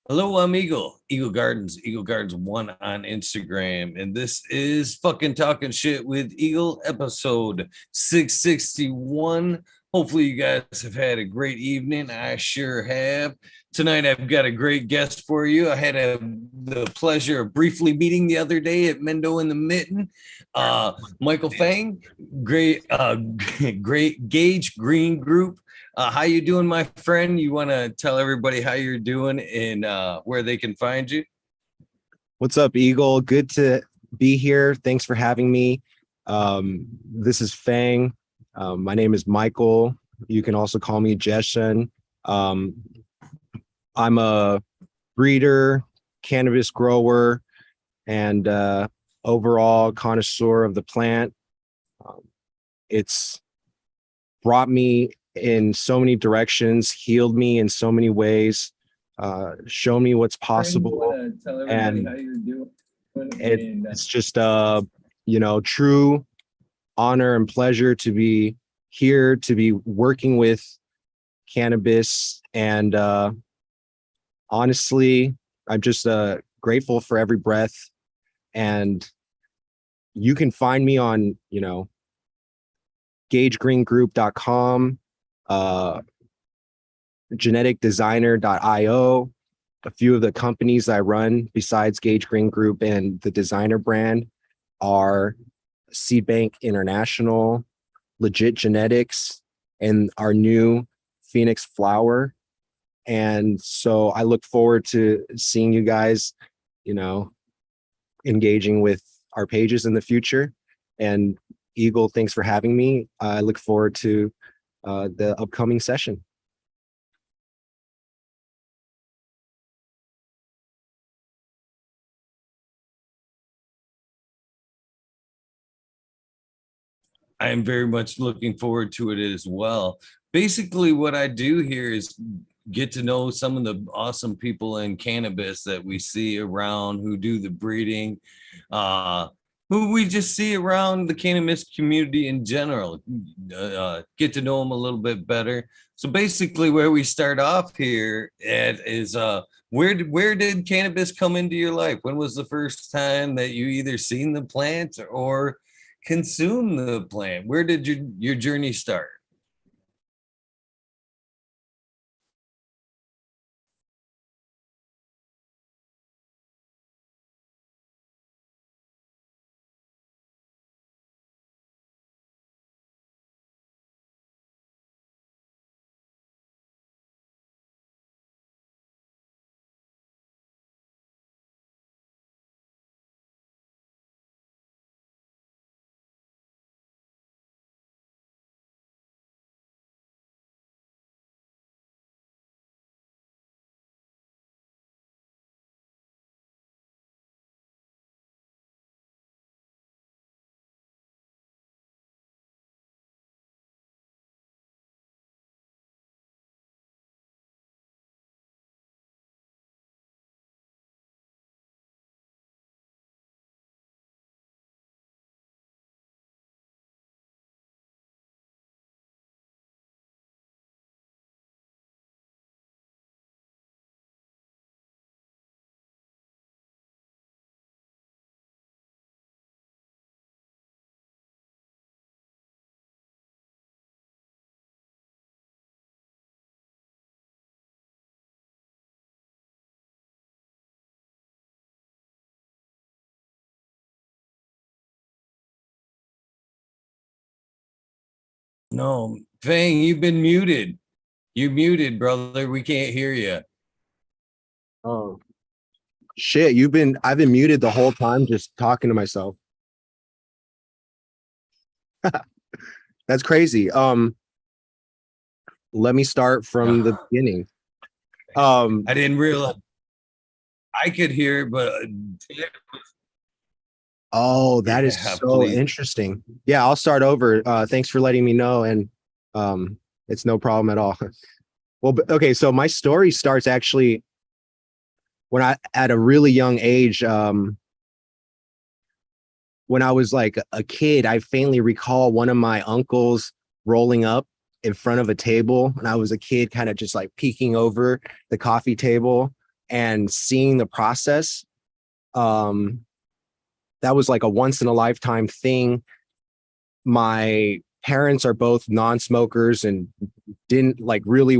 Hello, I'm Eagle Gardens 1 on Instagram. And this is fucking talking shit with Eagle, episode 661. Hopefully, you guys have had a great evening. I sure have. Tonight, I've got a great guest for you. I had the pleasure of briefly meeting the other day at Mendo in the Mitten. Micheal Fang, great, great Gage Green Group. How you doing, my friend? You want to tell everybody how you're doing and where they can find you? What's up, Eagle? Good to be here. Thanks for having me. This is Fang. My name is Micheal. You can also call me Jieshen. Um, I'm a breeder, cannabis grower, and overall connoisseur of the plant. It's brought me in so many directions, healed me in so many ways, shown me what's possible. And it's just true honor and pleasure to be here, to be working with cannabis. And honestly, I'm just grateful for every breath. And you can find me on, gagegreengroup.com, geneticdesigner.io. A few of the companies I run besides Gage Green Group and the designer brand are Seed Bank International, Legit Genetics, and our new Phoenix Flower. And so I look forward to seeing you guys, engaging with our pages in the future. And Eagle, thanks for having me. I look forward to the upcoming session. I am very much looking forward to it as well. Basically, what I do here is get to know some of the awesome people in cannabis that we see around who do the breeding, who we just see around the cannabis community in general, get to know them a little bit better. So basically, where we start off here at is where did cannabis come into your life? When was the first time that you either seen the plant or consume the plant? Where did your journey start? No, Fang, you've been muted. You muted, brother. We can't hear you. Oh, shit. I've been muted the whole time, just talking to myself. That's crazy. Let me start from the beginning. I didn't realize I could hear, but Oh, that is yeah, so please. interesting. Yeah, I'll start over. Thanks for letting me know. And it's no problem at all. Well, okay, so my story starts actually when at a really young age, when I was like a kid. I faintly recall one of my uncles rolling up in front of a table, and I was a kid kind of just like peeking over the coffee table. and seeing the process, that was like a once in a lifetime thing. My parents are both non-smokers and didn't like really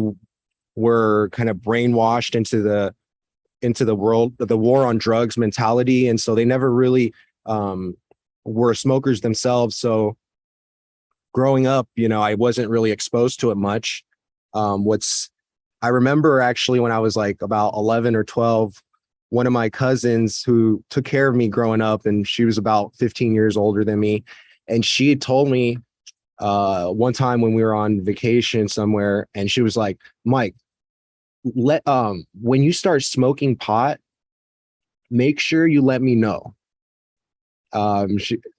were kind of brainwashed into the world, the war on drugs mentality. And so they never really were smokers themselves. So growing up, you know, I wasn't really exposed to it much. I remember actually when I was like about 11 or 12, one of my cousins who took care of me growing up, and she was about 15 years older than me. And she had told me one time when we were on vacation somewhere, and she was like, Mike, when you start smoking pot, make sure you let me know.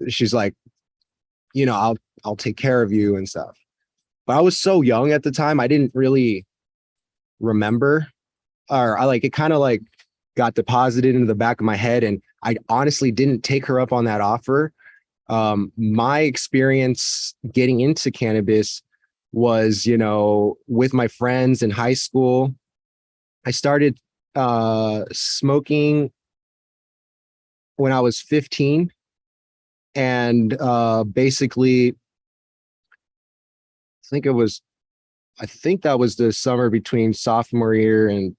She's like, you know, I'll take care of you and stuff. But I was so young at the time, I didn't really remember, or I like it kind of like got deposited into the back of my head, and I honestly didn't take her up on that offer. My experience getting into cannabis was, you know, with my friends in high school. I started smoking when I was 15, and basically I think that was the summer between sophomore year and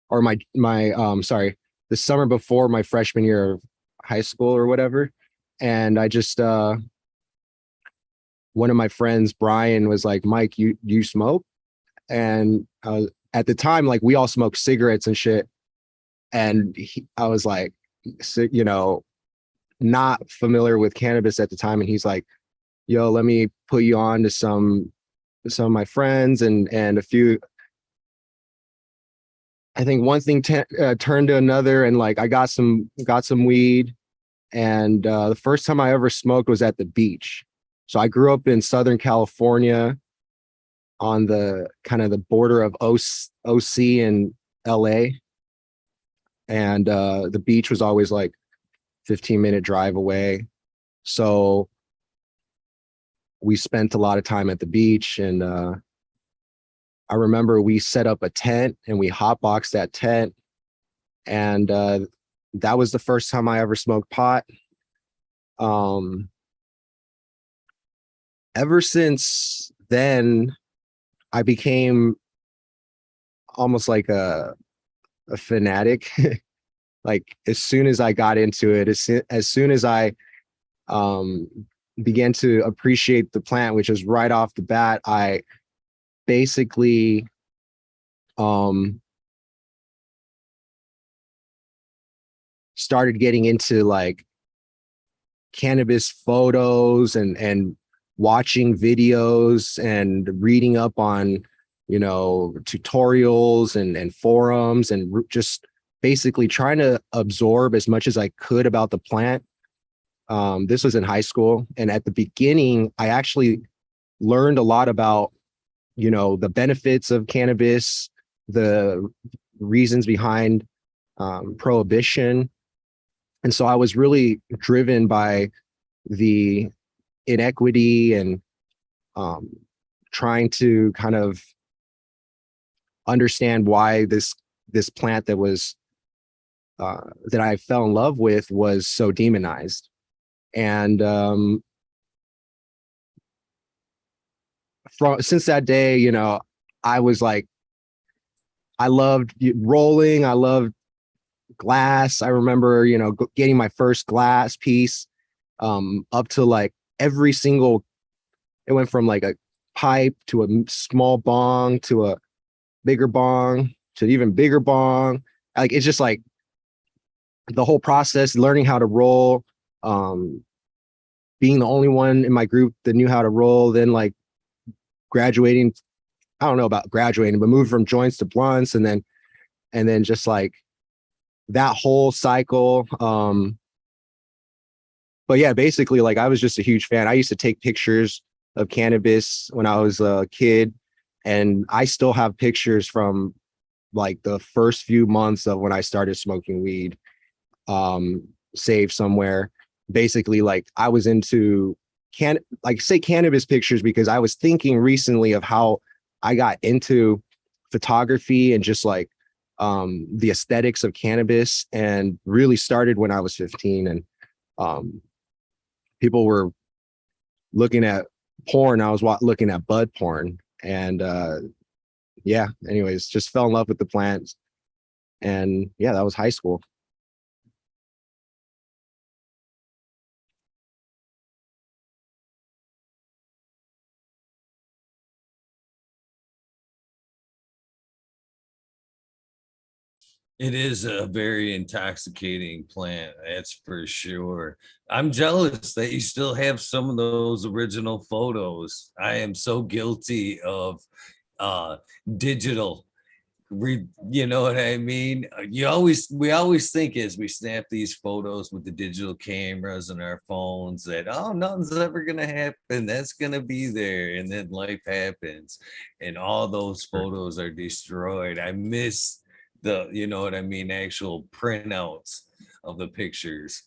or the summer before my freshman year of high school or whatever. And I just one of my friends, Brian, was like, Mike, you smoke? And at the time, like, we all smoked cigarettes and shit. And I was like, you know, not familiar with cannabis at the time. And he's like, yo, let me put you on to some of my friends and a few. I think one thing turned to another, and like I got some weed. And the first time I ever smoked was at the beach. So I grew up in Southern California on the kind of the border of OC and LA. And the beach was always like 15-minute drive away. So we spent a lot of time at the beach. And I remember we set up a tent and we hotboxed that tent. And that was the first time I ever smoked pot. Ever since then, I became almost like a fanatic. Like as soon as I got into it, as soon as I began to appreciate the plant, which is right off the bat, I basically started getting into like cannabis photos and watching videos and reading up on, you know, tutorials and forums, and just basically trying to absorb as much as I could about the plant. This was in high school. And at the beginning, I actually learned a lot about, you know, the benefits of cannabis, the reasons behind prohibition. And so I was really driven by the inequity and trying to kind of understand why this plant that was that I fell in love with was so demonized. And since that day, you know, I was like, I loved rolling. I loved glass. I remember, you know, getting my first glass piece up to like every single, it went from like a pipe to a small bong to a bigger bong to an even bigger bong. Like, it's just like the whole process, learning how to roll, being the only one in my group that knew how to roll, then like graduating, I don't know about graduating, but moving from joints to blunts, and then just like that whole cycle. But yeah, basically, like, I was just a huge fan. I used to take pictures of cannabis when I was a kid, and I still have pictures from like the first few months of when I started smoking weed, saved somewhere. Basically, like, I was into cannabis pictures because I was thinking recently of how I got into photography and just like the aesthetics of cannabis, and really started when I was 15. And people were looking at porn. I was looking at bud porn. And yeah, anyways, just fell in love with the plants. And yeah, that was high school. It is a very intoxicating plant, that's for sure. I'm jealous that you still have some of those original photos. I am so guilty of uh digital you know what I mean? We always think as we snap these photos with the digital cameras and our phones that, oh, nothing's ever gonna happen. That's gonna be there. And then life happens and all those photos are destroyed. I miss the, you know what I mean, actual printouts of the pictures.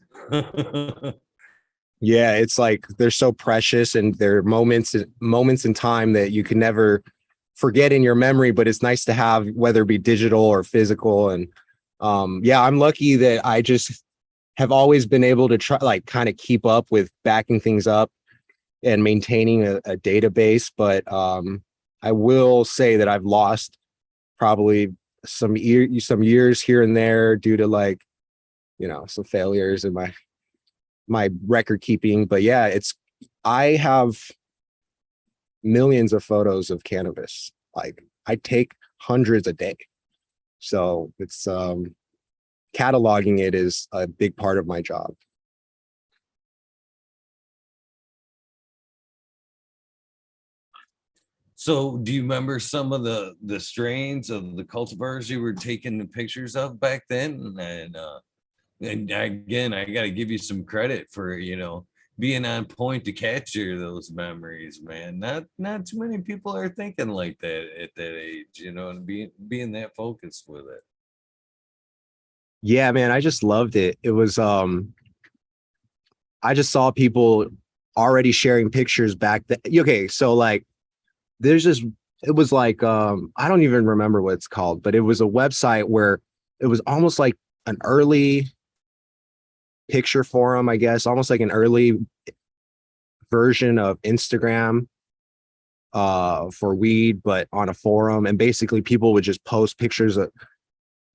Yeah, it's like they're so precious, and they're moments in time that you can never forget in your memory, but it's nice to have, whether it be digital or physical. And yeah, I'm lucky that I just have always been able to try, like, kind of keep up with backing things up and maintaining a database. But I will say that I've lost probably some years here and there due to, like, you know, some failures in my record keeping. But yeah, I have millions of photos of cannabis. Like, I take hundreds a day. So it's cataloging it is a big part of my job. So do you remember some of the strains of the cultivars you were taking the pictures of back then? And again, I got to give you some credit for, you know, being on point to capture those memories, man. Not too many people are thinking like that at that age, you know, and being that focused with it. Yeah, man, I just loved it. It was I just saw people already sharing pictures back then. Okay, so like there's this, it was like I don't even remember what it's called, but it was a website where it was almost like an early picture forum, I guess, almost like an early version of Instagram for weed, but on a forum. And basically people would just post pictures of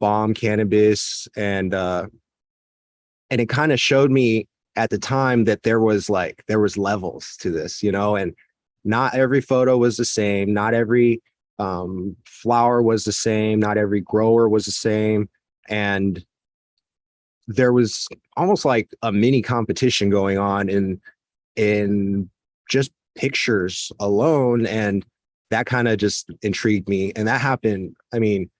bomb cannabis, and it kind of showed me at the time that there was levels to this, you know. And not every photo was the same, not every flower was the same, not every grower was the same. And there was almost like a mini competition going on in just pictures alone. And that kind of just intrigued me. And that happened, I mean,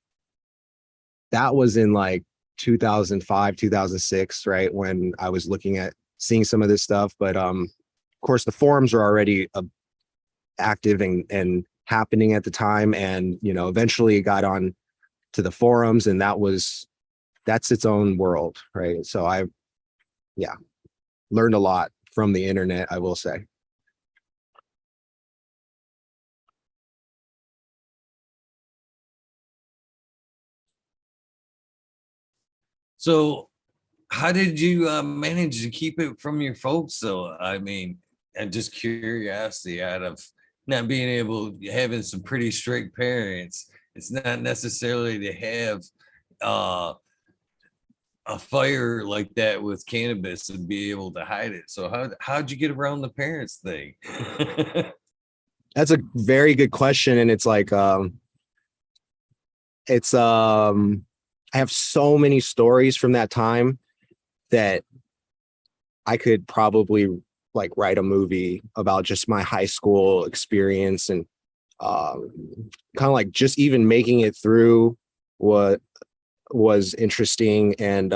that was in like 2005, 2006, right? When I was seeing some of this stuff. But of course the forums are already active and happening at the time. And, you know, eventually it got on to the forums, and that's its own world, right? So yeah, learned a lot from the internet, I will say. So how did you manage to keep it from your folks though? I mean, and just curiosity out of not being able, having some pretty strict parents. It's not necessarily to have uh a fire like that with cannabis and be able to hide it. So how'd you get around the parents thing? That's a very good question. And it's like I have so many stories from that time that I could probably like write a movie about just my high school experience. And kind of like just even making it through what was interesting. And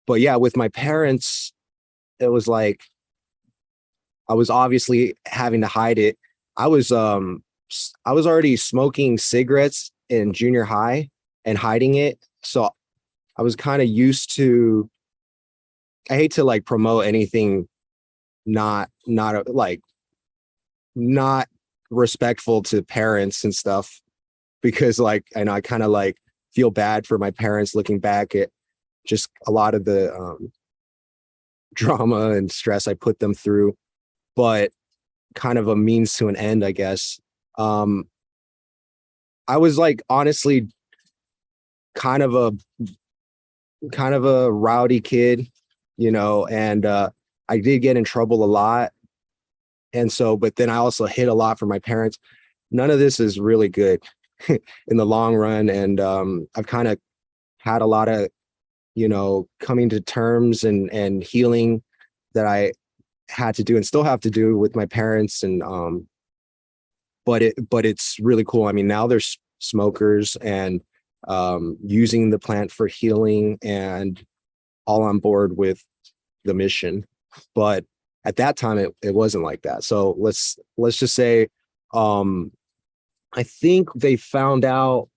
but yeah, with my parents, it was like I was obviously having to hide it. I was already smoking cigarettes in junior high and hiding it. So I was kind of used to, I hate to like promote anything not like not respectful to parents and stuff. because like, and I kind of like feel bad for my parents looking back at just a lot of the drama and stress I put them through, but kind of a means to an end, I guess. I was like, honestly, kind of a rowdy kid, and I did get in trouble a lot. And so, but then I also hid a lot from my parents. None of this is really good in the long run. And I've kind of had a lot of, coming to terms and healing that I had to do and still have to do with my parents. And but it's really cool. I mean, now there's smokers and using the plant for healing and all on board with the mission. But at that time it wasn't like that. So let's just say I think they found out.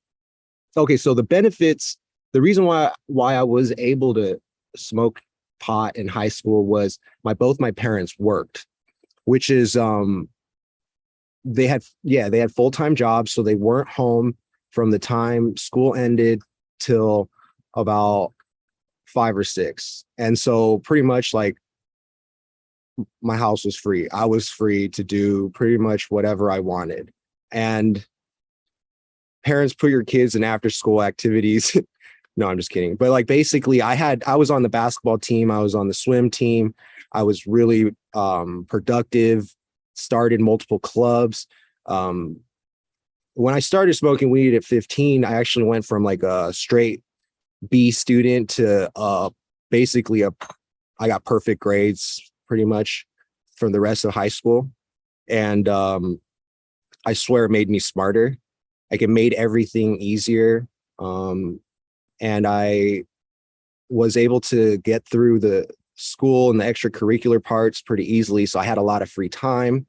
Okay, so the benefits, the reason why I was able to smoke pot in high school was both my parents worked, which is they had full-time jobs, so they weren't home from the time school ended till about 5 or 6. And so pretty much like my house was free. I was free to do pretty much whatever I wanted. And parents, put your kids in after school activities. No, I'm just kidding. But like basically I was on the basketball team. I was on the swim team. I was really productive, started multiple clubs. When I started smoking weed at 15, I actually went from like a straight B student to basically I got perfect grades pretty much for the rest of high school. And I swear it made me smarter. Like it made everything easier. And I was able to get through the school and the extracurricular parts pretty easily. So I had a lot of free time,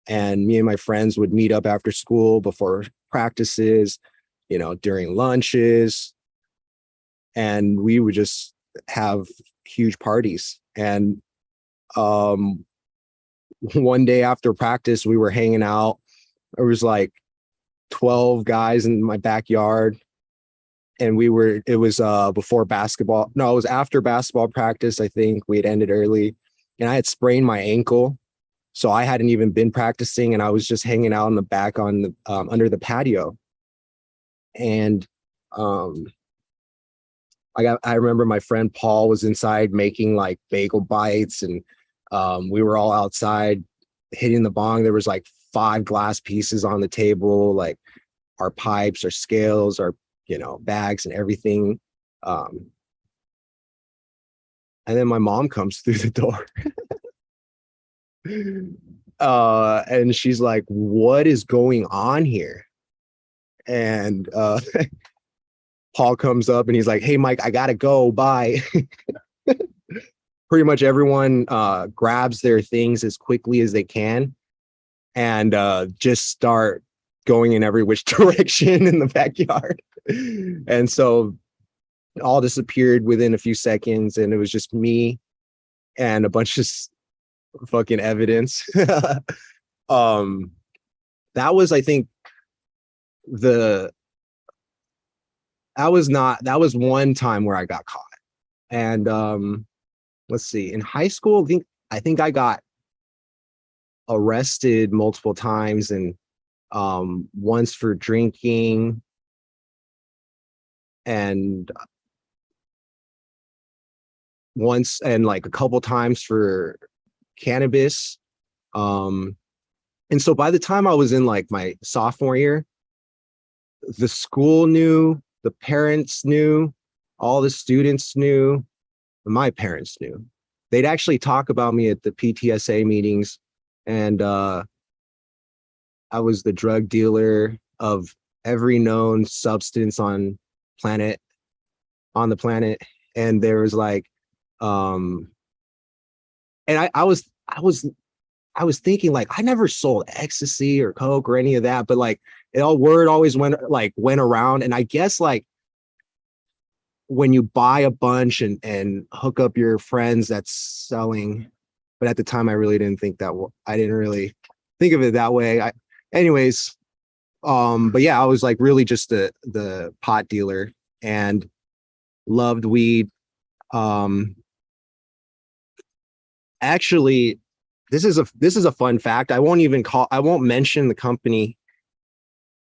and me and my friends would meet up after school before practices, during lunches, and we would just have huge parties. And one day after practice, we were hanging out. There was like 12 guys in my backyard. And it was before basketball. No, it was after basketball practice. I think we had ended early, and I had sprained my ankle. So I hadn't even been practicing, and I was just hanging out in the back on the under the patio. And I remember my friend Paul was inside making like bagel bites, and we were all outside hitting the bong. There was like 5 glass pieces on the table, like our pipes, our scales, our bags and everything. And then my mom comes through the door. And she's like, "What is going on here?" And Paul comes up and he's like, "Hey, Mike, I gotta go. Bye." Pretty much everyone grabs their things as quickly as they can and just start going in every which direction in the backyard. And so all disappeared within a few seconds, and it was just me and a bunch of fucking evidence. That was, I think, that was one time where I got caught. And let's see, in high school, I think I got arrested multiple times, and once for drinking, and once and like a couple times for cannabis. And so by the time I was in like my sophomore year, the school knew, the parents knew, all the students knew, my parents knew. They'd actually talk about me at the PTSA meetings, and I was the drug dealer of every known substance on the planet. And there was like and I was thinking like, I never sold ecstasy or coke or any of that, but like word always went around. And I guess like when you buy a bunch and hook up your friends, that's selling. But at the time I really didn't think that. I didn't really think of it that way. Anyways, But yeah, I was like really just the pot dealer and loved weed. Actually, this is a fun fact. I won't mention the company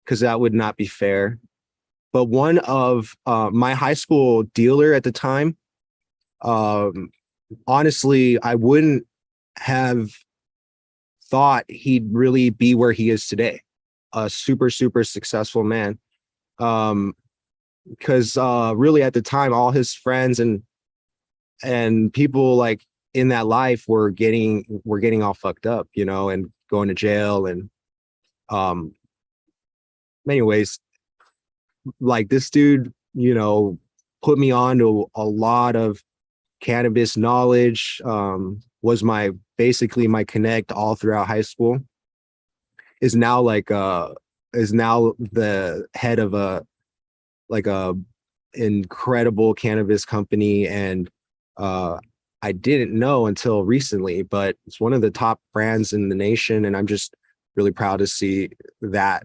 because that would not be fair. But one of my high school dealer at the time, honestly, I wouldn't have thought he'd really be where he is today. A super, super successful man. Because really at the time, all his friends and people like in that life were getting all fucked up, you know, and going to jail. And anyways, like this dude, you know, put me on to a lot of cannabis knowledge, was basically my connect all throughout high school. Is now the head of a incredible cannabis company. And I didn't know until recently, but it's one of the top brands in the nation, and I'm just really proud to see that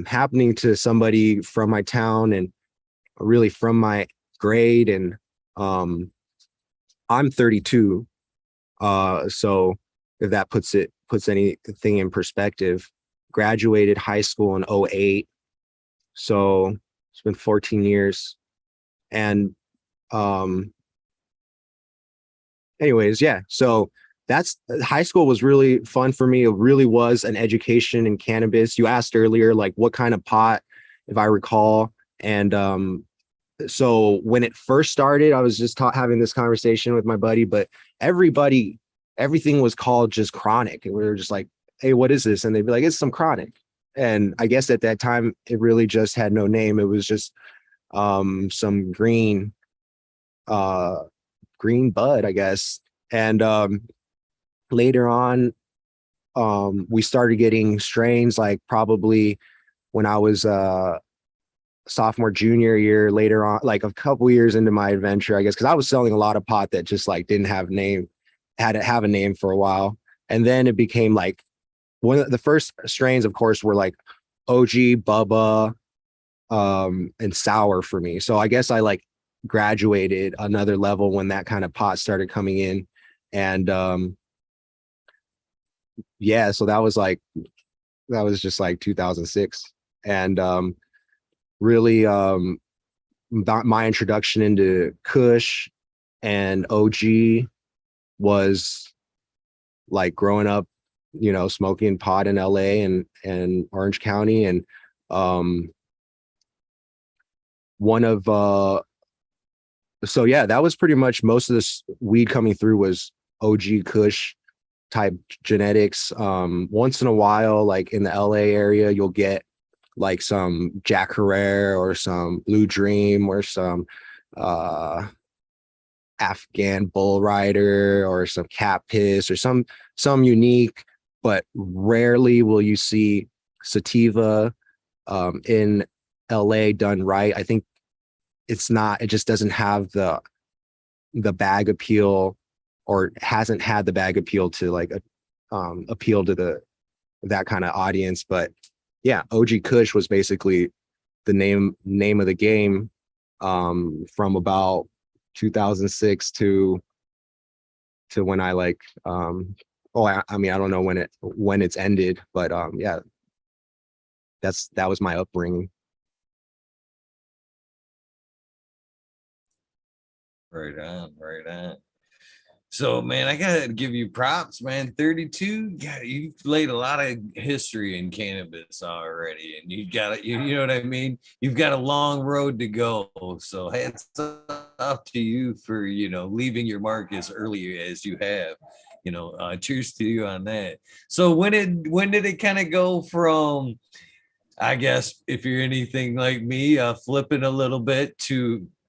happening to somebody from my town and really from my grade. And I'm 32, so if that puts anything in perspective. Graduated high school in 2008, so it's been 14 years. And anyways, yeah, so that's high school was really fun for me. It really was an education in cannabis. You asked earlier like what kind of pot, if I recall. And so when it first started, I was just having this conversation with my buddy, but everything was called just chronic. And we were just like, hey, what is this? And they'd be like, it's some chronic. And I guess at that time, it really just had no name. It was just some green bud, I guess. And later on, we started getting strains like probably when I was sophomore, junior year, later on, like a couple years into my adventure, I guess, because I was selling a lot of pot that just like didn't have had to have a name for a while. And then it became like one of the first strains, of course, were like OG, Bubba, and Sour for me. So I guess I like graduated another level when that kind of pot started coming in. And yeah, so that was just like 2006. And really my introduction into Kush and OG was like growing up, you know, smoking pot in LA and Orange County. And so yeah, that was pretty much most of this weed coming through was OG Kush type genetics. Once in a while, like in the LA area, you'll get like some Jack Herrera or some Blue Dream or some Afghan Bull Rider or some Cat Piss or some unique, but rarely will you see sativa in LA done right. I think it just doesn't have the bag appeal, or hasn't had the bag appeal to like appeal to that kind of audience. But yeah, OG Kush was basically the name of the game from about 2006 to when I like I mean, I don't know when it's ended, but yeah, that was my upbringing. Right on, right on. So, man, I gotta give you props, man. 32, yeah, you've laid a lot of history in cannabis already, and you got it. You know what I mean? You've got a long road to go. So, hats off to you for leaving your mark as early as you have. Cheers to you on that. So, when did it kind of go from, I guess, if you're anything like me, flipping a little bit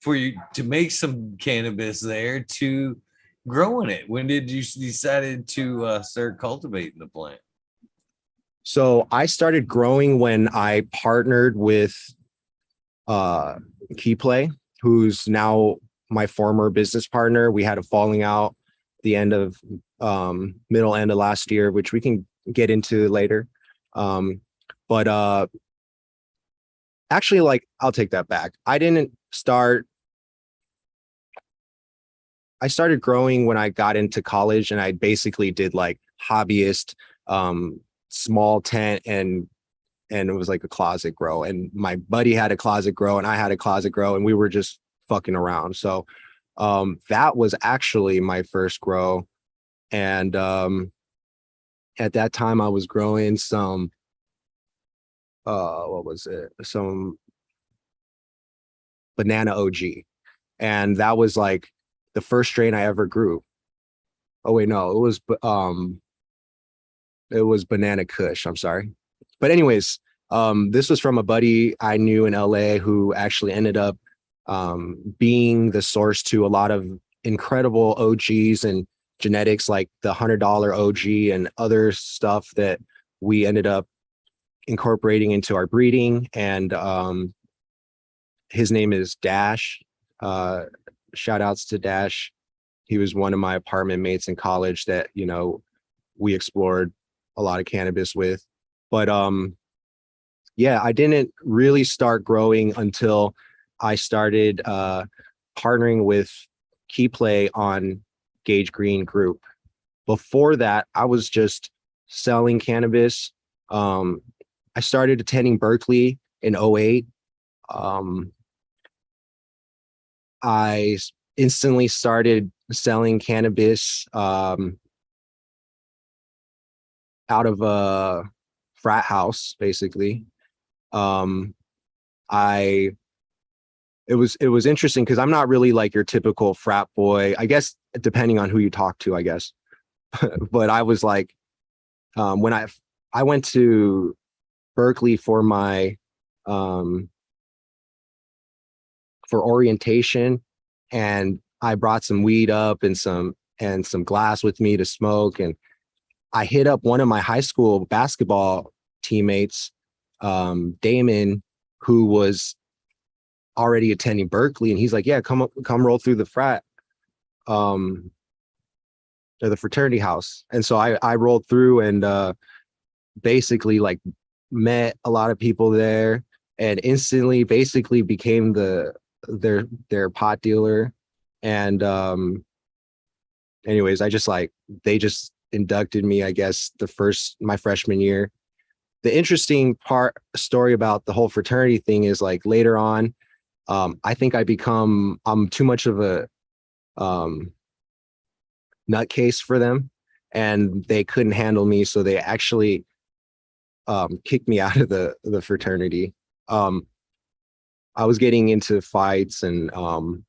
for you to make some cannabis there to growing it? When did you decided to start cultivating the plant? So I started growing when I partnered with Keyplay, who's now my former business partner. We had a falling out the end of middle end of last year, which we can get into later. But actually, like, I'll take that back. I started growing when I got into college, and I basically did like hobbyist, small tent, and it was like a closet grow. And my buddy had a closet grow, and I had a closet grow, and we were just fucking around. So that was actually my first grow. And at that time I was growing some what was it? Some banana OG. And that was like the first strain I ever grew. Oh wait, no, it was banana kush. I'm sorry. But anyways, this was from a buddy I knew in LA who actually ended up being the source to a lot of incredible OGs and genetics, like the $100 OG and other stuff that we ended up incorporating into our breeding. And his name is Dash. Shout outs to Dash. He was one of my apartment mates in college that, you know, we explored a lot of cannabis with. But yeah, I didn't really start growing until I started partnering with Keyplay on Gage Green Group. Before that, I was just selling cannabis. I started attending Berkeley in 08. I instantly started selling cannabis out of a frat house, basically. It was interesting because I'm not really like your typical frat boy, I guess, depending on who you talk to, I guess. But I was like, when I went to Berkeley for my for orientation, and I brought some weed up and some glass with me to smoke, and I hit up one of my high school basketball teammates, Damon, who was already attending Berkeley, and he's like, yeah, come roll through the frat, or the fraternity house. And so I rolled through and basically like met a lot of people there, and instantly basically became their pot dealer. And anyways, they just inducted me, I guess, my freshman year. The interesting story about the whole fraternity thing is, like, later on, I think I'm too much of a nutcase for them, and they couldn't handle me, so they actually kicked me out of the fraternity. I was getting into fights and all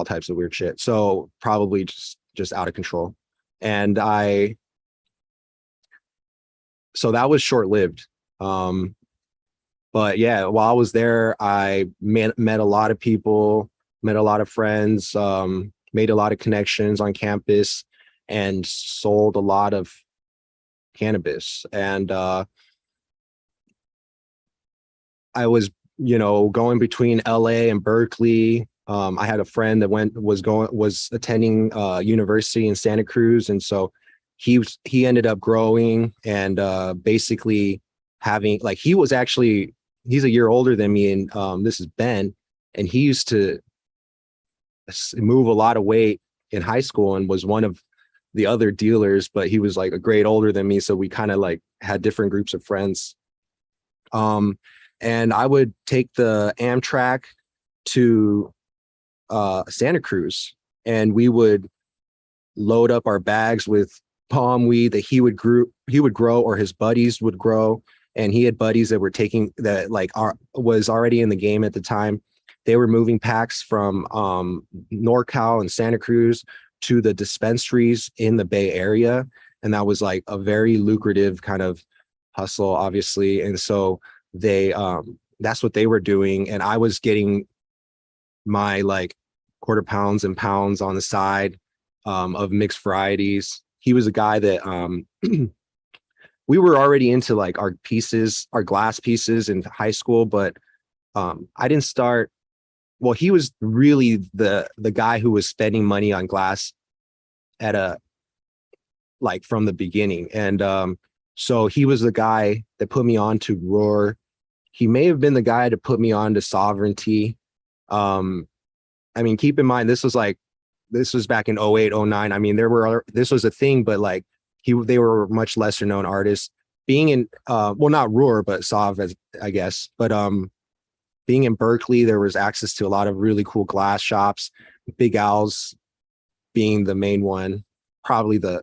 types of weird shit, so probably just out of control. And so that was short-lived. But yeah, while I was there, I met a lot of people, met a lot of friends, made a lot of connections on campus, and sold a lot of cannabis. And I was, going between LA and Berkeley. I had a friend that was attending university in Santa Cruz, and so he ended up growing and basically having, like, he's a year older than me, and this is Ben, and he used to move a lot of weight in high school and was one of the other dealers, but he was like a grade older than me, so we kind of like had different groups of friends. And I would take the Amtrak to Santa Cruz, and we would load up our bags with palm weed that he would grow, or his buddies would grow. And he had buddies that were was already in the game at the time. They were moving packs from NorCal and Santa Cruz to the dispensaries in the Bay Area. And that was like a very lucrative kind of hustle, obviously. And so that's what they were doing. And I was getting my like quarter pounds and pounds on the side of mixed varieties. He was a guy that we were already into like our glass pieces in high school, but I didn't start. Well, he was really the guy who was spending money on glass from the beginning. And So he was the guy that put me on to Roar. He may have been the guy to put me on to Sovereignty. I mean, keep in mind, this was back in 08, 09. I mean, this was a thing, but like they were much lesser known artists. Being in, well, not Roar, but Sov, as I guess, but being in Berkeley, there was access to a lot of really cool glass shops. Big Al's being the main one, probably the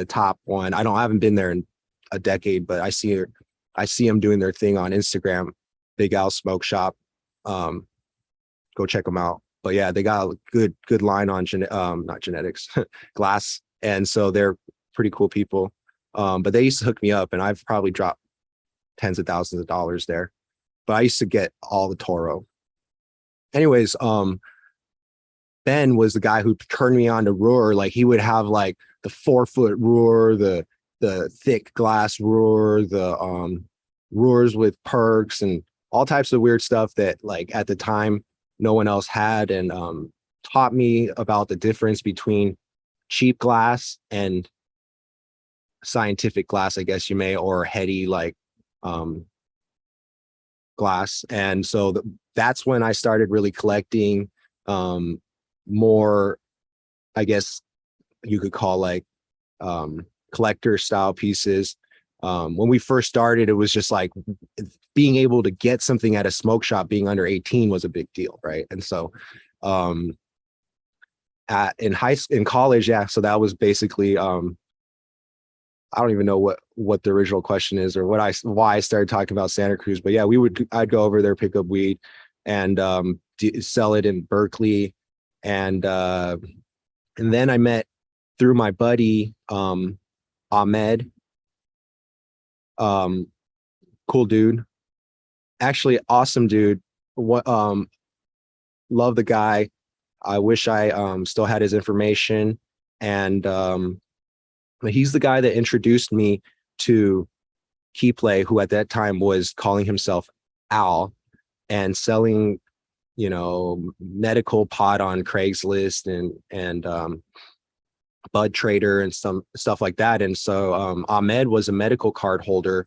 top one. I haven't been there in a decade, but I see them doing their thing on Instagram. Big Al Smoke Shop. Go check them out. But yeah, they got a good line on not genetics, glass, and so they're pretty cool people. But they used to hook me up, and I've probably dropped tens of thousands of dollars there. But I used to get all the Toro. Anyways, Ben was the guy who turned me on to Roar. Like he would have like the 4-foot Roar, the thick glass Roar, the Roars with perks and all types of weird stuff that like at the time no one else had, and taught me about the difference between cheap glass and scientific glass, I guess you may, or heady like glass. And so that's when I started really collecting more, I guess you could call like collector style pieces. When we first started, it was just like being able to get something at a smoke shop, being under 18 was a big deal, right? And so in college, yeah, so that was basically I don't even know what the original question is or why I started talking about Santa Cruz, but yeah, I'd go over there, pick up weed, and sell it in Berkeley, and then I met through my buddy Ahmed, cool dude, actually awesome dude. What love the guy. I wish I still had his information, and he's the guy that introduced me to Keyplay, who at that time was calling himself Al and selling, medical pot on Craigslist and Bud Trader and some stuff like that. And so Ahmed was a medical card holder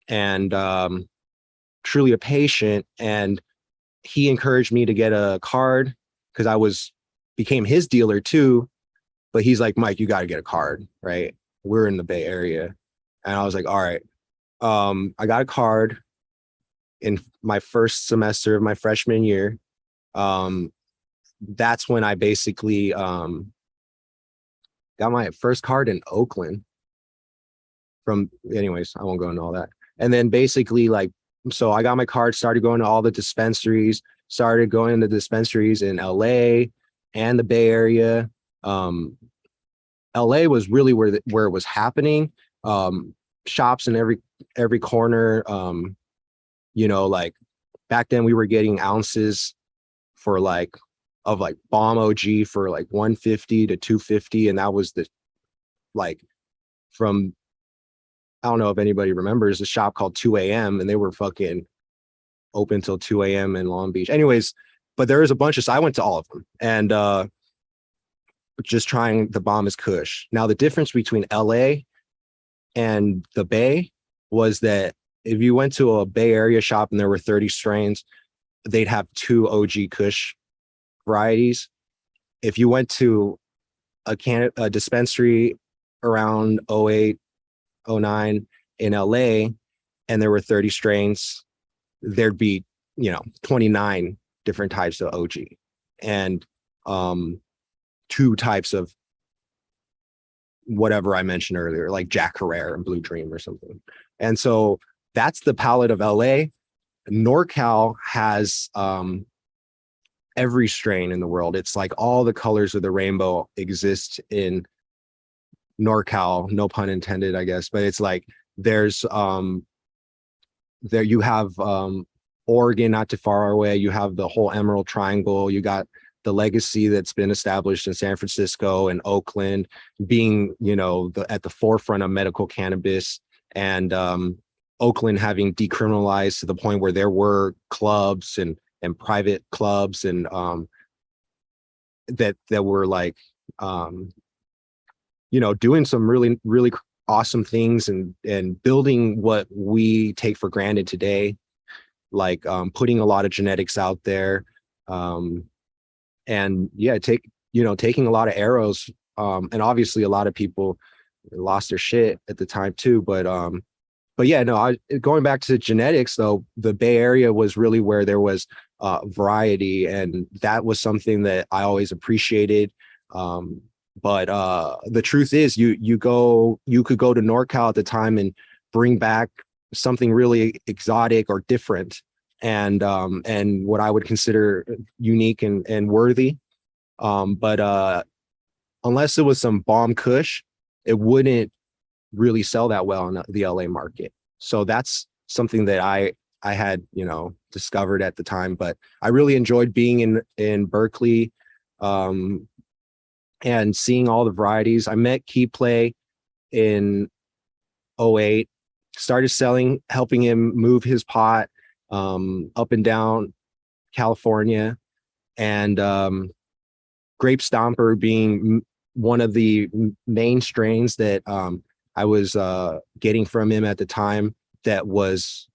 and truly a patient. And he encouraged me to get a card because I became his dealer too. But he's like, Mike, you got to get a card, right? We're in the Bay Area. And I was like, all right. I got a card in my first semester of my freshman year. That's when I basically got my first card in Oakland anyways, I won't go into all that. And then basically so I got my card, started going to all the dispensaries, started going to dispensaries in LA and the Bay Area. LA was really where it was happening. Shops in every corner. Like back then we were getting ounces for bomb OG for like 150 to 250, and that was from, I don't know if anybody remembers a shop called 2 a.m. and they were fucking open till 2 a.m. in Long Beach. Anyways, but there is a bunch so I went to all of them and just trying the bombest kush. Now the difference between LA and the Bay was that if you went to a Bay Area shop and there were 30 strains, they'd have 2 OG kush varieties. If you went to a dispensary around 08, 09 in LA and there were 30 strains, there'd be 29 different types of OG and 2 types of whatever I mentioned earlier, like Jack Herrera and Blue Dream or something. And so that's the palette of LA. NorCal has every strain in the world. It's like all the colors of the rainbow exist in NorCal, no pun intended, I guess. But it's like there's there you have Oregon not too far away. You have the whole Emerald Triangle. You got the legacy that's been established in San Francisco and Oakland, being at the forefront of medical cannabis, and Oakland having decriminalized to the point where there were clubs and private clubs and that were doing some really awesome things and building what we take for granted today, like putting a lot of genetics out there, and yeah, taking a lot of arrows, and obviously a lot of people lost their shit at the time too, but yeah, no, going back to genetics though, the Bay Area was really where there was variety, and that was something that I always appreciated. But the truth is, you could go to NorCal at the time and bring back something really exotic or different, and what I would consider unique and worthy. But unless it was some bomb kush, it wouldn't really sell that well in the LA market. So that's something that I had, discovered at the time. But I really enjoyed being in Berkeley, and seeing all the varieties. I met Key Play in '08, started helping him move his pot up and down California, and Grape Stomper being one of the main strains that I was getting from him at the time, that was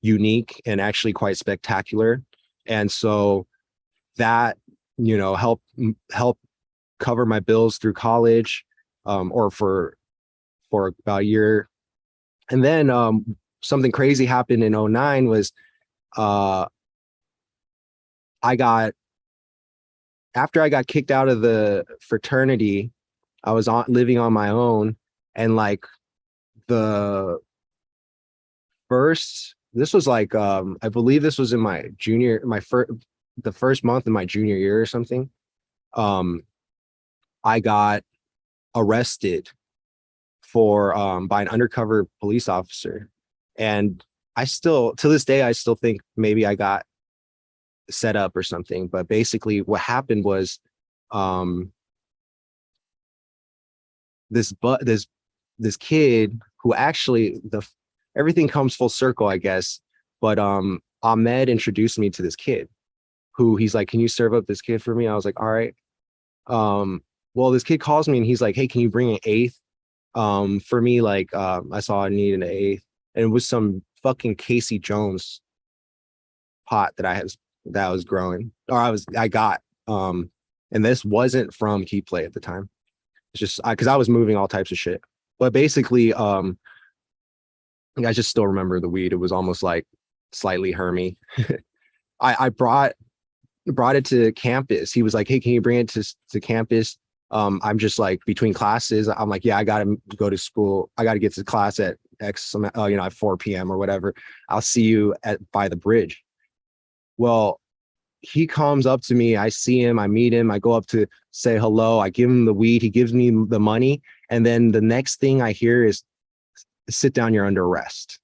unique and actually quite spectacular. And so that, helped cover my bills through college, or for about a year. And then something crazy happened in '09 was after I got kicked out of the fraternity, I was living on my own, and like the this was like I believe this was in the first month of my junior year or something. I got arrested for by an undercover police officer, and I still, to this day, I still think maybe I got set up or something. But basically what happened was this kid who actually, everything comes full circle, I guess. But Ahmed introduced me to this kid who, he's like, can you serve up this kid for me? I was like, all right. Well, this kid calls me and he's like, hey, can you bring an eighth for me? Like, I saw I needed an eighth, and it was some fucking Casey Jones pot that I was growing, or I got. And this wasn't from Key Play at the time. It's just because I was moving all types of shit. But basically, I just still remember the weed. It was almost like slightly hermy. I brought it to campus. He was like, hey, can you bring it to campus? I'm just like between classes. I'm like, yeah, I gotta go to school. I gotta get to class at X, at 4 p.m. or whatever. I'll see you by the bridge. Well, he comes up to me. I see him. I meet him. I go up to say hello. I give him the weed. He gives me the money. And then the next thing I hear is, sit down, you're under arrest.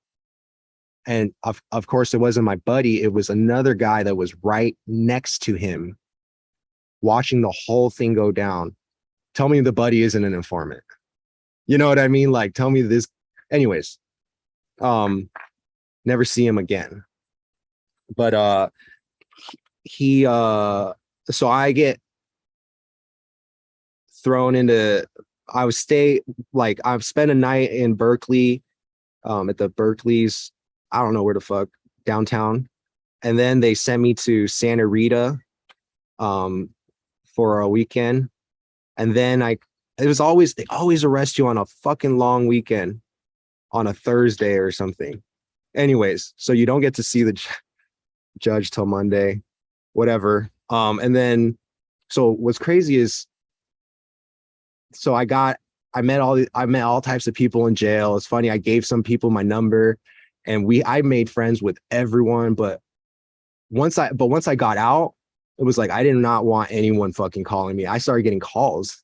And of course, it wasn't my buddy. It was another guy that was right next to him, watching the whole thing go down. Tell me the buddy isn't an informant. You know what I mean? Like, tell me this. Anyways, never see him again. But so I get thrown into, I've spent a night in Berkeley, at the Berkeley's, I don't know where the fuck, downtown. And then they sent me to Santa Rita for a weekend. And then they always arrest you on a fucking long weekend, on a Thursday or something. Anyways, so you don't get to see the judge till Monday, whatever. And then, so what's crazy is, so I met all types of people in jail. It's funny. I gave some people my number, and I made friends with everyone. But once I got out, it was like, I did not want anyone fucking calling me. I started getting calls,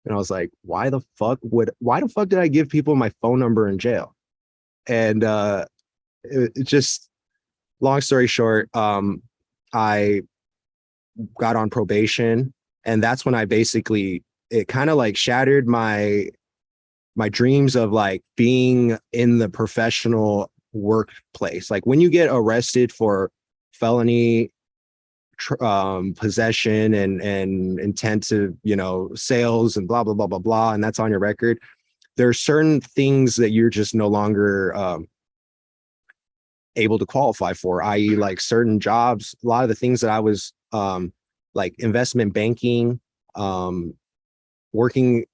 and I was like, why the fuck did I give people my phone number in jail? And it just, long story short, I got on probation, and that's when it kind of like shattered my dreams of like being in the professional workplace. Like, when you get arrested for felony possession and intent to, sales and blah blah blah blah blah, and that's on your record, there are certain things that you're just no longer able to qualify for, i.e. like certain jobs. A lot of the things that I was like investment banking, working,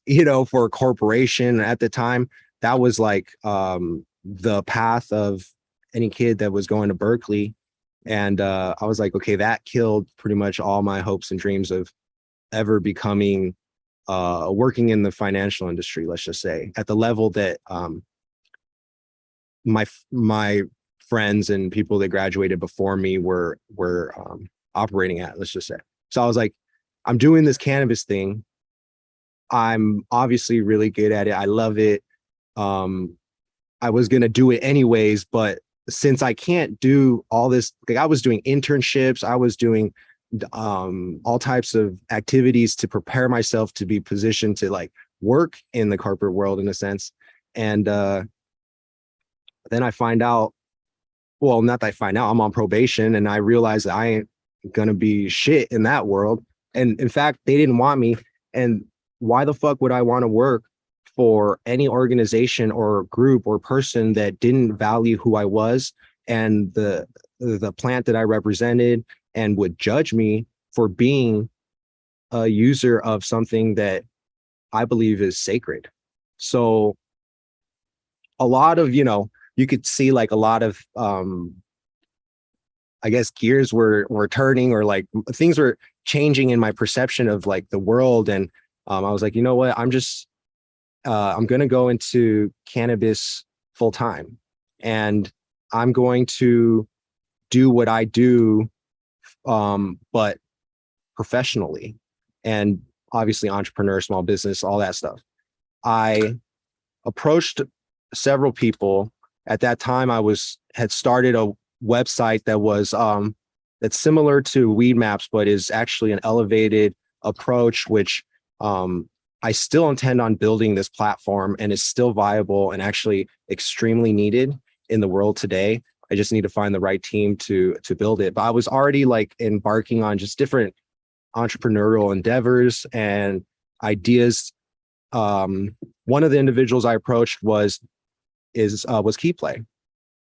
for a corporation at the time, that was like the path of any kid that was going to Berkeley. And I was like, okay, that killed pretty much all my hopes and dreams of ever becoming working in the financial industry, let's just say, at the level that my friends and people that graduated before me were operating at, let's just say. So I was like, I'm doing this cannabis thing. I'm obviously really good at it. I love it. I was going to do it anyways, but since I can't do all this, like I was doing internships, I was doing all types of activities to prepare myself to be positioned to like work in the corporate world in a sense. And then I find out, well, not that I find out, I'm on probation, and I realize that I ain't gonna be shit in that world. And in fact, they didn't want me. And why the fuck would I want to work for any organization or group or person that didn't value who I was and the plant that I represented, and would judge me for being a user of something that I believe is sacred? So a lot of, you could see like a lot of, I guess gears were turning, or like things were changing in my perception of like the world. And I was like, you know what, I'm going to go into cannabis full time, and I'm going to do what I do, but professionally, and obviously entrepreneur, small business, all that stuff. I approached several people. At that time, had started a website that was that's similar to Weed Maps, but is actually an elevated approach, which I still intend on building this platform, and is still viable and actually extremely needed in the world today. I just need to find the right team to build it. But I was already like embarking on just different entrepreneurial endeavors and ideas. One of the individuals I approached was Key Play.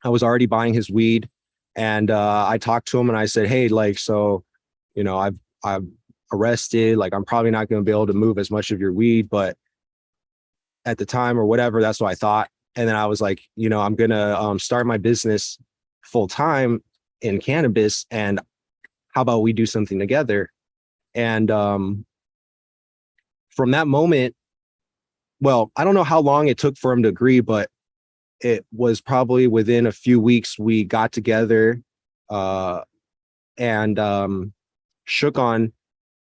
I was already buying his weed, and I talked to him and I said, hey, like, so, I've arrested, like, I'm probably not going to be able to move as much of your weed, but at the time or whatever, that's what I thought. And then I was like, I'm going to start my business full time in cannabis, and how about we do something together? And from that moment, well, I don't know how long it took for him to agree, but it was probably within a few weeks we got together and shook on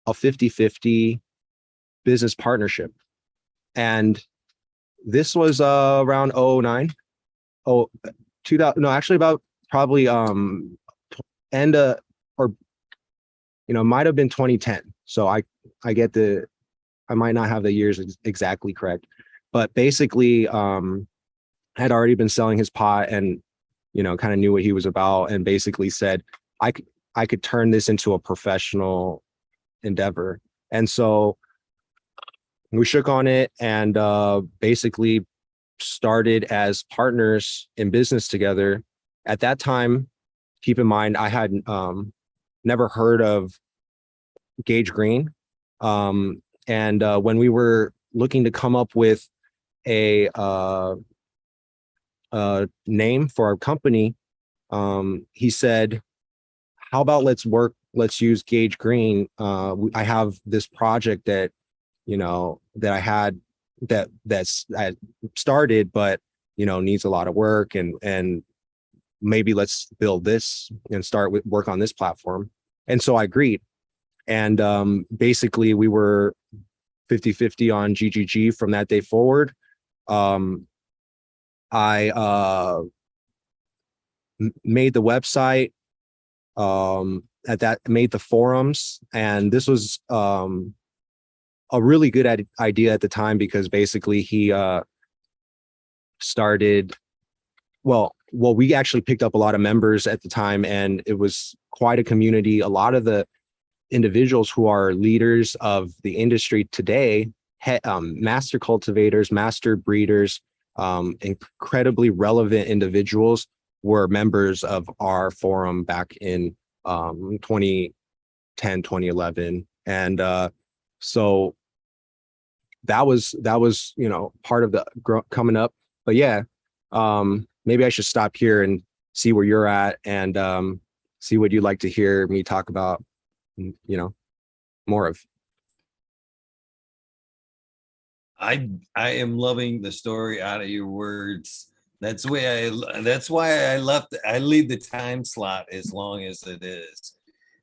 a 50-50 business partnership. And this was around 2009, 2000, no, actually about probably end of, or might have been 2010. So I might not have the years exactly correct, but basically had already been selling his pot, and kind of knew what he was about, and basically said I could turn this into a professional endeavor. And so we shook on it, and basically started as partners in business together. At that time, keep in mind, I had never heard of Gage Green. And when we were looking to come up with a name for our company, he said, how about let's use Gage Green. I have this project that that I had I started, but needs a lot of work, and maybe let's build this and start with work on this platform. And so I agreed. And basically we were 50-50 on GGG from that day forward. I made the website, made the forums, and this was a really good idea at the time, because basically he started, well, we actually picked up a lot of members at the time, and it was quite a community. A lot of the individuals who are leaders of the industry today master cultivators, master breeders, incredibly relevant individuals were members of our forum back in 2010, 2011. And so that was, part of the coming up. But yeah, maybe I should stop here and see where you're at, and see what you'd like to hear me talk about, more of. I am loving the story out of your words. That's why I leave the time slot as long as it is,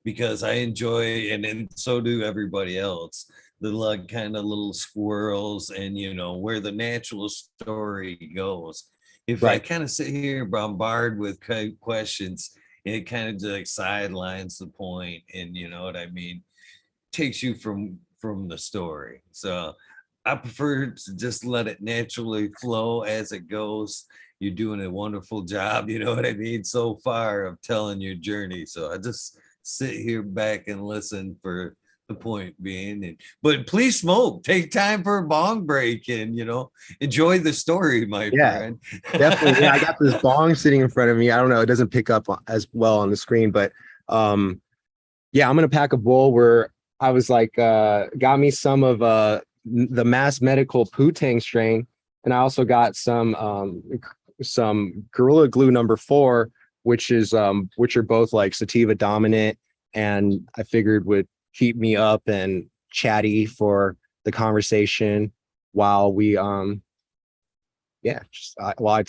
because I enjoy, and so do everybody else, the like kind of little squirrels and where the natural story goes. If I Right. kind of sit here bombard with questions, it kind of just like sidelines the point, and you know what I mean, takes you from the story. So I prefer to just let it naturally flow as it goes. You're doing a wonderful job, you know what I mean, so far of telling your journey. So I just sit here back and listen for the point being. But please smoke. Take time for a bong break and enjoy the story, my Yeah, friend. definitely. Yeah, I got this bong sitting in front of me. I don't know, it doesn't pick up as well on the screen, but yeah, I'm gonna pack a bowl where I was like, got me some of the Mass Medical Poo-Tang strain, and I also got some Gorilla Glue #4, which are both like sativa dominant, and I figured would keep me up and chatty for the conversation while we while I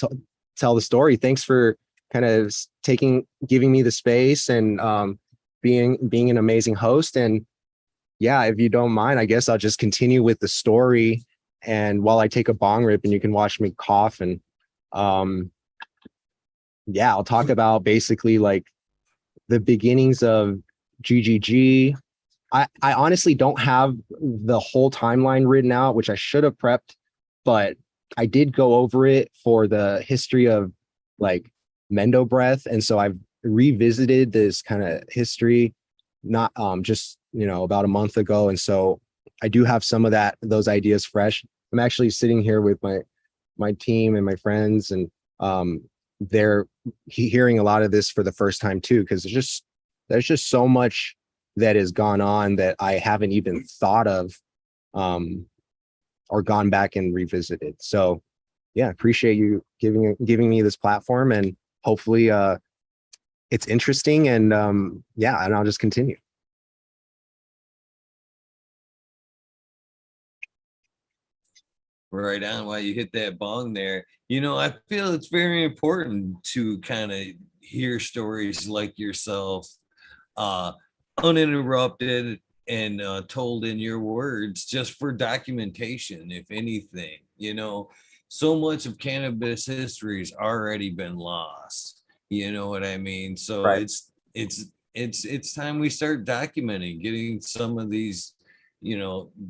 tell the story. Thanks for kind of giving me the space, and being an amazing host. And yeah, if you don't mind, I guess I'll just continue with the story, and while I take a bong rip and you can watch me cough. And yeah, I'll talk about basically like the beginnings of GGG. I honestly don't have the whole timeline written out, which I should have prepped, but I did go over it for the history of like Mendo breath. And so I've revisited this kind of history, not just, about a month ago. And so I do have some of those ideas fresh. I'm actually sitting here with my team and my friends, and they're hearing a lot of this for the first time too, because there's just so much that has gone on that I haven't even thought of, or gone back and revisited. So yeah, appreciate you giving me this platform, and hopefully it's interesting, and yeah, and I'll just continue. Right on. While you hit that bong there, I feel it's very important to kind of hear stories like yourself, uh, uninterrupted and told in your words, just for documentation, if anything. So much of cannabis history has already been lost. You know what I mean? So Right. it's time we start documenting, getting some of these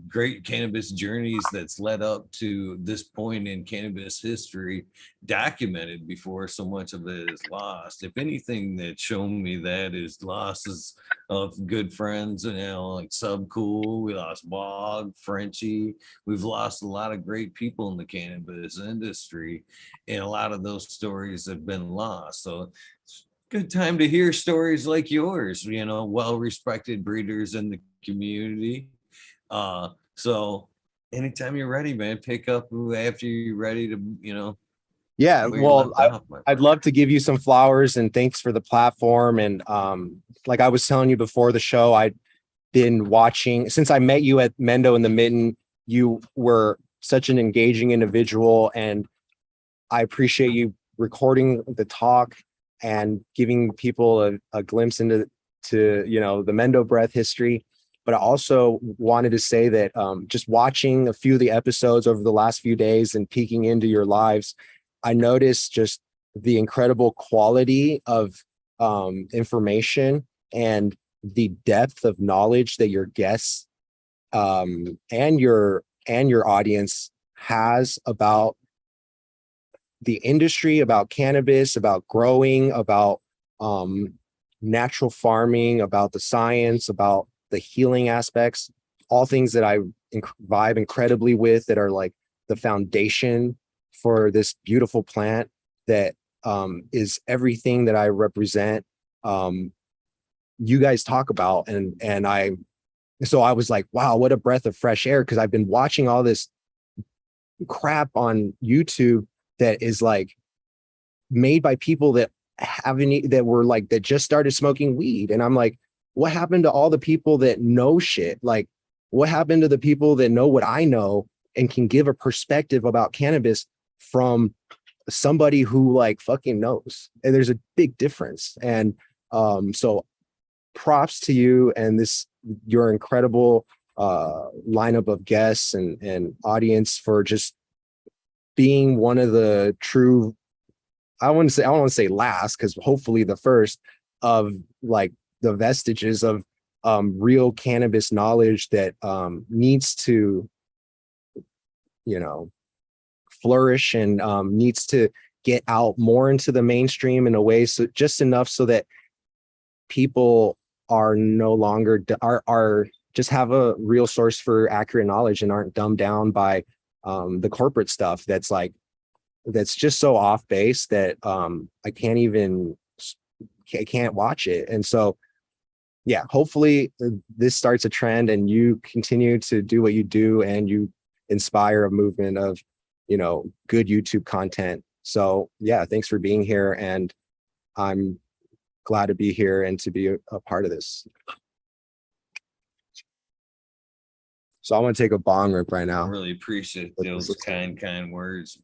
great cannabis journeys that's led up to this point in cannabis history documented before so much of it is lost. If anything that's shown me that is losses of good friends, like Subcool, we lost Bog, Frenchie, we've lost a lot of great people in the cannabis industry, and a lot of those stories have been lost. So it's a good time to hear stories like yours, well-respected breeders in the community. So anytime you're ready, man, pick up after you're ready to, Yeah, where you well, left off, my I'd friend. love to give you some flowers, and thanks for the platform. And like I was telling you before the show, I'd been watching since I met you at Mendo in the Mitten. You were such an engaging individual, and I appreciate you recording the talk and giving people a glimpse into the Mendo breath history. But I also wanted to say that just watching a few of the episodes over the last few days and peeking into your lives, I noticed just the incredible quality of information and the depth of knowledge that your guests and your audience has about the industry, about cannabis, about growing, about natural farming, about the science, about the healing aspects. all things that I vibe incredibly with, that are like the foundation for this beautiful plant that is everything that I represent. You guys talk about, and so I was like, wow, what a breath of fresh air, because I've been watching all this crap on YouTube that is like made by people that that just started smoking weed. And I'm like, what happened to all the people that know shit? Like, what happened to the people that know what I know and can give a perspective about cannabis from somebody who like fucking knows? And there's a big difference. And so props to you and your incredible lineup of guests and audience for just being one of the true, I don't want to say last, because hopefully the first of like the vestiges of real cannabis knowledge that needs to, flourish and needs to get out more into the mainstream in a way, so just enough so that people are no longer are just have a real source for accurate knowledge and aren't dumbed down by the corporate stuff that's just so off base that I can't watch it. And so, yeah, hopefully this starts a trend and you continue to do what you do and you inspire a movement of, good YouTube content. So yeah, thanks for being here. And I'm glad to be here and to be a part of this. So I want to take a bong rip right now. I really appreciate those kind words.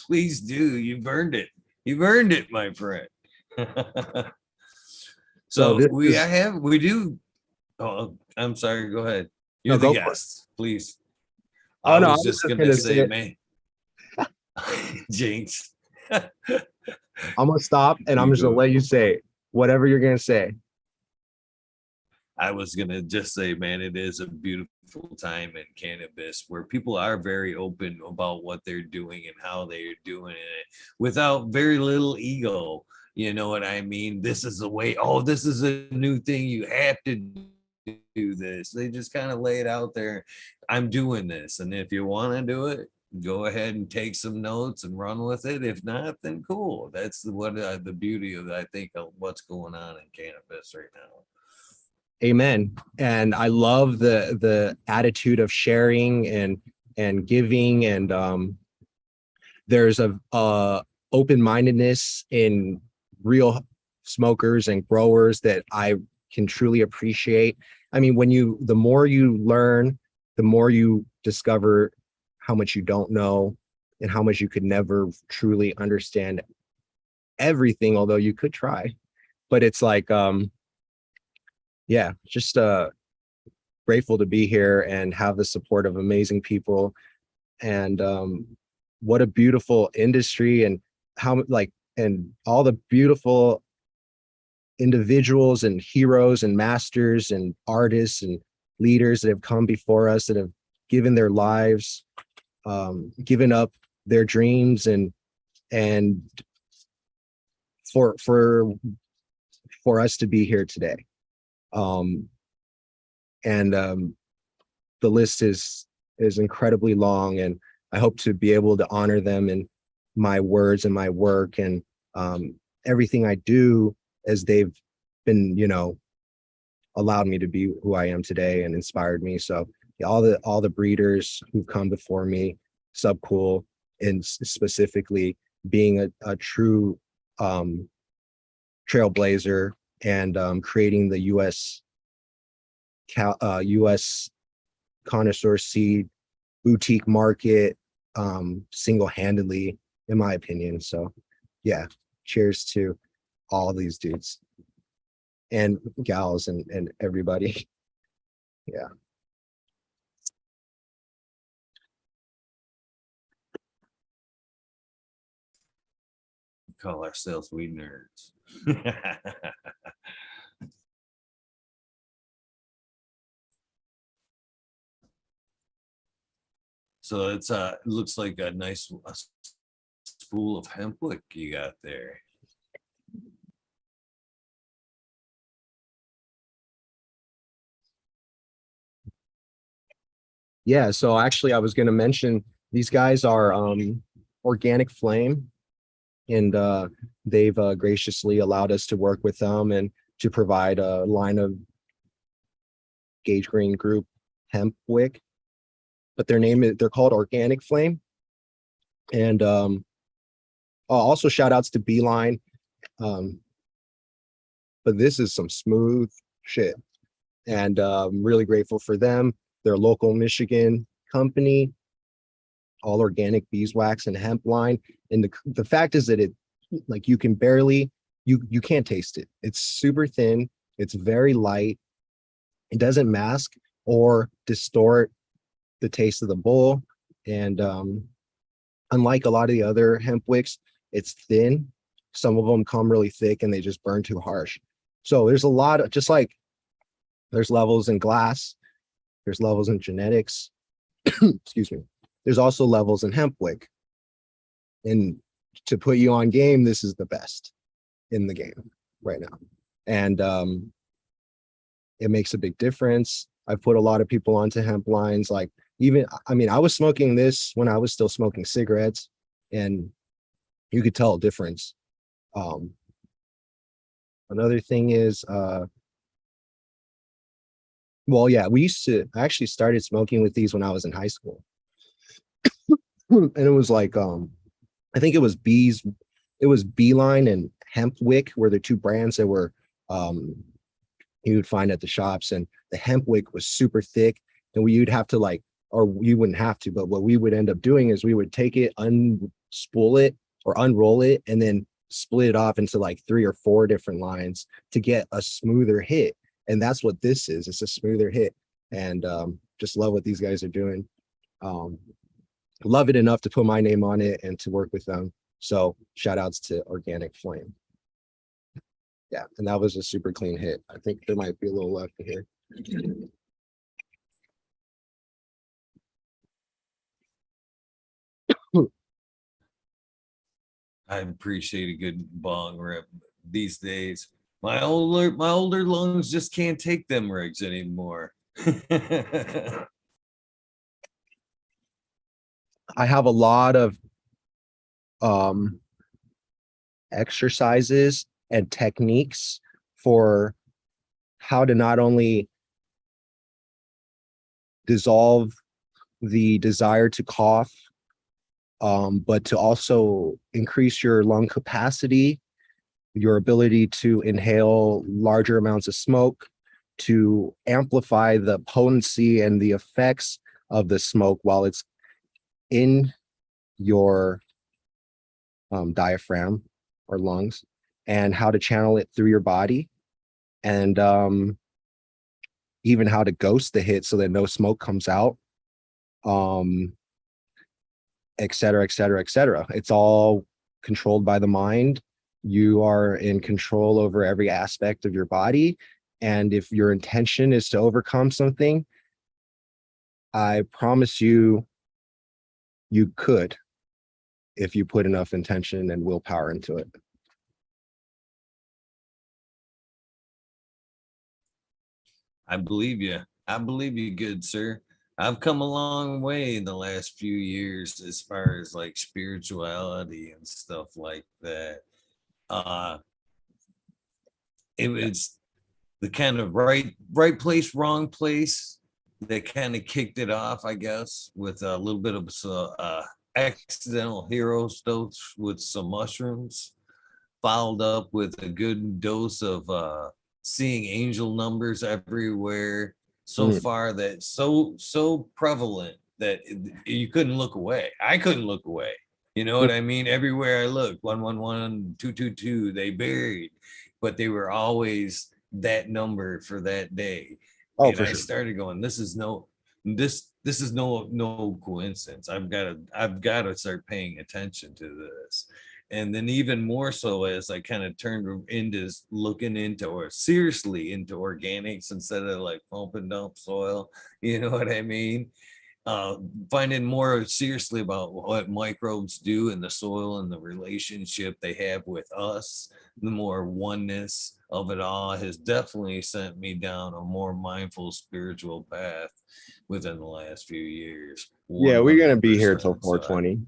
Please do. You've earned it. You've earned it, my friend. So we do. Oh, I'm sorry. Go ahead. You're the guest, please. I was just gonna say, man. Jinx. I'm gonna stop and I'm just gonna let you say whatever you're gonna say. I was gonna just say, man, it is a beautiful time in cannabis where people are very open about what they're doing and how they're doing it without very little ego. You know what I mean? This is the way. Oh, this is a new thing. You have to do this. They just kind of lay it out there. I'm doing this, and if you want to do it, go ahead and take some notes and run with it. If not, then cool. That's what the beauty of, I think, of what's going on in cannabis right now. Amen. And I love the attitude of sharing and giving, and there's a open-mindedness in real smokers and growers that I can truly appreciate. I mean, the more you learn, the more you discover how much you don't know and how much you could never truly understand everything, although you could try. But it's like, yeah, just grateful to be here and have the support of amazing people. And what a beautiful industry, and and all the beautiful individuals and heroes and masters and artists and leaders that have come before us, that have given their lives, given up their dreams, and for us to be here today. The list is incredibly long, and I hope to be able to honor them in my words and my work and everything I do, as they've been, allowed me to be who I am today and inspired me. So yeah, all the breeders who've come before me, Subcool, and specifically being a true trailblazer and creating the U.S. connoisseur seed boutique market single-handedly, in my opinion. So yeah, cheers to all these dudes and gals and everybody. Yeah. Call ourselves weed nerds. So it looks like a nice spool of hemp wick you got there. Yeah, so actually I was going to mention these guys are Organic Flame, and they've graciously allowed us to work with them and to provide a line of Gage Green Group hemp wick. But they're called Organic Flame. And also shout outs to Beeline. But this is some smooth shit. And I'm really grateful for them. They're a local Michigan company, all organic beeswax and hemp line. And the fact is that you can barely, you can't taste it. It's super thin. It's very light. It doesn't mask or distort the taste of the bowl. And unlike a lot of the other hemp wicks, it's thin. Some of them come really thick and they just burn too harsh. So there's a lot of, just like there's levels in glass, there's levels in genetics, excuse me. There's also levels in hemp wick. And to put you on game, this is the best in the game right now. And it makes a big difference. I've put a lot of people onto hemp lines. Like I was smoking this when I was still smoking cigarettes, and you could tell a difference. Another thing is, I actually started smoking with these when I was in high school. And it was like, I think it was Beeline and Hemp Wick were the two brands that were, you would find at the shops. And the Hemp Wick was super thick, and you'd have to or you wouldn't have to, but what we would end up doing is we would take it, unspool it or unroll it, and then split it off into like 3 or 4 different lines to get a smoother hit. And that's what this is. It's a smoother hit. And just love what these guys are doing. Love it enough to put my name on it and to work with them. So shout outs to Organic Flame. Yeah, and that was a super clean hit. I think there might be a little left here. I appreciate a good bong rip these days. My older lungs just can't take them rigs anymore. I have a lot of exercises and techniques for how to not only dissolve the desire to cough, but to also increase your lung capacity, your ability to inhale larger amounts of smoke, to amplify the potency and the effects of the smoke while it's in your diaphragm or lungs, and how to channel it through your body, and even how to ghost the hit so that no smoke comes out, et cetera, et cetera, et cetera. It's all controlled by the mind. You are in control over every aspect of your body. And if your intention is to overcome something, I promise you, you could, if you put enough intention and willpower into it. I believe you. I believe you, good sir. I've come a long way in the last few years as far as like spirituality and stuff like that. It was the kind of right place, wrong place that kind of kicked it off, I guess, with a little bit of accidental hero dose with some mushrooms, followed up with a good dose of seeing angel numbers everywhere so far, that so prevalent that you couldn't look away. I couldn't look away. You know what I mean? Everywhere I looked, 111, 222, they buried, but they were always that number for that day. Oh, and for I sure. started going, this is no coincidence. I've got to start paying attention to this. And then even more so as I kind of turned into looking into, or seriously into, organics instead of like pump and dump soil, you know what I mean? uh, finding more seriously about what microbes do in the soil and the relationship they have with us, the more oneness of it all has definitely sent me down a more mindful spiritual path within the last few years. Yeah, we're gonna be here 100%. till 420.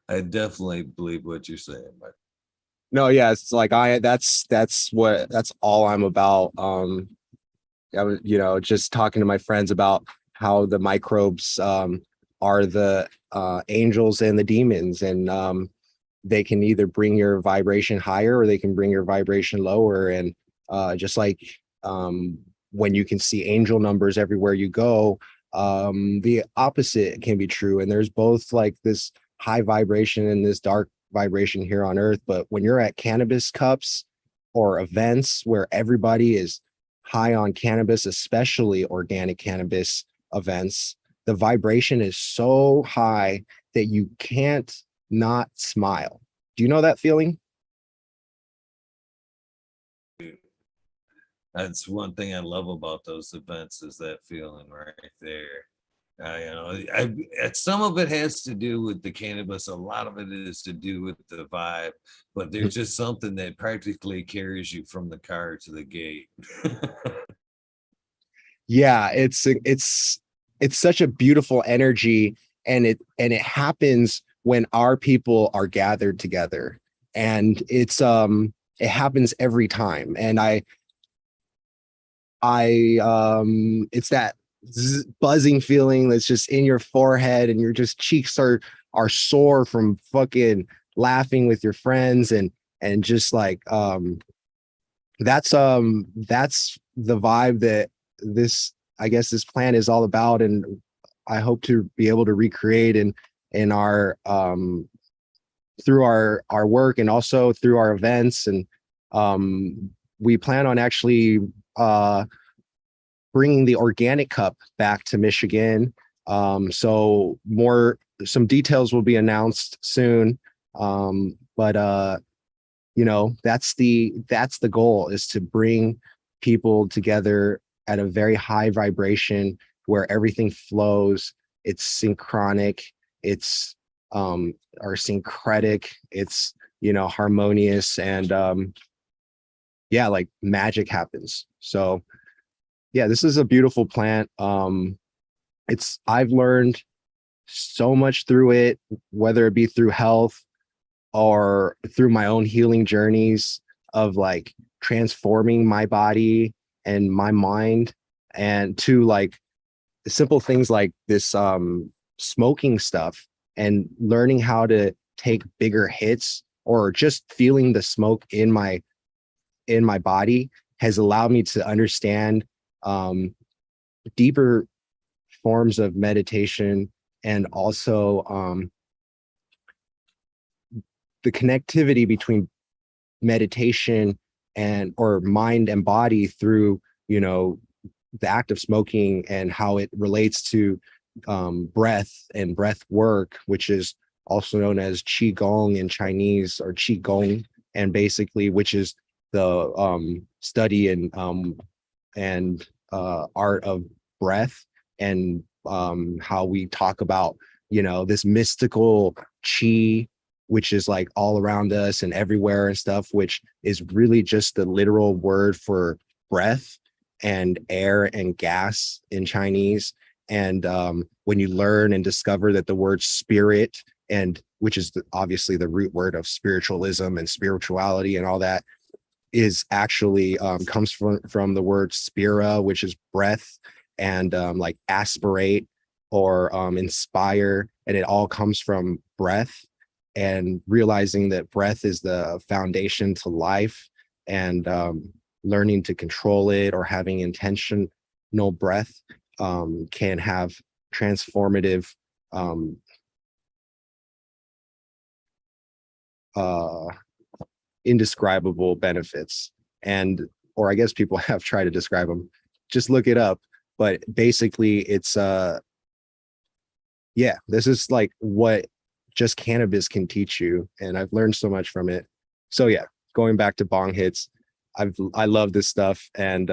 I definitely believe what you're saying, but No, yeah, it's like that's all I'm about. I was, just talking to my friends about how the microbes are the angels and the demons, and they can either bring your vibration higher or they can bring your vibration lower. And just like when you can see angel numbers everywhere you go, the opposite can be true. And there's both like this high vibration and this dark vibration here on earth. But when you're at cannabis cups or events where everybody is high on cannabis, especially organic cannabis events, the vibration is so high that you can't not smile. Do you know that feeling? that's one thing I love about those events is that feeling right there. Some of it has to do with the cannabis. A lot of it is to do with the vibe, but there's just something that practically carries you from the car to the gate. Yeah, it's such a beautiful energy, and it happens when our people are gathered together, and it happens every time. And it's that buzzing feeling that's just in your forehead, and your just cheeks are sore from fucking laughing with your friends, and just like that's the vibe that I guess this plan is all about. And I hope to be able to recreate in our through our work, and also through our events. And we plan on actually bringing the organic cup back to Michigan. So some details will be announced soon. But that's the goal, is to bring people together at a very high vibration where everything flows. It's synchronic, it's or syncretic, it's harmonious, and yeah, like magic happens. So yeah, this is a beautiful plant. I've learned so much through it, whether it be through health or through my own healing journeys of like transforming my body and my mind, and to like simple things like this smoking stuff, and learning how to take bigger hits, or just feeling the smoke in my body, has allowed me to understand deeper forms of meditation, and also the connectivity between meditation or mind and body through the act of smoking, and how it relates to breath and breath work, which is also known as qigong in Chinese, or qigong, and basically which is the study and art of breath, and how we talk about this mystical qi, which is like all around us and everywhere and stuff, which is really just the literal word for breath and air and gas in Chinese. And when you learn and discover that the word spirit, and which is obviously the root word of spiritualism and spirituality and all that, is actually comes from the word spira, which is breath, and like aspirate or inspire, and it all comes from breath. And realizing that breath is the foundation to life, and learning to control it, or having intentional breath can have transformative indescribable benefits. And or I guess people have tried to describe them. Just look it up. But basically it's yeah, this is like what just cannabis can teach you, and I've learned so much from it. So yeah, going back to bong hits, I love this stuff. And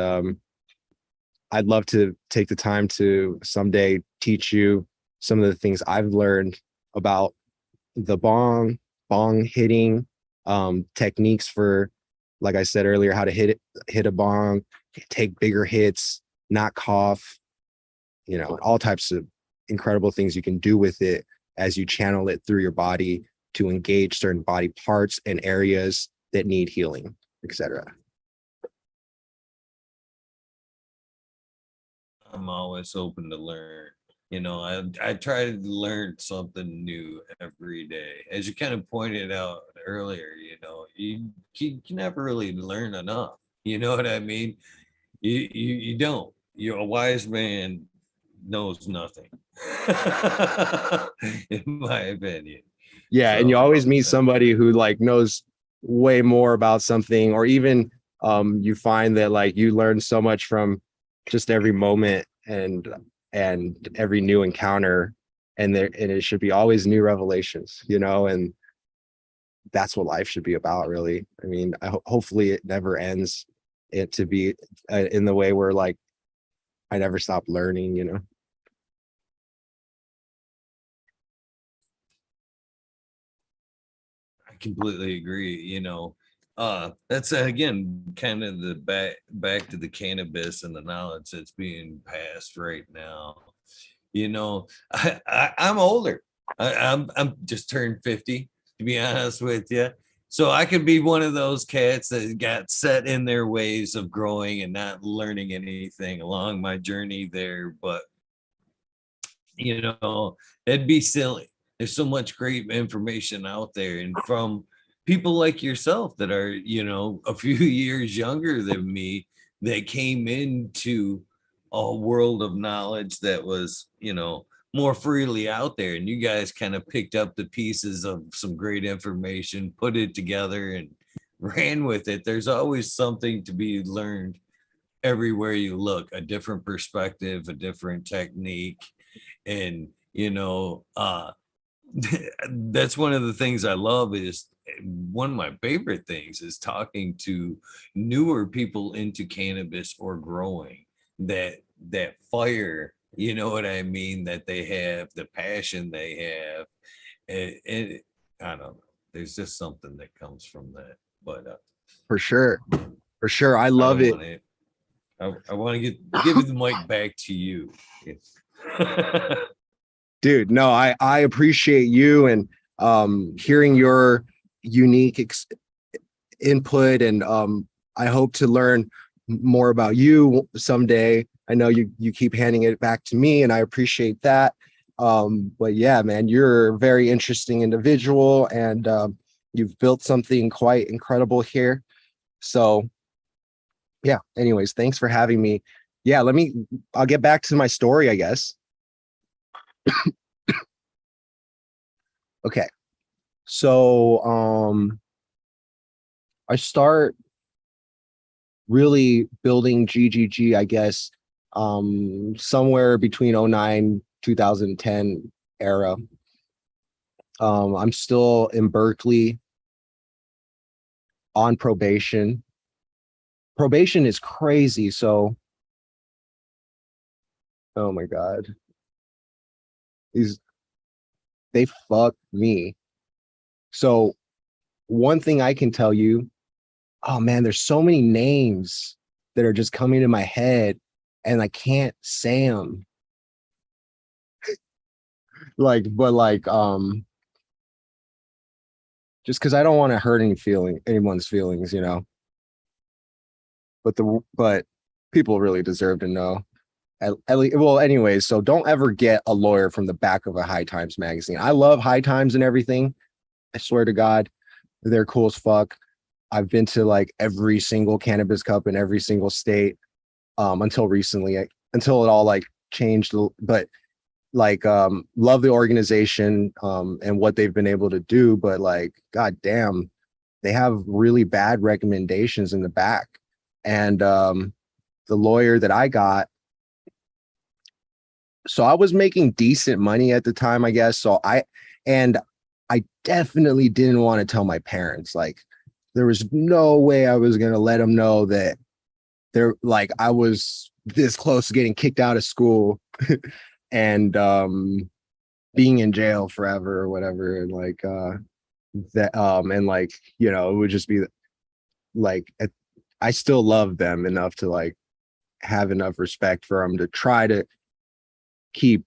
I'd love to take the time to someday teach you some of the things I've learned about the bong hitting, techniques for, like I said earlier, how to hit a bong, take bigger hits, not cough, all types of incredible things you can do with it as you channel it through your body to engage certain body parts and areas that need healing, etc. I'm always open to learn. I try to learn something new every day. As you kind of pointed out earlier, you can never really learn enough. You know what I mean? You don't. You're a wise man knows nothing, in my opinion. Yeah, and you So always meet somebody who like knows way more about something, or even you find that like you learn so much from just every moment and every new encounter, and it should be always new revelations, and that's what life should be about, really. I mean, hopefully it never ends, it to be in the way where like I never stop learning. I completely agree. That's again kind of the back to the cannabis and the knowledge that's being passed right now. I'm older. I'm just turned 50, to be honest with you. So I could be one of those cats that got set in their ways of growing and not learning anything along my journey there. But it'd be silly. There's so much great information out there, and from people like yourself that are, a few years younger than me, that came into a world of knowledge that was, more freely out there. And you guys kind of picked up the pieces of some great information, put it together, and ran with it. There's always something to be learned everywhere you look, a different perspective, a different technique. And that's one of the things I love. Is one of my favorite things is talking to newer people into cannabis or growing, that fire, you know what I mean, that they have, the passion they have. And I don't know, there's just something that comes from that. But For sure, I I love don't it. want to I want to give the mic back to you. Dude, no, I appreciate you, and hearing your unique input, and I hope to learn more about you someday. I know you keep handing it back to me, and I appreciate that. But yeah, man, you're a very interesting individual, and you've built something quite incredible here. So yeah, anyways, thanks for having me. Yeah, I'll get back to my story, I guess. Okay. So I start really building GGG, I guess, somewhere between 09, 2010 era. I'm still in Berkeley on probation. Probation is crazy. So, oh my God. They fucked me. So one thing I can tell you, oh man, there's so many names that are just coming to my head and I can't say them. Just because I don't want to hurt anyone's feelings, But people really deserve to know. At least, well, anyways, so don't ever get a lawyer from the back of a High Times magazine. I love High Times and everything. I swear to God, they're cool as fuck. I've been to like every single cannabis cup in every single state, until recently, until it all like changed. But like, love the organization, and what they've been able to do. But like, God damn, they have really bad recommendations in the back. And the lawyer that I got, so I was making decent money at the time, I guess. And I definitely didn't want to tell my parents. Like, there was no way I was going to let them know that I was this close to getting kicked out of school and being in jail forever or whatever. And like that and like, you know, it would just be like I still love them enough to like have enough respect for them to try to keep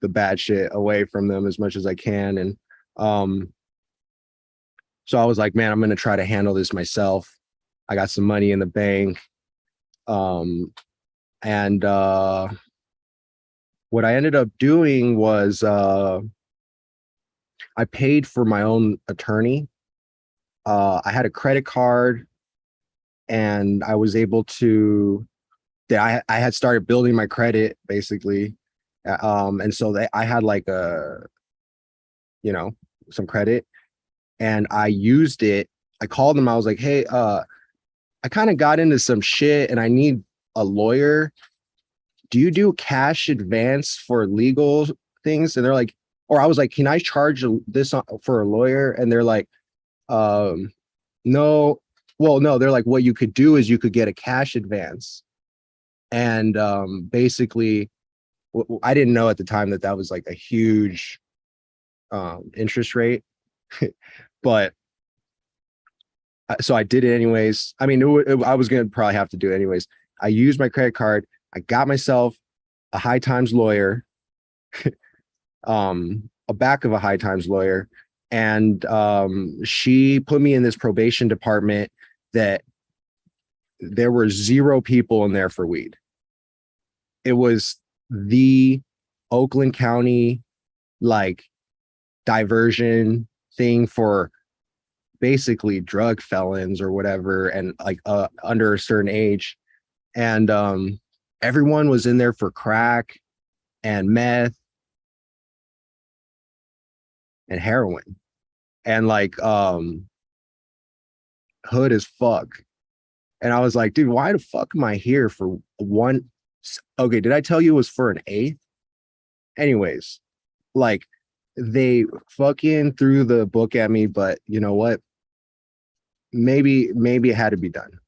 the bad shit away from them as much as I can. And so I was like, man, I'm gonna try to handle this myself. I got some money in the bank. And what I ended up doing was I paid for my own attorney. I had a credit card, and I was able to I had started building my credit basically. And so I had like you know, some credit, and I used it. I called them. I was like, hey, I kind of got into some shit and I need a lawyer. Do you do cash advance for legal things? And they're like, or I was like, can I charge this for a lawyer? And they're like, no. Well, no, they're like, what you could do is you could get a cash advance. And basically, I didn't know at the time that was like a huge interest rate, but so I did it anyways. I mean, I was going to probably have to do it anyways. I used my credit card. I got myself a high times lawyer, a back of a high times lawyer. And she put me in this probation department that there were 0 people in there for weed. It was the Oakland County, like, diversion thing for basically drug felons or whatever, and like under a certain age. And everyone was in there for crack and meth and heroin and like hood as fuck. And I was like, dude, why the fuck am I here for one? Okay, did I tell you it was for an eighth? Anyways, like, they fucking threw the book at me, but you know what? Maybe it had to be done.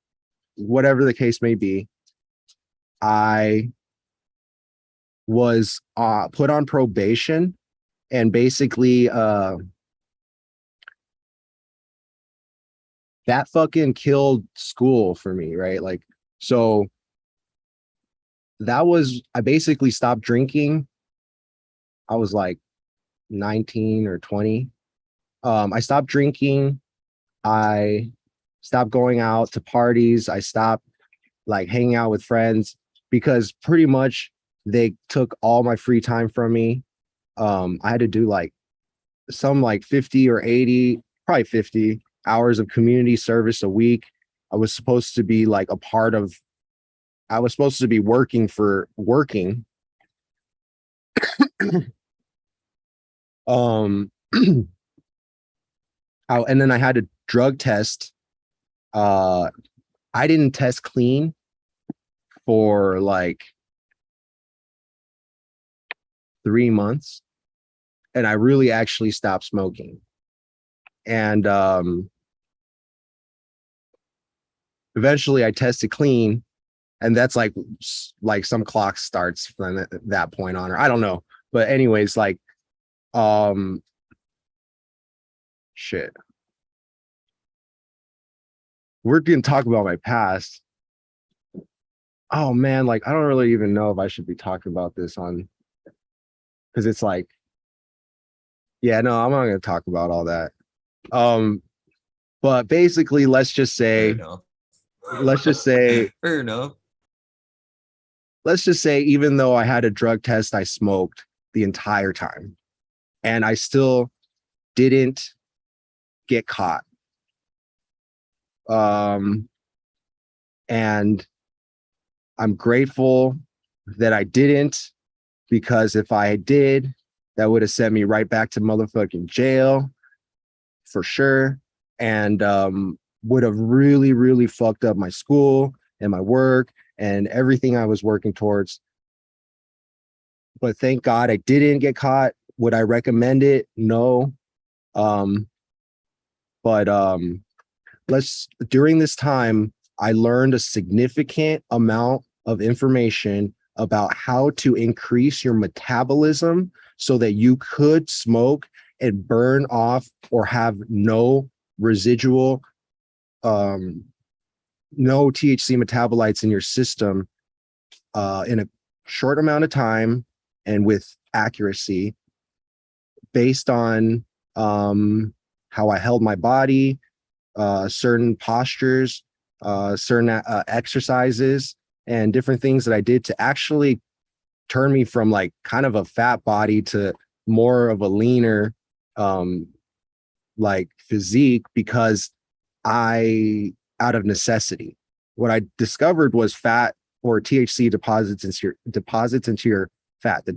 Whatever the case may be, I was put on probation, and basically that fucking killed school for me, right? Like, so I basically stopped drinking. I was like 19 or 20. I stopped drinking. I stopped going out to parties. I stopped like hanging out with friends because pretty much they took all my free time from me. I had to do like some like 50 or 80, probably 50 hours of community service a week. I was supposed to be like I was supposed to be working. And then I had a drug test. I didn't test clean for like 3 months, and I really actually stopped smoking. And eventually I tested clean, and that's like some clock starts from that point on, or I don't know. But anyways, like shit. We're gonna talk about my past. Oh man, like I don't really even know if I should be talking about this on, because it's like, yeah, no, I'm not gonna talk about all that. But basically, let's just say fair enough. Let's just say, even though I had a drug test, I smoked the entire time, and I still didn't get caught. And I'm grateful that I didn't, because if I did, that would have sent me right back to motherfucking jail for sure. And would have really, really fucked up my school and my work and everything I was working towards. But thank God I didn't get caught. Would I recommend it? No. But during this time, I learned a significant amount of information about how to increase your metabolism so that you could smoke and burn off or have no residual, no THC metabolites in your system in a short amount of time and with accuracy, based on how I held my body, certain postures, certain exercises, and different things that I did to actually turn me from like kind of a fat body to more of a leaner like physique, because out of necessity. What I discovered was fat or THC deposits into your fat, the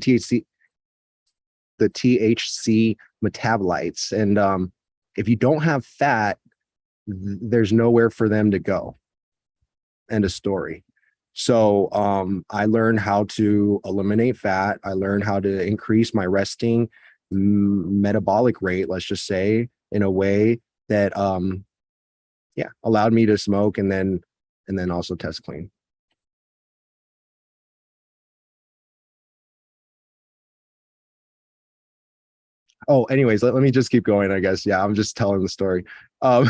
THC metabolites. And if you don't have fat, there's nowhere for them to go. End of story. So I learned how to eliminate fat. I learned how to increase my resting metabolic rate, let's just say, in a way that allowed me to smoke and then also test clean. Oh, anyways, let me just keep going, I guess. Yeah, I'm just telling the story. Um,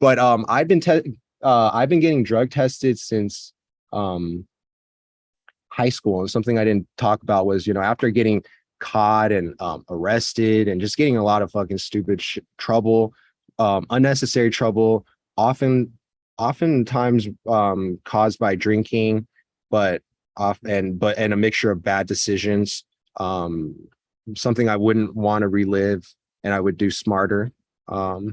but I've been getting drug tested since high school. And something I didn't talk about was, after getting caught and arrested and just getting a lot of fucking stupid trouble, unnecessary trouble, oftentimes caused by drinking, but a mixture of bad decisions. Something I wouldn't want to relive, and I would do smarter. But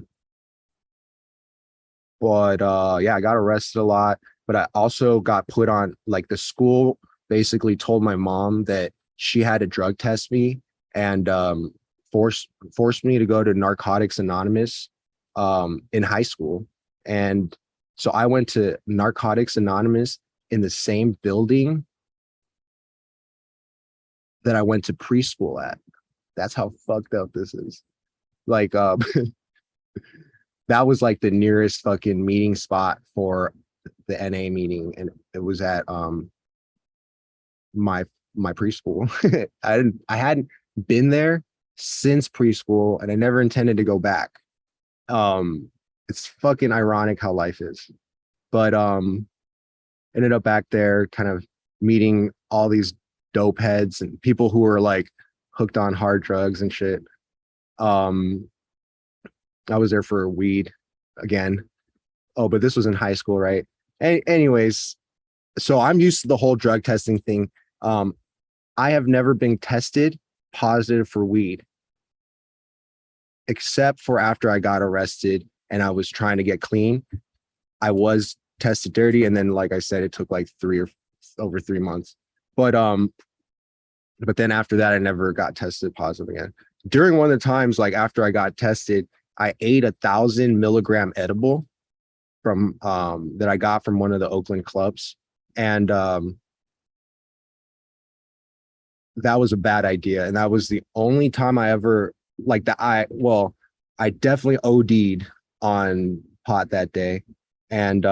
I got arrested a lot, but I also got put on, like, the school basically told my mom that she had to drug test me and forced me to go to Narcotics Anonymous in high school. And so I went to Narcotics Anonymous in the same building that I went to preschool at. That's how fucked up this is. Like, that was like the nearest fucking meeting spot for the NA meeting, and it was at my preschool. I hadn't been there since preschool, and I never intended to go back. It's fucking ironic how life is. But ended up back there, kind of meeting all these dope heads and people who were like hooked on hard drugs and shit. I was there for weed again. Oh, but this was in high school, right? Anyways, so I'm used to the whole drug testing thing. I have never been tested positive for weed, except for after I got arrested and I was trying to get clean. I was tested dirty, and then, like I said, it took like over 3 months. But then after that, I never got tested positive again. During one of the times, like after I got tested, I ate 1,000 milligram edible from that I got from one of the Oakland clubs, and that was a bad idea. And that was the only time I ever I definitely OD'd on pot that day. And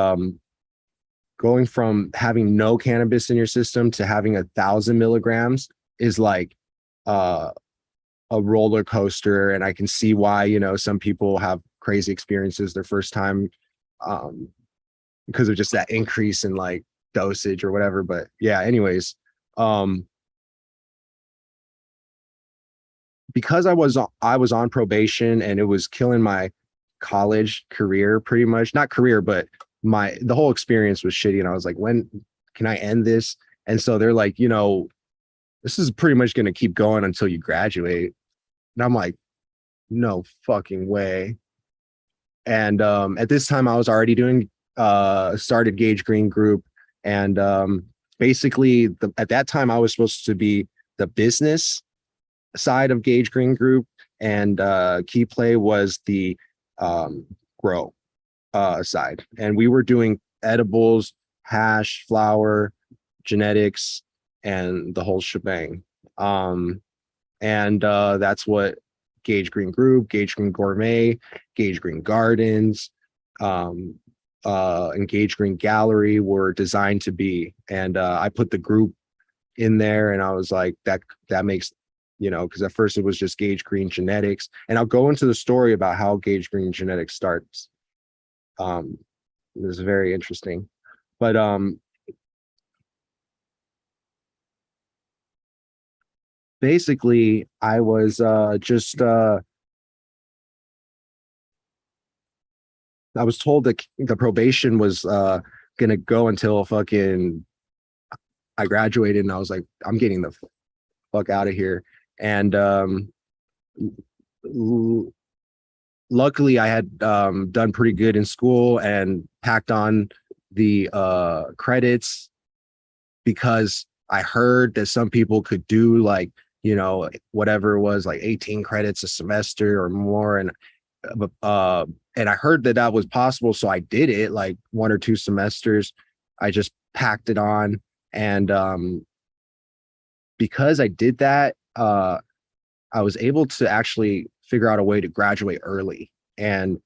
going from having no cannabis in your system to having 1,000 milligrams is like a roller coaster. And I can see why, some people have crazy experiences their first time because of just that increase in like dosage or whatever. But yeah, anyways, because I was on probation and it was killing my college career, pretty much. Not career, but the whole experience was shitty. And I was like, when can I end this? And so they're like, this is pretty much going to keep going until you graduate. And I'm like, no fucking way. And at this time I was already doing started Gage Green Group. And basically at that time I was supposed to be the business side of Gage Green Group, and Key Play was the grow side. And we were doing edibles, hash, flower, genetics, and the whole shebang. And that's what Gage Green Group, Gage Green Gourmet, Gage Green Gardens, and Gage Green Gallery were designed to be. And I put the group in there, and I was like, that makes, you know, because at first it was just Gage Green Genetics. And I'll go into the story about how Gage Green Genetics starts. It was very interesting. But basically I was I was told that the probation was gonna go until fucking I graduated, and I was like, I'm getting the fuck out of here. And luckily I had done pretty good in school and packed on the credits, because I heard that some people could do like, you know, whatever it was, like 18 credits a semester or more. And I heard that that was possible, so I did it like 1 or 2 semesters. I just packed it on. And because I did that, I was able to actually figure out a way to graduate early, and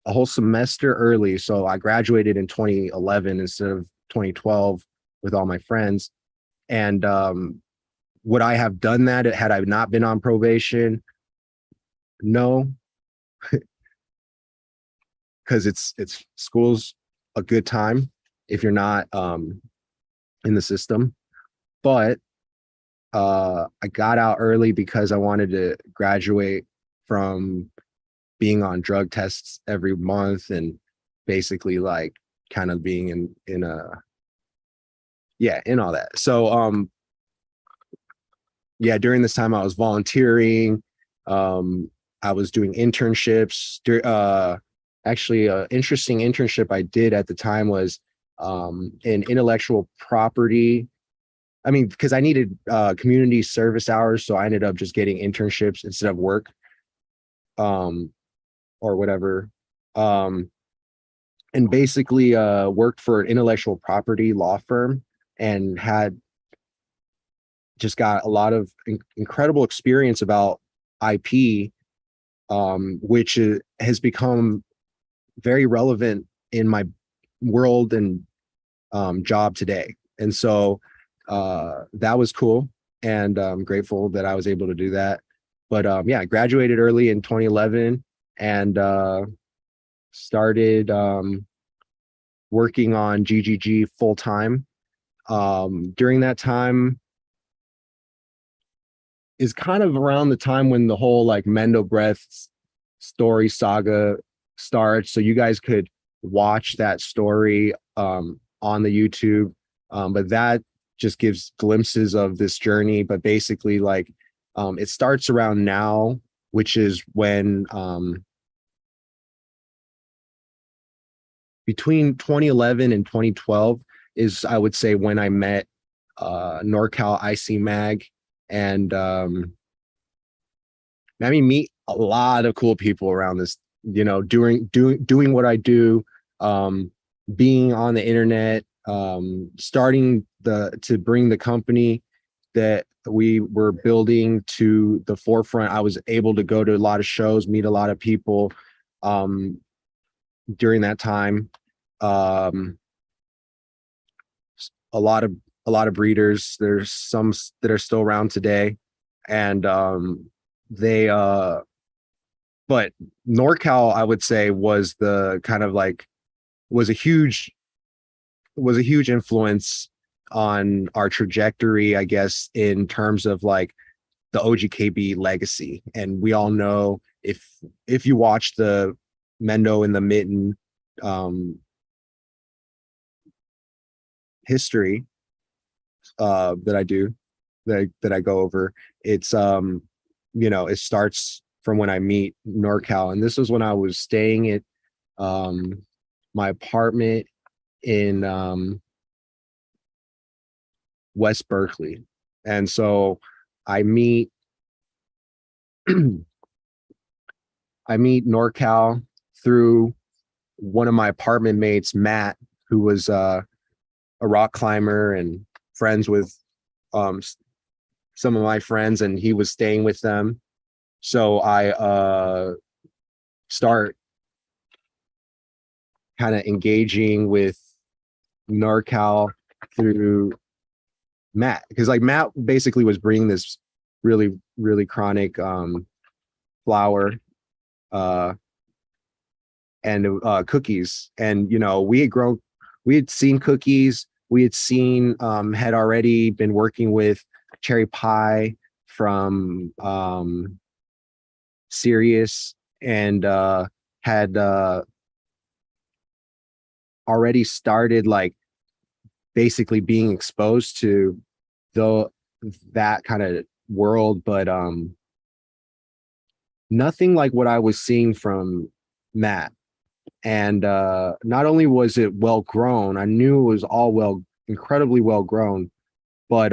a whole semester early. So I graduated in 2011 instead of 2012 with all my friends. And would I have done that had I not been on probation? No, because it's school's a good time if you're not in the system. But I got out early because I wanted to graduate from being on drug tests every month, and basically like kind of being in all that. So yeah, during this time I was volunteering. I was doing internships. Actually, an interesting internship I did at the time was in intellectual property. I mean, because I needed community service hours, so I ended up just getting internships instead of work, or whatever. And basically worked for an intellectual property law firm, and had just got a lot of incredible experience about IP, which has become very relevant in my world and job today. And so that was cool, and I'm grateful that I was able to do that. But yeah, I graduated early in 2011, and started working on GGG full time. During that time is kind of around the time when the whole like Mendo Breath story saga starts. So you guys could watch that story on the YouTube. But that just gives glimpses of this journey. But basically, like it starts around now, which is when between 2011 and 2012 is, I would say, when I met NorCal IC Mag. And I mean, meet a lot of cool people around this, you know, doing what I do, being on the internet, starting to bring the company that we were building to the forefront. I was able to go to a lot of shows, meet a lot of people during that time. A lot of breeders. There's some that are still around today, and they but NorCal, I would say, was the kind of like was a huge influence on our trajectory, I guess, in terms of like the OGKB legacy. And we all know, if you watch the Mendo and the Mitten history that I go over, it's you know, it starts from when I meet NorCal. And this was when I was staying at my apartment in West Berkeley. And so I meet NorCal through one of my apartment mates, Matt, who was a rock climber and friends with some of my friends, and he was staying with them. So I start kind of engaging with NorCal through Matt, because like Matt basically was bringing this really, really chronic flower and cookies. And, you know, we had seen cookies, we had seen, had already been working with cherry pie from Sirius, and had already started like basically being exposed to that kind of world, but nothing like what I was seeing from Matt. And not only was it well grown, I knew it was all incredibly well grown, but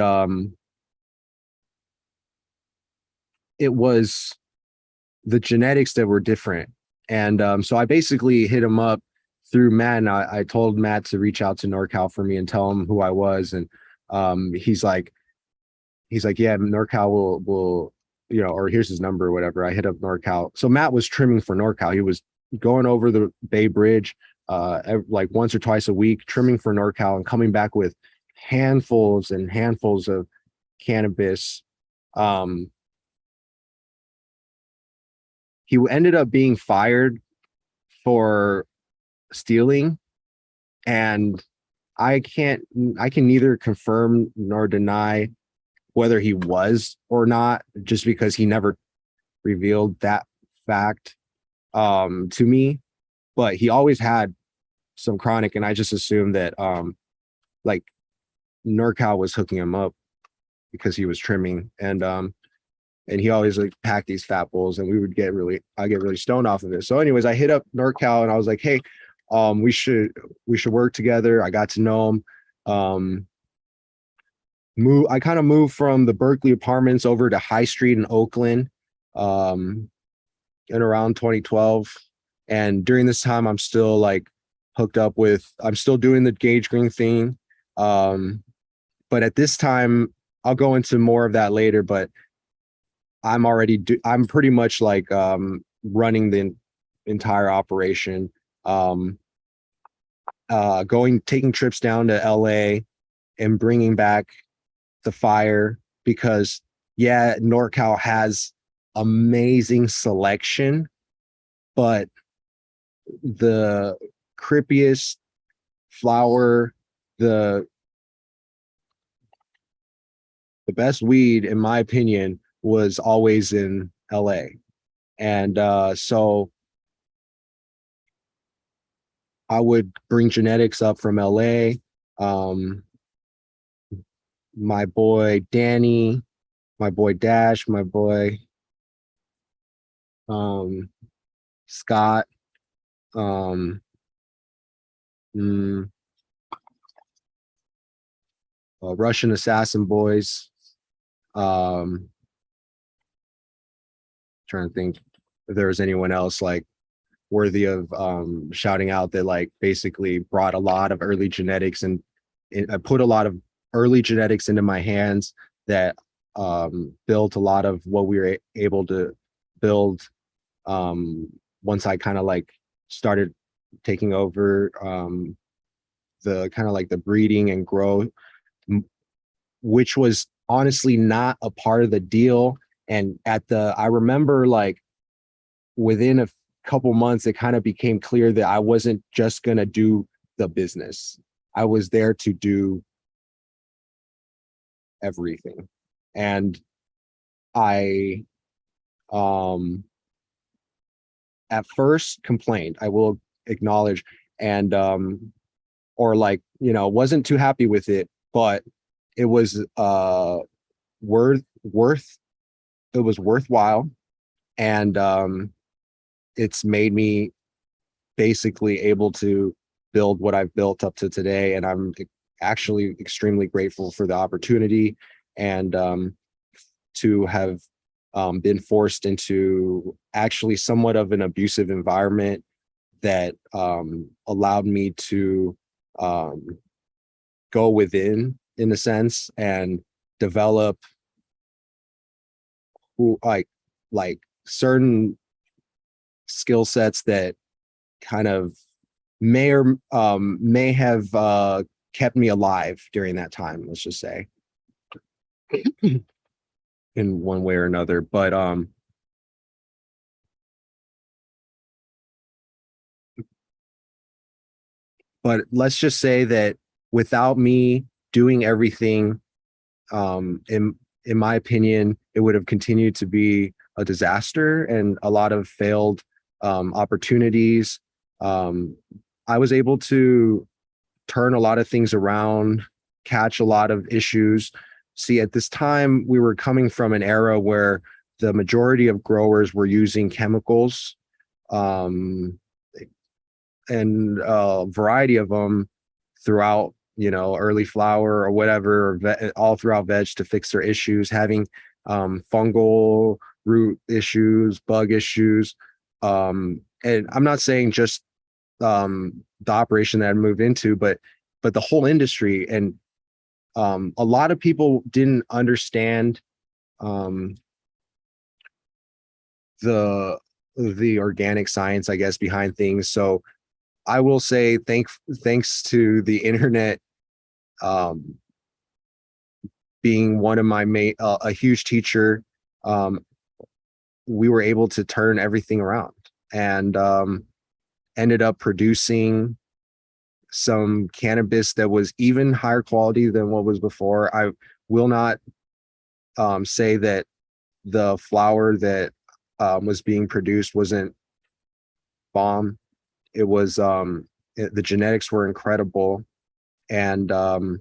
it was the genetics that were different. And so I basically hit him up through Matt, and I told Matt to reach out to NorCal for me and tell him who I was. And he's like, yeah, NorCal will, you know, or here's his number or whatever. I hit up NorCal. So Matt was trimming for NorCal. He was going over the Bay Bridge like once or twice a week, trimming for NorCal and coming back with handfuls and handfuls of cannabis. He ended up being fired for stealing, and I can neither confirm nor deny whether he was or not, just because he never revealed that fact to me. But he always had some chronic, and I just assumed that like NorCal was hooking him up because he was trimming, and he always like packed these fat bowls, and I get really stoned off of it. So anyways, I hit up NorCal and I was like, hey, we should work together. I got to know him. I kind of moved from the Berkeley apartments over to High Street in Oakland in around 2012. And during this time, I'm still like I'm still doing the Gage Green thing. But at this time, I'll go into more of that later, but I'm pretty much like running the entire operation, taking trips down to LA and bringing back the fire, because yeah, NorCal has amazing selection, but the crippiest flower, the best weed, in my opinion, was always in LA. And so I would bring genetics up from LA. My boy Danny, my boy Dash, my boy Scott, Russian Assassin Boys. Trying to think if there was anyone else like worthy of shouting out, that like basically brought a lot of early genetics, and I put a lot of early genetics into my hands that built a lot of what we were able to build once I kind of like started taking over the kind of like the breeding and growth, which was honestly not a part of the deal. And I remember like within a couple months, it kind of became clear that I wasn't just going to do the business. I was there to do everything. And I at first complained, I will acknowledge, and or like, you know, wasn't too happy with it, but it was worthwhile. And it's made me basically able to build what I've built up to today. And I'm actually extremely grateful for the opportunity, and to have been forced into actually somewhat of an abusive environment that allowed me to go within, in a sense, and develop like certain skill sets that kind of may have kept me alive during that time, let's just say, in one way or another. But let's just say that without me doing everything, in my opinion, it would have continued to be a disaster and a lot of failed opportunities. I was able to turn a lot of things around, catch a lot of issues. See, at this time, we were coming from an era where the majority of growers were using chemicals, and a variety of them throughout, early flower or whatever, all throughout veg to fix their issues, having fungal root issues, bug issues. And I'm not saying just the operation that I moved into, but the whole industry. And a lot of people didn't understand the organic science, I guess, behind things. So I will say thanks to the internet being one of my a huge teacher, we were able to turn everything around and ended up producing some cannabis that was even higher quality than what was before. I will not say that the flower that was being produced wasn't bomb. It was the genetics were incredible, and I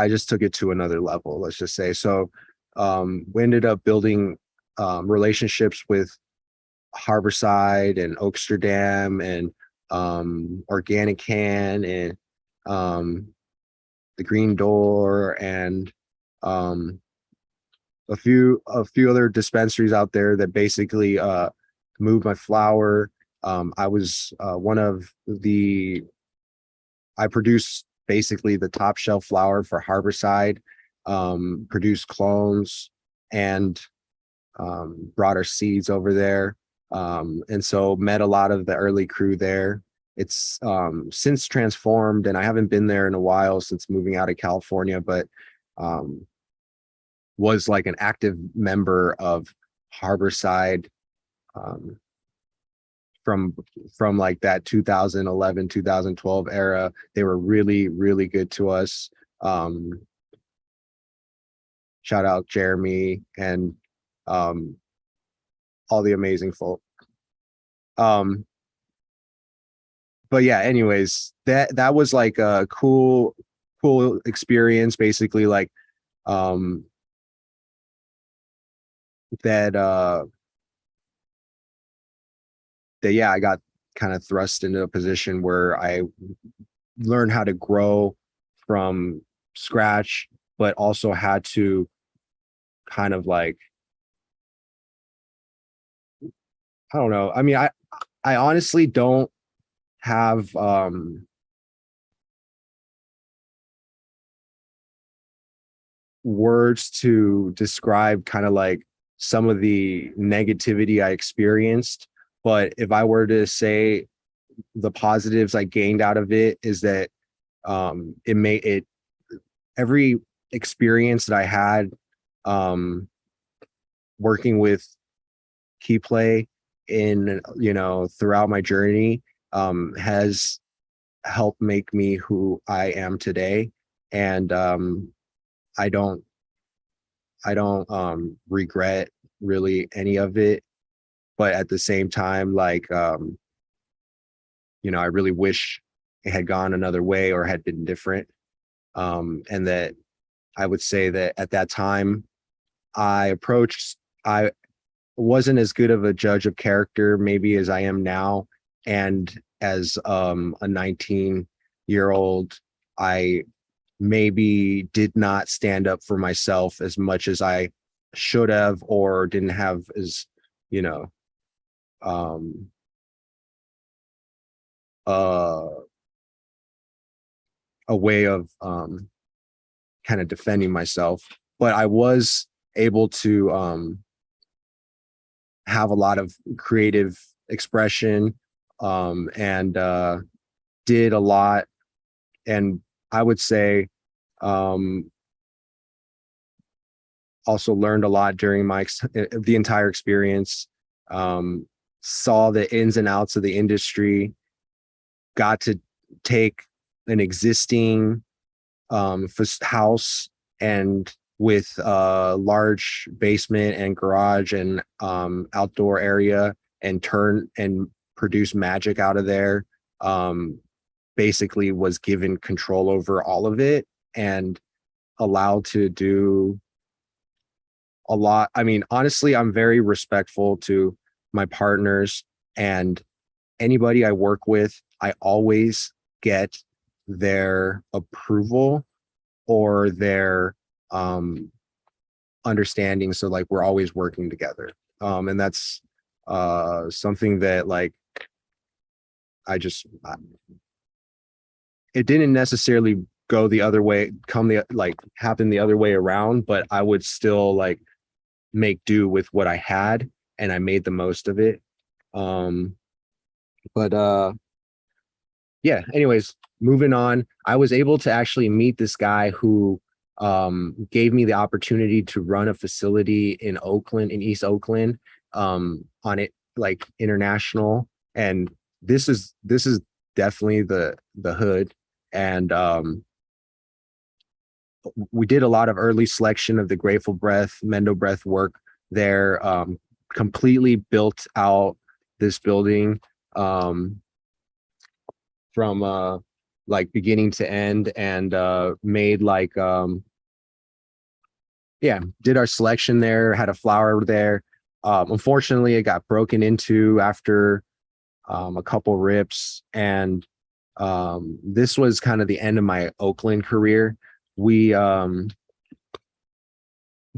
just took it to another level, let's just say. So we ended up building relationships with Harborside and Oaksterdam and Organic Can and the Green Door and a few other dispensaries out there that basically moved my flower. I was I produced basically the top shelf flower for Harborside, produced clones, and brought our seeds over there. And so met a lot of the early crew there. It's since transformed, and I haven't been there in a while since moving out of California, but was like an active member of Harborside from like that 2011 2012 era. They were really, really good to us. Shout out Jeremy and all the amazing folk. But yeah, anyways, that was like a cool experience, basically, like that yeah, I got kind of thrust into a position where I learned how to grow from scratch, but also had to kind of like, I don't know. I mean, I honestly don't have words to describe kind of like some of the negativity I experienced. But if I were to say the positives I gained out of it, is that every experience that I had working with Key Play in, throughout my journey has helped make me who I am today. And I don't regret really any of it. But at the same time, like, I really wish it had gone another way or had been different. And that I would say that at that time, I wasn't as good of a judge of character maybe as I am now. And as a 19-year-old, I maybe did not stand up for myself as much as I should have, or didn't have as, a way of kind of defending myself. But I was able to have a lot of creative expression, and did a lot. And I would say also learned a lot during the entire experience. Saw the ins and outs of the industry, got to take an existing house and with a large basement and garage and outdoor area and turn and produce magic out of there. Basically was given control over all of it and allowed to do a lot. I mean, honestly, I'm very respectful to my partners and anybody I work with. I always get their approval or their understanding. So like we're always working together. And that's something that like it didn't necessarily go the other way, happen the other way around, but I would still like make do with what I had and I made the most of it. Yeah, anyways, moving on. I was able to actually meet this guy who gave me the opportunity to run a facility in Oakland, in East Oakland, on it like international. And this is definitely the hood. And we did a lot of early selection of the Grateful Breath, Mendo Breath work there. Completely built out this building from like beginning to end, and made like did our selection there, had a flower there. Unfortunately, it got broken into after a couple rips, and this was kind of the end of my Oakland career. We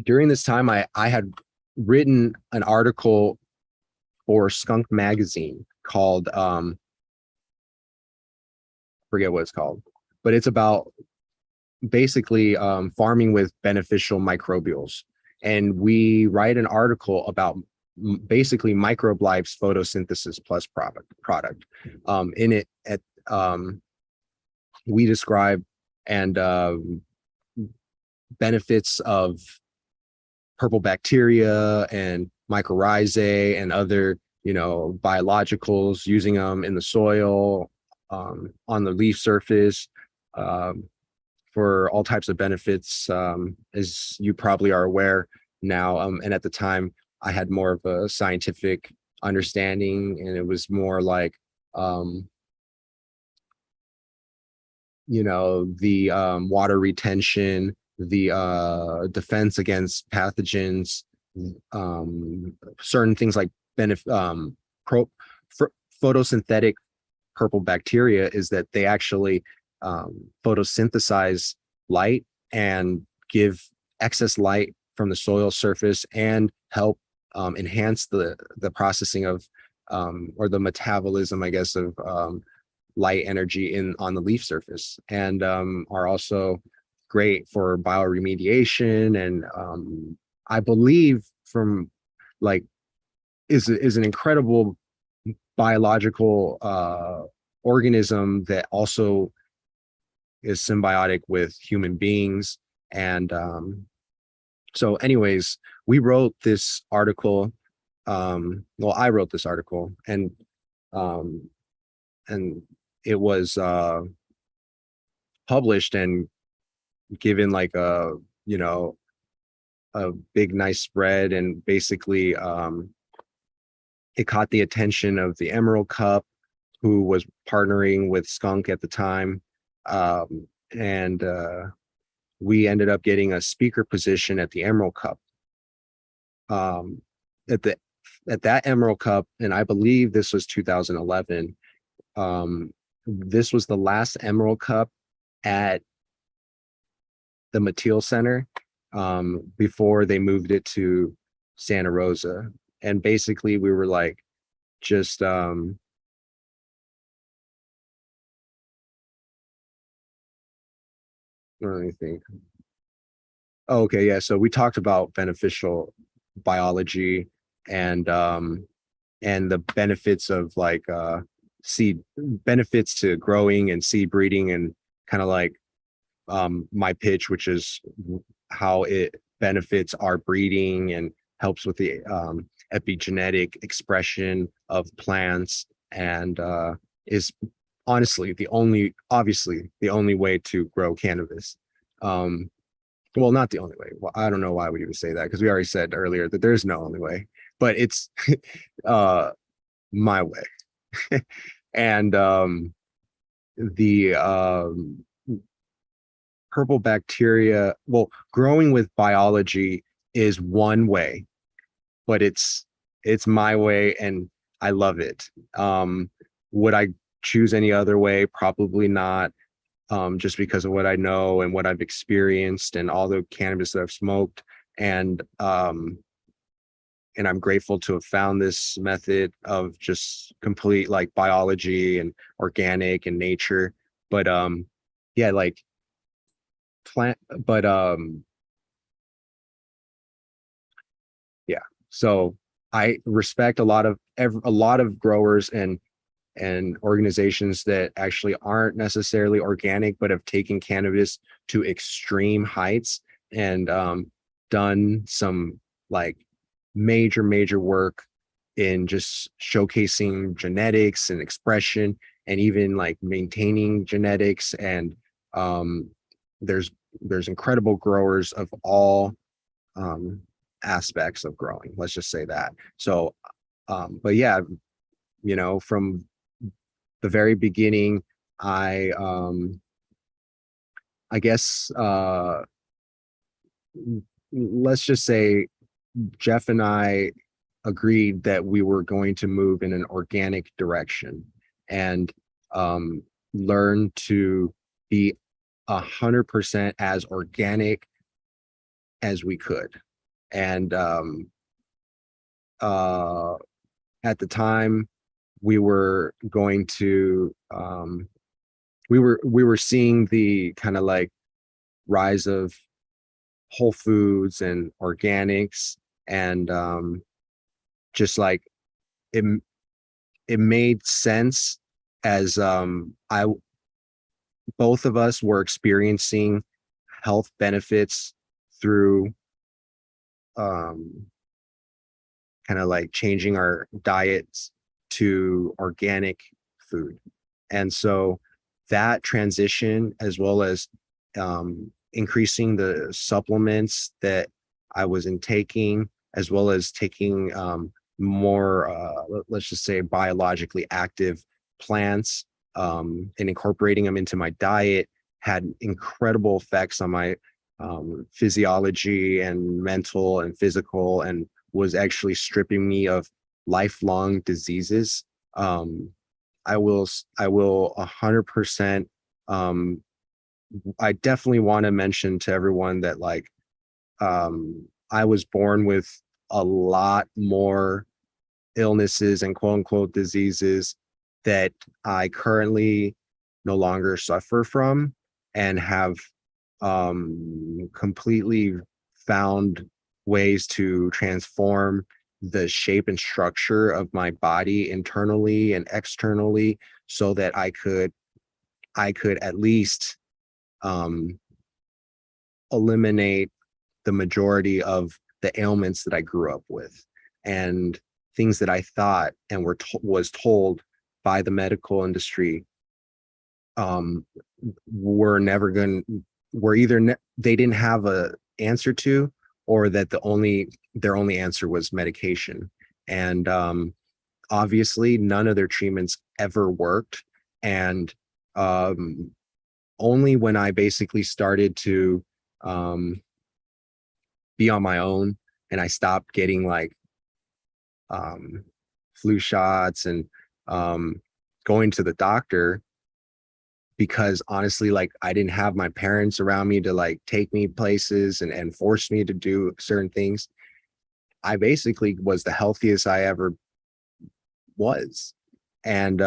during this time I had written an article for Skunk magazine called forget what it's called, but it's about basically farming with beneficial microbials. And we write an article about basically microbe life's photosynthesis plus product. In it, we describe and benefits of purple bacteria and mycorrhizae and other, biologicals, using them in the soil, on the leaf surface, for all types of benefits, as you probably are aware now. And at the time, I had more of a scientific understanding, and it was more like, the water retention, the defense against pathogens, certain things like photosynthetic purple bacteria is that they actually photosynthesize light and give excess light from the soil surface and help enhance the processing of or the metabolism, I guess, of light energy on the leaf surface, and are also great for bioremediation. And I believe from like is an incredible biological organism that also is symbiotic with human beings. And so anyways, we wrote this article. Well, I wrote this article, and it was published and given like a big nice spread, and basically it caught the attention of the Emerald Cup, who was partnering with Skunk at the time, and we ended up getting a speaker position at the Emerald Cup. At that Emerald Cup, and I believe this was 2011, this was the last Emerald Cup at the Micheal Center before they moved it to Santa Rosa. And basically we were like just let me think. Oh, okay, yeah. So we talked about beneficial biology and the benefits of like seed benefits to growing and seed breeding, and kind of like my pitch, which is how it benefits our breeding and helps with the epigenetic expression of plants, and is honestly obviously the only way to grow cannabis. Well, not the only way. Well, I don't know why we would say that, because we already said earlier that there's no only way, but it's my way. And the purple bacteria, well, growing with biology is one way, but it's my way and I love it. Would I choose any other way? Probably not. Just because of what I know and what I've experienced and all the cannabis that I've smoked. And I'm grateful to have found this method of just complete like biology and organic and nature. But yeah, like plant, but yeah. So I respect a lot of growers and organizations that actually aren't necessarily organic, but have taken cannabis to extreme heights and done some like major work in just showcasing genetics and expression, and even like maintaining genetics. And there's incredible growers of all aspects of growing, let's just say that. So but yeah, from the very beginning, I guess let's just say Jeff and I agreed that we were going to move in an organic direction and learn to be 100% as organic as we could. And at the time, we were going to we were seeing the kind of like rise of whole foods and organics, and just like it made sense as both of us were experiencing health benefits through kind of like changing our diets to organic food. And so that transition, as well as increasing the supplements that I was intaking, as well as taking more, let's just say, biologically active plants and incorporating them into my diet, had incredible effects on my physiology and mental and physical, and was actually stripping me of lifelong diseases. I will 100%. I definitely want to mention to everyone that like I was born with a lot more illnesses and quote unquote diseases that I currently no longer suffer from, and have completely found ways to transform the shape and structure of my body internally and externally, so that I could at least eliminate the majority of the ailments that I grew up with, and things that I thought and was told by the medical industry were never going, were either they didn't have a answer to, or that their only answer was medication. And obviously none of their treatments ever worked. And only when I basically started to be on my own, and I stopped getting like flu shots and going to the doctor, because honestly, like I didn't have my parents around me to like take me places and force me to do certain things. I basically was the healthiest I ever was. And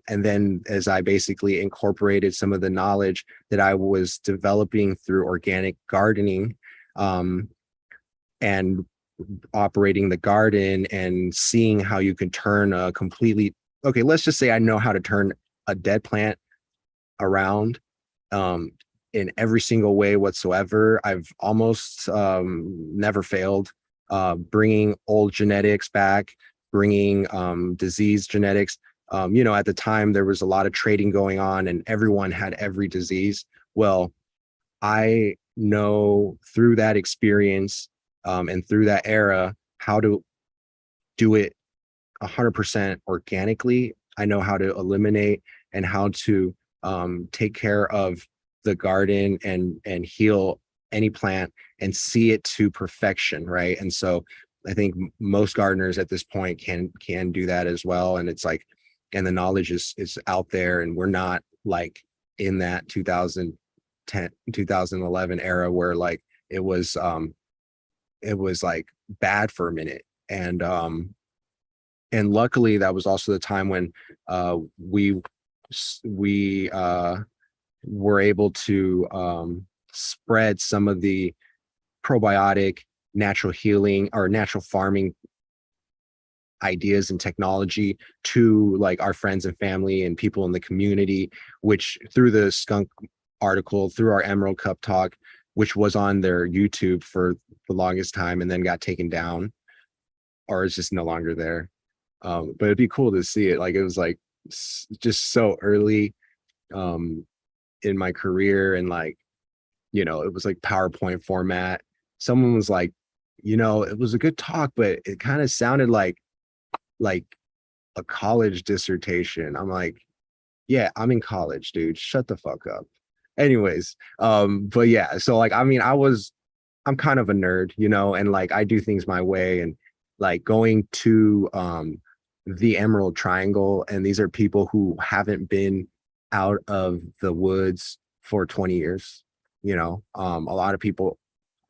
then as I basically incorporated some of the knowledge that I was developing through organic gardening, and operating the garden and seeing how you can turn a completely okay, let's just say I know how to turn a dead plant around um, in every single way whatsoever. I've almost never failed bringing old genetics back, bringing disease genetics. At the time, there was a lot of trading going on and everyone had every disease. Well, I know through that experience and through that era how to do it 100% organically. I know how to eliminate and how to take care of the garden and heal any plant and see it to perfection, right? And so I think most gardeners at this point can do that as well. And it's like, and the knowledge is out there, and we're not like in that 2010 2011 era where like it was like bad for a minute. And luckily that was also the time when we were able to spread some of the probiotic natural healing or natural farming ideas and technology to like our friends and family and people in the community, which through the skunk article, through our Emerald Cup talk, which was on their YouTube for the longest time and then got taken down or is just no longer there. But it'd be cool to see it. Like it was like just so early in my career, and like, it was like PowerPoint format. Someone was like, it was a good talk, but it kind of sounded like a college dissertation. I'm like, yeah, I'm in college, dude. Shut the fuck up. Anyways, but yeah, so like, I mean, I'm kind of a nerd, and like I do things my way, and like going to the Emerald Triangle, and these are people who haven't been out of the woods for 20 years. A lot of people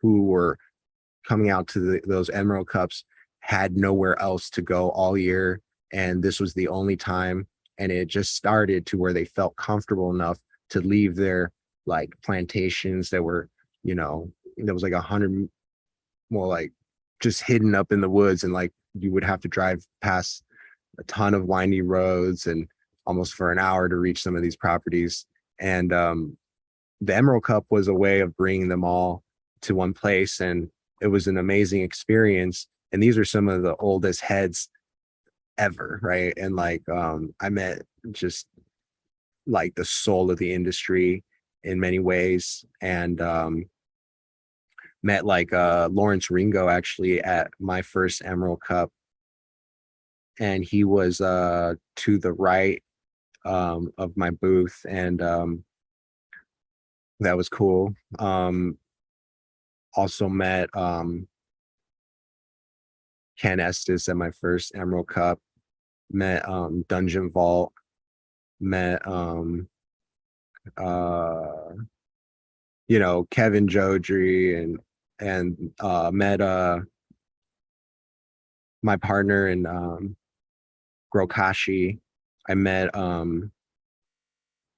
who were coming out to those Emerald Cups had nowhere else to go all year, and this was the only time. And it just started to where they felt comfortable enough to leave their like plantations that were, there was like 100 more like just hidden up in the woods, and like you would have to drive past a ton of windy roads and almost for an hour to reach some of these properties. And the Emerald Cup was a way of bringing them all to one place, and it was an amazing experience. And these are some of the oldest heads ever, right? And like I met just like the soul of the industry in many ways, and met like Lawrence Ringo actually at my first Emerald Cup, and he was to the right of my booth, and that was cool. Also met Ken Estes at my first Emerald Cup, met Dungeon Vault, met Kevin Jodry, and met my partner in Grokashi. I met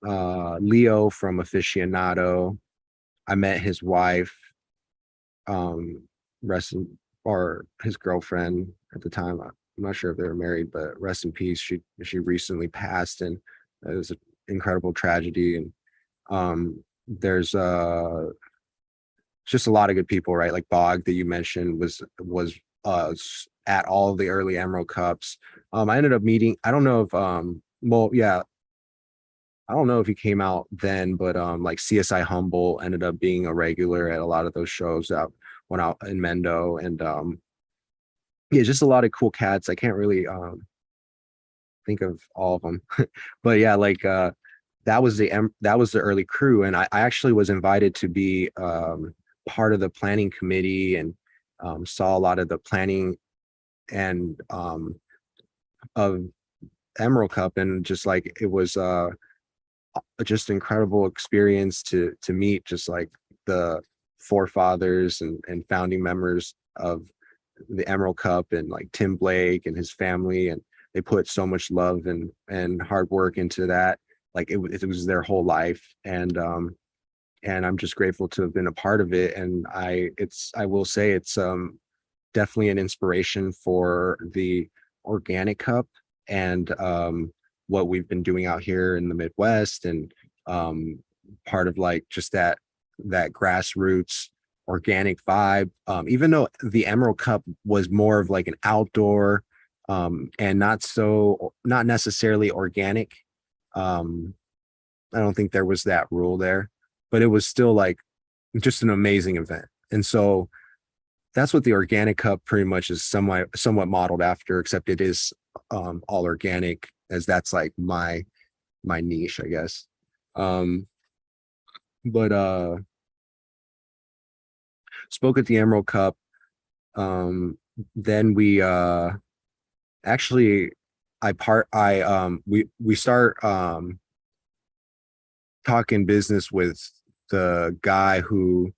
Leo from Aficionado. I met his wife, rest in, or his girlfriend at the time. I'm not sure if they were married, but rest in peace. She recently passed, and it was an incredible tragedy. And there's just a lot of good people, right? Like Bog that you mentioned was at all of the early Emerald Cups. I ended up meeting, I don't know if well, yeah, I don't know if he came out then, but like CSI Humble ended up being a regular at a lot of those shows out when out in Mendo. And yeah, just a lot of cool cats. I can't really think of all of them. But yeah, like that was the early crew, and I actually was invited to be part of the planning committee, and saw a lot of the planning and of Emerald Cup, and just like it was just incredible experience to meet just like the forefathers and founding members of the Emerald Cup, and like Tim Blake and his family, and they put so much love and hard work into that. Like it was their whole life, and I'm just grateful to have been a part of it. And I will say it's definitely an inspiration for the Organic Cup. and what we've been doing out here in the Midwest, and part of like just that grassroots organic vibe. Even though the Emerald Cup was more of like an outdoor and not necessarily organic. I don't think there was that rule there, but it was still like just an amazing event. And so that's what the Organic Cup pretty much is somewhat modeled after, except it is all organic, as that's like my niche, I guess. But spoke at the Emerald Cup. Then we actually we start talking business with the guy who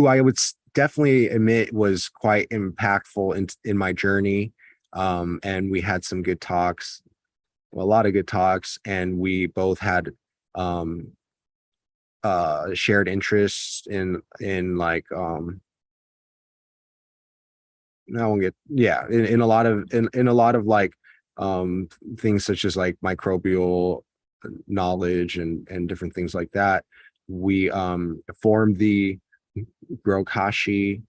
I would definitely admit was quite impactful in my journey. And we had some good talks, a lot of good talks, and we both had shared interests in like I won't get in a lot of like things such as like microbial knowledge and different things like that. We formed the Grokashi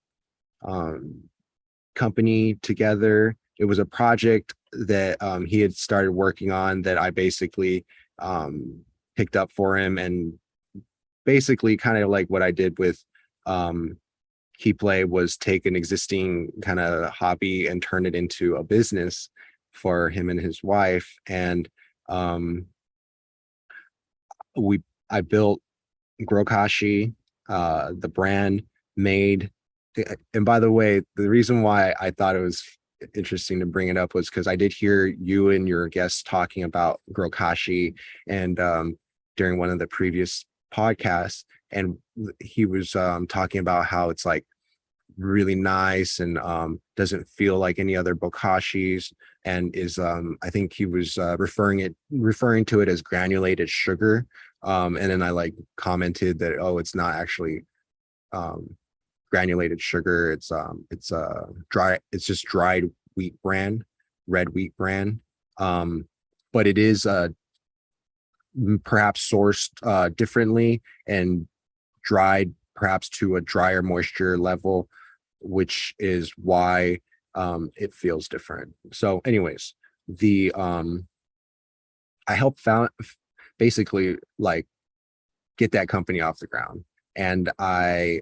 company together. It was a project that he had started working on that I basically picked up for him, and basically kind of like what I did with Key Play was take an existing kind of hobby and turn it into a business for him and his wife. And I built Grokashi, the brand made. And by the way, the reason why I thought it was interesting to bring it up was because I did hear you and your guests talking about Grokashi, and during one of the previous podcasts, and he was talking about how it's like really nice and doesn't feel like any other bokashis, and is I think he was referring to it as granulated sugar. And then I like commented that, oh, it's not actually granulated sugar, it's just dried wheat bran, red wheat bran. But it is perhaps sourced differently and dried perhaps to a drier moisture level, which is why it feels different. So anyways, the I helped basically like get that company off the ground, and I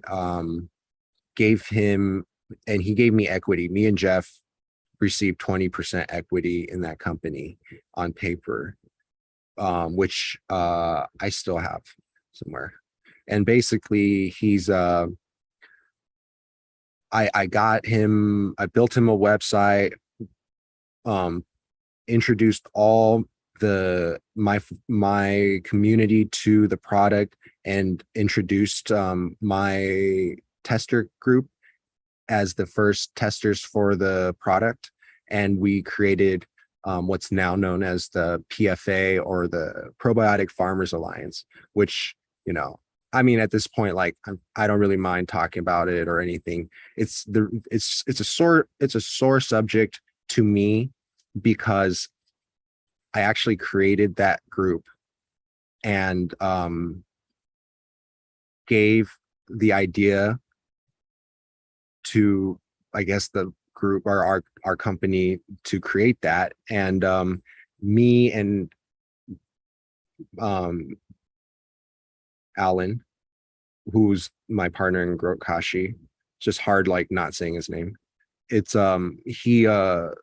gave him, and he gave me equity. Me and Jeff received 20% equity in that company on paper, which I still have somewhere. And basically he's I got him, I built him a website, introduced all my community to the product, and introduced my tester group as the first testers for the product. And we created what's now known as the PFA, or the Probiotic Farmers Alliance, which, you know, I mean, at this point, like, I don't really mind talking about it or anything. It's a sore subject to me, because I actually created that group and gave the idea to, I guess, the group, or our company, to create that. And me and Alan, who's my partner in Grokashi, just hard like not saying his name. It's he and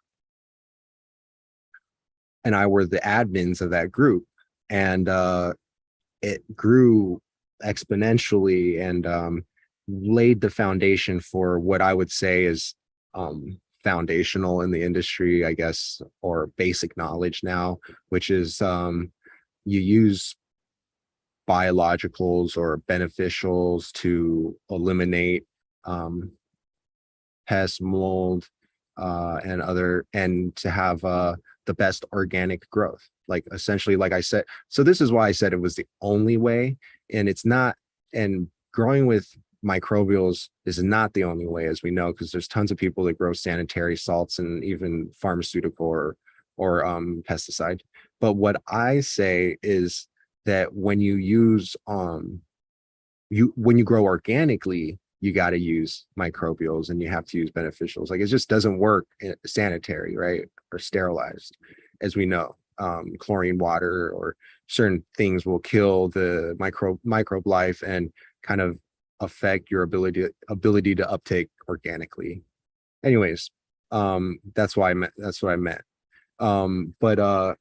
I were the admins of that group, and it grew exponentially, and laid the foundation for what I would say is foundational in the industry, I guess, or basic knowledge now, which is you use biologicals or beneficials to eliminate pest, mold, and to have the best organic growth. Like, essentially, like I said, so this is why I said it was the only way. And it's not, and growing with microbials is not the only way, as we know, because there's tons of people that grow sanitary salts and even pharmaceutical or pesticide. But what I say is that when you use when you grow organically, you got to use microbials and you have to use beneficials. Like, it just doesn't work sanitary, right? Or sterilized, as we know. Chlorine water or certain things will kill the microbe life and kind of affect your ability to uptake organically. Anyways, that's what I meant. But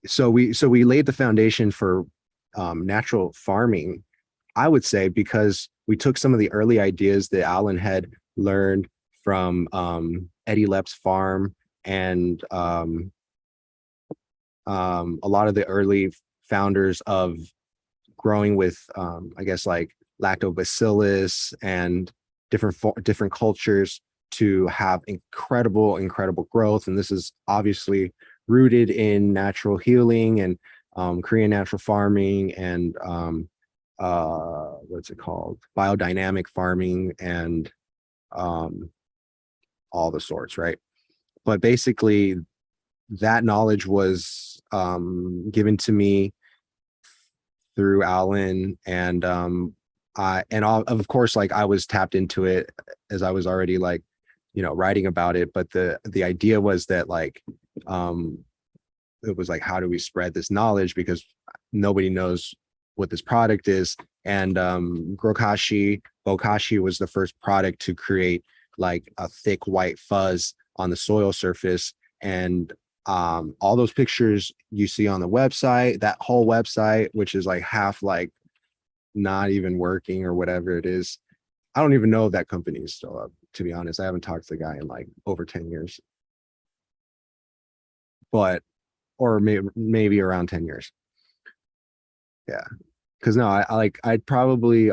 so we laid the foundation for natural farming, I would say, because we took some of the early ideas that Alan had learned from Eddie Lepp's farm and a lot of the early founders of growing with I guess like lactobacillus and different cultures to have incredible growth. And this is obviously rooted in natural healing and Korean natural farming and what's it called, biodynamic farming and all the sorts, right? But basically that knowledge was given to me through Alan, and of course, like, I was tapped into it as I was already, like, writing about it. But the idea was that, like, it was like, how do we spread this knowledge, because nobody knows what this product is. And bokashi was the first product to create like a thick white fuzz on the soil surface. And all those pictures you see on the website, that whole website, which is like half like not even working or whatever it is. I don't even know if that company is still up, to be honest. I haven't talked to the guy in like over 10 years. But, or maybe around 10 years. Yeah. Cause no, I probably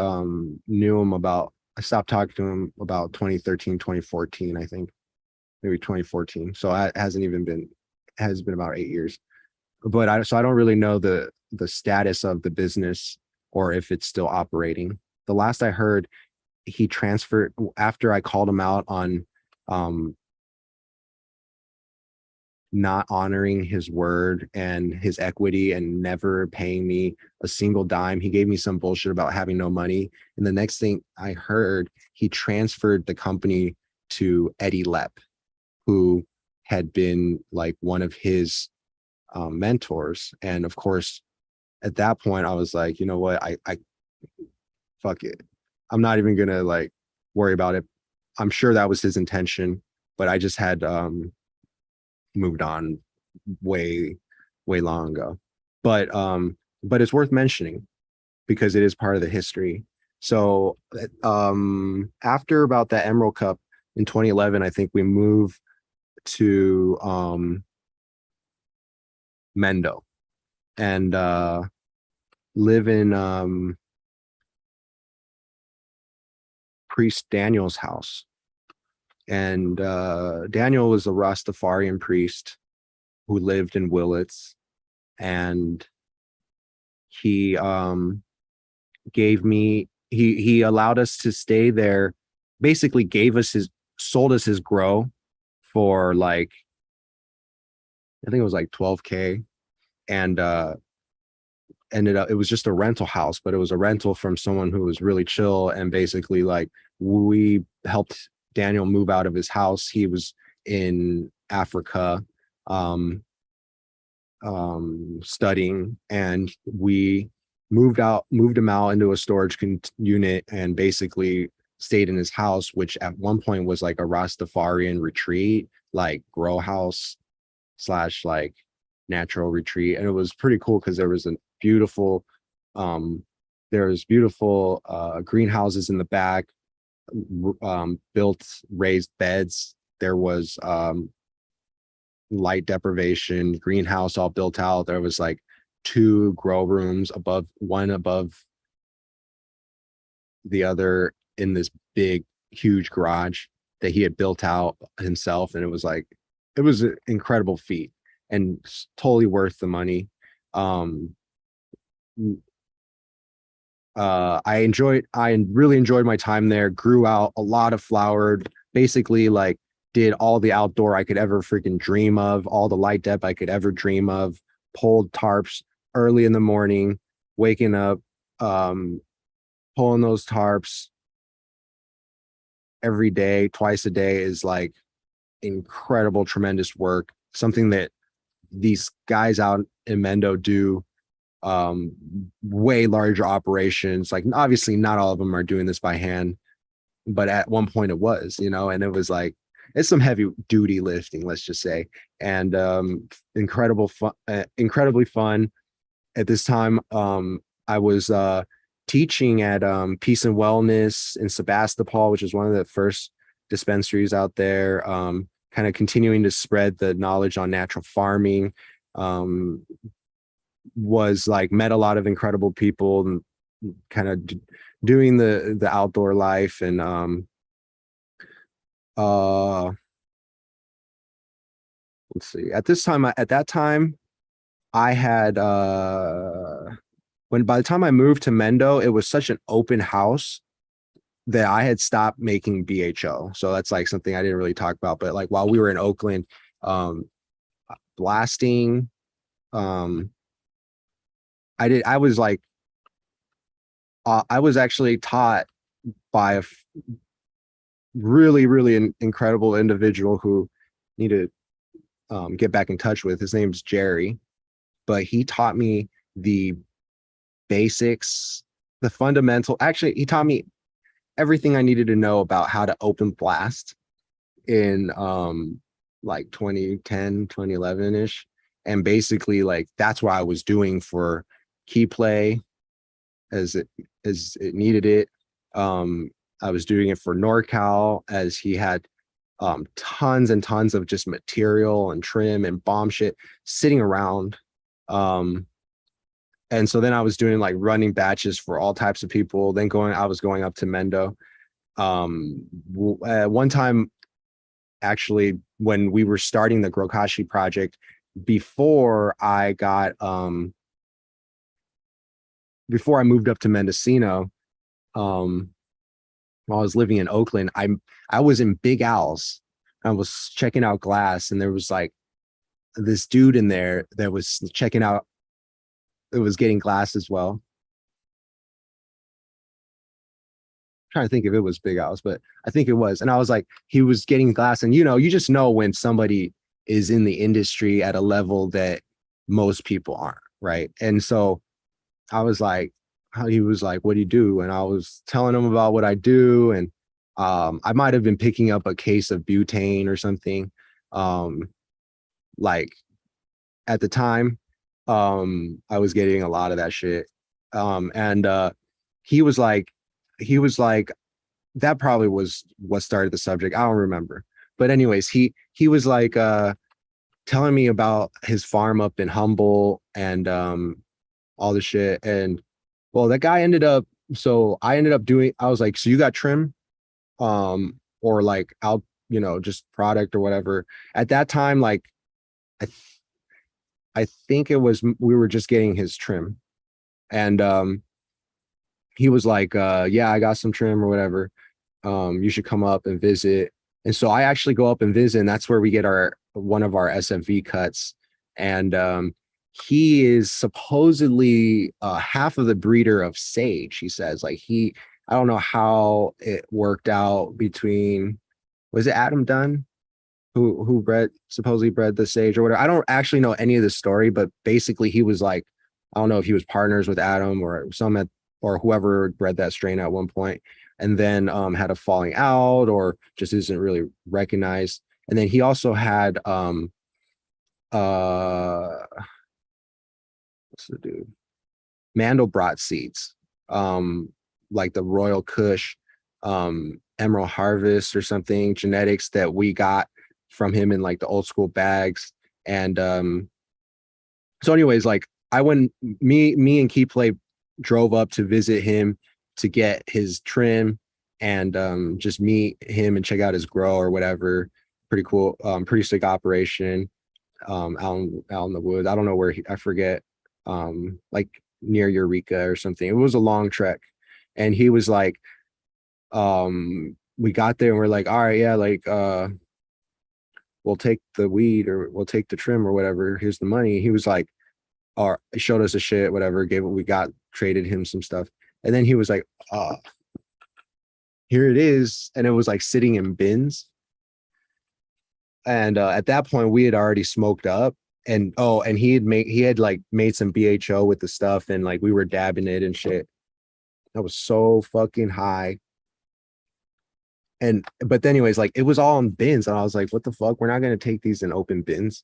knew him about, I stopped talking to him about 2013, 2014, I think. Maybe 2014. So it has been about 8 years. But I don't really know the status of the business or if it's still operating. The last I heard, he transferred after I called him out on not honoring his word and his equity and never paying me a single dime. He gave me some bullshit about having no money. And the next thing I heard, he transferred the company to Eddie Lepp, who had been like one of his mentors. And of course, at that point, I was like, you know what, I fuck it. I'm not even gonna like worry about it. I'm sure that was his intention, but I just had moved on way long ago. But it's worth mentioning because it is part of the history. So after about the Emerald Cup in 2011, I think we moved to Mendo and live in Priest Daniel's house. And Daniel was a Rastafarian priest who lived in Willits, and he he allowed us to stay there, basically sold us his grow for like, I think it was like 12K, and ended up, it was just a rental house, but it was a rental from someone who was really chill. And basically, like, we helped Daniel move out of his house. He was in Africa studying, and we moved him out into a storage unit and basically stayed in his house, which at one point was like a Rastafarian retreat, like grow house / like natural retreat. And it was pretty cool because there was beautiful greenhouses in the back, built raised beds. There was light deprivation, greenhouse all built out. There was like 2 grow rooms one above the other in this big huge garage that he had built out himself. And it was an incredible feat and totally worth the money. I really enjoyed my time there, grew out a lot of flower, basically like did all the outdoor I could ever freaking dream of, all the light depth I could ever dream of, pulled tarps early in the morning, waking up, um, pulling those tarps every day, twice a day is like incredible, tremendous work. Something that these guys out in Mendo do way larger operations. Like obviously not all of them are doing this by hand, but at one point it was, and it was like it's some heavy duty lifting, let's just say. And incredibly fun. At this time, I was teaching at Peace and Wellness in Sebastopol, which is one of the first dispensaries out there, kind of continuing to spread the knowledge on natural farming. Was like met a lot of incredible people and kind of doing the outdoor life. And let's see, at that time I had by the time I moved to Mendo, it was such an open house that I had stopped making BHO. So that's like something I didn't really talk about, but like while we were in Oakland, blasting, I was like, I was actually taught by a really, really incredible individual who need to get back in touch with. His name's Jerry, but he taught me the basics, the fundamental. Actually, he taught me everything I needed to know about how to open blast in like 2010, 2011 ish. And basically like that's what I was doing for key play as it needed it. I was doing it for NorCal as he had tons and tons of just material and trim and bomb shit sitting around. And so then I was doing like running batches for all types of people. Then I was going up to Mendo. One time, actually, when we were starting the Grokashi project, before I moved up to Mendocino, while I was living in Oakland, I was in Big Al's. I was checking out glass, and there was like this dude in there that was checking out. It was getting glass as well. I'm trying to think if it was Big Al's, but I think it was. And I was like, he was getting glass, and you just know when somebody is in the industry at a level that most people aren't, right? And so I was like, he was like, what do you do? And I was telling him about what I do. And I might have been picking up a case of butane or something. Like at the time, I was getting a lot of that shit. And he was like, that probably was what started the subject. I don't remember. But anyways, he was like telling me about his farm up in Humboldt and all the shit. And well, that guy I was like, so you got trim? Or like out, just product or whatever. At that time, like I think we were just getting his trim. And he was like, yeah, I got some trim or whatever. You should come up and visit. And so I actually go up and visit, and that's where we get one of our SFV cuts. And he is supposedly half of the breeder of sage. He says, like, I don't know how it worked out between, was it Adam Dunn who supposedly bred the sage or whatever? I don't actually know any of the story, but basically he was like, I don't know if he was partners with Adam or or whoever bred that strain at one point, and then had a falling out or just isn't really recognized. And then he also had what's the dude? Mandelbrot seeds, like the Royal Kush, Emerald Harvest or something, genetics that we got from him in like the old school bags. And so anyways, like me and Keyplay drove up to visit him to get his trim and just meet him and check out his grow or whatever. Pretty cool, pretty sick operation out in the woods. I don't know where I forget, like near Eureka or something. It was a long trek. And he was like, we got there and we're like, all right, yeah, like we'll take the weed or we'll take the trim or whatever. Here's the money. He was like, or showed us a shit, whatever, gave what we got, traded him some stuff. And then he was like, here it is. And it was like sitting in bins. And at that point we had already smoked up. And and he had like made some BHO with the stuff, and like we were dabbing it and shit. I was so fucking high. But anyways, like it was all in bins, and I was like, what the fuck? We're not gonna take these in open bins.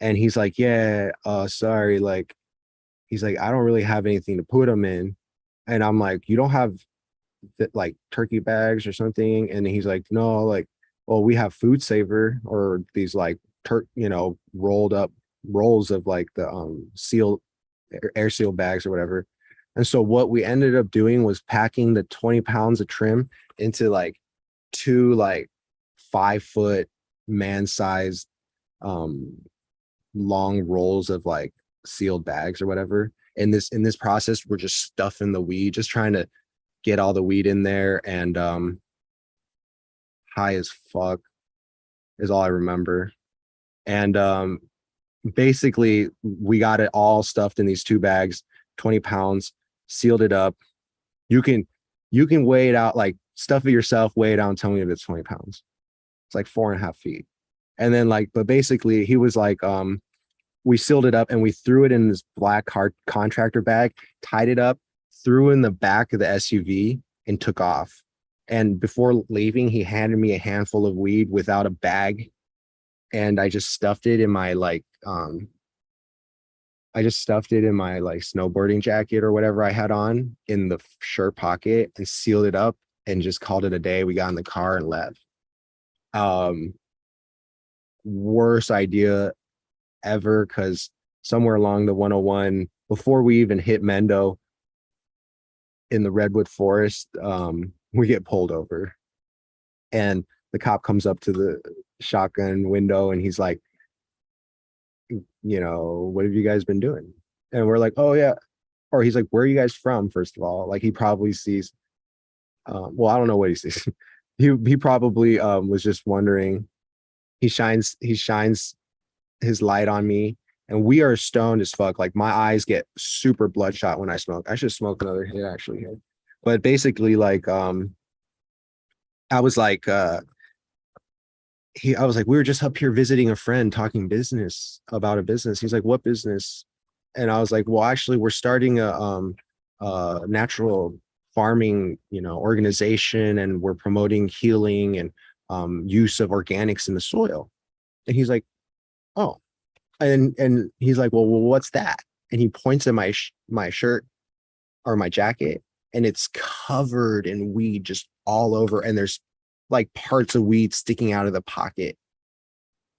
And he's like, yeah, sorry, like he's like, I don't really have anything to put them in. And I'm like, you don't have like turkey bags or something? And he's like, no, like, well, we have food saver, or these like rolled up rolls of like the sealed air seal bags or whatever. And so what we ended up doing was packing the 20 pounds of trim into like two like 5-foot man-sized long rolls of like sealed bags or whatever. In this process, we're just stuffing the weed, just trying to get all the weed in there. And high as fuck is all I remember. And basically we got it all stuffed in these 2 bags, 20 pounds, sealed it up. You can weigh it out, like stuff it yourself, weigh it out and tell me if it's 20 pounds. It's like 4.5 feet. And then like, but basically he was like, we sealed it up and we threw it in this black contractor bag, tied it up, threw in the back of the SUV and took off. And before leaving, he handed me a handful of weed without a bag. And I just stuffed it in my like snowboarding jacket or whatever I had on in the shirt pocket, and sealed it up and just called it a day. We got in the car and left. Worst idea ever, because somewhere along the 101, before we even hit Mendo in the redwood forest, we get pulled over, and the cop comes up to the shotgun window and he's like, what have you guys been doing? And we're like, oh yeah. Or he's like, where are you guys from? First of all, like he probably sees well, I don't know what he sees. he probably was just wondering. He shines his light on me, and we are stoned as fuck. Like my eyes get super bloodshot when I smoke. I should smoke another hit actually here. But basically, like I was like we were just up here visiting a friend, talking business about a business. He's like, what business? And I was like, well, actually we're starting a natural farming organization, and we're promoting healing and use of organics in the soil. And he's like, oh. And he's like, well, what's that? And he points at my shirt or my jacket, and it's covered in weed just all over, and there's like parts of weed sticking out of the pocket.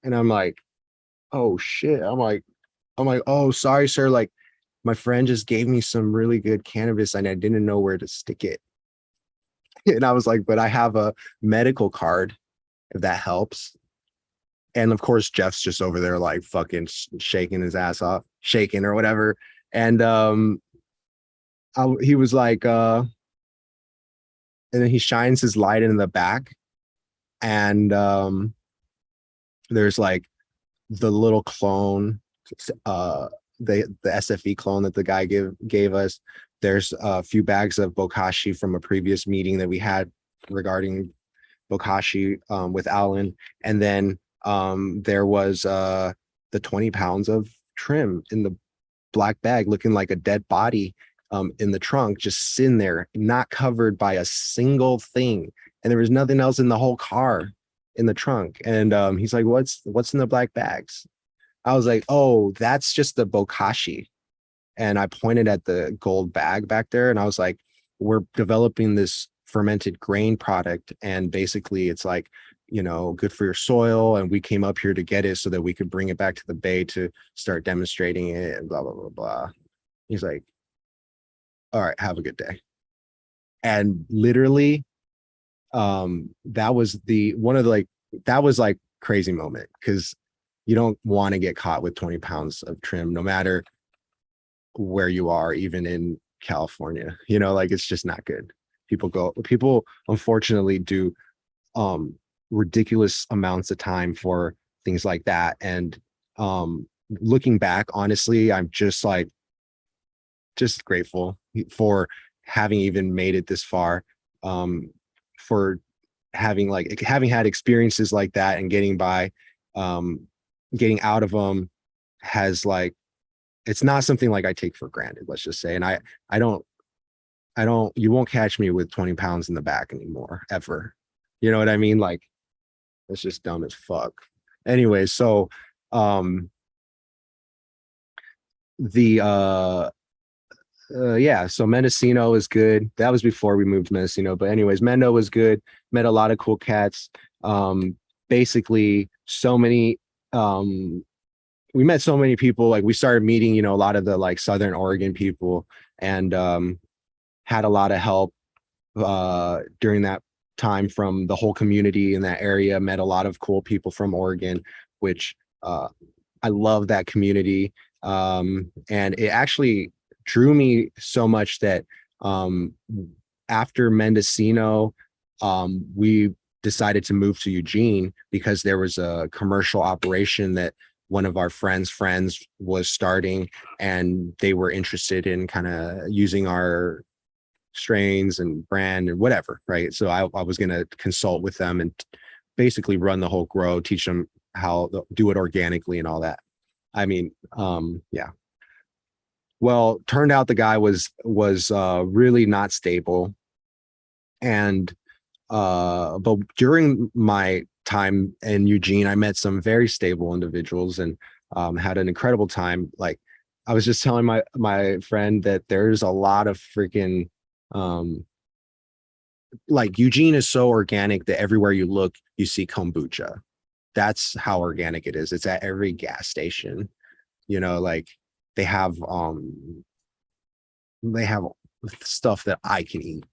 And I'm like, oh shit. I'm like, oh, sorry, sir. Like my friend just gave me some really good cannabis and I didn't know where to stick it. And I was like, but I have a medical card, if that helps. And of course, Jeff's just over there like fucking shaking his ass off, shaking or whatever. And he was like, and then he shines his light in the back, and there's like the little clone, the SFE clone that the guy gave us. There's a few bags of bokashi from a previous meeting that we had regarding bokashi with Alan. And then there was the 20 pounds of trim in the black bag, looking like a dead body in the trunk, just sitting there, not covered by a single thing. And there was nothing else in the whole car in the trunk. And he's like, what's in the black bags? I was like, oh, that's just the bokashi. And I pointed at the gold bag back there, and I was like, we're developing this fermented grain product, and basically it's like, good for your soil, and we came up here to get it so that we could bring it back to the bay to start demonstrating it, and blah blah blah blah. He's like, all right, have a good day. And literally that was that was like crazy moment, because you don't want to get caught with 20 pounds of trim, no matter where you are, even in California. You know, like it's just not good. People unfortunately do ridiculous amounts of time for things like that. And looking back, honestly, I'm just like just grateful for having even made it this far, for having had experiences like that and getting by, getting out of them has like, it's not something like I take for granted, let's just say. And I don't, you won't catch me with 20 pounds in the back anymore, ever. You know what I mean? Like, it's just dumb as fuck. Anyway, so the yeah, so Mendocino is good. That was before we moved to Mendocino, but anyways, Mendo was good. Met a lot of cool cats. Basically, so many we met so many people. Like we started meeting, you know, a lot of the like Southern Oregon people, and had a lot of help during that time from the whole community in that area. Met a lot of cool people from Oregon, which I love that community. And it actually drew me so much that after Mendocino, we decided to move to Eugene because there was a commercial operation that one of our friends was starting, and they were interested in kind of using our strains and brand and whatever, right? So I was going to consult with them and basically run the whole grow, teach them how to do it organically and all that. I mean, yeah. Well, turned out the guy was really not stable. And but during my time in Eugene, I met some very stable individuals and had an incredible time. Like I was just telling my friend that there's a lot of freaking like Eugene is so organic that everywhere you look, you see kombucha. That's how organic it is. It's at every gas station. You know, like they have stuff that I can eat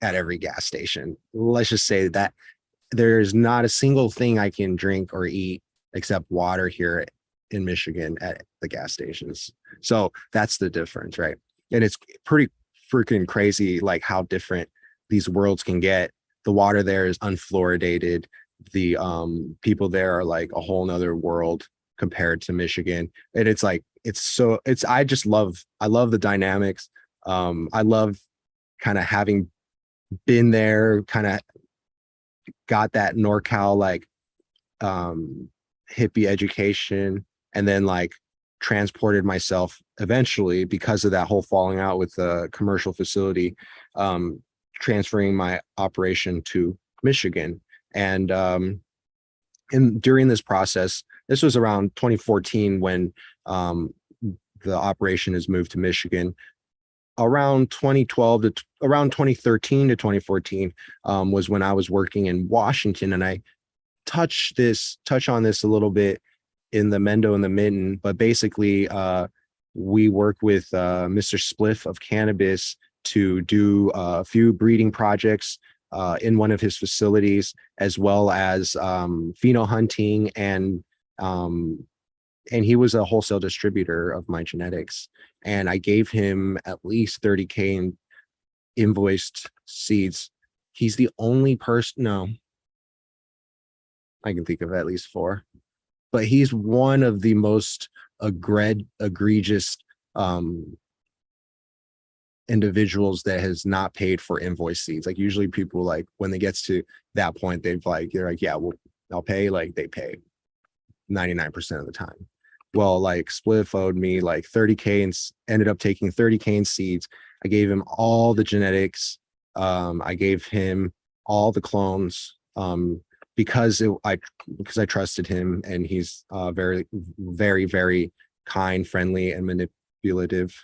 at every gas station. Let's just say that there's not a single thing I can drink or eat except water here in Michigan at the gas stations. So that's the difference, right? And it's pretty freaking crazy, like how different these worlds can get. The water there is unfluoridated. The people there are like a whole nother world compared to Michigan. And it's like, I love the dynamics. I love kind of having been there, kind of got that NorCal like hippie education, and then like transported myself eventually because of that whole falling out with the commercial facility, transferring my operation to Michigan. And during this process, this was around 2014 when the operation is moved to Michigan. Around 2012 to around 2013 to 2014 was when I was working in Washington, and I touch on this a little bit in the Mendo and the Mitten, but basically we work with Mr. Spliff of Cannabis to do a few breeding projects in one of his facilities, as well as pheno hunting, and he was a wholesale distributor of my genetics. And I gave him at least 30K in invoiced seeds. He's the only person, no, I can think of at least 4, but he's one of the most egregious individuals that has not paid for invoice seeds. Like usually people, like when it gets to that point, they're like, yeah, well, I'll pay. Like they pay 99% of the time. Well, like Spliff owed me like 30K and ended up taking 30K in seeds. I gave him all the genetics. I gave him all the clones because I trusted him, and he's very, very, very kind, friendly, and manipulative,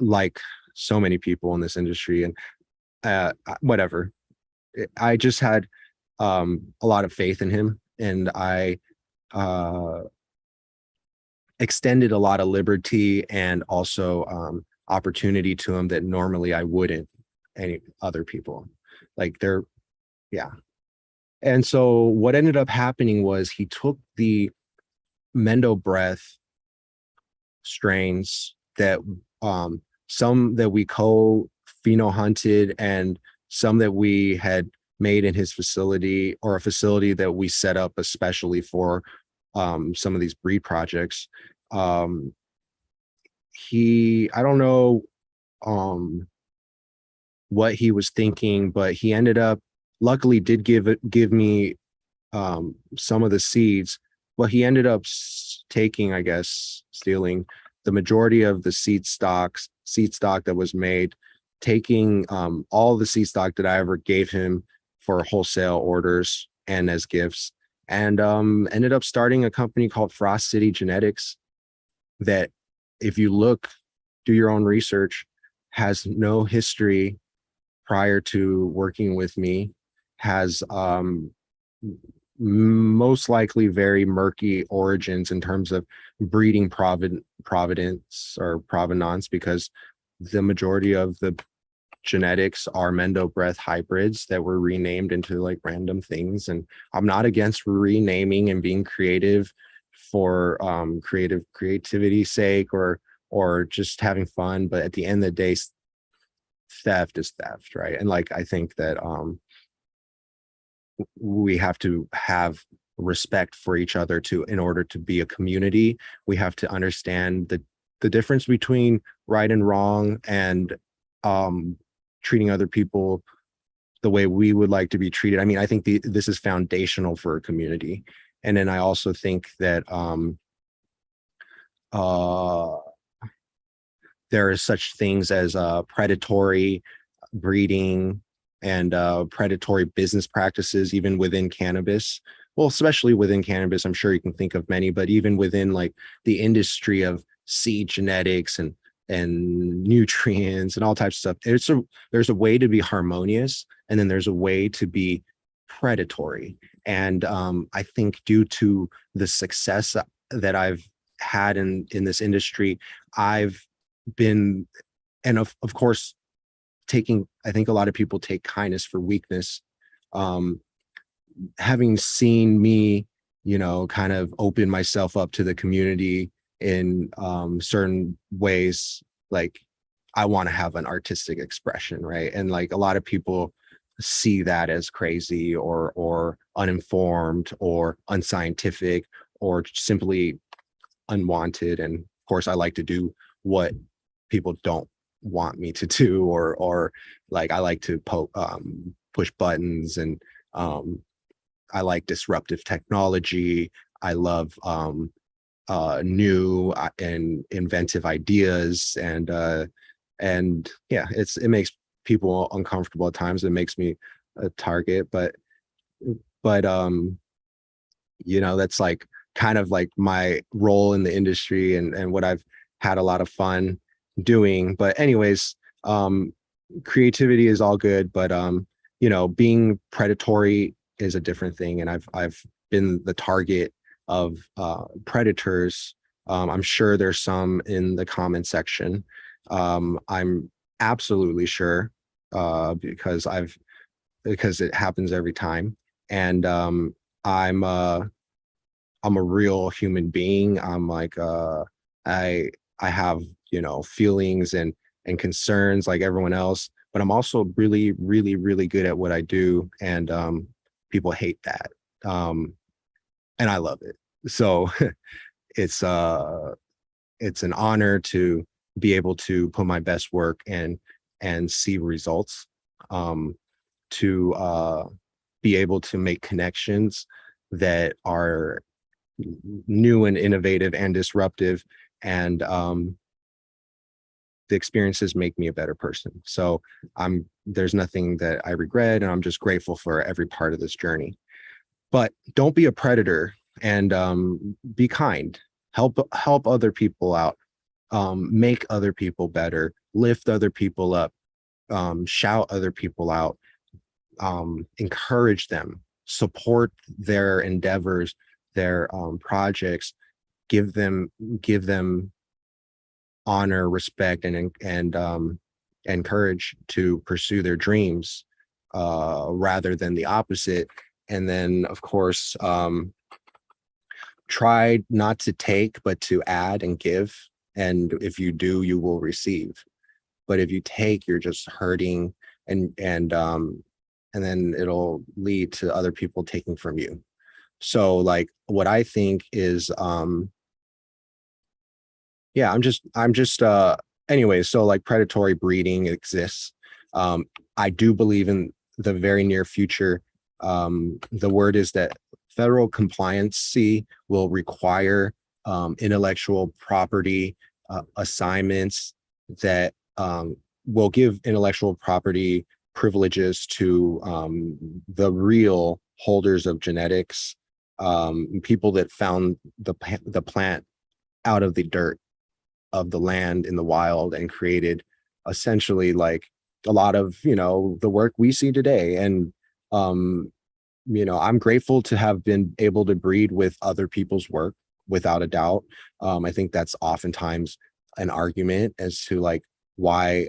like so many people in this industry. And whatever, I just had a lot of faith in him, and I extended a lot of liberty and also opportunity to him that normally I wouldn't any other people. Like yeah. And so what ended up happening was he took the Mendo breath strains that some that we pheno hunted and some that we had made in his facility, or a facility that we set up especially for some of these breed projects. I don't know what he was thinking, but he ended up, luckily did give me some of the seeds, but he ended up taking, I guess, stealing the majority of the seed stock that was made, taking all the seed stock that I ever gave him for wholesale orders and as gifts, and ended up starting a company called Frost City Genetics that, if you do your own research, has no history prior to working with me, has most likely very murky origins in terms of breeding provenance, because the majority of the genetics are Mendo breath hybrids that were renamed into like random things. And I'm not against renaming and being creative for creativity's sake, or just having fun, but at the end of the day, theft is theft, right? And like, I think that we have to have respect for each other in order to be a community. We have to understand the difference between right and wrong, and treating other people the way we would like to be treated. I mean, I think this is foundational for a community. And then I also think that there is such things as predatory breeding and predatory business practices, even within cannabis. Well, especially within cannabis, I'm sure you can think of many, but even within like the industry of seed genetics and nutrients and all types of stuff, there's a way to be harmonious, and then there's a way to be predatory. And I think due to the success that I've had in this industry, I've been, and of course, I think a lot of people take kindness for weakness. Having seen me, kind of open myself up to the community in certain ways, like I want to have an artistic expression, right? And like a lot of people see that as crazy or uninformed or unscientific or simply unwanted. And of course, I like to do what people don't want me to do, or like I like to push buttons, and I like disruptive technology. I love new and inventive ideas, and yeah, it makes people uncomfortable at times. It makes me a target, but that's like kind of like my role in the industry, and what I've had a lot of fun doing. But anyways, creativity is all good, but being predatory is a different thing. And I've been the target of predators. I'm sure there's some in the comment section. I'm absolutely sure, because it happens every time. And I'm a real human being. I'm like I have feelings and concerns like everyone else, but I'm also really, really, really good at what I do, and people hate that, and I love it. So it's an honor to be able to put my best work and see results, to be able to make connections that are new and innovative and disruptive, and the experiences make me a better person. So there's nothing that I regret, and I'm just grateful for every part of this journey. But don't be a predator, and be kind. Help other people out. Make other people better. Lift other people up. Shout other people out. Encourage them. Support their endeavors, their projects. Give them honor, respect, and courage to pursue their dreams, rather than the opposite. And then, of course, try not to take, but to add and give. And if you do, you will receive. But if you take, you're just hurting, and then it'll lead to other people taking from you. So like what I think is yeah, I'm just anyway, so like predatory breeding exists. I do believe in the very near future. The word is that federal compliancy will require intellectual property assignments that will give intellectual property privileges to the real holders of genetics, people that found the plant out of the dirt of the land in the wild and created essentially like a lot of, you know, the work we see today. And you know, I'm grateful to have been able to breed with other people's work, without a doubt. I think that's oftentimes an argument as to like why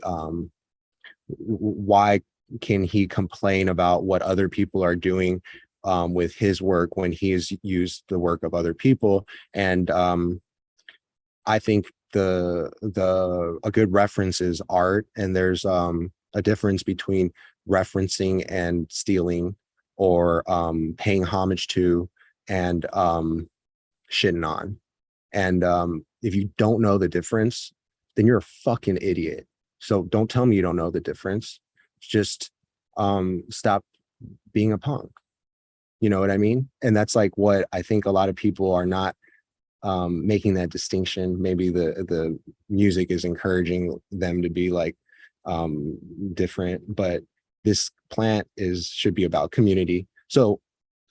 can he complain about what other people are doing with his work when he has used the work of other people. And I think a good reference is art, and there's a difference between referencing and stealing, or paying homage to, and shitting on. And if you don't know the difference, then you're a fucking idiot. So don't tell me you don't know the difference. Just stop being a punk. You know what I mean? And that's like what I think a lot of people are not making that distinction. Maybe the music is encouraging them to be like different, but this plant should be about community. So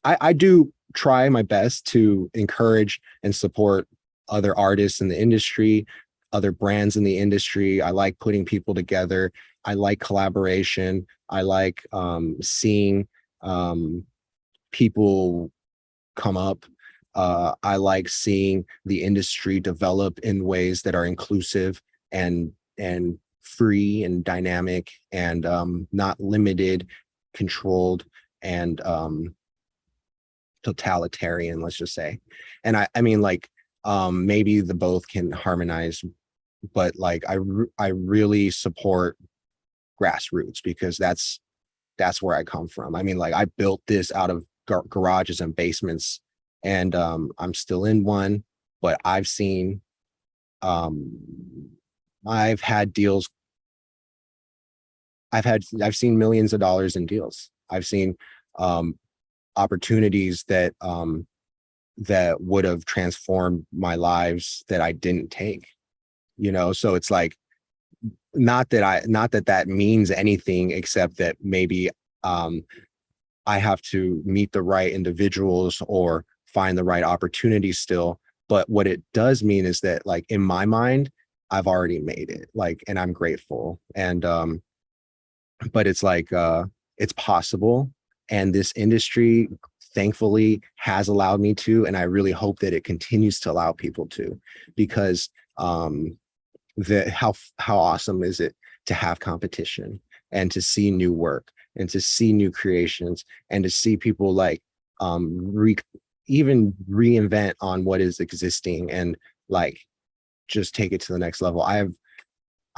I do try my best to encourage and support other artists in the industry, other brands in the industry. I like putting people together. I like collaboration. I like seeing people come up. I like seeing the industry develop in ways that are inclusive and free and dynamic, and not limited, controlled, and totalitarian, let's just say. And I mean, like, maybe the both can harmonize, but like I really support grassroots, because that's where I come from. I mean, like, I built this out of garages and basements, and I'm still in one, but I've seen I've had deals. I've seen millions of dollars in deals. I've seen opportunities that that would have transformed my lives that I didn't take. You know, so it's like, not that means anything, except that maybe I have to meet the right individuals or find the right opportunities still. But what it does mean is that, like, in my mind, I've already made it, like, and I'm grateful. And but it's like it's possible, and this industry thankfully has allowed me to, and I really hope that it continues to allow people to, because how awesome is it to have competition, and to see new work, and to see new creations, and to see people like even reinvent on what is existing, and like just take it to the next level. I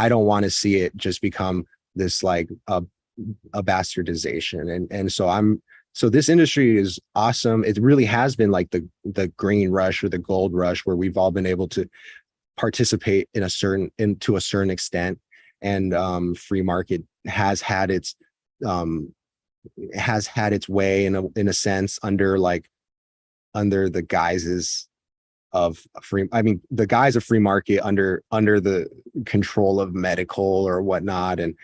don't want to see it just become this like a bastardization. And so this industry is awesome. It really has been like the green rush or the gold rush, where we've all been able to participate to a certain extent. And free market has had its way in a sense, under the guises of the guise of free market, under the control of medical or whatnot. And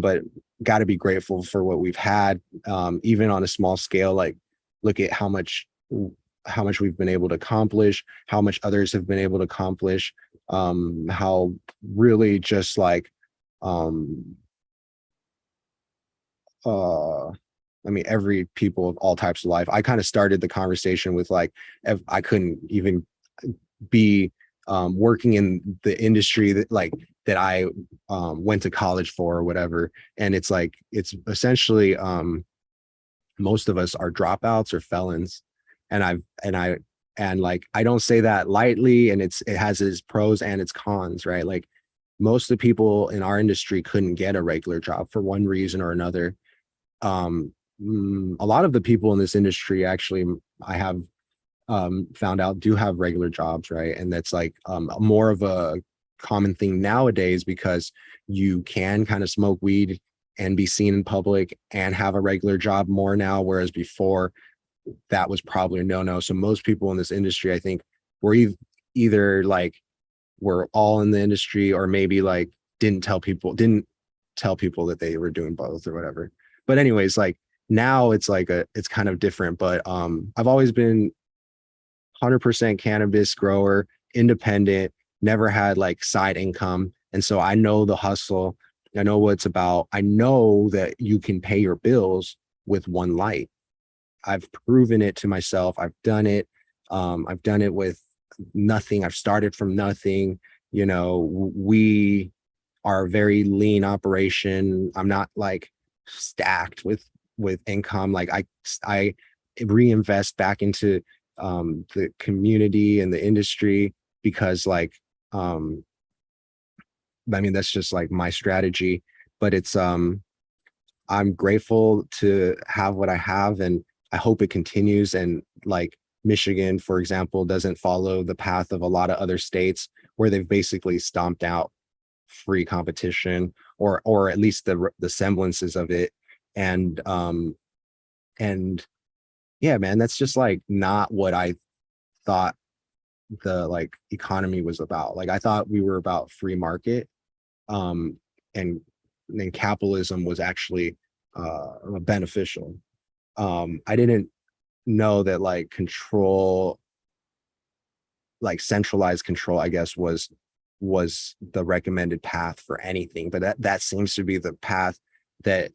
but got to be grateful for what we've had, even on a small scale. Like, look at how much we've been able to accomplish, how much others have been able to accomplish, how really just like I mean, every people of all types of life. I kind of started the conversation with like, I couldn't even be working in the industry that I went to college for or whatever. And it's like, it's essentially most of us are dropouts or felons. And I And like, I don't say that lightly, and it has its pros and its cons, right? Like most of the people in our industry couldn't get a regular job for one reason or another. A lot of the people in this industry, actually, I have found out, do have regular jobs, right? And that's like more of a common thing nowadays, because you can kind of smoke weed and be seen in public and have a regular job more now, whereas before that was probably a no-no. So most people in this industry, I think, were either like were all in the industry, or maybe like didn't tell people that they were doing both or whatever. But anyways, like now it's like it's kind of different. But I've always been 100% cannabis grower, independent, never had like side income. And so I know the hustle. I know what it's about. I know that you can pay your bills with one light. I've proven it to myself. I've done it. I've done it with nothing. I've started from nothing. You know, we are a very lean operation. I'm not like stacked with income. Like I reinvest back into the community and the industry, because like I mean, that's just like my strategy. But it's I'm grateful to have what I have, and I hope it continues. And like Michigan, for example, doesn't follow the path of a lot of other states where they've basically stomped out free competition, or at least the semblances of it. And yeah, man, that's just like not what I thought the like economy was about. Like I thought we were about free market, um and then capitalism was actually beneficial. I didn't know that like control, like centralized control, I guess, was the recommended path for anything. But that seems to be the path that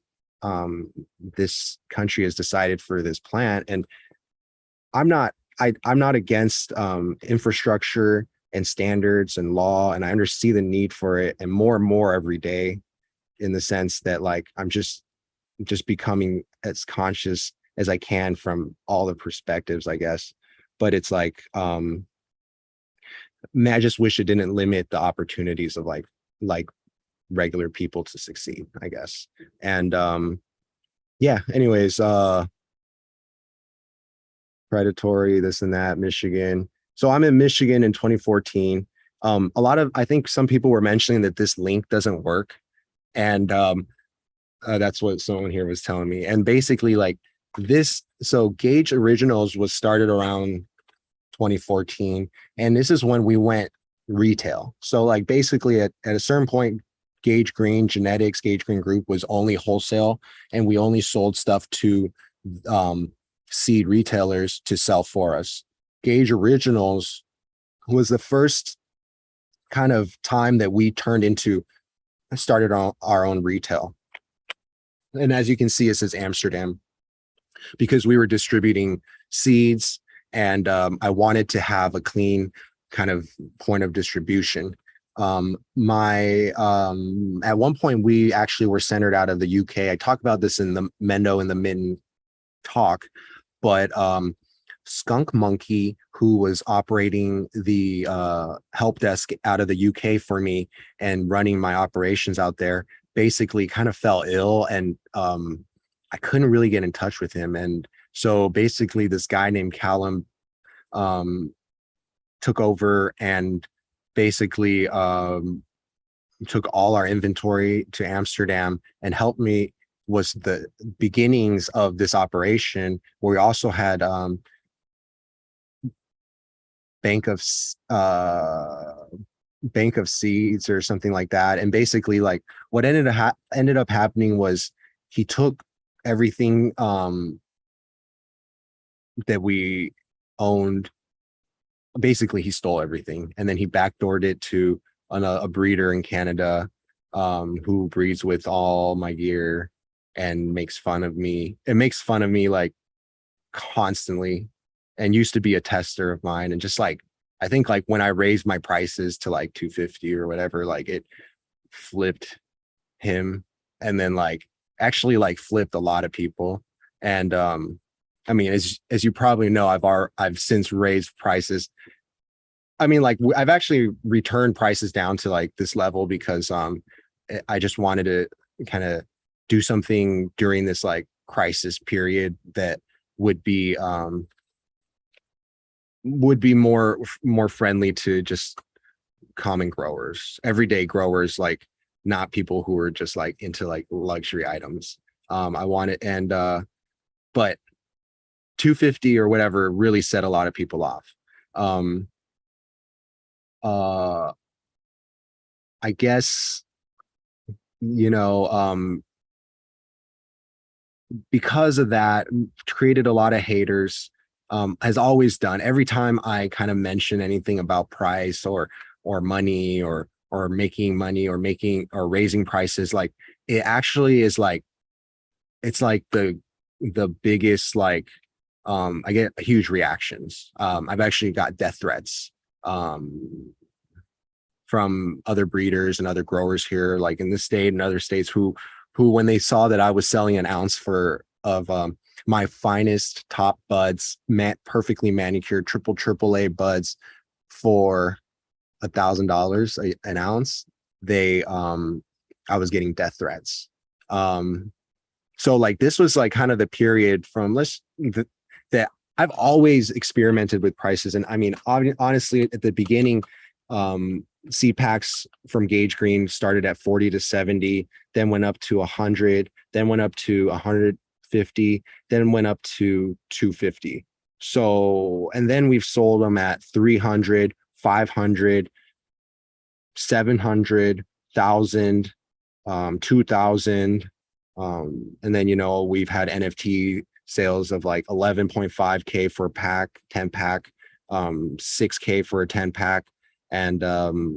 this country has decided for this plant. And I'm not I'm not against infrastructure and standards and law, and I understand the need for it, and more every day, in the sense that like I'm just becoming as conscious as I can from all the perspectives, I guess. But it's like man, I just wish it didn't limit the opportunities of like regular people to succeed, I guess. And yeah, anyways, predatory, this and that, Michigan. So I'm in Michigan in 2014. A lot of, I think some people were mentioning that this link doesn't work. And that's what someone here was telling me. And basically like this, so Gage Originals was started around 2014. And this is when we went retail. So like basically at a certain point, Gage Green Genetics, Gage Green Group was only wholesale, and we only sold stuff to seed retailers to sell for us. Gage Originals was the first kind of time that we started our own retail. And as you can see, it says Amsterdam, because we were distributing seeds, and I wanted to have a clean kind of point of distribution. At one point we actually were centered out of the UK. I talk about this in the Mendo and the Mitten talk, but Skunk Monkey, who was operating the help desk out of the UK for me and running my operations out there, basically kind of fell ill, and I couldn't really get in touch with him. And so basically this guy named Callum took over and basically took all our inventory to Amsterdam and helped me. Was the beginnings of this operation, where we also had bank of seeds or something like that. And basically like what ended up happening was he took everything that we owned. Basically he stole everything, and then he backdoored it to a breeder in Canada who breeds with all my gear and makes fun of me. It makes fun of me like constantly, and used to be a tester of mine. And just like, I think like when I raised my prices to like 250 or whatever, like it flipped him, and then like actually like flipped a lot of people. And I mean, as you probably know, I've since raised prices. I mean, like I've actually returned prices down to like this level because I just wanted to kind of do something during this like crisis period that would be more friendly to just common growers, everyday growers, like not people who are just like into like luxury items. I wanted and but 250 or whatever really set a lot of people off. Um uh I guess you know because of that created a lot of haters, has always done. Every time I kind of mention anything about price or money or making money or making or raising prices, like it actually is like it's like the biggest like I get huge reactions. I've actually got death threats from other breeders and other growers here, like in the state and other states, who when they saw that I was selling an ounce of my finest top buds, perfectly manicured triple A buds for $1,000 an ounce, they I was getting death threats. So like this was like kind of the period from that I've always experimented with prices. And I mean, honestly, at the beginning, seed packs from Gage Green started at 40 to 70, then went up to 100, then went up to 150, then went up to 250. So, and then we've sold them at 300, 500, 700, 1,000, 2,000. And then, you know, we've had NFT sales of like 11.5K for a pack, 10 pack, 6K for a 10 pack, and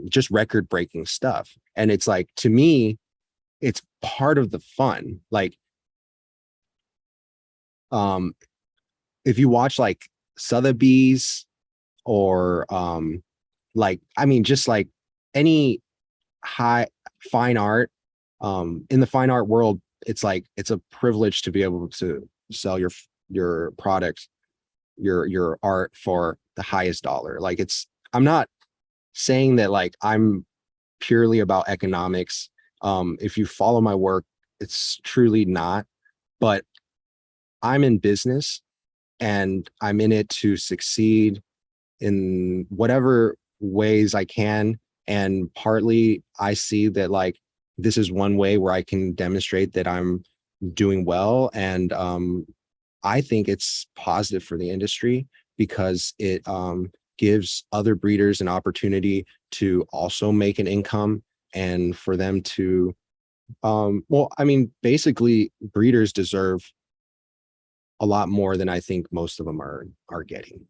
just record breaking stuff. And it's like, to me, it's part of the fun. Like, if you watch like Sotheby's or like, I mean, just like any fine art, in the fine art world, it's like it's a privilege to be able to sell your product, your art for the highest dollar. Like I'm not saying that like I'm purely about economics. If you follow my work, it's truly not, but I'm in business and I'm in it to succeed in whatever ways I can. And partly I see that like this is one way where I can demonstrate that I'm doing well. And I think it's positive for the industry because it gives other breeders an opportunity to also make an income and for them to, well, I mean, basically breeders deserve a lot more than I think most of them are getting,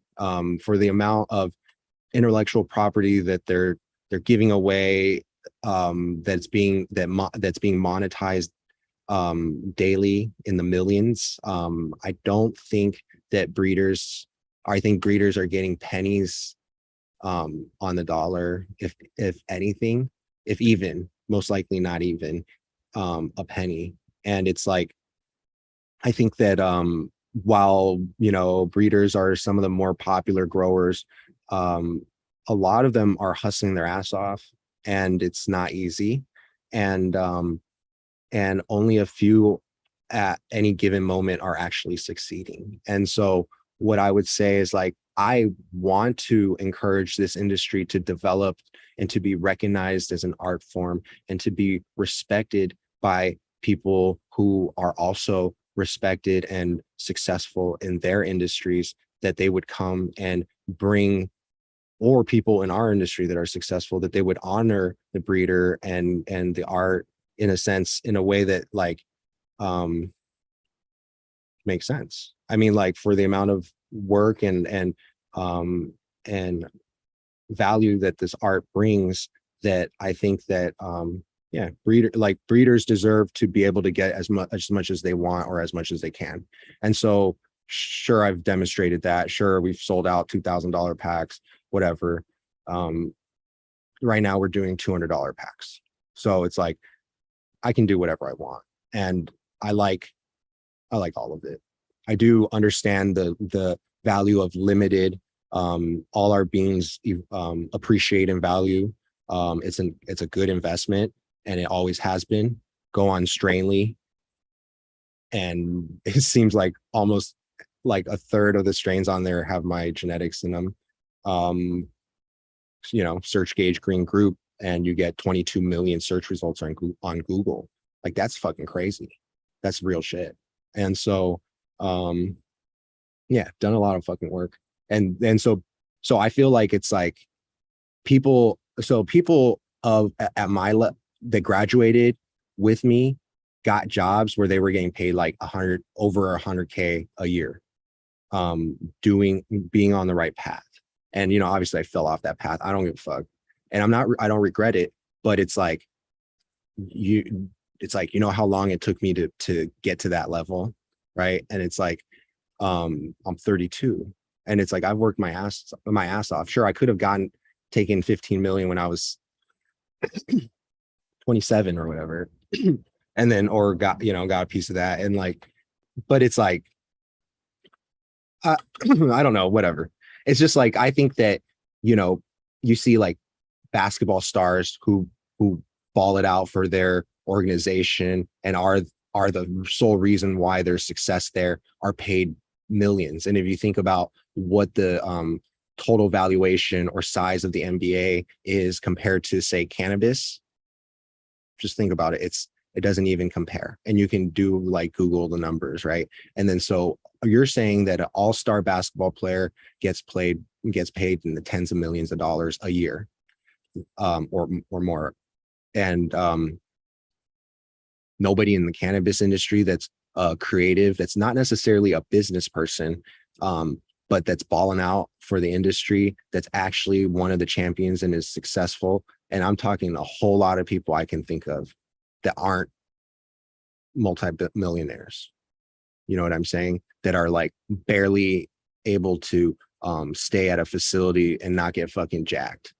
for the amount of intellectual property that they're giving away, that's being monetized daily in the millions. I don't think that I think breeders are getting pennies on the dollar, if anything, if even, most likely not even a penny. And it's like, I think that while, you know, breeders are some of the more popular growers, a lot of them are hustling their ass off, and it's not easy. And only a few at any given moment are actually succeeding. And so what I would say is like, I want to encourage this industry to develop and to be recognized as an art form and to be respected by people who are also respected and successful in their industries, that they would come and bring, or people in our industry that are successful, that they would honor the breeder and the art in a sense, in a way that like makes sense. I mean, like for the amount of work and value that this art brings, that I think that yeah, breeders deserve to be able to get as much as they want or as much as they can. And so sure, I've demonstrated that. Sure, we've sold out $2,000 packs, whatever. Right now we're doing $200 packs. So it's like I can do whatever I want. And I like all of it. I do understand the value of limited. All our beings appreciate and value. It's a good investment, and it always has been. Go on Strainly, and it seems like almost like a third of the strains on there have my genetics in them. Search Gage Green Group, and you get 22 million search results on Google. Like, that's fucking crazy. That's real shit. And so, yeah, done a lot of fucking work. And so I feel like it's like people of at my that graduated with me got jobs where they were getting paid like over 100K a year, being on the right path. And obviously I fell off that path. I don't give a fuck, and I don't regret it. But it's like how long it took me to get to that level, right? And it's like I'm 32, and it's like I've worked my ass off. Sure, I could have taken 15 million when I was 27 or whatever, and then or got a piece of that, and like, but it's like I don't know, whatever. It's just like, I think that you see like basketball stars who ball it out for their organization and are the sole reason why their success there, are paid millions. And if you think about what the total valuation or size of the NBA is compared to, say, cannabis, just think about it. It doesn't even compare. And you can do like Google the numbers, right? And then so you're saying that an all-star basketball player gets paid in the tens of millions of dollars a year, or more. And nobody in the cannabis industry that's creative, that's not necessarily a business person, but that's balling out for the industry, that's actually one of the champions and is successful. And I'm talking a whole lot of people I can think of that aren't multi-millionaires. You know what I'm saying? That are like barely able to stay at a facility and not get fucking jacked.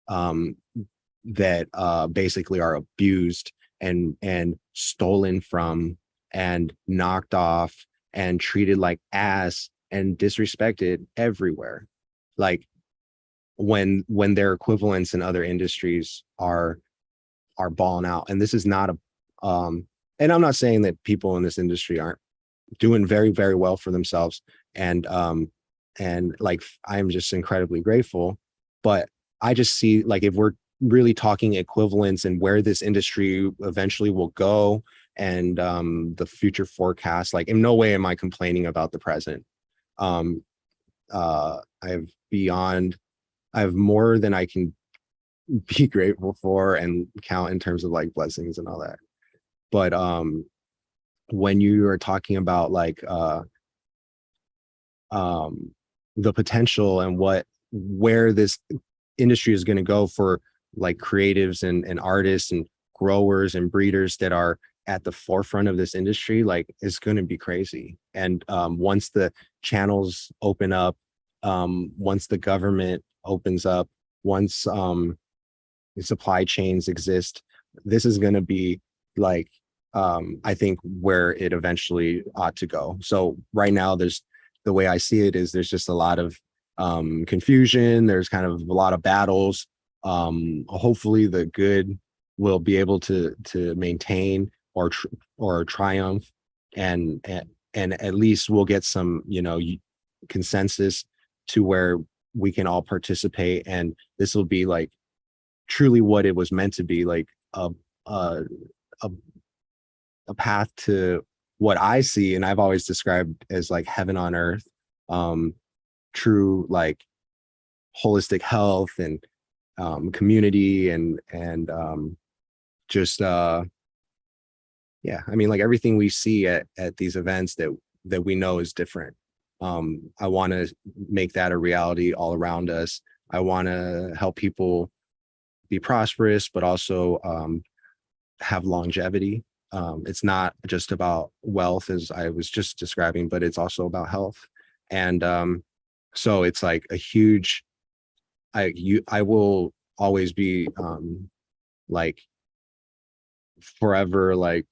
That basically are abused and stolen from and knocked off and treated like ass and disrespected everywhere. Like when their equivalents in other industries are balling out. And this is not and I'm not saying that people in this industry aren't doing very, very well for themselves. And like, I'm just incredibly grateful. But I just see, like, if we're really talking equivalents and where this industry eventually will go, and the future forecast, like, in no way am I complaining about the present. I have more than I can be grateful for and count in terms of like blessings and all that. But when you are talking about like the potential and where this industry is going to go for like creatives and artists and growers and breeders that are at the forefront of this industry, like, it's going to be crazy. And once the channels open up, once the government opens up, once the supply chains exist, this is going to be like, I think, where it eventually ought to go. So right now, the way I see it is there's just a lot of confusion. There's kind of a lot of battles. Hopefully the good will be able to maintain or triumph, and at least we'll get some consensus to where we can all participate, and this will be like truly what it was meant to be, like a path to what I see and I've always described as like heaven on earth, true like holistic health and community and just yeah, I mean, like, everything we see at these events that we know is different. I want to make that a reality all around us. I want to help people be prosperous, but also have longevity. It's not just about wealth, as I was just describing, but it's also about health. And so it's like a huge, I will always be like forever like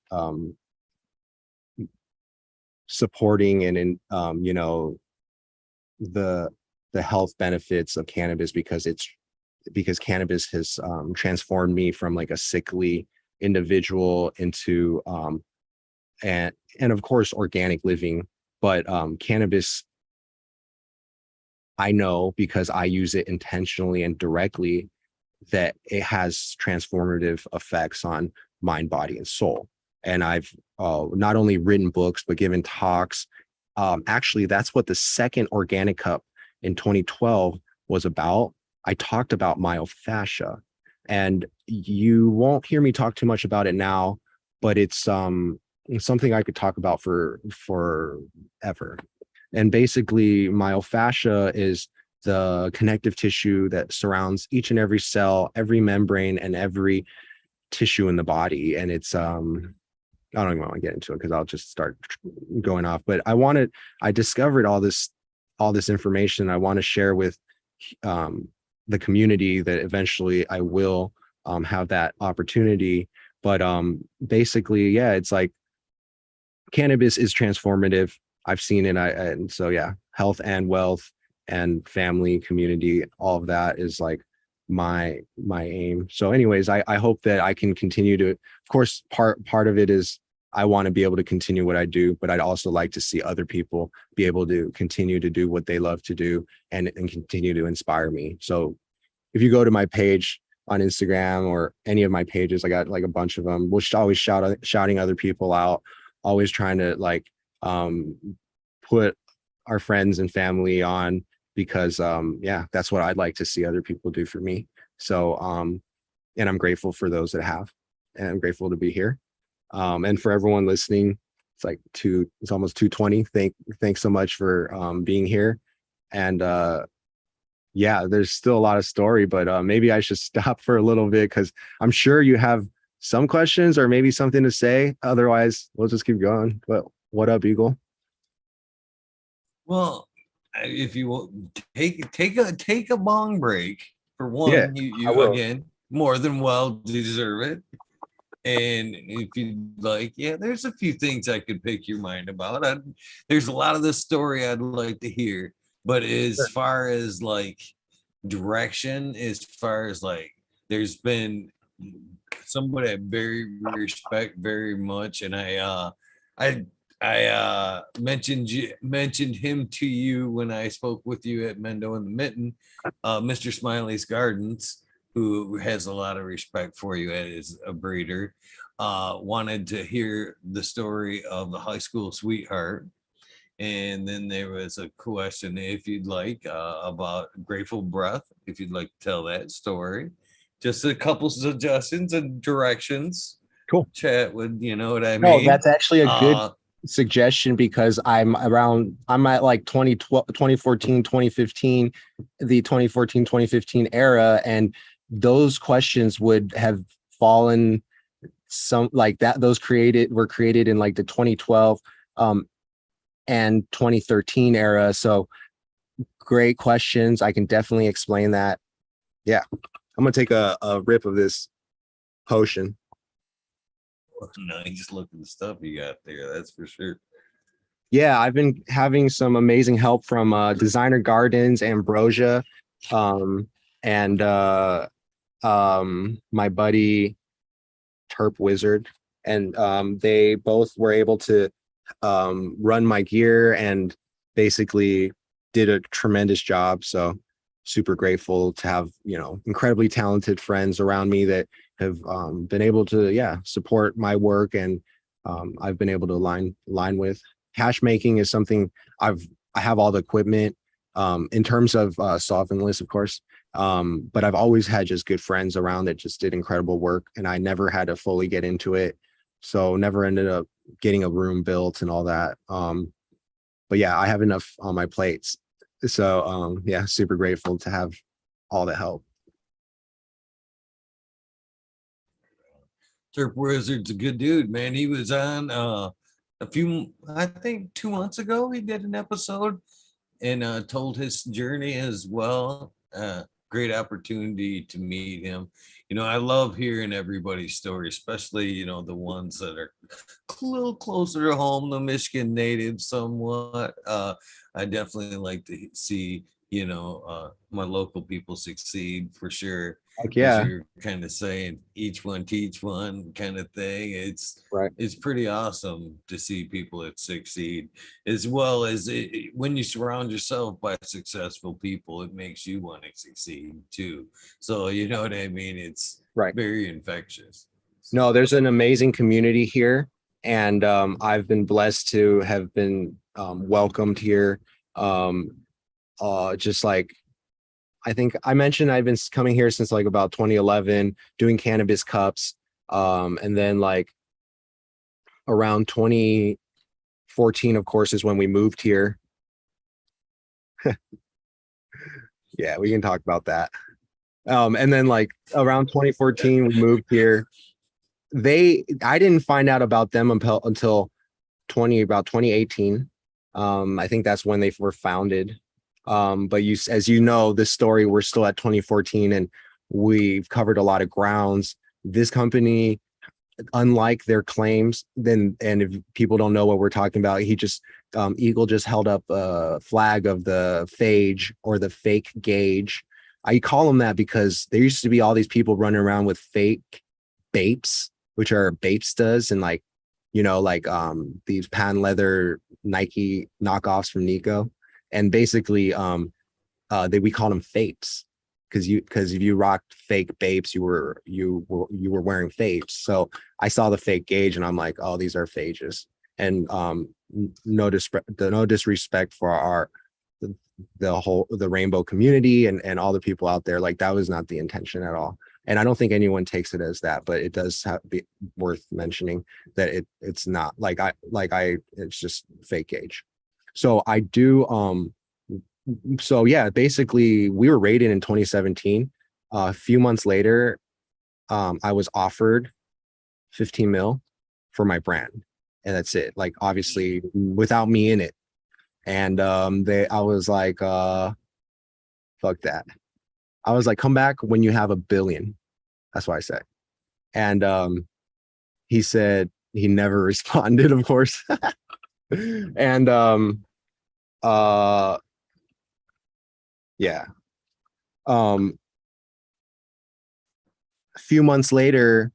supporting and you know, the health benefits of cannabis, because cannabis has transformed me from like a sickly individual into and of course organic living. But cannabis, I know because I use it intentionally and directly, that it has transformative effects on mind, body, and soul. And I've not only written books, but given talks. Actually, that's what the second Organic Cup in 2012 was about. I talked about myofascia, and you won't hear me talk too much about it now, but it's something I could talk about for forever. And basically, myofascia is the connective tissue that surrounds each and every cell, every membrane, and every tissue in the body. And it's I don't even want to get into it because I'll just start going off. But I discovered all this information I want to share with the community, that eventually I will have that opportunity. But basically, yeah, it's like cannabis is transformative. I've seen it. And so yeah, health and wealth and family, community, all of that is like my aim. So anyways, I hope that I can continue to, of course, part of it is I want to be able to continue what I do, but I'd also like to see other people be able to continue to do what they love to do and continue to inspire me. So if you go to my page on Instagram or any of my pages, I got like a bunch of them. We'll always shouting other people out, always trying to like put our friends and family on, because yeah, that's what I'd like to see other people do for me. So and I'm grateful for those that have, and I'm grateful to be here. And for everyone listening, it's almost 2:20. Thanks so much for being here. And yeah, there's still a lot of story, but maybe I should stop for a little bit, because I'm sure you have some questions or maybe something to say. Otherwise, we'll just keep going. But what up, Eagle? Well, if you will take a bong break for one, Yeah, I you will. again more than well deserve it. And if you like, yeah, there's a few things I could pick your mind about. There's a lot of this story I'd like to hear, but as far as like direction, as far as like, there's been somebody I very respect very much, and I mentioned him to you when I spoke with you at Mendo and the Mitten, Mr. Smiley's Gardens, who has a lot of respect for you as a breeder. Wanted to hear the story of the high school sweetheart. And then there was a question, if you'd like, about Grateful Breath, if you'd like to tell that story. Just a couple suggestions and directions. Cool. Chat with, you know what I mean? No, that's actually a good suggestion, because I'm at like 2014, 2015, the 2014, 2015 era. And those questions would have fallen some like that. Those were created in like the 2012 and 2013 era. So great questions. I can definitely explain that. Yeah. I'm going to take a rip of this potion. No, you just look at the stuff you got there. That's for sure. Yeah, I've been having some amazing help from Designer Gardens, Ambrosia, and my buddy Terp Wizard. And they both were able to run my gear and basically did a tremendous job. So super grateful to have, incredibly talented friends around me that have been able to, support my work, and I've been able to align with. Hash making is something I have all the equipment in terms of solventless, of course. But I've always had just good friends around that just did incredible work, and I never had to fully get into it. So never ended up getting a room built and all that. But yeah, I have enough on my plates. So yeah, super grateful to have all the help. Terp Wizard's a good dude, man. He was on I think 2 months ago, he did an episode and told his journey as well. great opportunity to meet him. You know, I love hearing everybody's story, especially, you know, the ones that are a little closer to home, the Michigan natives somewhat. I definitely like to see, you know, my local people succeed for sure. Like, As yeah, you're kind of saying, each one teach one kind of thing. right. It's pretty awesome to see people that succeed, as well as when you surround yourself by successful people, it makes you want to succeed too. So you know what I mean? It's Right. very infectious. No, there's an amazing community here, and I've been blessed to have been welcomed here. Um, just like I think I mentioned, I've been coming here since like about 2011, doing cannabis cups, and then like around 2014, of course, is when we moved here. Yeah, we can talk about that. And then like around 2014, we moved here. I didn't find out about them until about 2018. I think that's when they were founded. But as you know, this story, we're still at 2014 and we've covered a lot of grounds. This company, unlike their claims, and if people don't know what we're talking about, Eagle just held up a flag of the phage, or the fake Gage. I call them that because there used to be all these people running around with fake Bapes, which are Bapestas, and like, you know, like these pan leather Nike knockoffs from Nico. And basically we call them Fapes, because if you rocked fake Bapes, you were wearing Fapes. So I saw the fake Gage and I'm like, oh, these are phages. And no disrespect for the rainbow community and all the people out there. Like, that was not the intention at all. And I don't think anyone takes it as that, but it does be worth mentioning that it's not it's just fake Gage. So I do so yeah, basically we were raided in 2017. A few months later, I was offered 15 mil for my brand, and that's it. Like, obviously without me in it. And I was like, fuck that. I was like, come back when you have 1 billion. That's what I said. And he said he never responded, of course. And yeah. A few months later,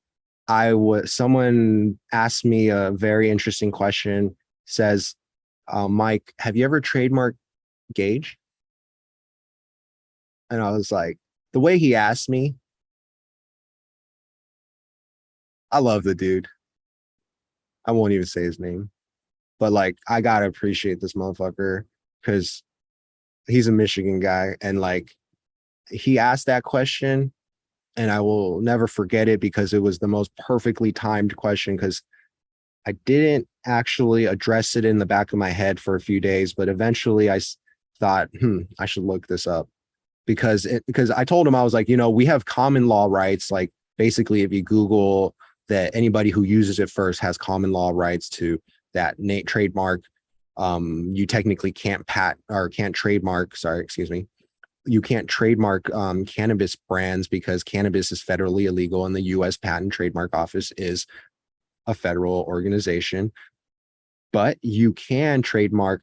someone asked me a very interesting question. Says, Mike, have you ever trademarked Gage? And I was like, the way he asked me, I love the dude. I won't even say his name, but like, I gotta appreciate this motherfucker because he's a Michigan guy, and like, he asked that question, and I will never forget it because it was the most perfectly timed question, because I didn't actually address it in the back of my head for a few days, but eventually I thought, I should look this up, because I told him, I was like, you know, we have common law rights. Like, basically, if you Google that, anybody who uses it first has common law rights to that trademark. You technically can't trademark, you can't trademark cannabis brands, because cannabis is federally illegal and the U.S. Patent Trademark Office is a federal organization. But you can trademark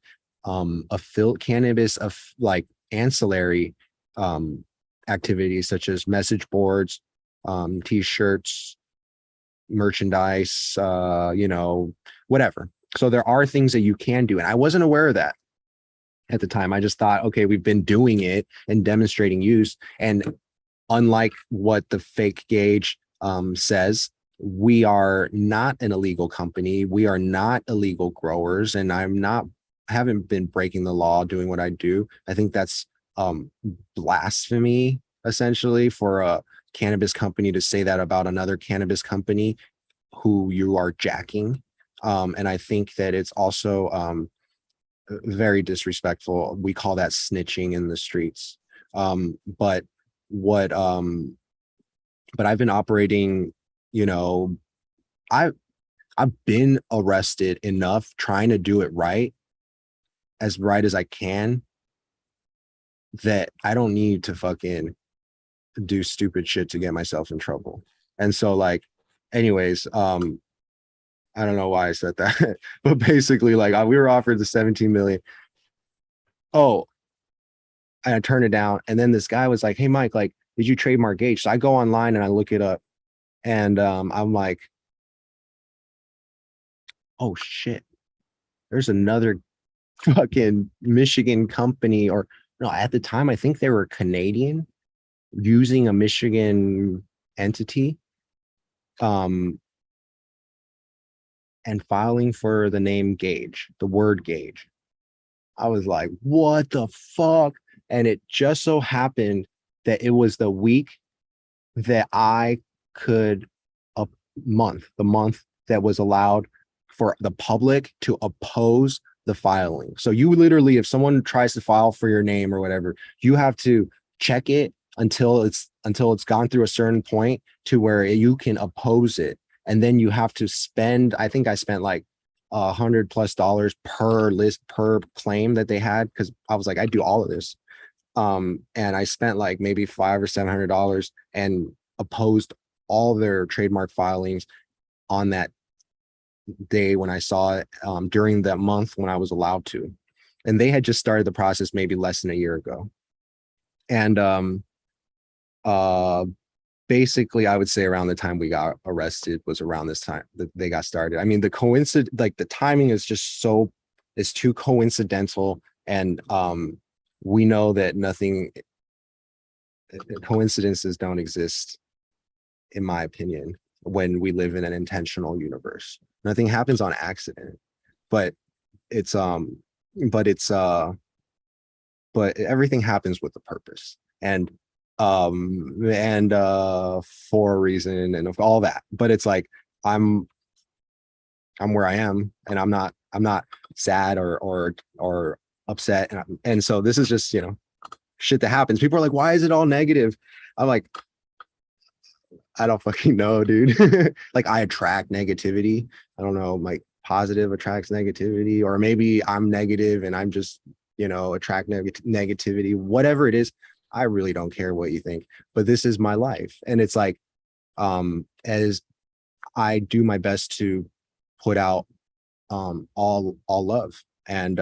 cannabis of like ancillary activities, such as message boards, t-shirts, merchandise, you know, whatever. So there are things that you can do, and I wasn't aware of that at the time. I just thought, okay, we've been doing it and demonstrating use, and unlike what the fake Gage says, we are not an illegal company. We are not illegal growers, and haven't been breaking the law doing what I do. I think that's blasphemy, essentially, for a cannabis company to say that about another cannabis company who you are jacking. And I think that it's also very disrespectful. We call that snitching in the streets. But I've been operating, you know, I've been arrested enough trying to do it right as I can, that I don't need to fucking do stupid shit to get myself in trouble. And so like, anyways, I don't know why I said that, but basically like we were offered the 17 million. Oh, and I turned it down. And then this guy was like, "Hey Mike, like, did you trademark Gage?" So I go online and I look it up, and I'm like, "Oh shit, there's another fucking Michigan company." Or no, at the time I think they were Canadian using a Michigan entity, um, and filing for the name Gage, the word Gage. I was like, "What the fuck?" And it just so happened that it was the week that I could, a the month that was allowed for the public to oppose the filing. So you literally, if someone tries to file for your name or whatever, you have to check it until it's gone through a certain point to where you can oppose it. And then you have to spend, I think I spent like $100+ per list per claim that they had, because I was like, I do all of this. And I spent like maybe $500 or $700 and opposed all their trademark filings on that day when I saw it, during that month when I was allowed to. And they had just started the process maybe less than a year ago. And uh basically I would say around the time we got arrested was around this time that they got started. I mean, the coincidence, like the timing is just so, it's too coincidental. And we know that nothing, coincidences don't exist, in my opinion, when we live in an intentional universe. Nothing happens on accident, but it's but it's but everything happens with a purpose, and for a reason, and of all that. But it's like I'm where I am, and I'm not sad or upset, and so this is just, you know, shit that happens. People are like, why is it all negative? I'm like, I don't fucking know, dude. Like, I attract negativity. I don't know, like positive attracts negativity, or maybe I'm negative and I'm just, you know, attract negativity, whatever it is. I really don't care what you think, but this is my life. And it's like, as I do my best to put out all love, and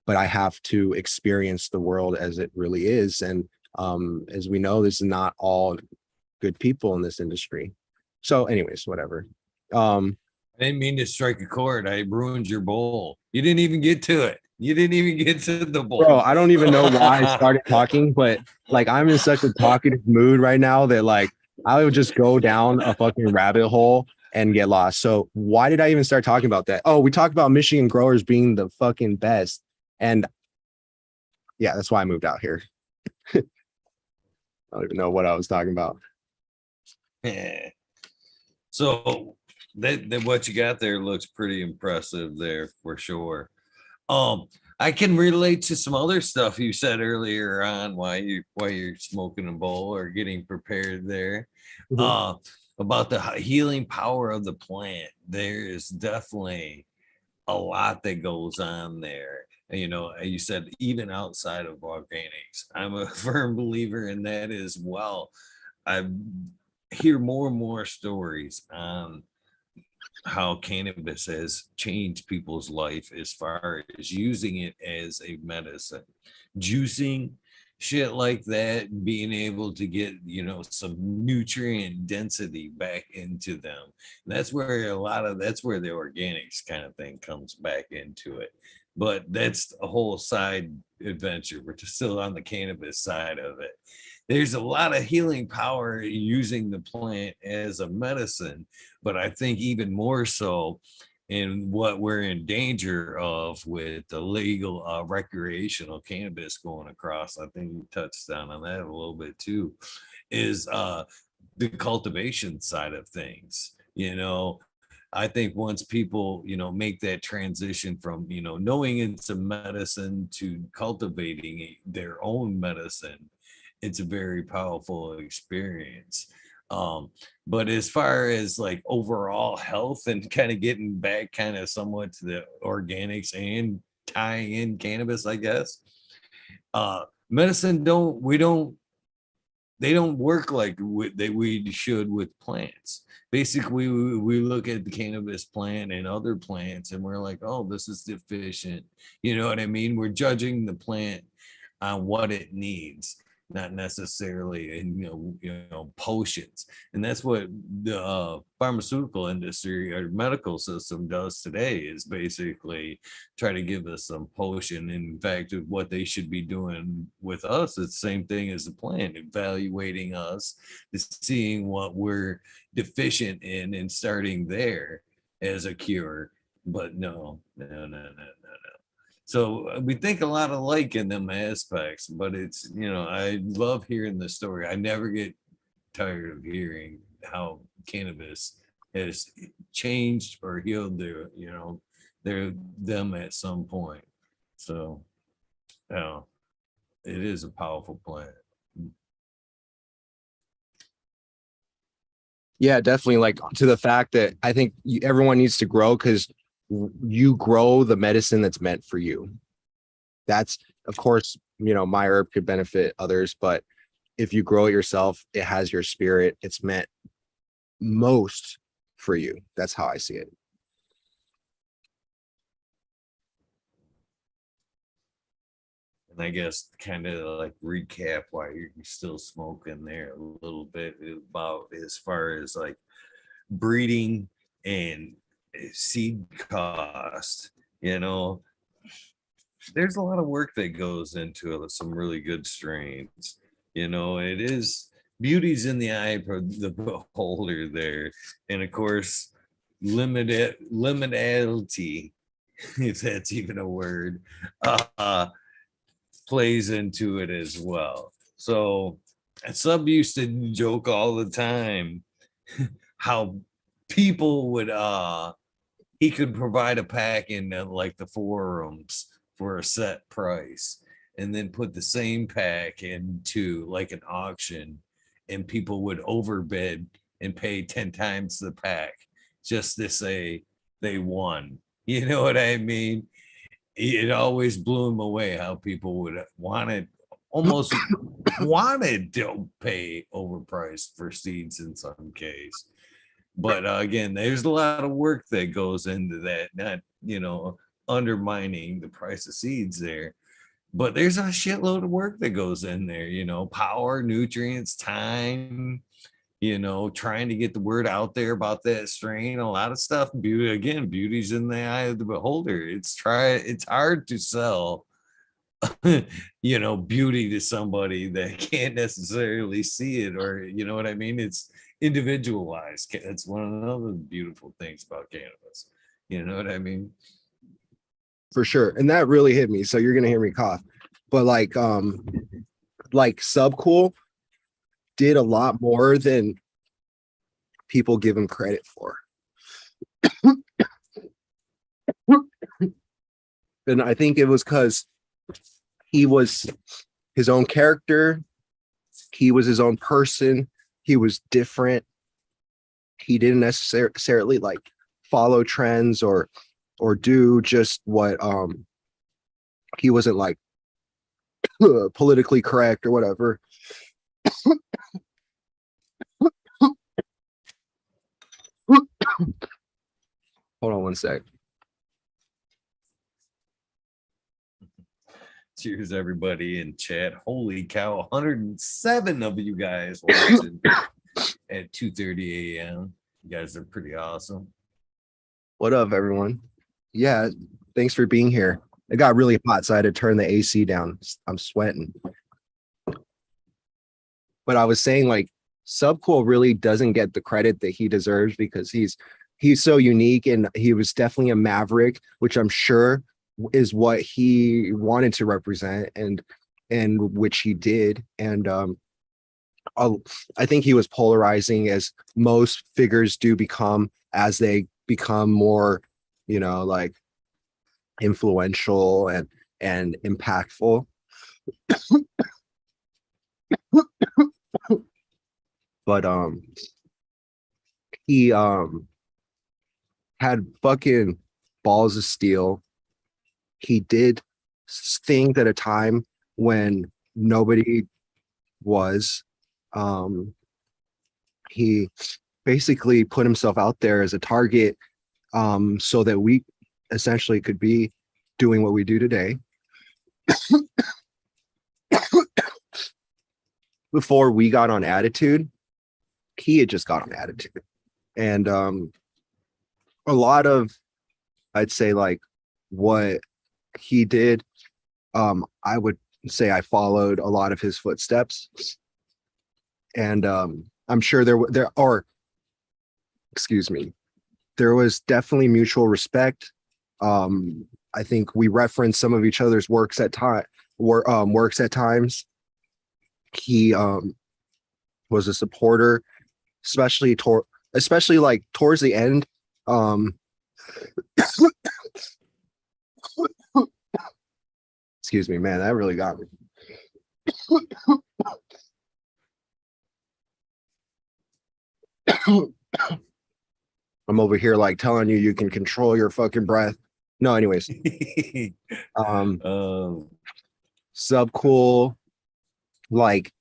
but I have to experience the world as it really is. And as we know, this is not all good people in this industry. So anyways, whatever. I didn't mean to strike a chord. I ruined your bowl. You didn't even get to it. You didn't even get to the bowl. Bro, I don't even know why I started talking, but like I'm in such a talkative mood right now that like I would just go down a fucking rabbit hole and get lost. So why did I even start talking about that? Oh, we talked about Michigan growers being the fucking best. And yeah, that's why I moved out here. I don't even know what I was talking about. Yeah. So that what you got there looks pretty impressive there for sure. I can relate to some other stuff you said earlier on why you're smoking a bowl or getting prepared there. Mhm. About the healing power of the plant. There is definitely a lot that goes on there. And, you know, you said even outside of organics, I'm a firm believer in that as well. I hear more and more stories on how cannabis has changed people's life as far as using it as a medicine, juicing, shit like that, being able to get, you know, some nutrient density back into them. And that's where that's where the organics kind of thing comes back into it. But that's a whole side adventure. We're just still on the cannabis side of it. There's a lot of healing power using the plant as a medicine, but I think even more so in what we're in danger of with the legal recreational cannabis going across. I think you touched on that a little bit too, is the cultivation side of things. You know, I think once people, you know, make that transition from, you know, knowing it's a medicine to cultivating their own medicine, it's a very powerful experience. Um, but as far as like overall health and kind of getting back kind of somewhat to the organics and tying in cannabis, I guess, medicine we don't they don't work like we should with plants. Basically, we look at the cannabis plant and other plants and we're like, oh, this is deficient. You know what I mean? We're judging the plant on what it needs, not necessarily in potions. And that's what the pharmaceutical industry or medical system does today, is basically try to give us some potion. In fact, what they should be doing with us, it's the same thing as the plant, evaluating us, seeing what we're deficient in and starting there as a cure. But no. So we think a lot alike in them aspects, but it's, I love hearing the story. I never get tired of hearing how cannabis has changed or healed them at some point. So, it is a powerful plant. Yeah, definitely. Like, to the fact that I think everyone needs to grow, because you grow the medicine that's meant for you. That's, of course, my herb could benefit others, but if you grow it yourself, it has your spirit. It's meant most for you. That's how I see it. And I guess kind of like recap why you're still smoking there a little bit about as far as like breeding and seed cost. There's a lot of work that goes into it, some really good strains. It is, beauty's in the eye of the beholder there. And of course, liminality, if that's even a word, plays into it as well. So Sub used to joke all the time how people would he could provide a pack in like the forums for a set price, and then put the same pack into like an auction, and people would overbid and pay 10 times the pack just to say they won. You know what I mean? It always blew him away how people would almost wanted to pay overpriced for seeds in some case. But again, there's a lot of work that goes into that, not undermining the price of seeds there, but there's a shitload of work that goes in there, power, nutrients, time, trying to get the word out there about that strain, a lot of stuff. Beauty's in the eye of the beholder. It's hard to sell beauty to somebody that can't necessarily see it, or you know what I mean? It's individualized. It's one of the beautiful things about cannabis. You know what I mean? For sure. And that really hit me. So you're gonna hear me cough. But like Subcool did a lot more than people give him credit for. And I think it was because he was his own character. He was his own person. He was different. He didn't necessarily like follow trends or do just what he wasn't like politically correct or whatever. Hold on one sec. Cheers, everybody in chat. Holy cow, 107 of you guys watching at 2:30 a.m. You guys are pretty awesome. What up, everyone? Yeah, thanks for being here. It got really hot, so I had to turn the AC down. I'm sweating. But I was saying, like, Subcool really doesn't get the credit that he deserves, because he's so unique, and he was definitely a maverick, which I'm sure is what he wanted to represent, and which he did. And I think he was polarizing, as most figures do become as they become more, like influential and impactful. But he had fucking balls of steel. He did things at a time when nobody was. He basically put himself out there as a target, so that we essentially could be doing what we do today. Before we got on Attitude, he had just got on Attitude. And a lot of, I'd say, like, what he did, I would say I followed a lot of his footsteps. And I'm sure there was definitely mutual respect. I think we referenced some of each other's works at times. He was a supporter, especially like towards the end. Excuse me, man, that really got me. I'm over here like telling you can control your fucking breath. No, anyways. Subcool, like,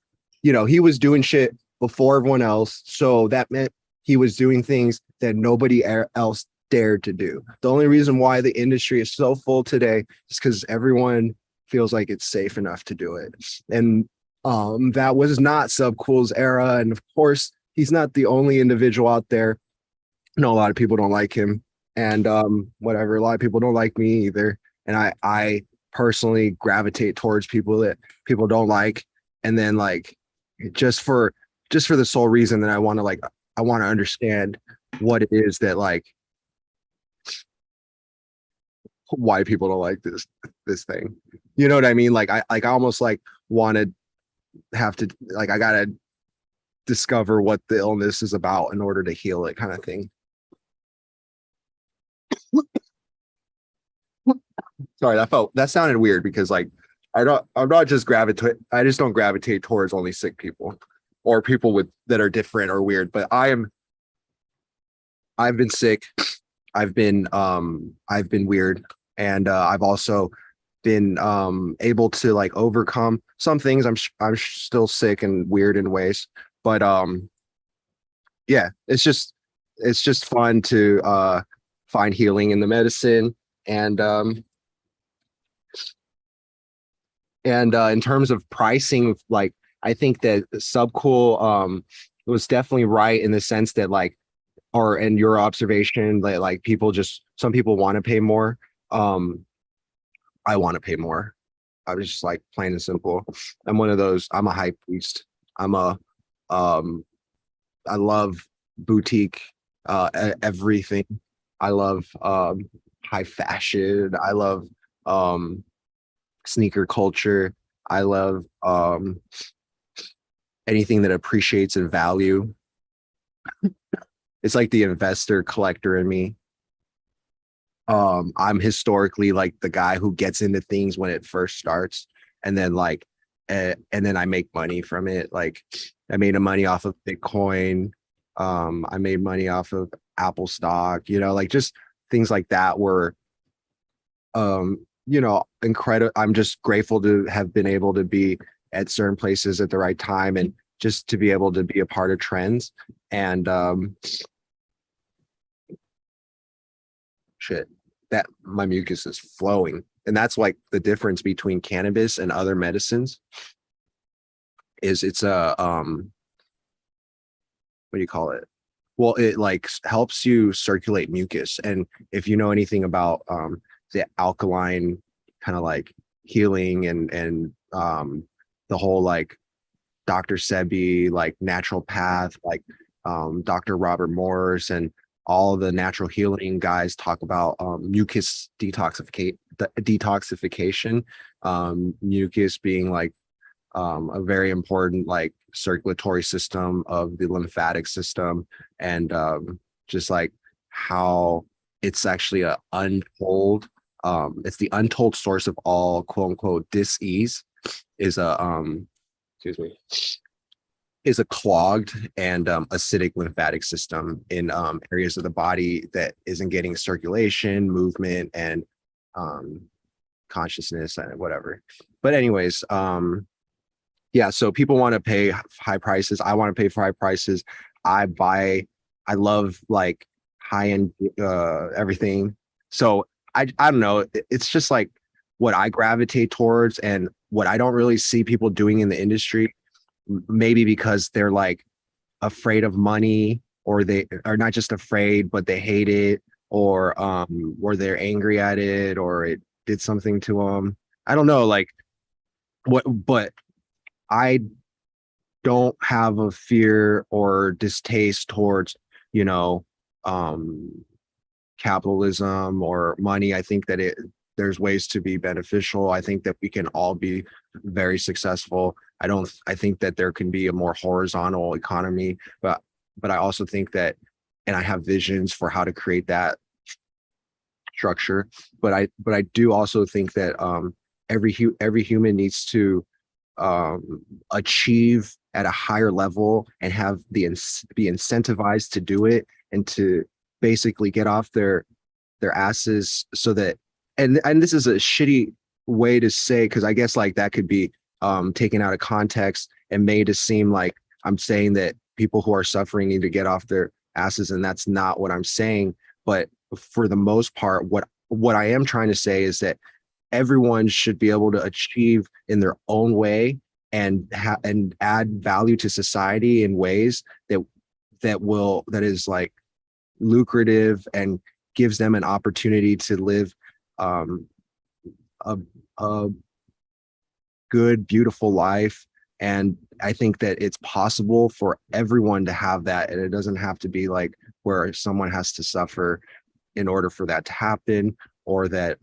he was doing shit before everyone else, so that meant he was doing things that nobody else dared to do. The only reason why the industry is so full today is because everyone feels like it's safe enough to do it. And that was not Subcool's era. And of course, he's not the only individual out there. A lot of people don't like him, and whatever. A lot of people don't like me either. And I personally gravitate towards people that people don't like. And then, like, just for the sole reason that I want to understand what it is that, like, why people don't like this thing. You know what I mean? Like, I almost like want to have to, like, I gotta discover what the illness is about in order to heal it, kind of thing. Sorry, that sounded weird, because, like, I just don't gravitate towards only sick people or people that are different or weird. But I've been sick. I've been weird, and I've also been able to, like, overcome some things. I'm still sick and weird in ways, but yeah, it's just fun to find healing in the medicine. And in terms of pricing, like, I think that Subcool was definitely right in the sense that, like, or in your observation, that, like, some people want to pay more. I want to pay more. I was just, like, plain and simple. I'm one of those. I'm a hype beast. I love boutique everything. I love high fashion. I love sneaker culture. I love anything that appreciates in value. It's like the investor collector in me. I'm historically, like, the guy who gets into things when it first starts, and then, like, and then I make money from it. Like, I made money off of Bitcoin. I made money off of Apple stock, like, just things like that were incredible. I'm just grateful to have been able to be at certain places at the right time, and just to be able to be a part of trends. And shit, that my mucus is flowing. And that's, like, the difference between cannabis and other medicines is it's a what do you call it? Well, it, like, helps you circulate mucus. And if you know anything about the alkaline kind of, like, healing and the whole, like, Dr. Sebi, like, natural path, like, Dr. Robert Morse, and all the natural healing guys talk about mucus detoxification, mucus being, like, a very important, like, circulatory system of the lymphatic system. And just, like, how it's actually it's the untold source of all, quote unquote, dis-ease, is a clogged and acidic lymphatic system in areas of the body that isn't getting circulation, movement, and consciousness and whatever. But anyways, Yeah, so people want to pay high prices. I want to pay for high prices. I love like high end everything. So I don't know. It's just like what I gravitate towards and what I don't really see people doing in the industry. Maybe because they're like afraid of money, or they are not just afraid, but they hate it, or they're angry at it, or it did something to them. I don't know, like what, but I don't have a fear or distaste towards, you know, um, capitalism or money. I think that there's ways to be beneficial. I think that we can all be very successful. I think that there can be a more horizontal economy, but I also think that, and I have visions for how to create that structure. But I do also think that every human needs to achieve at a higher level and have be incentivized to do it, and to basically get off their asses, so that, and this is a shitty way to say, because I guess like that could be taken out of context and made to seem like I'm saying that people who are suffering need to get off their asses, and that's not what I'm saying. But for the most part, what I am trying to say is that everyone should be able to achieve in their own way, and add value to society in ways that is like lucrative, and gives them an opportunity to live um, a, a good, beautiful life. And I think that it's possible for everyone to have that, and it doesn't have to be like where someone has to suffer in order for that to happen, or that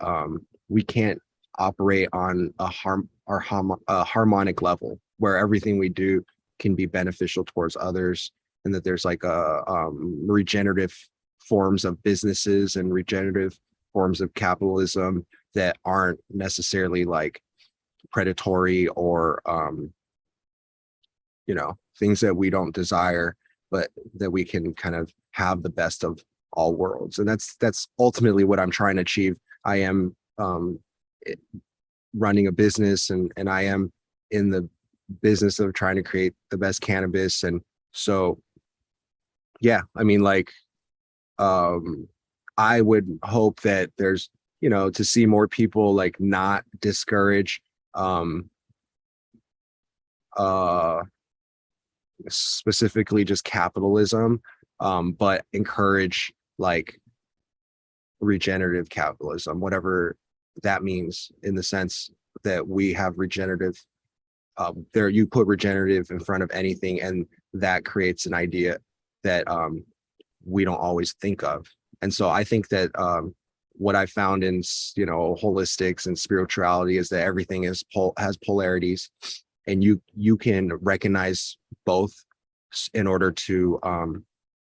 we can't operate on a harmonic level where everything we do can be beneficial towards others, and that there's like a regenerative forms of businesses and regenerative forms of capitalism that aren't necessarily like predatory, or things that we don't desire, but that we can kind of have the best of all worlds. And that's ultimately what I'm trying to achieve. I am running a business, and I am in the business of trying to create the best cannabis. And so yeah, I mean, like I would hope that there's, to see more people like not discourage uh specifically just capitalism, but encourage like regenerative capitalism, whatever that means, in the sense that we have regenerative, there you put regenerative in front of anything, and that creates an idea that we don't always think of. And so I think that what I found in holistics and spirituality is that everything has polarities, and you can recognize both in order to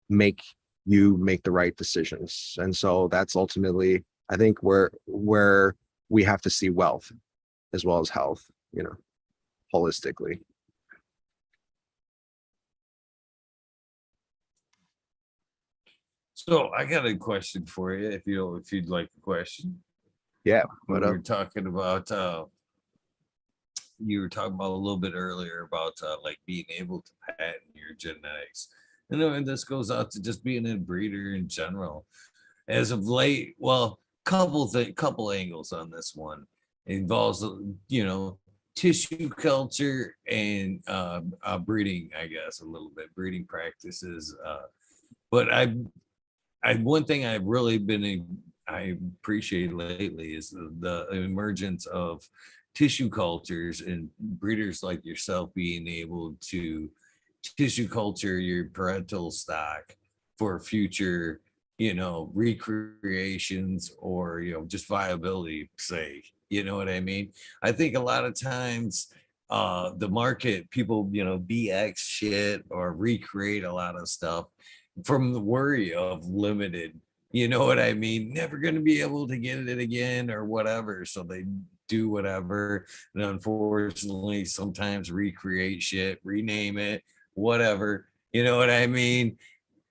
make the right decisions. And so that's ultimately, I think, where we have to see wealth as well as health, holistically. So I got a question for you, if you'd like a question. Yeah. What we were talking about, you were talking about a little bit earlier about like being able to patent your genetics. And this goes out to just being a breeder in general. As of late, well, couple angles on this one. It involves, tissue culture and breeding, I guess, a little bit, breeding practices. But one thing I appreciate lately is the emergence of tissue cultures and breeders like yourself being able to tissue culture your parental stock for future, recreations, or, just viability sake. You know what I mean? I think a lot of times the market, people, BX shit or recreate a lot of stuff from the worry of limited, you know what I mean? Never going to be able to get it again or whatever. So they do whatever. And unfortunately, sometimes recreate shit, rename it, whatever. You know what I mean?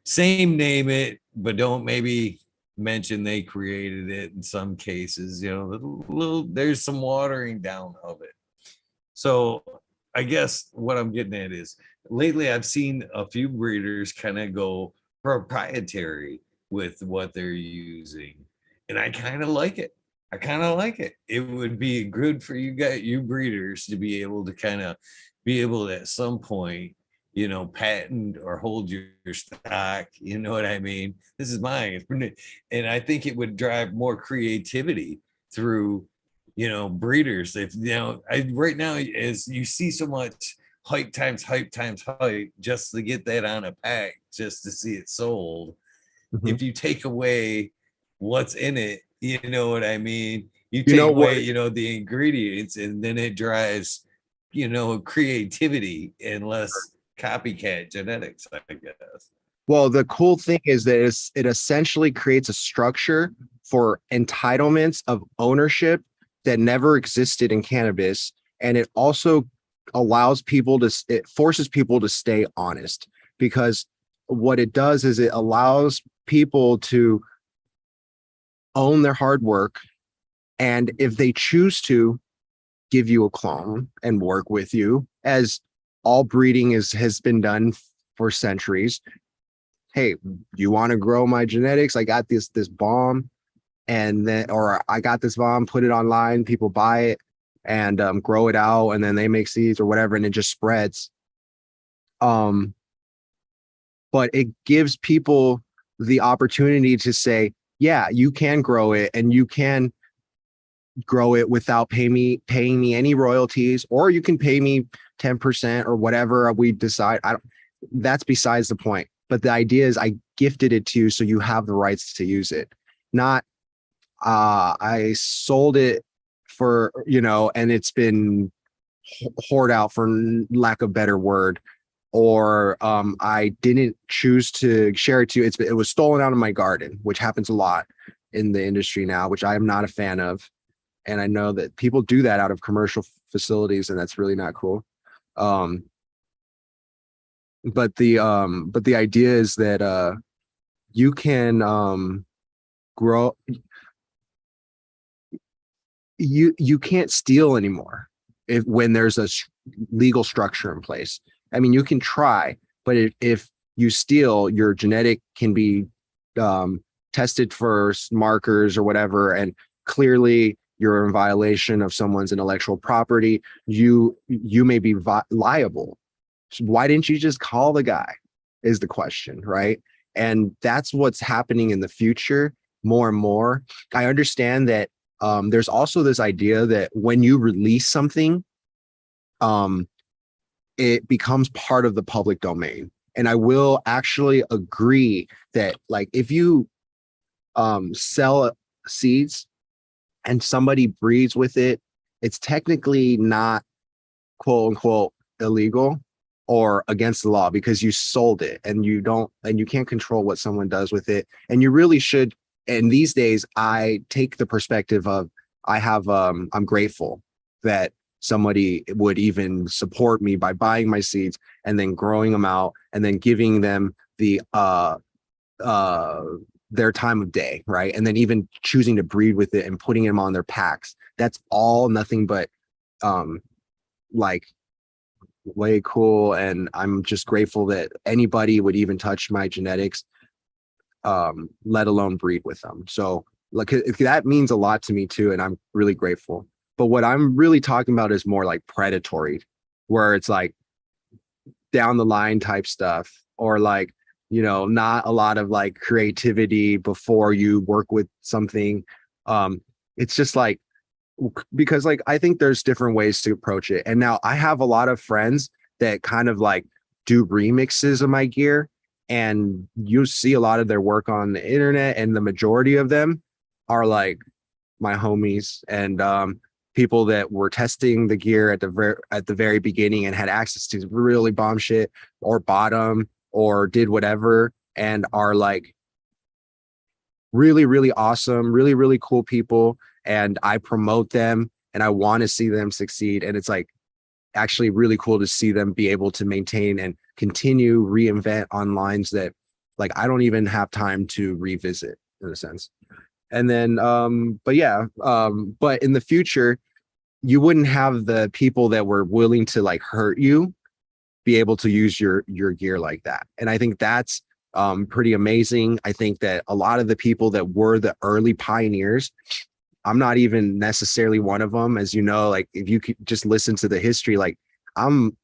Same name it, but don't maybe mention they created it in some cases. There's some watering down of it. So I guess what I'm getting at is lately I've seen a few breeders kind of go proprietary with what they're using. And I kind of like it. I kind of like it. It would be good for you guys, you breeders, to be able to kind of be able to at some point, patent or hold your stock. You know what I mean? This is mine. And I think it would drive more creativity through breeders. If right now, as you see so much hype times hype times hype just to get that on a pack, just to see it sold. Mhm. If you take away what's in it, you know what I mean? You You take know away, what? the ingredients, and then it drives, creativity and less copycat genetics, I guess. Well, the cool thing is that it essentially creates a structure for entitlements of ownership that never existed in cannabis. And it also it forces people to stay honest, because what it does is it allows people to own their hard work. And if they choose to give you a clone and work with you, as all breeding has been done for centuries. Hey, you want to grow my genetics? I got this bomb, and then, or I got this bomb, put it online, people buy it and grow it out, and then they make seeds or whatever, and it just spreads. Um, but it gives people the opportunity to say, yeah, you can grow it, and you can grow it without paying me any royalties, or you can pay me 10% or whatever we decide. I don't, that's besides the point. But the idea is I gifted it to you so you have the rights to use it. Not I sold it for, and it's been hoard out, for lack of better word, or I didn't choose to share it to you. It was stolen out of my garden, which happens a lot in the industry now, which I am not a fan of. And I know that people do that out of commercial facilities, and that's really not cool. Um, but the idea is that you can grow. You can't steal anymore when there's a legal structure in place. I mean, you can try, but if you steal, your genetic can be tested for markers or whatever, and clearly you're in violation of someone's intellectual property. You may be liable. So why didn't you just call the guy, is the question, right? And that's what's happening in the future more and more. I understand that there's also this idea that when you release something, it becomes part of the public domain. And I will actually agree that, like, if you sell seeds and somebody breeds with it, it's technically not quote unquote illegal or against the law, because you sold it, and you can't control what someone does with it. And you really should. And these days I take the perspective of, I'm grateful that somebody would even support me by buying my seeds and then growing them out and then giving them their time of day, right? And then even choosing to breed with it and putting them on their packs. That's all nothing but like way cool. And I'm just grateful that anybody would even touch my genetics, let alone breed with them. So like that means a lot to me too, and I'm really grateful. But what I'm really talking about is more like predatory, where it's like down the line type stuff, or like, not a lot of like creativity before you work with something. It's just like, because like I think there's different ways to approach it. And now I have a lot of friends that kind of like do remixes of my gear, and you see a lot of their work on the internet, and the majority of them are like my homies, and people that were testing the gear at the very beginning and had access to really bomb shit, or bottom, or did whatever, and are like really, really awesome, really, really cool people. And I promote them and I want to see them succeed. And it's like actually really cool to see them be able to maintain and continue reinvent on lines that like I don't even have time to revisit, in a sense. And then but in the future, you wouldn't have the people that were willing to like hurt you be able to use your gear like that. And I think that's pretty amazing. I think that a lot of the people that were the early pioneers, I'm not even necessarily one of them. As you know, like if you could just listen to the history, like I'm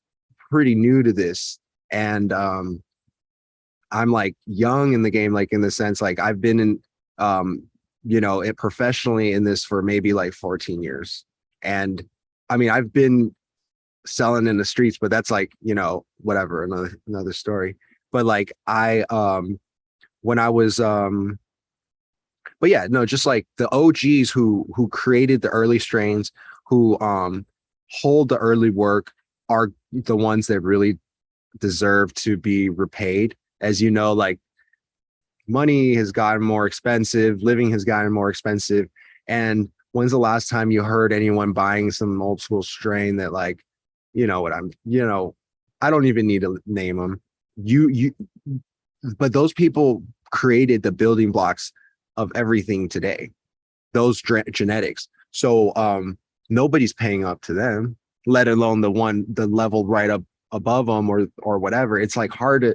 pretty new to this. And I'm like young in the game, like in the sense, like I've been in, it professionally in this for maybe like 14 years. And I mean, I've been selling in the streets, but that's like, whatever, another story. But like when I was but yeah, no, just like the OGs who created the early strains, who hold the early work, are the ones that really deserve to be repaid. As you know, like money has gotten more expensive, living has gotten more expensive. And when's the last time you heard anyone buying some old school strain that, like, I don't even need to name them. But those people created the building blocks of everything today, those genetics. So nobody's paying up to them, let alone the level right up above them or whatever. It's like hard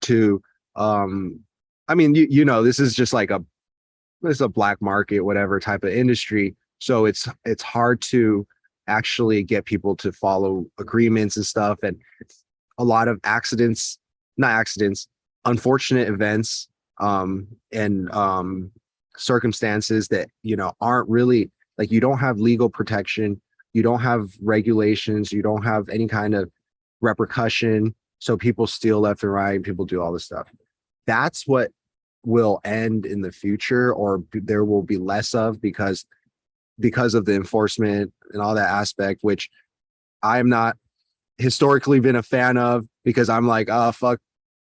to I mean, this is just like it's a black market, whatever type of industry. So it's hard to actually get people to follow agreements and stuff. And a lot of not accidents, unfortunate events, and circumstances that, aren't really, like, you don't have legal protection, you don't have regulations, you don't have any kind of repercussion. So people steal left and right, people do all this stuff. That's what will end in the future, or there will be less of, because of the enforcement and all that aspect, which I'm not historically been a fan of, because I'm like, oh, fuck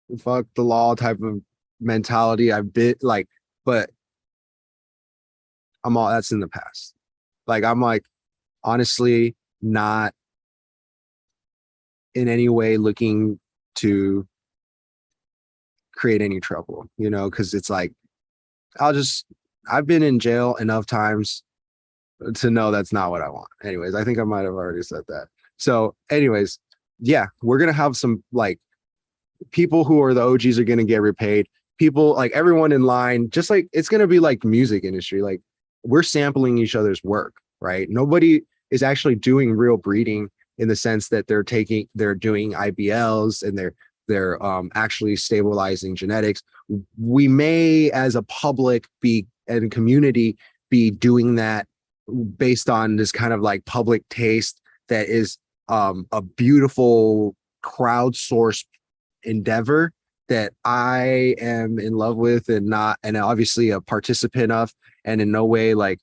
the law type of mentality. I've been like, but that's in the past. Like, I'm like, honestly, not in any way looking to create any trouble, because it's like, I've been in jail enough times to know that's not what I want. Anyways, I think I might have already said that. So anyways, yeah, we're going to have some, like, people who are the OGs are going to get repaid. People, like, everyone in line, just like it's going to be like music industry. Like, we're sampling each other's work, right? Nobody is actually doing real breeding in the sense that they're doing IBLs and they're actually stabilizing genetics. We may, as a public and community, be doing that based on this kind of like public taste that is a beautiful crowdsourced endeavor that I am in love with, and obviously a participant of, and in no way like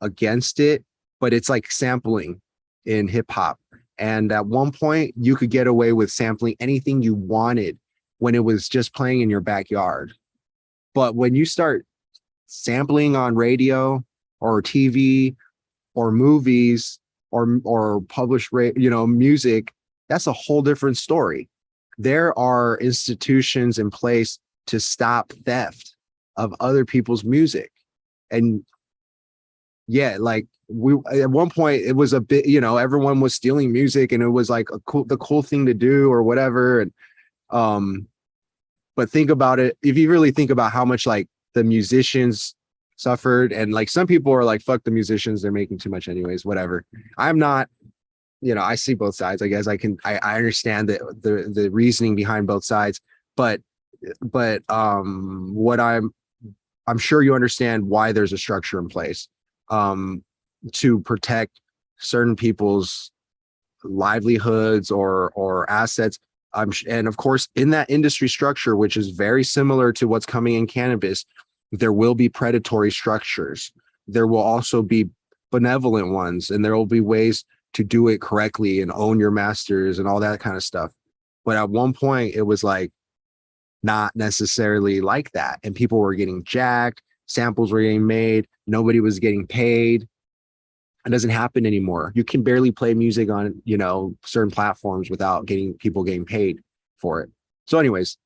against it. But it's like sampling in hip hop. And at one point you could get away with sampling anything you wanted when it was just playing in your backyard. But when you start sampling on radio or TV or movies or published music, that's a whole different story. There are institutions in place to stop theft of other people's music. And yeah, like, at one point it was a bit, everyone was stealing music and it was like the cool thing to do or whatever. And but think about it, if you really think about how much like the musicians suffered, and like some people are like, fuck the musicians, they're making too much anyways, whatever. I'm not, I see both sides. I guess I understand the reasoning behind both sides, but what I'm sure you understand why there's a structure in place to protect certain people's livelihoods or assets. And of course, in that industry structure, which is very similar to what's coming in cannabis, there will be predatory structures. There will also be benevolent ones, and there will be ways to do it correctly and own your masters and all that kind of stuff. But at one point, it was like not necessarily like that. And people were getting jacked, samples were getting made, nobody was getting paid. It doesn't happen anymore. You can barely play music on, certain platforms without people getting paid for it. So anyways,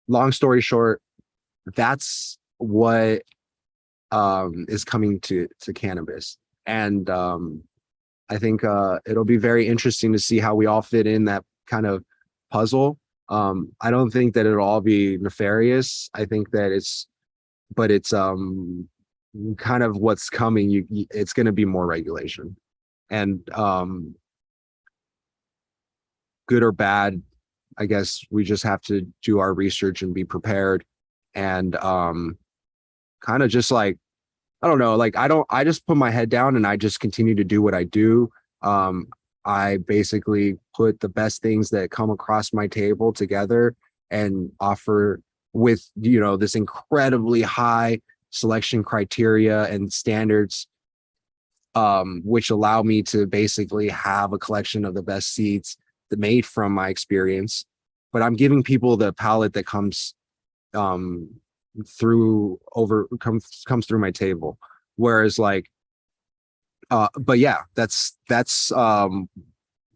long story short, that's what is coming to cannabis. And I think it'll be very interesting to see how we all fit in that kind of puzzle. I don't think that it'll all be nefarious. I think that it's kind of what's coming. It's going to be more regulation, and good or bad, I guess we just have to do our research and be prepared, and kind of just like, I don't know, like I just put my head down and I just continue to do what I do. I basically put the best things that come across my table together and offer with, this incredibly high selection criteria and standards, which allow me to basically have a collection of the best seeds that made from my experience. But I'm giving people the palette that comes through my table. Whereas like, but yeah, that's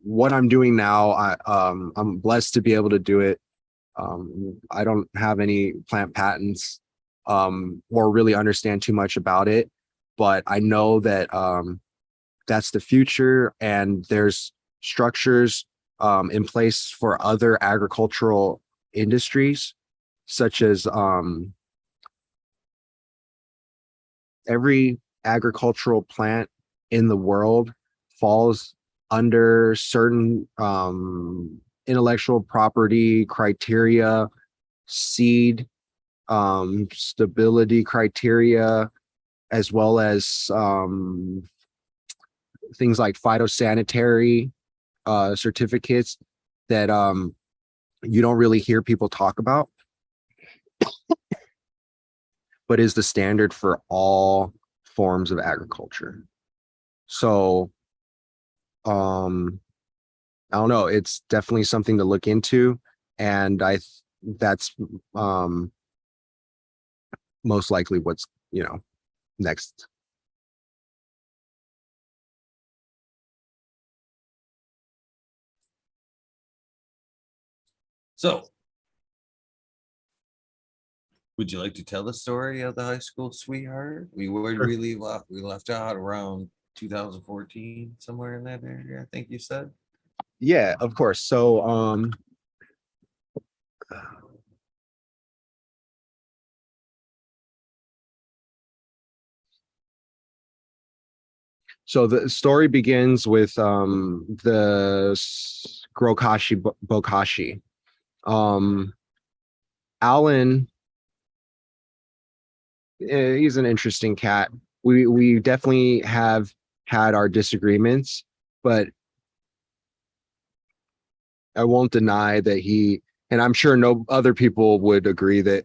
what I'm doing now. I'm blessed to be able to do it. I don't have any plant patents or really understand too much about it, but I know that that's the future, and there's structures in place for other agricultural industries, such as every agricultural plant in the world falls under certain intellectual property criteria, seed stability criteria, as well as things like phytosanitary certificates that you don't really hear people talk about, but is the standard for all forms of agriculture. So I don't know, it's definitely something to look into, and that's most likely what's next. So, would you like to tell the story of the high school sweetheart? We left out around 2014, somewhere in that area, I think you said. Yeah, of course. So so the story begins with the Grokashi Bokashi. Alan, he's an interesting cat. We definitely have had our disagreements, but I won't deny that and I'm sure no other people would agree that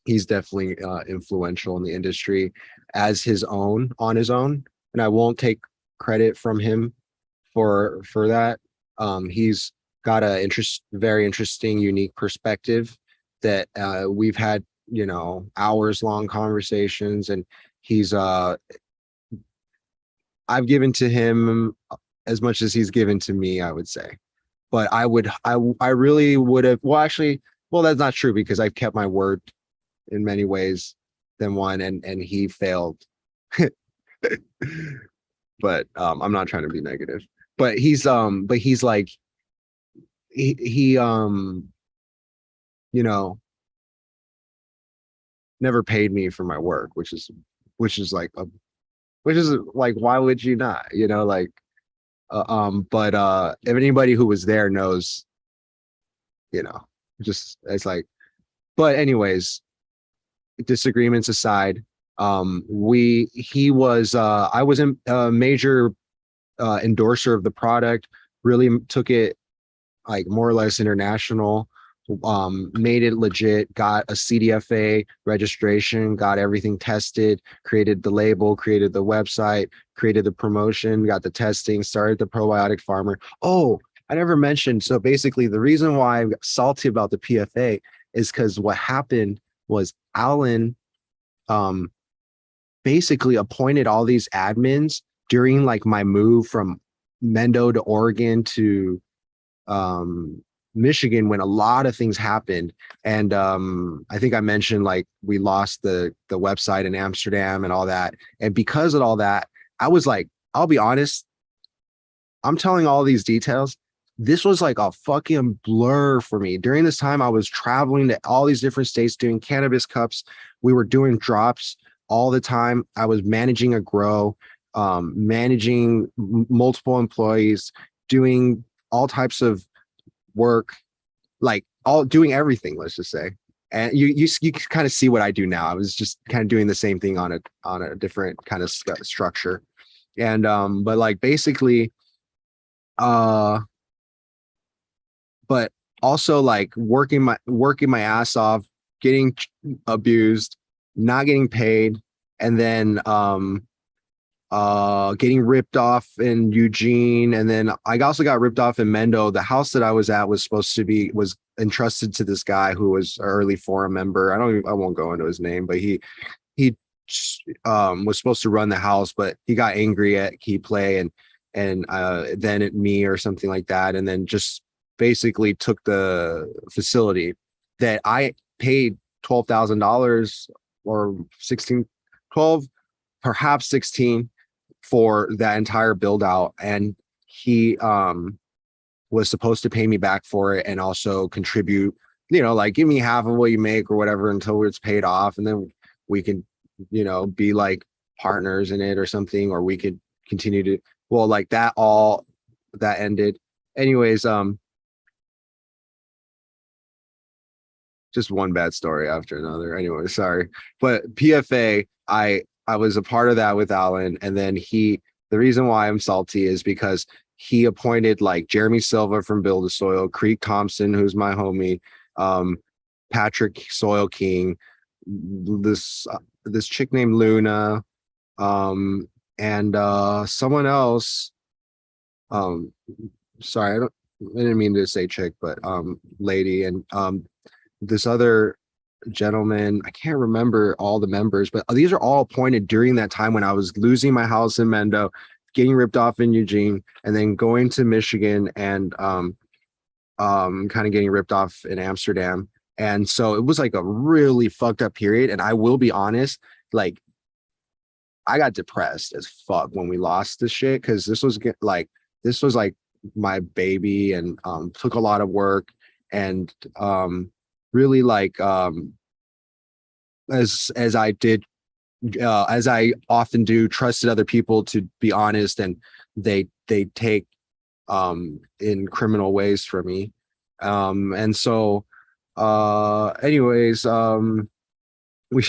he's definitely influential in the industry on his own. And I won't take credit from him for that. He's got a very interesting, unique perspective that we've had, hours long conversations, and I've given to him as much as he's given to me, I would say. But I really would have, well, that's not true, because I've kept my word in many ways than one, and he failed. But I'm not trying to be negative. But he's like, he never paid me for my work, which is like why would you not, but if anybody who was there knows, just it's like, but anyways, disagreements aside, I was a major endorser of the product, really took it like more or less international, made it legit, got a CDFA registration, got everything tested, created the label, created the website, created the promotion, got the testing, started the probiotic farmer. Oh, I never mentioned, so basically the reason why I'm salty about the PFA is because what happened was Alan basically appointed all these admins during like my move from Mendo to Oregon to Michigan, when a lot of things happened. And I think I mentioned like we lost the website in Amsterdam and all that. And because of all that, I was like, I'll be honest, I'm telling all these details. This was like a fucking blur for me. During this time, I was traveling to all these different states doing cannabis cups. We were doing drops all the time. I was managing a grow, managing multiple employees, doing all types of work, like all doing everything, let's just say. And you kind of see what I do now. I was just kind of doing the same thing on a different kind of structure. And but like basically uh but also like working my ass off, getting abused, not getting paid, and then getting ripped off in Eugene, and then I also got ripped off in Mendo. The house that I was at was entrusted to this guy who was an early forum member. I won't go into his name, but he was supposed to run the house, but he got angry at key play and then at me or something like that, and then just basically took the facility that I paid $12,000 or 16, 12, perhaps 16 for that entire build out. And he was supposed to pay me back for it and also contribute, like give me half of what you make or whatever until it's paid off. And then we can, be like partners in it or something, or we could continue to, well, like that ended. Anyways, just one bad story after another. Anyway, sorry. But PFA, I was a part of that with Alan, and then the reason why I'm salty is because he appointed like Jeremy Silva from Build a Soil, Creek Thompson, who's my homie, Patrick Soil King, this chick named Luna, and someone else. Sorry, I didn't mean to say chick, but lady, and this other gentleman. I can't remember all the members, but these are all appointed during that time when I was losing my house in Mendo, getting ripped off in Eugene, and then going to Michigan and kind of getting ripped off in Amsterdam. And so it was like a really fucked up period. And I will be honest, like I got depressed as fuck when we lost this shit, because this was like my baby, and took a lot of work, and really like as I did as I often do, trusted other people to be honest, and they take in criminal ways from me. And so anyways, we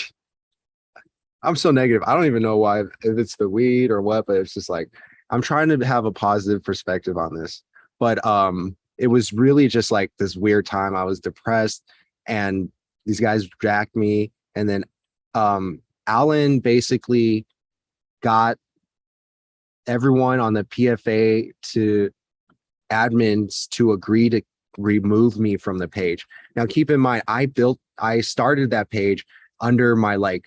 I'm so negative. I don't even know why, if it's the weed or what, but it's just like I'm trying to have a positive perspective on this. But it was really just like this weird time. I was depressed, and these guys jacked me, and then Alan basically got everyone on the PFA to admins to agree to remove me from the page. Now, keep in mind, I started that page under my like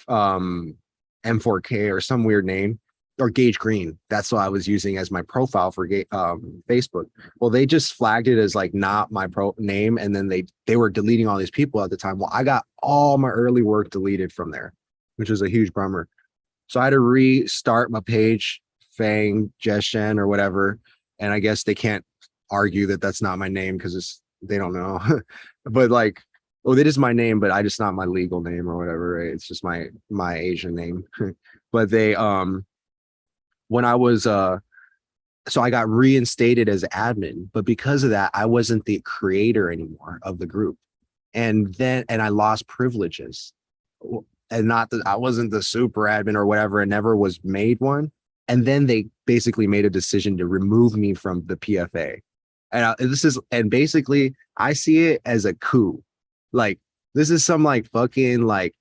M4K or some weird name, or Gage Green. That's what I was using as my profile for Facebook. Well, they just flagged it as like not my pro name, and then they were deleting all these people at the time. Well, I got all my early work deleted from there, which was a huge bummer. So I had to restart my page, Fang, Jieshen, or whatever. And I guess they can't argue that that's not my name because they don't know. But like, oh, it is my name, but I just not my legal name or whatever. Right? It's just my Asian name. But they when I was so I got reinstated as admin, but because of that, I wasn't the creator anymore of the group. And I lost privileges. And not that I wasn't the super admin or whatever, and never was made one. And then they basically made a decision to remove me from the PFA. And basically I see it as a coup. Like, this is some like fucking like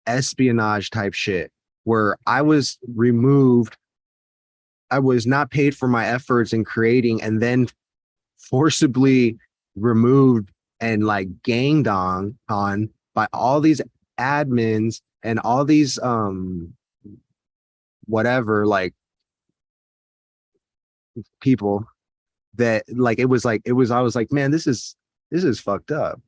espionage type shit where I was removed. I was not paid for my efforts in creating, and then forcibly removed and like ganged on by all these admins and all these whatever, like people that like it was I was like, man, this is fucked up,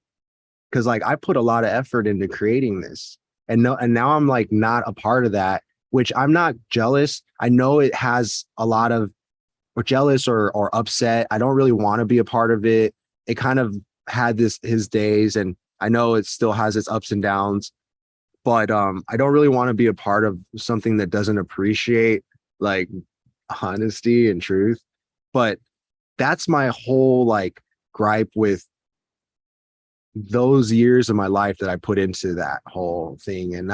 because like I put a lot of effort into creating this, and now I'm like not a part of that, which I'm not jealous. I know it has a lot of jealous or upset. I don't really want to be a part of it. It kind of had his days, and I know it still has its ups and downs, but I don't really want to be a part of something that doesn't appreciate like honesty and truth. But that's my whole like gripe with those years of my life that I put into that whole thing. And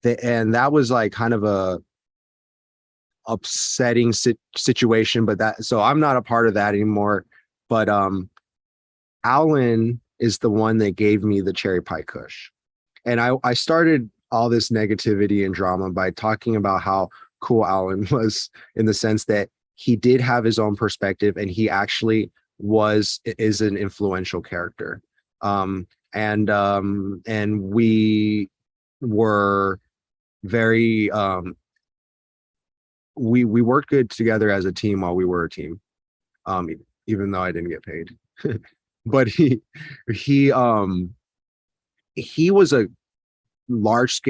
that was like kind of a upsetting situation, but so I'm not a part of that anymore. But Alan is the one that gave me the cherry pie kush. And I started all this negativity and drama by talking about how cool Alan was, in the sense that he did have his own perspective, and he actually is an influential character. And we were very we worked good together as a team while we were a team, even though I didn't get paid. But he was a large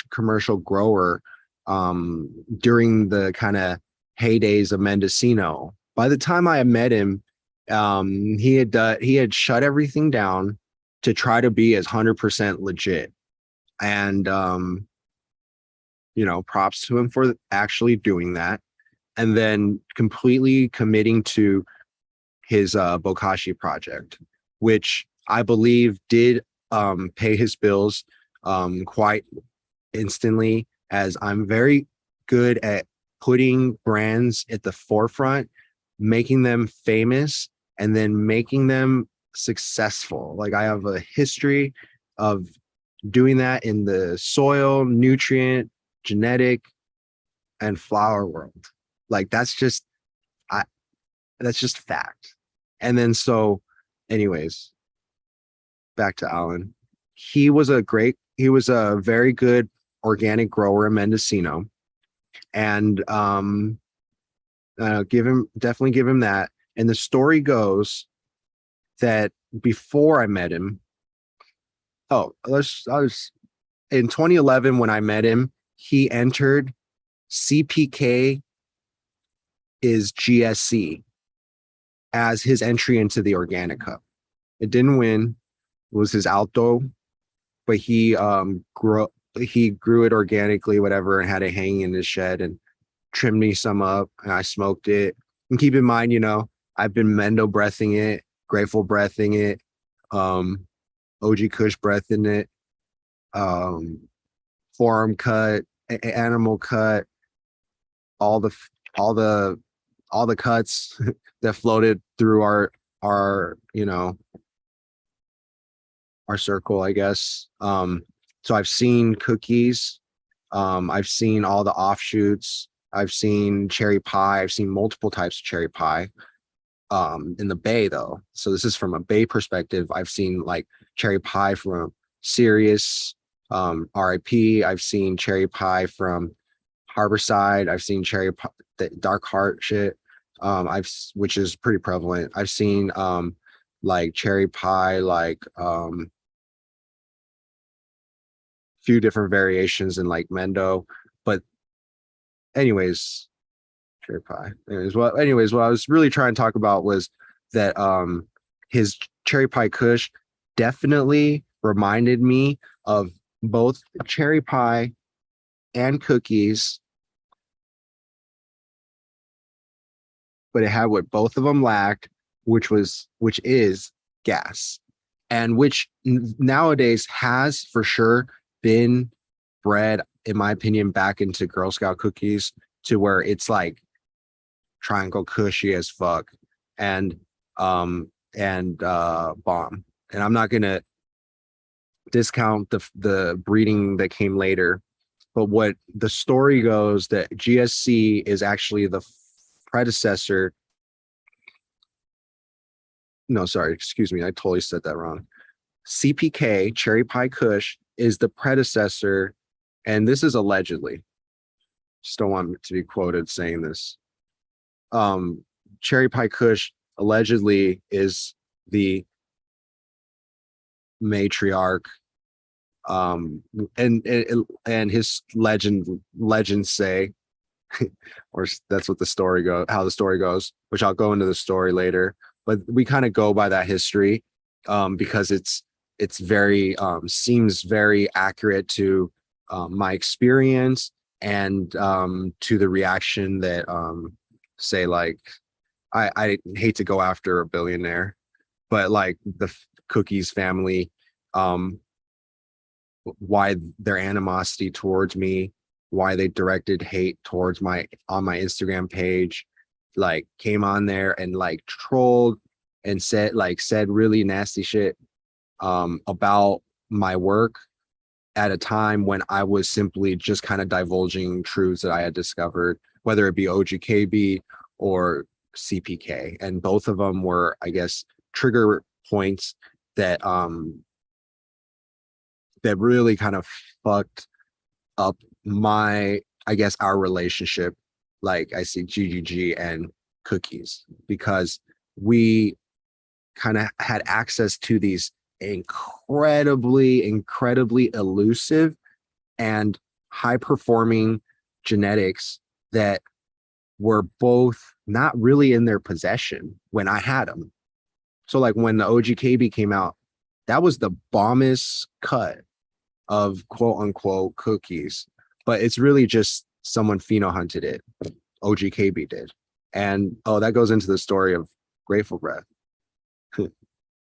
commercial grower during the kind of heydays of Mendocino. By the time I had met him, he had shut everything down to try to be as 100% legit. And props to him for actually doing that, and then completely committing to his Bokashi project, which I believe did pay his bills quite instantly, as I'm very good at putting brands at the forefront, making them famous, and then making them successful. Like, I have a history of doing that in the soil, nutrient, genetic, and flower world. Like, that's just fact. And then so anyways, back to Alan. He was a very good organic grower in Mendocino, and definitely give him that. And the story goes that before I met him, I was in 2011 when I met him, he entered CPK is GSC as his entry into the Organic Cup. It didn't win. It was his alto, but he grew it organically, whatever, and had it hanging in his shed and trimmed me some up, and I smoked it. And keep in mind, I've been Mendo breathing it, Grateful breathing it, OG Kush breathing it, forearm cut, animal cut, all the cuts that floated through our circle, I guess. So I've seen cookies, I've seen all the offshoots, I've seen cherry pie, I've seen multiple types of cherry pie in the Bay, though. So this is from a Bay perspective. I've seen like cherry pie from Sirius, RIP. I've seen cherry pie from Harborside. I've seen cherry pie, the dark heart shit, which is pretty prevalent. I've seen like cherry pie, like few different variations in like Mendo. But anyways, cherry pie. What I was really trying to talk about was that his cherry pie kush definitely reminded me of both cherry pie and cookies, but it had what both of them lacked, which is gas, and which nowadays has for sure been bred, in my opinion, back into Girl Scout cookies, to where it's like triangle cushy as fuck and bomb. And I'm not gonna discount the breeding that came later, but what the story goes, that GSC is actually the predecessor. No, sorry, excuse me, I totally said that wrong. CPK, Cherry Pie Kush, is the predecessor, and this is allegedly, just don't want to be quoted saying this. Cherry Pie Kush allegedly is the matriarch, and his legends say That's what the story how the story goes, which I'll go into the story later. But we kind of go by that history because it's very seems very accurate to my experience and to the reaction that say like I hate to go after a billionaire, but like the Cookies family, why their animosity towards me, why they directed hate towards my Instagram page, like came on there and like trolled and said really nasty shit about my work at a time when I was simply just kind of divulging truths that I had discovered, whether it be OGKB or CPK. And both of them were, I guess, trigger points that that really kind of fucked up our relationship, like I see GGG and Cookies, because we kind of had access to these incredibly elusive and high performing genetics that were both not really in their possession when I had them. So like when the OGKB came out, that was the bombest cut of quote unquote Cookies, but it's really just someone pheno hunted it. OGKB did. And that goes into the story of Grateful Breath,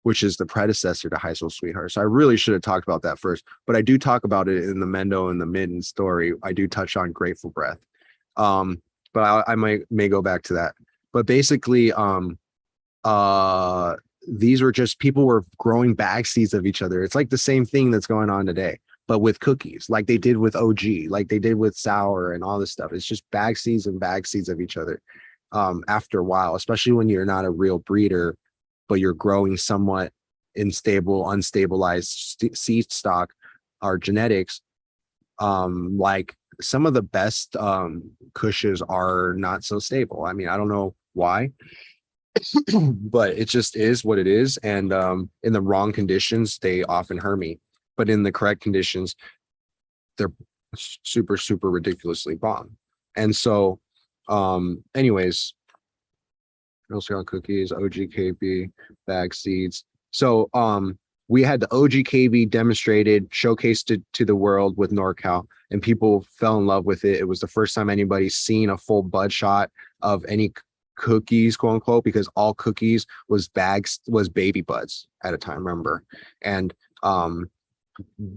which is the predecessor to High School Sweetheart. So I really should have talked about that first, but I do talk about it in the Mendo and the Midden story. I do touch on Grateful Breath. But I may go back to that. But basically, these were just people were growing bag seeds of each other. It's like the same thing that's going on today, but with Cookies, like they did with OG, like they did with Sour and all this stuff. It's just bag seeds of each other. After a while, especially when you're not a real breeder, but you're growing somewhat unstabilized seed stock or genetics, like some of the best cushes are not so stable. I mean, I don't know why, but it just is what it is. And in the wrong conditions, they often hurt me. But in the correct conditions, they're super ridiculously bomb. And so, anyways, Girl Scout Cookies, OGKB, bag seeds. So we had the OGKB demonstrated, showcased it to the world with NorCal, and people fell in love with it. It was the first time anybody's seen a full bud shot of any Cookies, quote unquote, because all Cookies was baby buds at a time, remember? And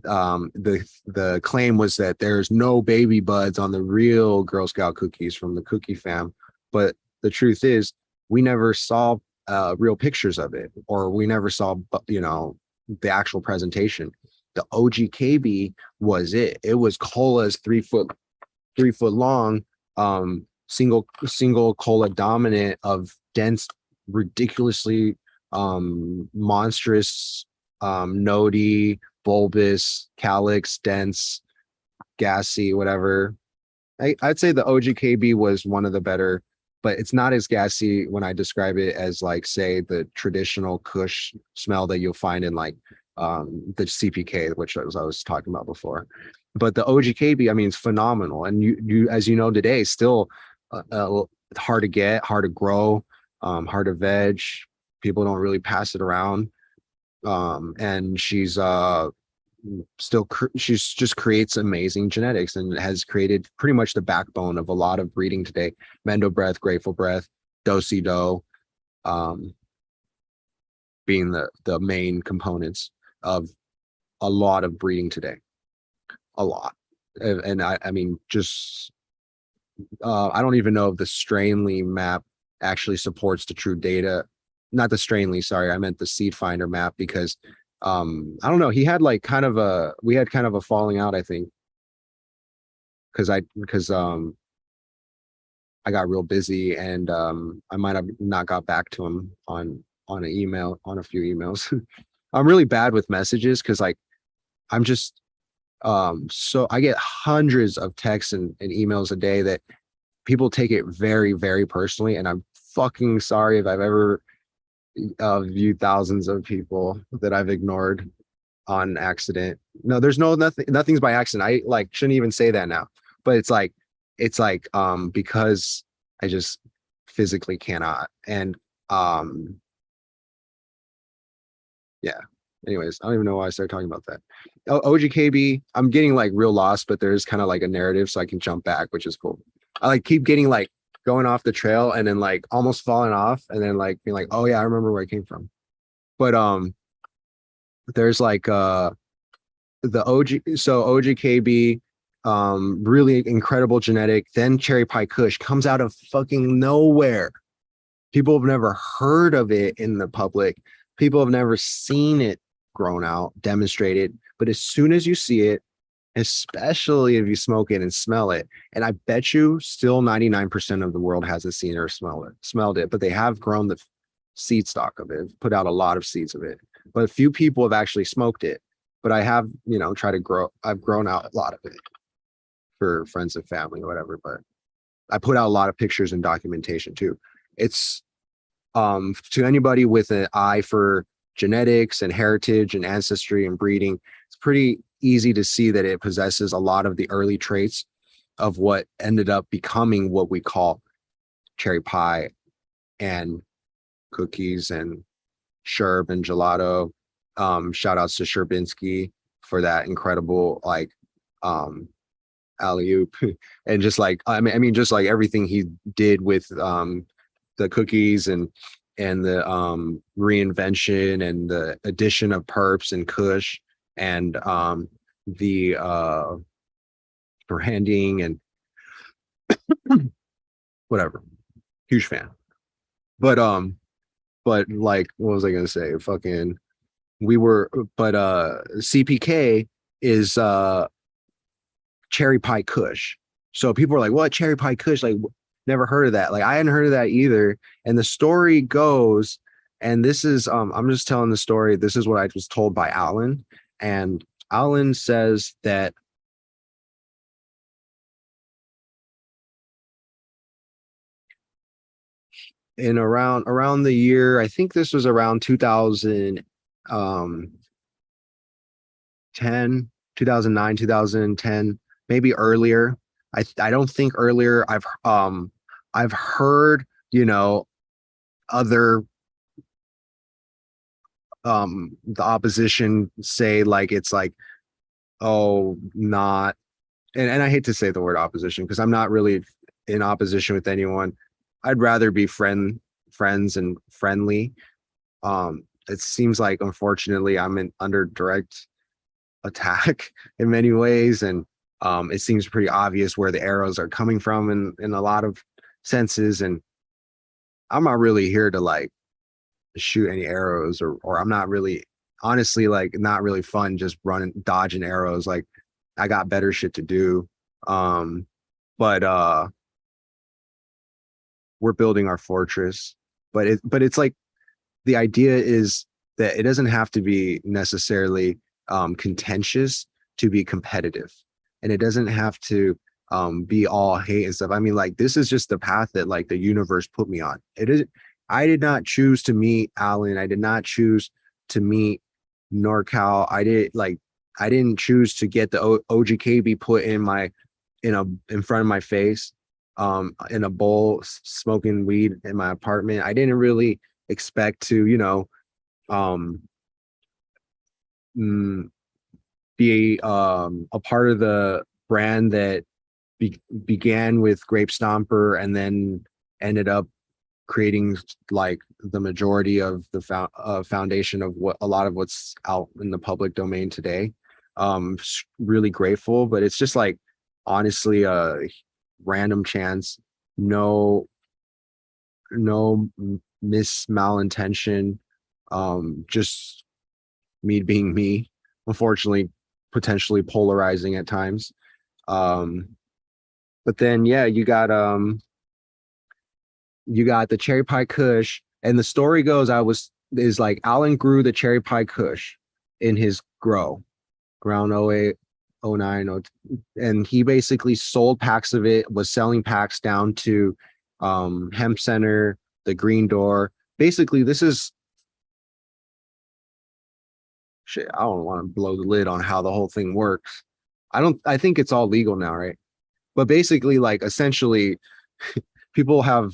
the claim was that there's no baby buds on the real Girl Scout cookies from the Cookie fam, but the truth is we never saw real pictures of it, or we never saw the actual presentation. The OGKB was it was Cola's 3 foot long single cola dominant of dense, ridiculously monstrous, noddy, bulbous, calyx, dense, gassy, whatever. I'd say the OGKB was one of the better, but it's not as gassy when I describe it as like, say, the traditional Kush smell that you'll find in like the CPK, which I was talking about before. But the OGKB, I mean, it's phenomenal. And you as you know today, still hard to get, hard to grow, hard to veg. People don't really pass it around. And she's just creates amazing genetics and has created pretty much the backbone of a lot of breeding today. Mendo Breath, Grateful Breath, Do-Si Do, being the main components of a lot of breeding today. A lot. And I mean, just I don't even know if the Strainly map actually supports the true data. Not the Strainly, sorry, I meant the Seed Finder map, because I don't know, we had kind of a falling out, I think, because I got real busy, and I might have not got back to him on an email, on a few emails. I'm really bad with messages because I'm just so I get hundreds of texts and emails a day that people take it very, very personally, and I'm fucking sorry if I've ever viewed thousands of people that I've ignored on accident. No, there's nothing's by accident. I shouldn't even say that now, but it's like it's like because I just physically cannot. And yeah. Anyways, I don't even know why I started talking about that. OGKB, I'm getting like real lost, but there's kind of like a narrative so I can jump back, which is cool. I like keep getting like going off the trail and then like almost falling off and then like being like, oh yeah, I remember where I came from. But there's like the OGKB, really incredible genetic, then Cherry Pie Kush comes out of fucking nowhere. People have never heard of it in the public. People have never seen it grown out, demonstrated. But as soon as you see it, especially if you smoke it and smell it, and I bet you still 99% of the world hasn't seen or smelled it, but they have grown the seed stock of it, put out a lot of seeds of it. But a few people have actually smoked it. But I have, tried to grow, I've grown out a lot of it for friends and family, whatever. But I put out a lot of pictures and documentation too. It's to anybody with an eye for genetics and heritage and ancestry and breeding, it's pretty easy to see that it possesses a lot of the early traits of what ended up becoming what we call cherry pie and cookies and sherb and gelato. Shout outs to Sherbinski for that incredible like alley-oop and just like I mean just like everything he did with the cookies and the reinvention and the addition of perps and kush and the branding and whatever. Huge fan. But like what was I gonna say? Fucking CPK is cherry pie kush. So people are like, what, cherry pie kush? Like never heard of that. Like I hadn't heard of that either. And the story goes, and this is I'm just telling the story. This is what I was told by Alan. And Alan says that in around the year, I think this was around 2010, 2009, 2010, maybe earlier. I don't think earlier. I've heard, other the opposition say like it's like, oh, not, and I hate to say the word opposition because I'm not really in opposition with anyone. I'd rather be friends and friendly. It seems like unfortunately I'm under direct attack in many ways, and it seems pretty obvious where the arrows are coming from in a lot of senses, and I'm not really here to like shoot any arrows or I'm not really, honestly, like not really fun just running dodging arrows. Like I got better shit to do. But we're building our fortress, but it's like the idea is that it doesn't have to be necessarily contentious to be competitive, and it doesn't have to be all hate and stuff. I mean, like this is just the path that like the universe put me on. It is. I did not choose to meet Alan. I did not choose to meet NorCal. I didn't choose to get the OGKB put in front of my face, in a bowl, smoking weed in my apartment. I didn't really expect to, be a part of the brand that began with Grape Stomper and then ended up creating like the majority of the foundation of what a lot of what's out in the public domain today. Really grateful, but it's just like honestly a random chance, no malintention, just me being me, unfortunately potentially polarizing at times. But then yeah, you got the cherry pie kush, and the story goes is like Alan grew the cherry pie kush in his around 08, 09, and he basically sold packs of it, was selling packs down to Hemp Center, the Green Door. Basically, this is shit. I don't want to blow the lid on how the whole thing works. I think it's all legal now, right? but basically, like, essentially, people have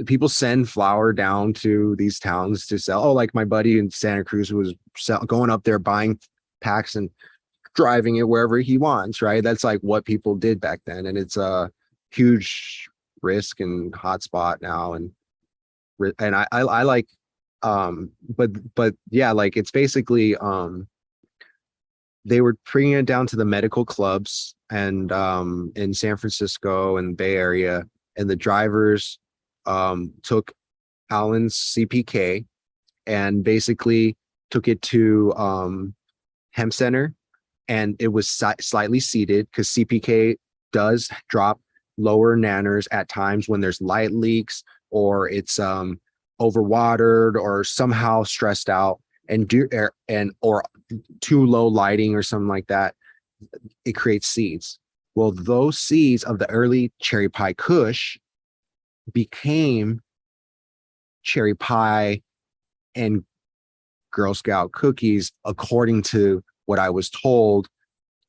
people send flour down to these towns to sell. Oh, like my buddy in Santa Cruz who was going up there buying packs and driving it wherever he wants, right? That's like what people did back then, and it's a huge risk and hotspot now. And I like, but yeah, like it's basically they were bringing it down to the medical clubs and in San Francisco and Bay Area, and the drivers took Alan's CPK and basically took it to Hemp Center, and it was slightly seeded because CPK does drop lower nanners at times when there's light leaks or it's overwatered or somehow stressed out and or too low lighting or something like that. It creates seeds. Well, those seeds of the early cherry pie kush became cherry pie and Girl Scout cookies, according to what I was told.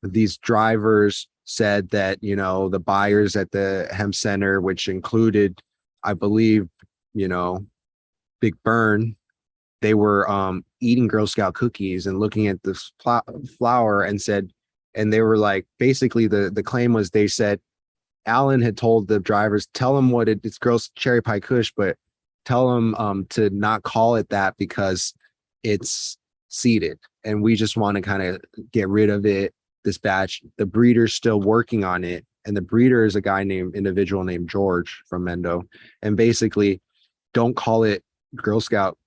These drivers said that, you know, the buyers at the Hemp Center, which included, I believe, you know, Big Burn, they were eating Girl Scout cookies and looking at this flour and said, and they were like, basically the claim was, they said Alan had told the drivers, tell them what it's Girls Cherry Pie Kush, but tell them to not call it that because it's seeded and we just want to kind of get rid of it, this batch. The breeder's still working on it, and the breeder is a individual named George from Mendo, and basically don't call it Girl Scout,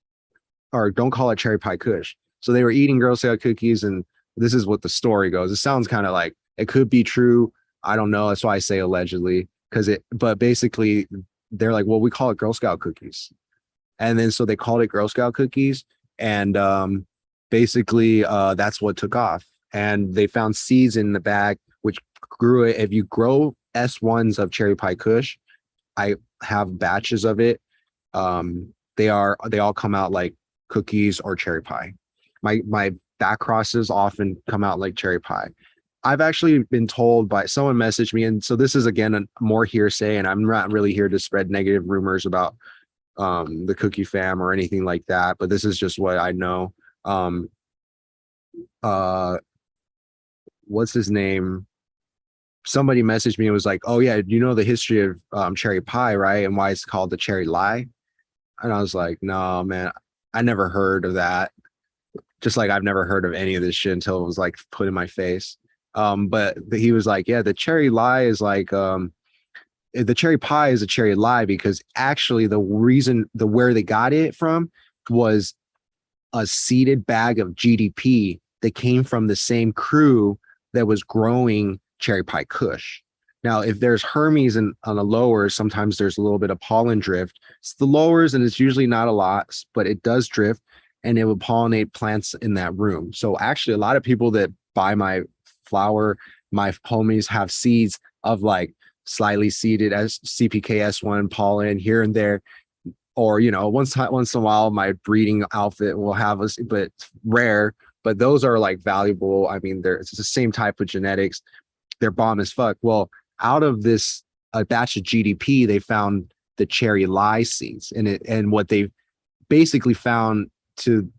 or don't call it Cherry Pie Kush. So they were eating Girl Scout cookies, and this is what the story goes. It sounds kind of like it could be true. I don't know. That's why I say allegedly, but basically they're like, well, we call it Girl Scout cookies. And then so they called it Girl Scout cookies. And basically that's what took off. And they found seeds in the bag, which grew it. If you grow S1s of Cherry Pie Kush, I have batches of it. They all come out like cookies or cherry pie. My back crosses often come out like cherry pie. I've actually been told by someone messaged me, and so this is again a more hearsay, and I'm not really here to spread negative rumors about the cookie fam or anything like that, but this is just what I know. What's his name? Somebody messaged me and was like, oh yeah, you know the history of cherry pie, right? And why it's called the cherry lie? And I was like, no, man, I never heard of that. Just like I've never heard of any of this shit until it was like put in my face. But he was like, yeah, the cherry lie is like, the cherry pie is a cherry lie because actually the reason where they got it from was a seeded bag of GDP that came from the same crew that was growing cherry pie kush. Now, if there's Hermes on the lowers, sometimes there's a little bit of pollen drift. It's the lowers, and it's usually not a lot, but it does drift, and it will pollinate plants in that room. So actually, a lot of people that buy my flower, my homies have seeds of like slightly seeded as CPKS1 pollen here and there, or you know, once in a while, my breeding outfit will have us, but it's rare. But those are like valuable. I mean, it's the same type of genetics. They're bomb as fuck. Well, out of this a batch of GDP, they found the cherry lie seeds, and what they basically found,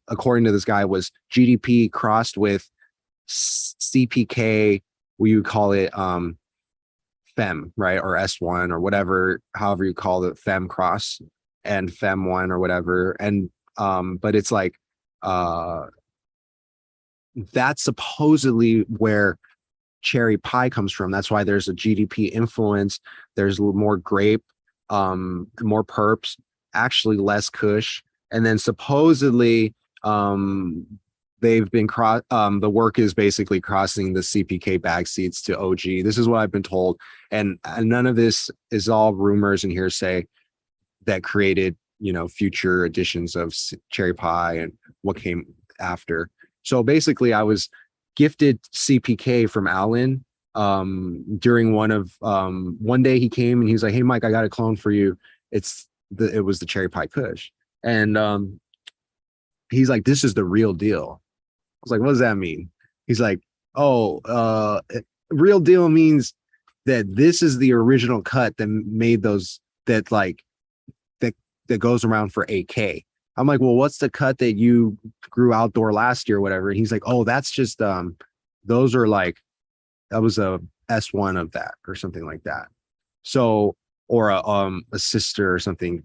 according to this guy, was GDP crossed with CPK, we would call it Fem, right, or S1 or whatever, however you call it, Fem cross and Fem1 or whatever, and but it's like that's supposedly where cherry pie comes from. That's why there's a GDP influence. There's more grape, more perps, actually less kush. And then supposedly they've been the work is basically crossing the CPK bag seeds to OG. This is what I've been told. And none of this is all rumors and hearsay that created, you know, future editions of cherry pie and what came after. So basically I was gifted CPK from Alan during one day he came and he's like, hey Mike, I got a clone for you. It was the cherry pie kush. And he's like, this is the real deal. I was like, what does that mean? He's like, oh, real deal means that this is the original cut that made those, that like that goes around for 8K. I'm like, well, what's the cut that you grew outdoor last year or whatever? And he's like, oh, that's just those are like, that was a S1 of that or something like that. So, or a sister or something.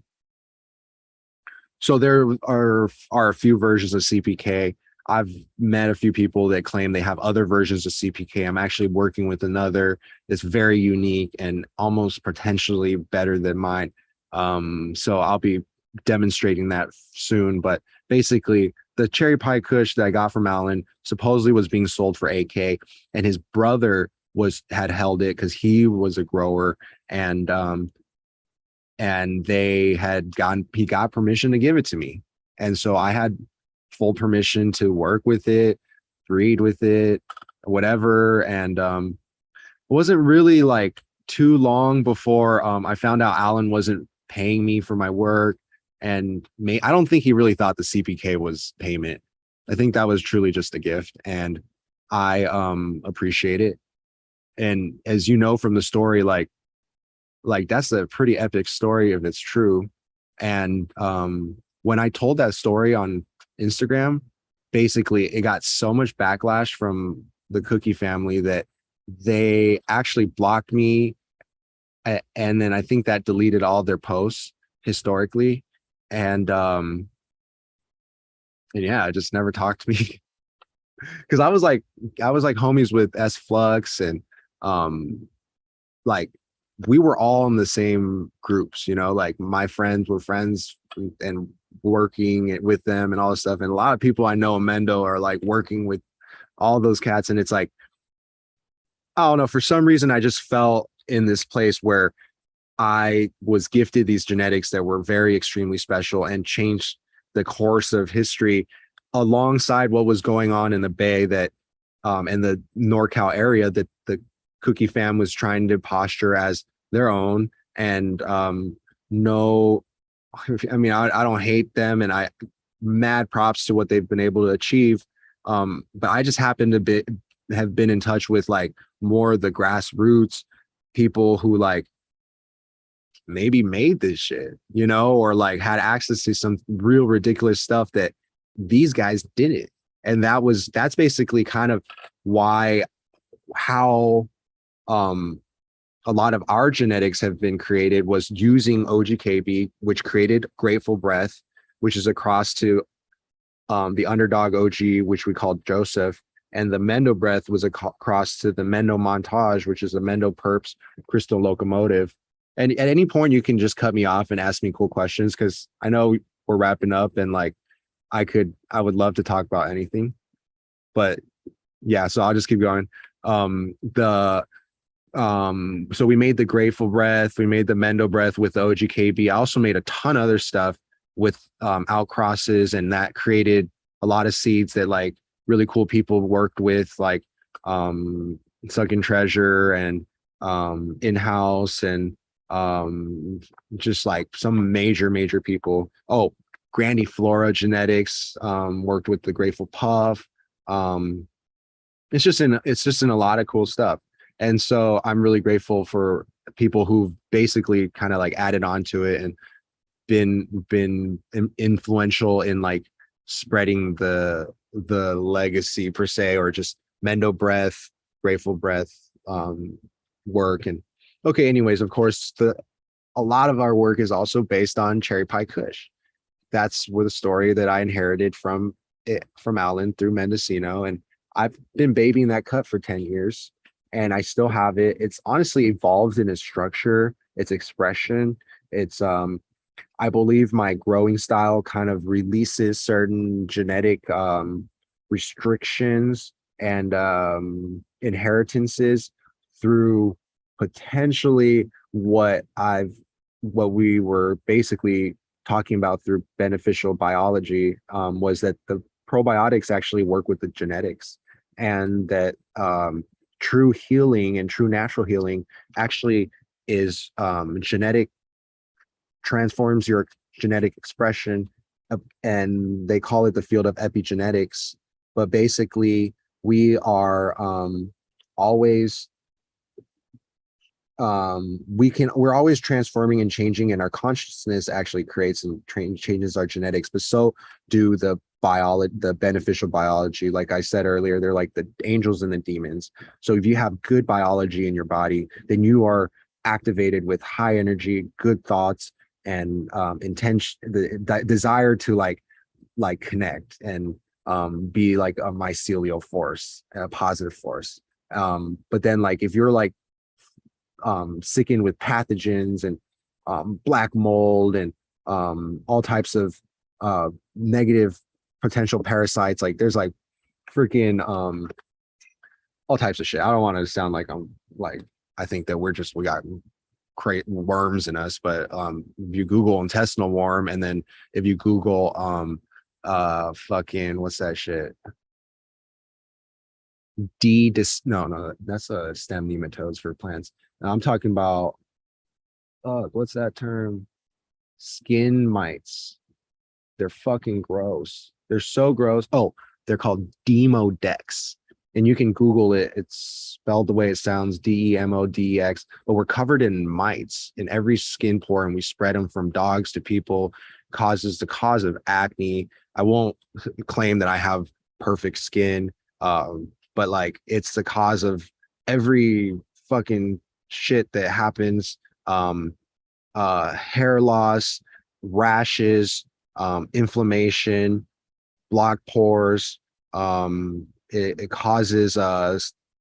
So there are a few versions of CPK. I've met a few people that claim they have other versions of CPK. I'm actually working with another that's very unique and almost potentially better than mine. So I'll be demonstrating that soon. But basically, the cherry pie kush that I got from Alan supposedly was being sold for 8K, and his brother had held it because he was a grower, and he got permission to give it to me, and so I had full permission to work with it, breed with it, whatever. And it wasn't really like too long before I found out Alan wasn't paying me for my work. And I don't think he really thought the CPK was payment. I think that was truly just a gift, and I appreciate it. And as you know from the story, like that's a pretty epic story if it's true. And when I told that story on Instagram, basically it got so much backlash from the Cookie family that they actually blocked me, and then I think that deleted all their posts historically. And yeah, it just never talked to me because I was like homies with S Flux, and like we were all in the same groups, you know, like my friends were friends and working with them and all this stuff. And a lot of people I know in Mendo are like working with all those cats. And it's like, I don't know, for some reason, I just felt in this place where I was gifted these genetics that were very extremely special and changed the course of history alongside what was going on in the Bay, that in the NorCal area, that the Cookie fam was trying to posture as their own. And no, I mean, I don't hate them, and I mad props to what they've been able to achieve. But I just happen to have been in touch with like more of the grassroots people who like maybe made this shit, you know, or like had access to some real ridiculous stuff that these guys didn't. And that's basically kind of how a lot of our genetics have been created, was using OGKB, which created Grateful Breath, which is a cross to the underdog OG, which we called Joseph. And the Mendo Breath was a cross to the Mendo Montage, which is the Mendo Perps Crystal Locomotive. And at any point, you can just cut me off and ask me cool questions, because I know we're wrapping up, and like I would love to talk about anything. But yeah, so I'll just keep going. So we made the Grateful Breath, we made the Mendo Breath with the OGKB. I also made a ton of other stuff with outcrosses, and that created a lot of seeds that like really cool people worked with, like Sunken Treasure and In-House, and just like some major people. Oh, Grandy Flora Genetics worked with the Grateful Puff. It's just in a lot of cool stuff. And so I'm really grateful for people who've basically kind of like added on to it and been influential in like spreading the legacy per se, or just Mendo Breath, Grateful Breath work. And okay, anyways, of course, a lot of our work is also based on Cherry Pie Kush. That's where the story that I inherited from Alan through Mendocino, and I've been babying that cut for 10 years. And I still have it. It's honestly evolved in its structure, its expression. It's I believe my growing style kind of releases certain genetic restrictions and inheritances through potentially what we were basically talking about through beneficial biology, was that the probiotics actually work with the genetics, and that true healing and true natural healing actually is genetic, transforms your genetic expression, and they call it the field of epigenetics. But basically we are always we're always transforming and changing, and our consciousness actually creates and changes our genetics, but so do the biology, the beneficial biology. Like I said earlier, they're like the angels and the demons. So if you have good biology in your body, then you are activated with high energy, good thoughts, and intention, the desire to like connect and be like a mycelial force, a positive force. But then like if you're like sickened with pathogens and black mold and all types of negative potential parasites, like there's like freaking all types of shit. I don't want to sound like I'm like, I think that we got create worms in us, but if you Google intestinal worm, and then if you Google fucking what's that shit, no, that's a stem nematodes for plants. Now I'm talking about what's that term, skin mites. They're fucking gross. They're so gross. Oh, they're called demodex, and you can Google it. It's spelled the way it sounds, DEMODEX. But we're covered in mites in every skin pore, and we spread them from dogs to people. Causes the cause of acne. I won't claim that I have perfect skin, but like it's the cause of every fucking shit that happens. Hair loss, rashes, inflammation, blocked pores. It causes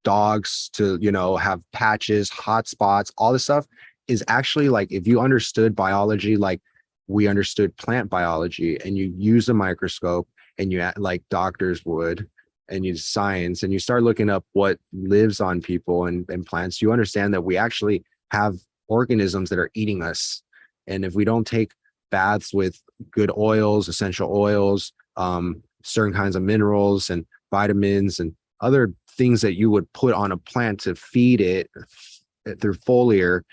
dogs to, you know, have patches, hot spots. All this stuff is actually like, if you understood biology, like we understood plant biology, and you use a microscope and you like doctors would, and you science, and you start looking up what lives on people and plants, you understand that we actually have organisms that are eating us. And if we don't take baths with good oils, essential oils, certain kinds of minerals and vitamins and other things that you would put on a plant to feed it through foliar,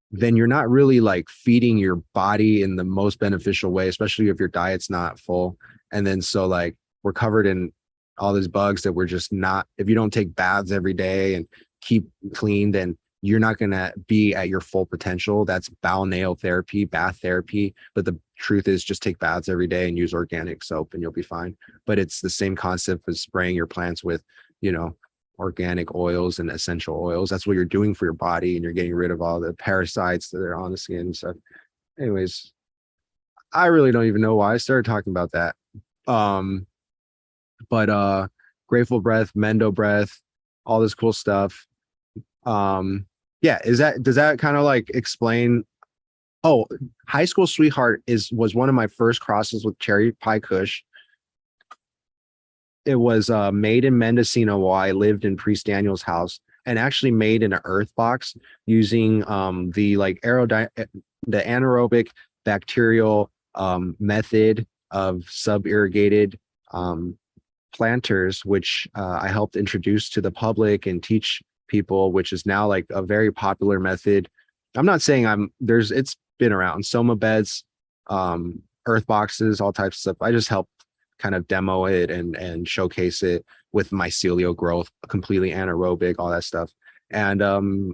then you're not really like feeding your body in the most beneficial way, especially if your diet's not full. And then so like we're covered in all these bugs that we're just not, if you don't take baths every day and keep clean, then you're not going to be at your full potential. That's balneal therapy, bath therapy. But the truth is just take baths every day and use organic soap and you'll be fine. But it's the same concept as spraying your plants with, you know, organic oils and essential oils. That's what you're doing for your body, and you're getting rid of all the parasites that are on the skin. So anyways, I really don't even know why I started talking about that. But Grateful Breath, Mendo Breath, all this cool stuff. Yeah, does that kind of like explain? Oh, High School Sweetheart was one of my first crosses with Cherry Pie Kush. It was made in Mendocino while I lived in Priest Daniel's house, and actually made in an earth box using the like the anaerobic bacterial method of sub-irrigated planters, which I helped introduce to the public and teach people, which is now like a very popular method. I'm not saying it's been around, soma beds, earth boxes, all types of stuff. I just helped kind of demo it and showcase it with mycelial growth, completely anaerobic, all that stuff. And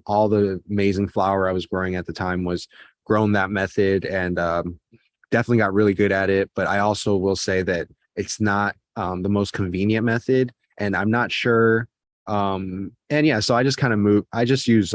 all the amazing flower I was growing at the time was grown that method, and definitely got really good at it. But I also will say that it's not the most convenient method, and I'm not sure. And yeah, so I just kind of I just use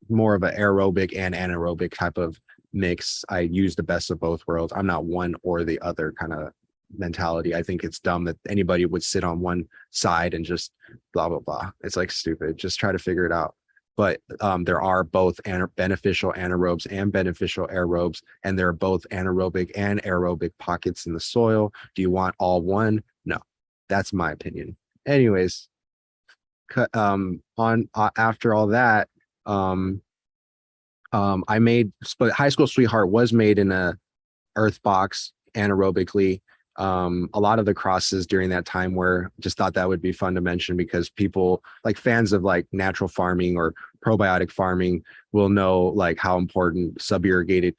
more of an aerobic and anaerobic type of mix. I use the best of both worlds. I'm not one or the other kind of mentality. I think it's dumb that anybody would sit on one side and just blah blah blah. It's like stupid. Just try to figure it out. But there are both beneficial anaerobes and beneficial aerobes, and there are both anaerobic and aerobic pockets in the soil. Do you want all one? No, that's my opinion. Anyways, after all that, I made, but High School Sweetheart was made in a earth box anaerobically. A lot of the crosses during that time were, just thought that would be fun to mention, because people like fans of like natural farming or probiotic farming will know like how important sub-irrigated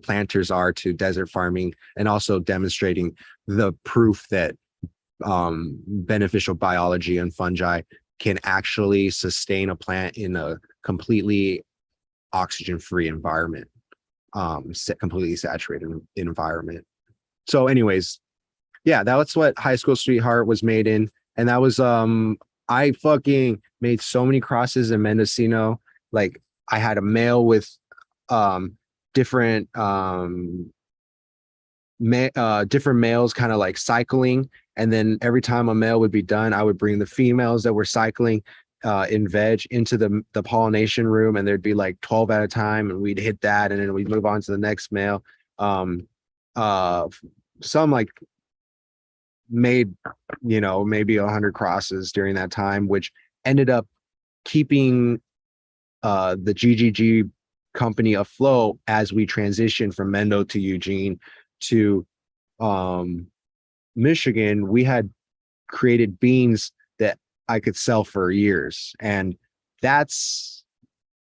planters are to desert farming, and also demonstrating the proof that beneficial biology and fungi can actually sustain a plant in a completely oxygen-free environment, completely saturated environment. So anyways, yeah, that's what High School Sweetheart was made in. And that was I fucking made so many crosses in Mendocino. Like I had a male with different different males kind of like cycling, and then every time a male would be done, I would bring the females that were cycling in veg into the pollination room, and there'd be like 12 at a time, and we'd hit that, and then we'd move on to the next male. Some like made, you know, maybe 100 crosses during that time, which ended up keeping the GGG company afloat as we transitioned from Mendo to Eugene to Michigan. We had created beans that I could sell for years, and that's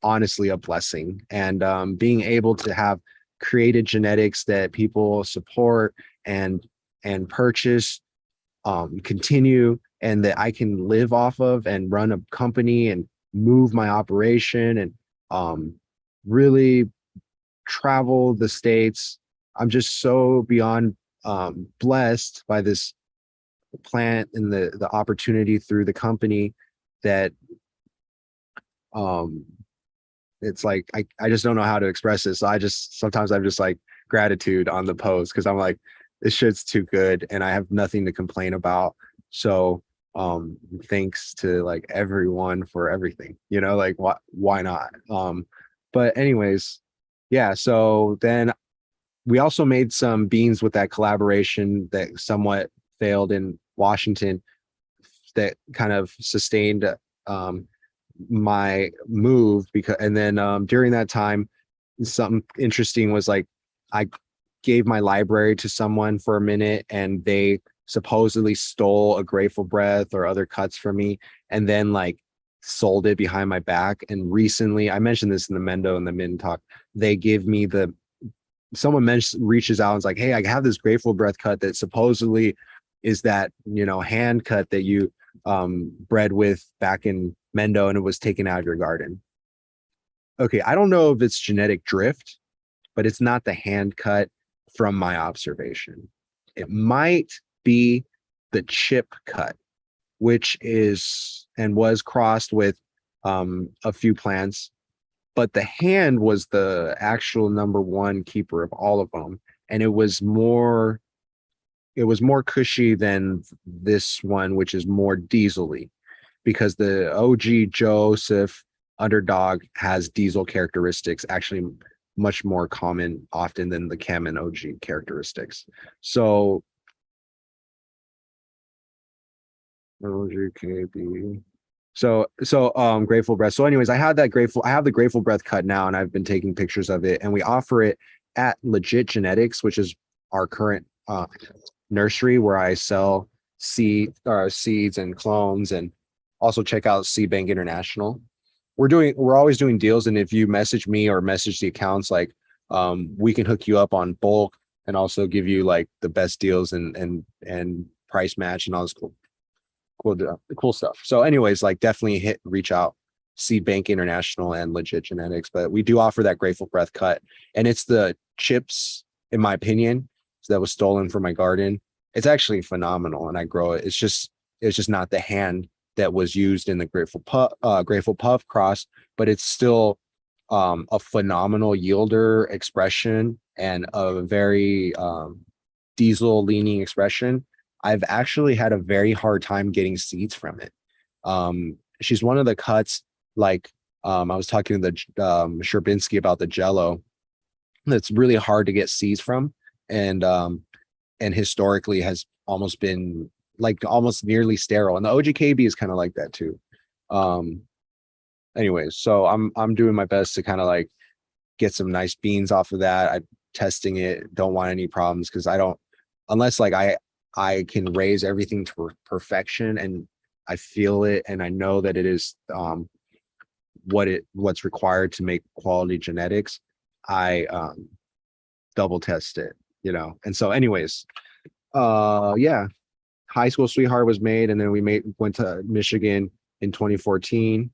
honestly a blessing. And being able to have created genetics that people support and purchase, continue, and that I can live off of and run a company and move my operation and really travel the states. I'm just so beyond blessed by this plant and the opportunity through the company that it's like I just don't know how to express this. So sometimes I'm just like gratitude on the post, because I'm like, this shit's too good and I have nothing to complain about. So thanks to like everyone for everything, you know, like why not? But anyways, yeah, so then we also made some beans with that collaboration that somewhat failed in Washington, that kind of sustained my move. And then during that time, something interesting was like, I gave my library to someone for a minute, and they supposedly stole a Grateful Breath or other cuts from me, and then like sold it behind my back. And recently, I mentioned this in the Mendo and the Min talk, they give me someone reaches out and is like, hey, I have this Grateful Breath cut that supposedly is that, you know, hand cut that you bred with back in Mendo, and it was taken out of your garden. Okay, I don't know if it's genetic drift, but it's not the hand cut from my observation. It might be the chip cut, which is and was crossed with a few plants, but the hand was the actual number one keeper of all of them, and it was more cushy than this one, which is more diesel-y, because the OG Joseph Underdog has diesel characteristics, actually much more common often than the Chem and OG characteristics. So OGKB. So Grateful Breath. So anyways, I have the Grateful Breath cut now, and I've been taking pictures of it, and we offer it at Legit Genetics, which is our current nursery where I sell seeds and clones, and also check out Seed Bank International. We're always doing deals, and if you message me or message the accounts, like we can hook you up on bulk and also give you like the best deals and price match and all this cool stuff. So anyways, like definitely reach out, Seed Bank International and Legit Genetics. But we do offer that Grateful Breath cut, and it's the chips, in my opinion, that was stolen from my garden. It's actually phenomenal, and I grow it. It's just not the hand that was used in the Grateful Puff cross, but it's still a phenomenal yielder expression and a very diesel leaning expression. I've actually had a very hard time getting seeds from it. She's one of the cuts, like I was talking to the Sherbinsky about the Jello, that's really hard to get seeds from, and historically has almost been like almost nearly sterile. And the OGKB is kind of like that too. Anyways, so I'm doing my best to kind of like get some nice beans off of that. I'm testing it, don't want any problems, because I don't, unless like I can raise everything to perfection and I feel it and I know that it is what's required to make quality genetics, I double test it, you know. And so anyways, yeah, High School Sweetheart was made, and then we went to Michigan, in 2014.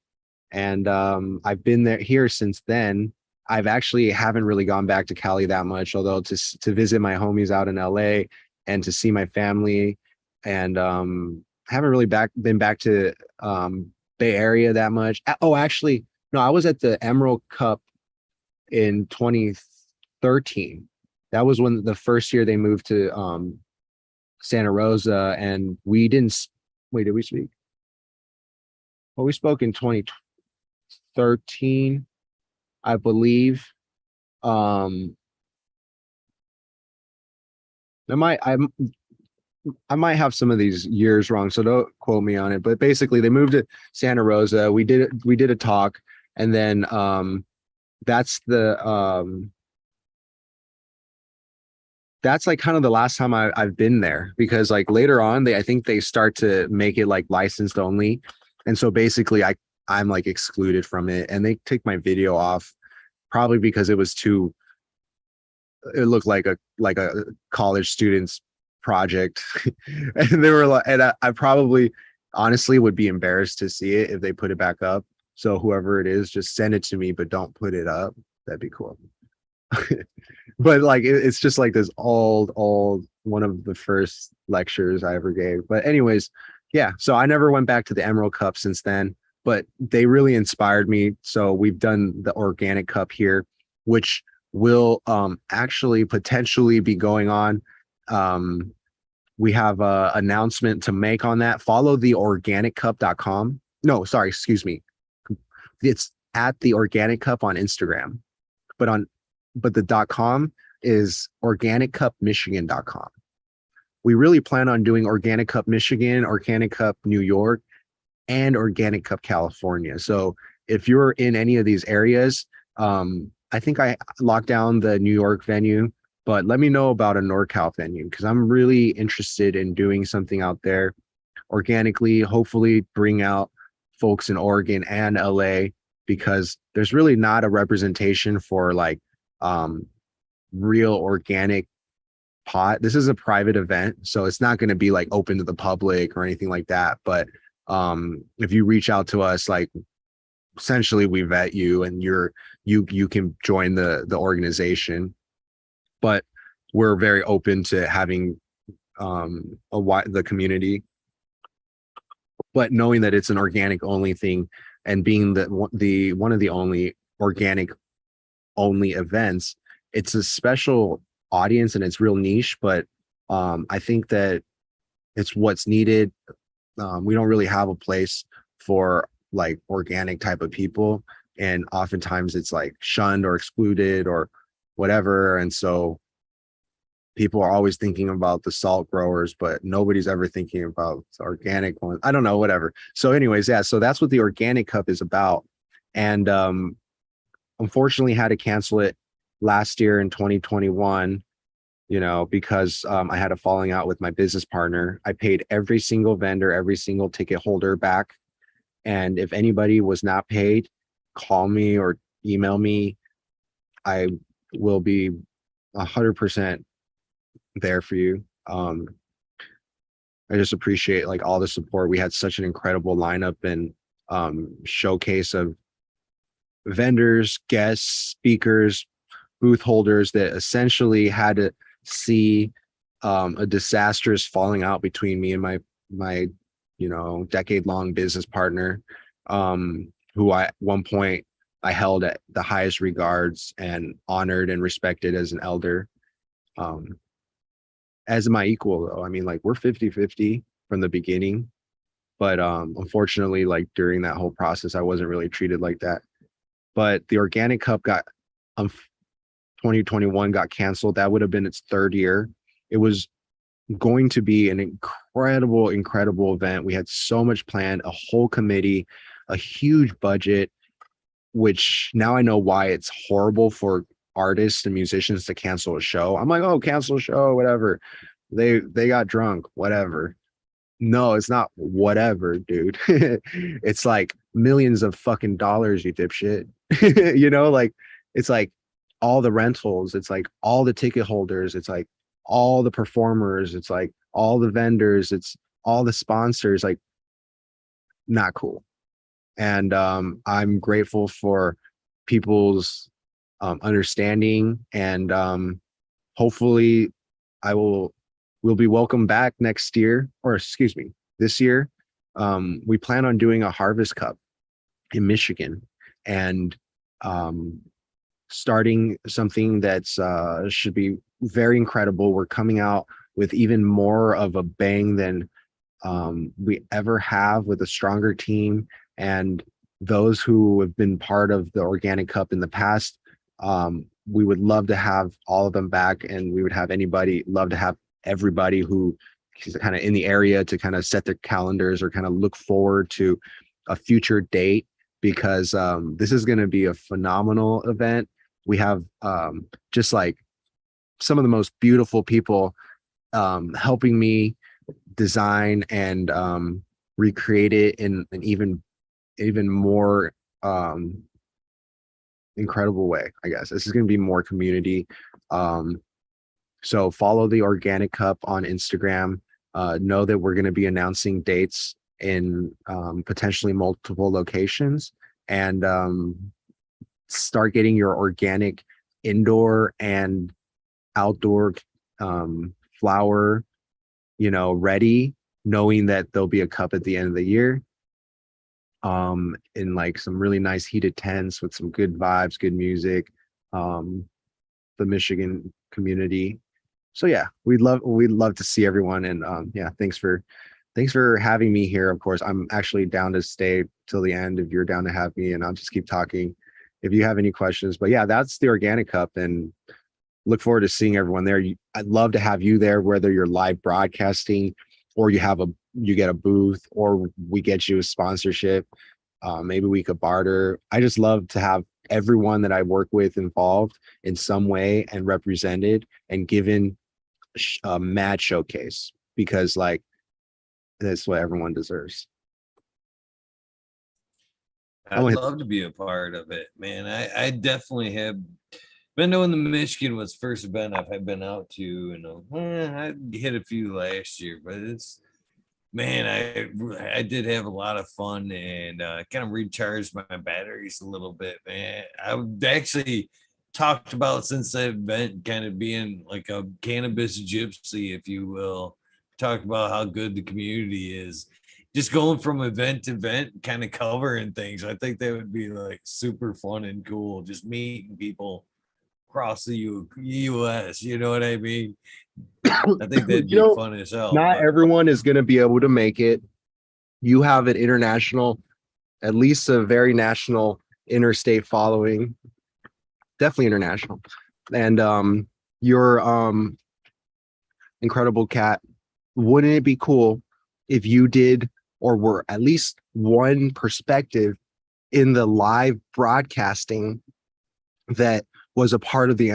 And I've been here since then. I've actually haven't really gone back to Cali that much, although to visit my homies out in LA and to see my family, and haven't really been back to Bay Area that much. Oh, actually, no, I was at the Emerald Cup in 2013. That was when the first year they moved to Santa Rosa, and we didn't wait, did we speak? Well, we spoke in 2013, I believe. I might have some of these years wrong, so don't quote me on it. But basically, they moved to Santa Rosa. We did a talk, and then that's like kind of the last time I've been there, because like later on I think they start to make it like licensed only, and so basically I'm like excluded from it, and they take my video off, probably because it looked like a college student's project. And they were like, and I probably honestly would be embarrassed to see it if they put it back up. So whoever it is, just send it to me, but don't put it up. That'd be cool. But like it's just like this old one of the first lectures I ever gave. But anyways, yeah, so I never went back to the Emerald Cup since then, but they really inspired me. So we've done the Organic Cup here, which will actually potentially be going on. We have a announcement to make on that. Follow the organiccup.com. No, sorry, excuse me. It's at the Organic Cup on Instagram, but the .com is organiccupmichigan.com. We really plan on doing Organic Cup Michigan, Organic Cup New York, and Organic Cup California. So if you're in any of these areas, I think I locked down the New York venue, but let me know about a NorCal venue, because I'm really interested in doing something out there organically, hopefully bring out folks in Oregon and LA, because there's really not a representation for like real organic pot. This is a private event, so it's not going to be like open to the public or anything like that. But if you reach out to us, like essentially we vet you, and you can join the organization. But we're very open to having the community, but knowing that it's an organic only thing, and being the one of the only organic only events, it's a special audience and it's real niche. But I think that it's what's needed. We don't really have a place for like organic type of people, and oftentimes it's like shunned or excluded or whatever. And so people are always thinking about the salt growers, but nobody's ever thinking about the organic ones. I don't know, whatever. So anyways, yeah, so that's what the Organic Cup is about. And unfortunately had to cancel it last year in 2021, because I had a falling out with my business partner. I paid every single vendor, every single ticket holder back. And if anybody was not paid, call me or email me. I will be 100% there for you. I just appreciate like all the support. We had such an incredible lineup and showcase of vendors, guests, speakers, booth holders that essentially had to see a disastrous falling out between me and my decade-long business partner, who at one point I held at the highest regards and honored and respected as an elder, as my equal. Though I mean, like, we're 50-50 from the beginning, but unfortunately, like during that whole process, I wasn't really treated like that. But the Organic Cup 2021 got canceled. That would have been its third year. It was going to be an incredible event. We had so much planned, a whole committee, a huge budget, which now I know why it's horrible for artists and musicians to cancel a show. I'm like, oh, cancel a show, whatever. They got drunk, whatever. No, it's not whatever, dude. It's like millions of fucking dollars, you dipshit. Like, it's like all the rentals, it's like all the ticket holders, it's like all the performers, it's like all the vendors, it's all the sponsors. Like, not cool. And I'm grateful for people's understanding, and hopefully I will be welcome back next year, or excuse me, this year. We plan on doing a Harvest Cup in Michigan, and um, starting something that's should be very incredible. We're coming out with even more of a bang than we ever have, with a stronger team. And those who have been part of the Organic Cup in the past, we would love to have all of them back, and we would have anybody love to have everybody who is kind of in the area to kind of set their calendars or kind of look forward to a future date, because this is going to be a phenomenal event. We have just like some of the most beautiful people helping me design and recreate it in an even more incredible way. I guess this is going to be more community. So follow the Organic Cup on Instagram. Know that we're going to be announcing dates in potentially multiple locations, and start getting your organic indoor and outdoor flower, ready, knowing that there'll be a cup at the end of the year, in like some really nice heated tents with some good vibes, good music, the Michigan community. So yeah, we'd love to see everyone. And yeah, thanks for having me here. Of course, I'm actually down to stay till the end if you're down to have me, and I'll just keep talking if you have any questions. But yeah, that's the Organic Cup, and look forward to seeing everyone there. I'd love to have you there, whether you're live broadcasting or you get a booth, or we get you a sponsorship. Maybe we could barter. I just love to have everyone that I work with involved in some way and represented and given a mad showcase, because like that's what everyone deserves. I'd love to be a part of it, man. I definitely have been to when the Michigan was first event I've been out to, and I hit a few last year, but it's, man, I did have a lot of fun, and kind of recharged my batteries a little bit, man. I've actually talked about, since that event, kind of being like a cannabis gypsy, if you will. Talk about how good the community is. Just going from event to event, kind of covering things. I think that would be like super fun and cool. Just meeting people across the U.S. You know what I mean? I think that'd be fun as hell. Not everyone is going to be able to make it. You have an international, at least a very national interstate following, definitely international. And you're incredible, cat. Wouldn't it be cool if you did, or were at least one perspective in the live broadcasting that was a part of the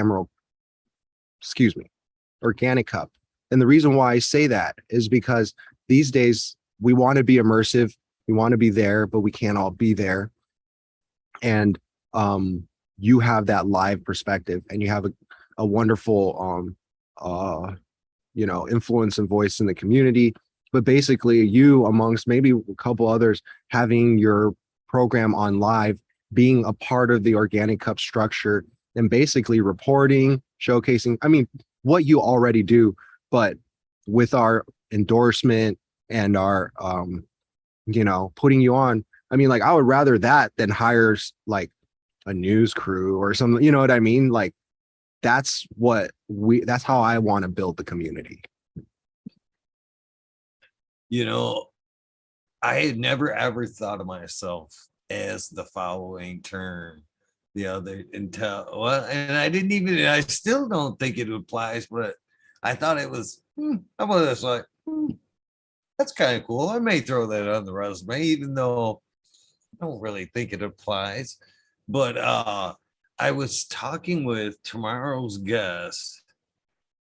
Organic Cup? And the reason why I say that is because these days we want to be immersive, we want to be there, but we can't all be there. And you have that live perspective, and you have a wonderful influence and voice in the community. But basically, you, amongst maybe a couple others, having your program on live, being a part of the Organic Cup structure, and basically reporting, showcasing, I mean, what you already do, but with our endorsement and our putting you on. I mean, like, I would rather that than hire like a news crew or something, you know what I mean? Like, that's how I want to build the community. I had never ever thought of myself as the following term, the other, until, well, and I still don't think it applies, but I thought it was, how about this? Like, that's kind of cool. I may throw that on the resume, even though I don't really think it applies. But I was talking with tomorrow's guest,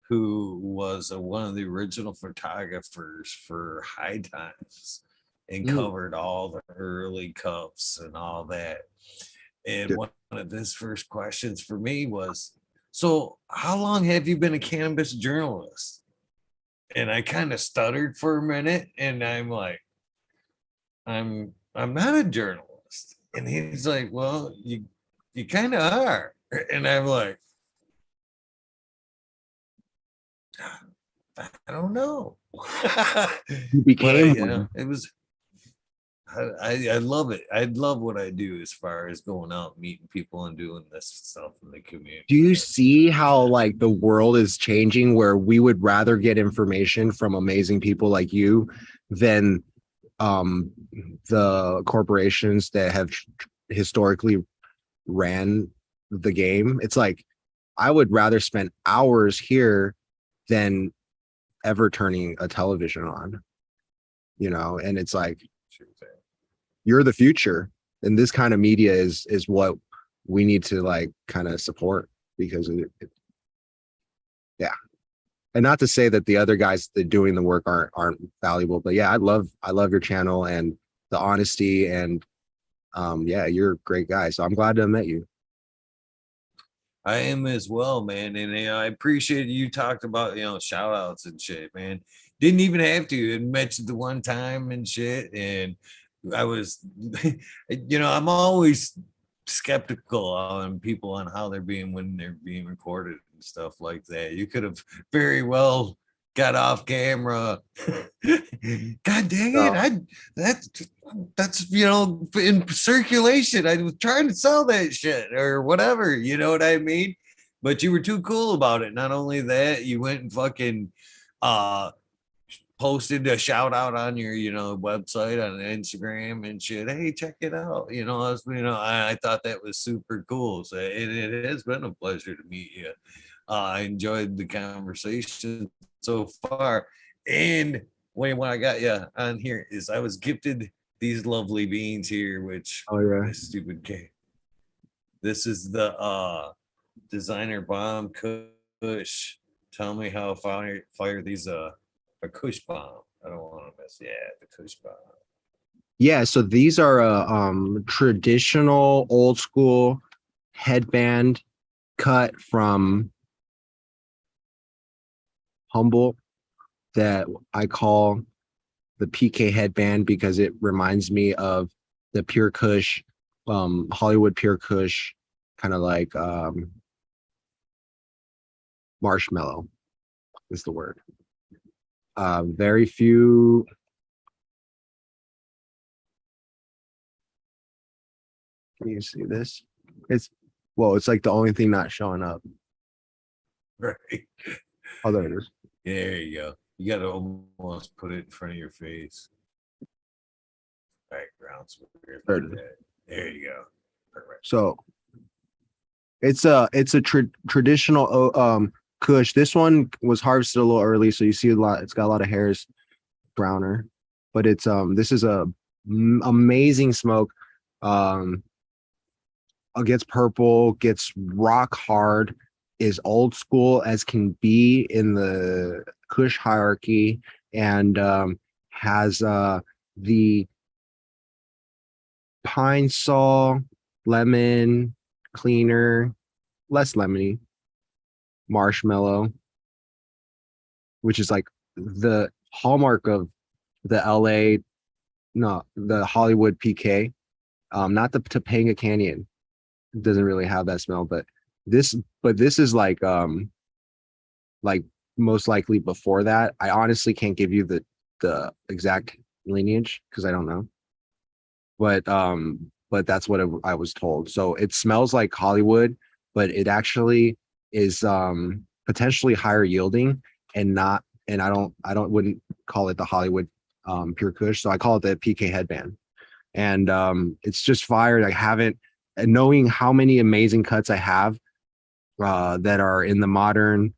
who was one of the original photographers for High Times and covered all the early cups and all that. And one of his first questions for me was, so how long have you been a cannabis journalist? And I kind of stuttered for a minute, and I'm like, I'm not a journalist. And he's like, well, you kind of are. And I'm like, I don't know. You But became you know, one. it was, I love it. I love what I do as far as going out, meeting people and doing this stuff in the community. Do you see how like the world is changing where we would rather get information from amazing people like you than um the corporations that have historically ran the game? It's like I would rather spend hours here than ever turning a television on, and it's like you're the future, and this kind of media is what we need to like kind of support because yeah. And not to say that the other guys that doing the work aren't valuable, but yeah, I love your channel and the honesty, and yeah, you're a great guy, so I'm glad to have met you. I am as well, man. And I appreciate you talked about, shout outs and shit, man. Didn't even have to. It mentioned the one time and shit. And I was, I'm always skeptical on people on how they're being when they're being recorded and stuff like that. You could have very well got off camera. God dang it. No. That's in circulation. I was trying to sell that shit or whatever, you know what I mean? But you were too cool about it. Not only that, you went and fucking uh posted a shout out on your website on Instagram and shit. Hey, check it out. I thought that was super cool. So it has been a pleasure to meet you. I enjoyed the conversation so far. And when I got you on here is I was gifted these lovely beans here, which Oh yeah. this stupid game. This is the designer bomb Kush. Tell me how fire these a Kush bomb. I don't want to miss. Yeah, the Kush bomb. Yeah, so these are a traditional old school headband cut from Humboldt that I call the PK headband because it reminds me of the Pure Kush, Hollywood Pure Kush, kind of like marshmallow is the word. Very few. Can you see this? It's like the only thing not showing up. Right. Oh, there it is. There you go. You got to almost put it in front of your face. Background's weird like that. There you go. Perfect. So it's a traditional Kush. This one was harvested a little early, so you see a lot. It's got a lot of hairs, browner, but it's this is a amazing smoke. Gets purple, gets rock hard, is old school as can be in the Kush hierarchy, and has the pine saw, lemon, cleaner, less lemony, marshmallow, which is like the hallmark of the LA, no, the Hollywood PK. Not the Topanga Canyon. It doesn't really have that smell, but this is like most likely before that. I honestly can't give you the exact lineage because I don't know. But that's what I was told. So it smells like Hollywood, but it actually is potentially higher yielding and not. And I wouldn't call it the Hollywood Pure Kush. So I call it the PK headband. And it's just fire. I haven't, and knowing how many amazing cuts I have that are in the modern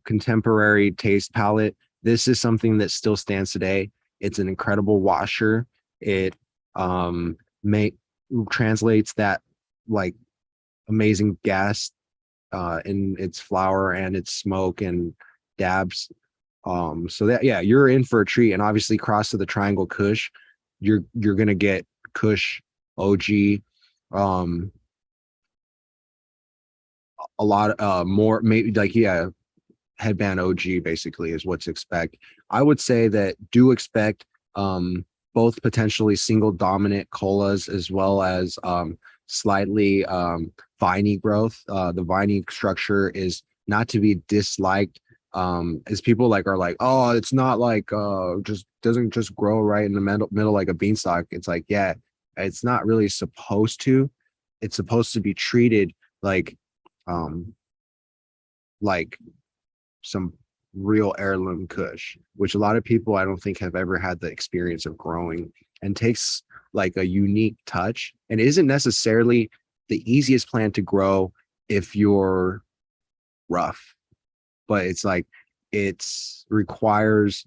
contemporary taste palette, this is something that still stands today. It's an incredible washer. It translates that like amazing gas in its flower and its smoke and dabs. So that, yeah, you're in for a treat. And obviously cross to the Triangle Kush, you're gonna get Kush OG, a lot more, maybe like, yeah, headband OG basically is what to expect. I would say that do expect both potentially single dominant colas as well as slightly viney growth. The viney structure is not to be disliked. As people like are like, oh, it's not like just doesn't just grow right in the middle like a beanstalk. It's like, yeah, it's not really supposed to. It's supposed to be treated um like some real heirloom kush, which a lot of people I don't think have ever had the experience of growing, and takes like a unique touch and isn't necessarily the easiest plant to grow if you're rough, but it's like it's requires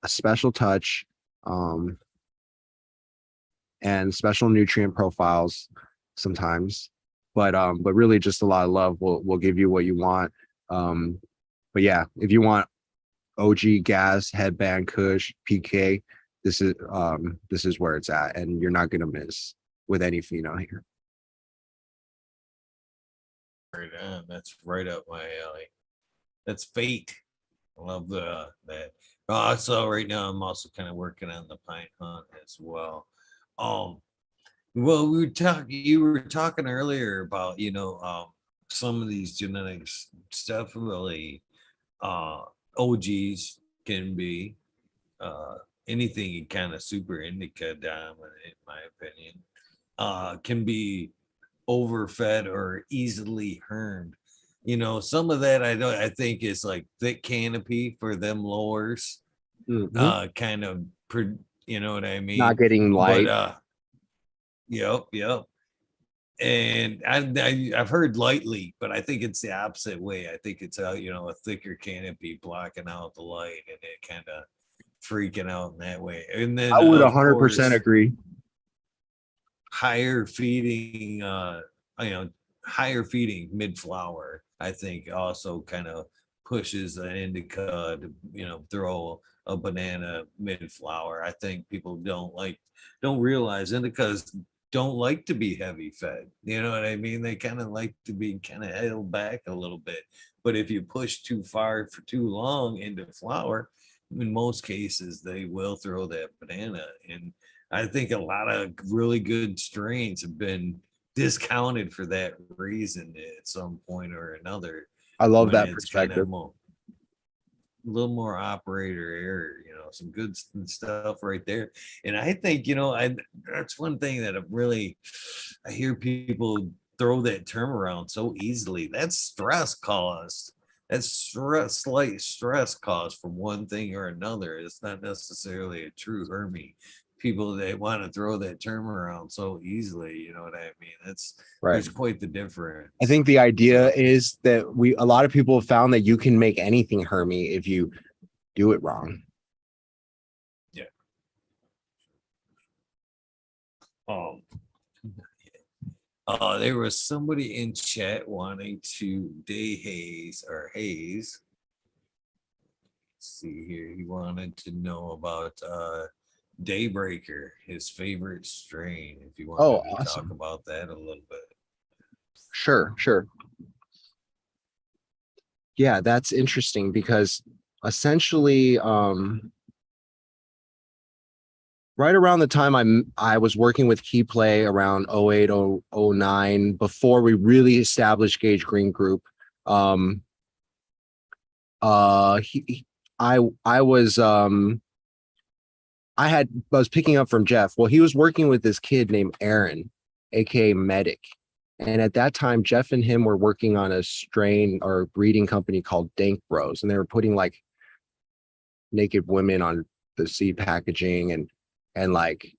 a special touch um and special nutrient profiles sometimes, but really just a lot of love will give you what you want. But yeah, if you want OG gas headband kush PK, this is where it's at, and you're not gonna miss with any pheno here. Right on. That's right up my alley. That's fate. I love that. Also, right now I'm also kind of working on the pine hunt as well. Um, well, you were talking earlier about, some of these genetics stuff really OGs can be anything kind of super indica dominant, in my opinion, can be overfed or easily hermed. Some of that I think is like thick canopy for them lowers, kind of, you know what I Not mean? getting light. But yep. And I've heard lightly, but I think it's the opposite way. I think it's a thicker canopy blocking out the light, and it kind of freaking out in that way. And then I would of 100% course, agree. higher feeding, higher feeding mid flower, I think also kind of pushes an indica to, throw a banana mid flower. I think people don't realize indicas don't like to be heavy fed. You know what I mean? They kind of like to be kind of held back a little bit. But if you push too far for too long into flower, in most cases, they will throw that banana. And I think a lot of really good strains have been discounted for that reason at some point or another. I love When that it's kind of perspective. a little more operator error, some good stuff right there. And I think, that's one thing that I hear people throw that term around so easily. That's stress caused. That's slight stress caused from one thing or another. It's not necessarily a true Hermie. People that want to throw that term around so easily, you know what I mean? Right. There's quite the difference. I think the idea is that a lot of people have found that you can make anything Hermie if you do it wrong. Yeah. There was somebody in chat wanting to haze. Let's see here. He wanted to know about Daybreaker, his favorite strain. If you wanted to talk about that a little bit. Sure. Yeah, that's interesting because essentially, right around the time I was working with Key Play around 08, 09, before we really established Gage Green Group. I was picking up from Jeff. Well, he was working with this kid named Aaron, aka Medic. And at that time, Jeff and him were working on a strain or breeding company called Dank Bros. And they were putting like naked women on the seed packaging and like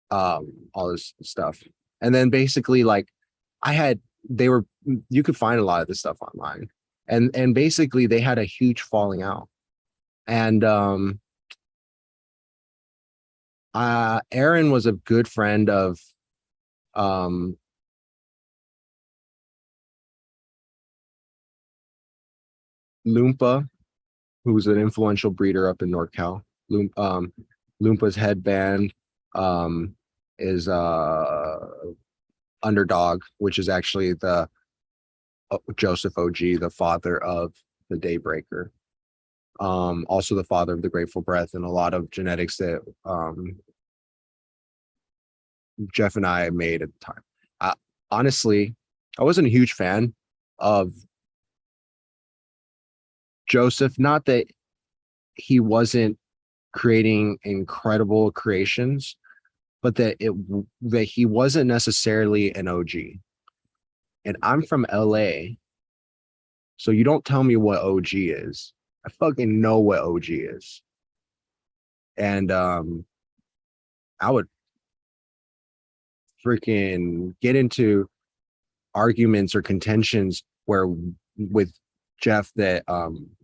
all this stuff. And then basically like you could find a lot of this stuff online. And basically they had a huge falling out. And Aaron was a good friend of Loompa, who was an influential breeder up in NorCal. Loompa's headband is Underdog, which is actually the Joseph OG, the father of the Daybreaker. Also the father of the Grateful Breath, and a lot of genetics that Jeff and I made at the time. Honestly, I wasn't a huge fan of Joseph. Not that he wasn't creating incredible creations, but that he wasn't necessarily an OG. And I'm from LA, so you don't tell me what OG is. I fucking know what OG is. And I would freaking get into arguments or contentions where with Jeff that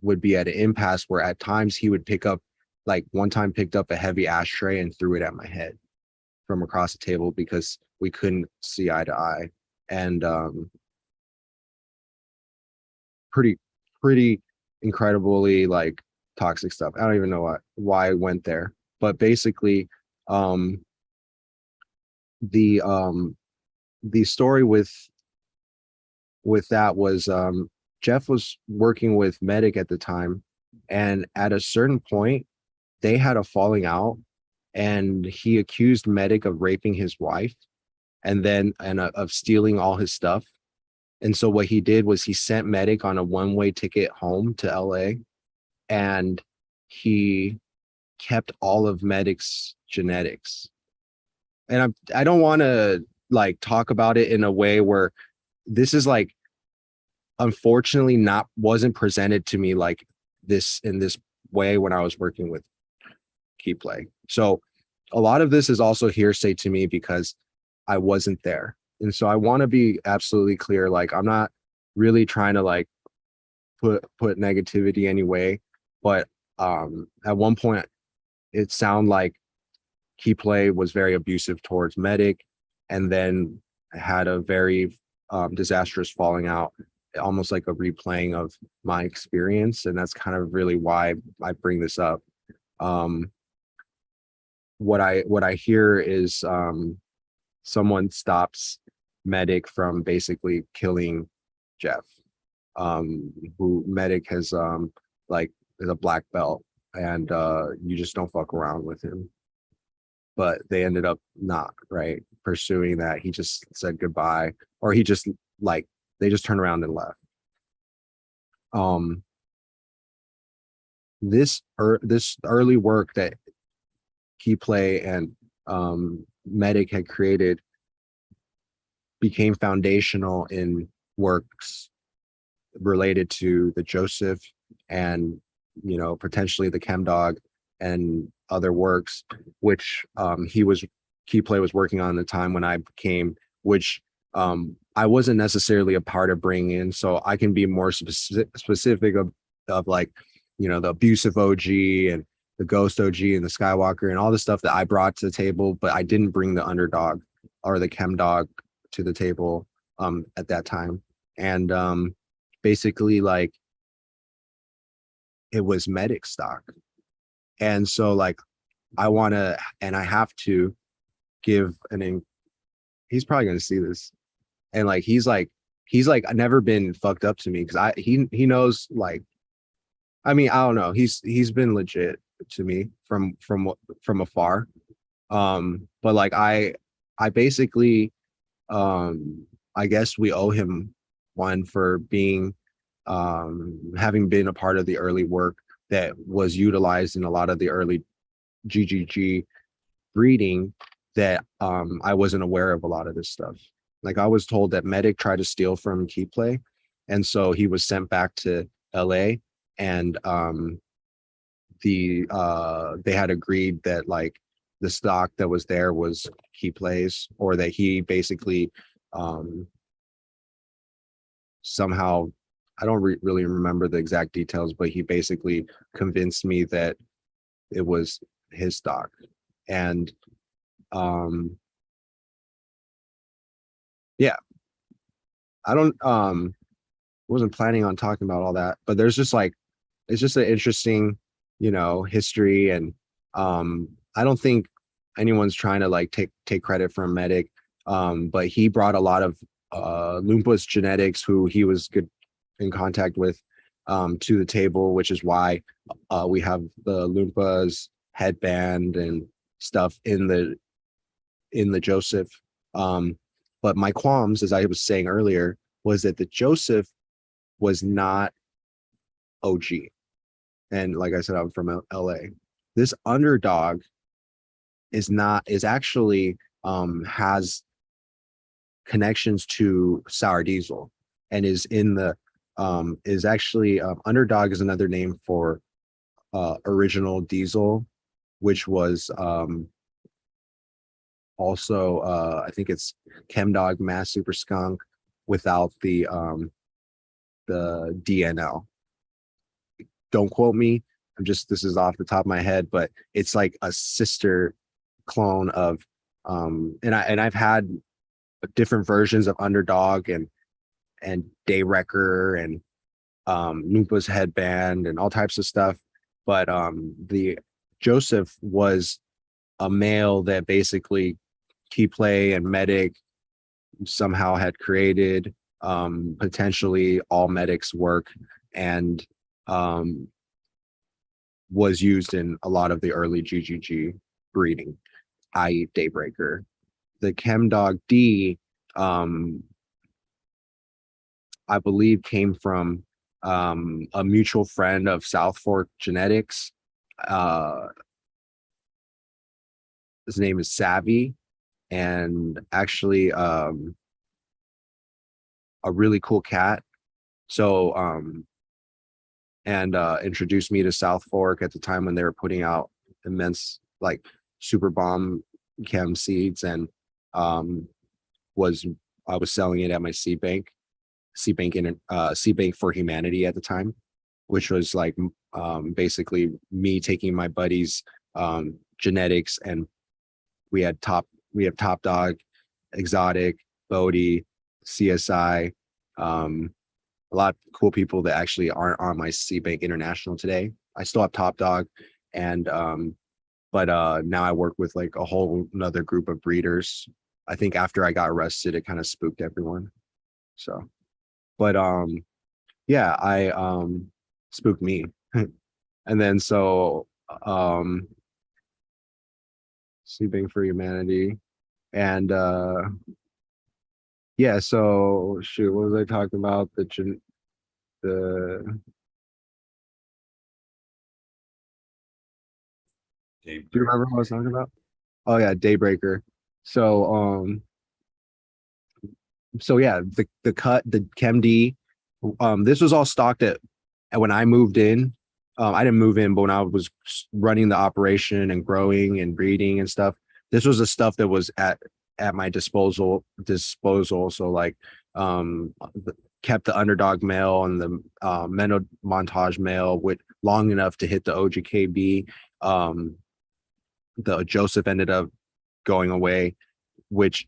would be at an impasse where at times he would pick up, like one time picked up a heavy ashtray and threw it at my head from across the table because we couldn't see eye to eye. And pretty incredibly like toxic stuff. I don't even know why I went there, but basically the story with that was Jeff was working with Medic at the time, and at a certain point they had a falling out, and he accused Medic of raping his wife and of stealing all his stuff. And so what he did was he sent Medic on a one-way ticket home to LA, and he kept all of Medic's genetics. And I don't want to like talk about it in a way where this is like, unfortunately wasn't presented to me like this in this way when I was working with Key Play. So a lot of this is also hearsay to me because I wasn't there. And so I want to be absolutely clear. Like, I'm not really trying to like put negativity anyway, but at one point it sounded like Key Play was very abusive towards Medic, and then had a very disastrous falling out, almost like a replaying of my experience. And that's kind of really why I bring this up. What I hear is someone stops Medic from basically killing Jeff, who Medic has like is a black belt, and you just don't fuck around with him. But they ended up not pursuing that. He just said goodbye, or he just like they just turned around and left. This early work that Key Play and Medic had created became foundational in works related to the Joseph and potentially the Chem Dog and other works, which Key Play was working on at the time when I came, which I wasn't necessarily a part of bringing in. So I can be more specific of like, the abusive OG and the Ghost OG and the Skywalker and all the stuff that I brought to the table, but I didn't bring the Underdog or the Chem Dog to the table at that time. And basically like it was Medic stock. And so like I want to, and I have to give he's probably going to see this. And like, he's like never been fucked up to me. Cause he knows, like, I mean, I don't know. He's been legit to me from afar. But like, I basically, I guess we owe him one for being, having been a part of the early work that was utilized in a lot of the early GGG breeding that I wasn't aware of a lot of this stuff. Like I was told that Medic tried to steal from Key Play, and so he was sent back to LA, and they had agreed that like the stock that was there was Key Play's, or that he basically somehow, I don't really remember the exact details, but he basically convinced me that it was his stock. And yeah, I wasn't planning on talking about all that, but there's just like, it's just an interesting, history. And I don't think anyone's trying to like take credit from Medic, but he brought a lot of Loompa's genetics, who he was good in contact with, to the table, which is why we have the Loompa's headband and stuff in the in the Joseph. But my qualms, as I was saying earlier, was that the Joseph was not OG. And like I said, I'm from LA. This underdog is actually has connections to Sour Diesel and is in the is actually underdog is another name for original diesel, which was also I think it's Chemdog Mass Super Skunk without the DNL. Don't quote me. This is off the top of my head, but it's like a sister clone of and I've had different versions of Underdog and Daywrecker and Lupa's headband and all types of stuff. But the Joseph was a male that basically Key Play and Medic somehow had created, potentially all Medic's work, and was used in a lot of the early GGG breeding, i.e. Daybreaker. The Chemdog D, I believe came from a mutual friend of South Fork Genetics. His name is Savvy, and actually a really cool cat. So introduced me to South Fork at the time when they were putting out immense like super bomb chem seeds, and I was selling it at my seed bank for Humanity at the time, which was like basically me taking my buddies genetics, and we have Top Dog, Exotic, Bodie, CSI, a lot of cool people that actually aren't on my seed bank international today. I still have Top Dog, and but now I work with like a whole another group of breeders. I think after I got arrested, it kind of spooked everyone. So, but yeah, I spooked me. And then so Sleeping for Humanity, and yeah, so shoot, what was I talking about? The do you remember what I was talking about? Oh yeah, Daybreaker. So yeah, the Chem D, this was all stocked at when I moved in. I didn't move in, but when I was running the operation and growing and breeding and stuff, this was the stuff that was at my disposal. So like kept the underdog male and the Menno montage male with long enough to hit the OGKB. The Joseph ended up going away, which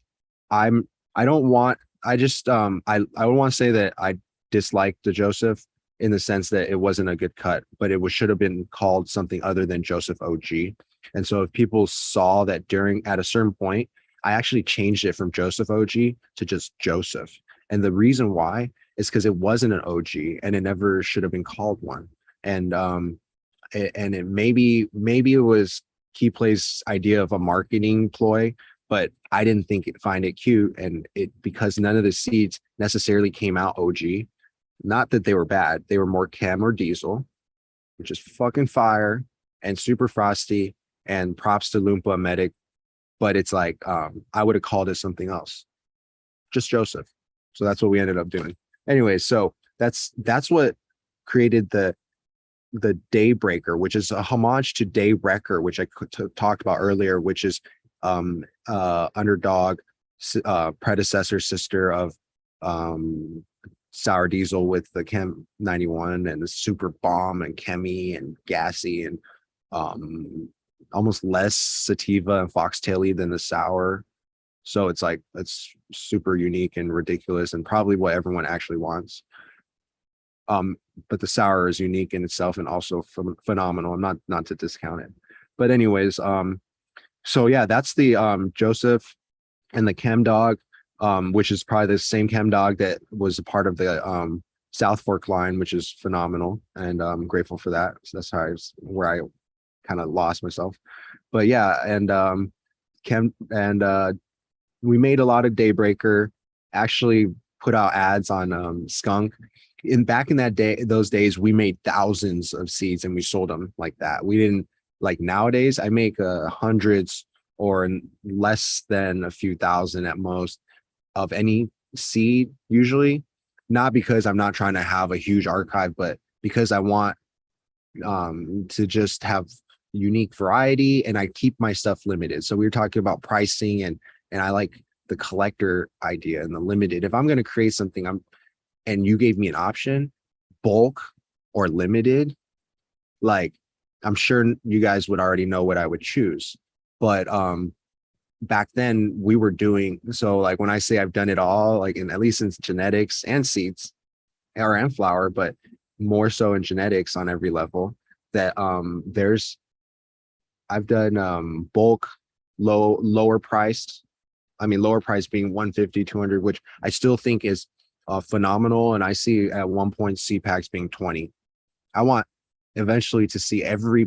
I don't want. I don't want to say that I disliked the Joseph in the sense that it wasn't a good cut, but it should have been called something other than Joseph OG. And so if people saw that at a certain point, I actually changed it from Joseph OG to just Joseph. And the reason why is because it wasn't an OG and it never should have been called one. And it maybe it was Key Play's idea of a marketing ploy, but I didn't find it cute. And because none of the seeds necessarily came out OG. Not that they were bad. They were more chem or diesel, which is fucking fire and super frosty, and props to Loompa Medic. But it's like, I would have called it something else. Just Joseph. So that's what we ended up doing. Anyway, so that's what created the Daybreaker, which is a homage to Daywrecker, which I talked about earlier, which is underdog predecessor sister of Sour Diesel with the Chem 91 and the super bomb and chemi and gassy and almost less sativa and foxtaily than the sour. So it's like, it's super unique and ridiculous and probably what everyone actually wants. But the sour is unique in itself and also phenomenal. I'm not to discount it, but anyways, so yeah, that's the Joseph and the Chem Dog, which is probably the same Chem Dog that was a part of the South Fork line, which is phenomenal, and I'm grateful for that. So that's where I kind of lost myself. But yeah, and we made a lot of Daybreaker. Actually, put out ads on Skunk. Back in those days, we made thousands of seeds and we sold them like that. We didn't like nowadays. I make hundreds or less than a few thousand at most of any seed usually, not because I'm not trying to have a huge archive, but because I want to just have unique variety, and I keep my stuff limited. So we were talking about pricing, and I like the collector idea and the limited. If I'm going to create something, and you gave me an option, bulk or limited, like I'm sure you guys would already know what I would choose. But back then we were doing, so like when I say I've done it all, like at least in genetics and seeds and flower, but more so in genetics on every level, that I've done bulk, lower priced. I mean, lower price being 150, 200, which I still think is phenomenal. And I see at one point CPACs being 20. I want eventually to see every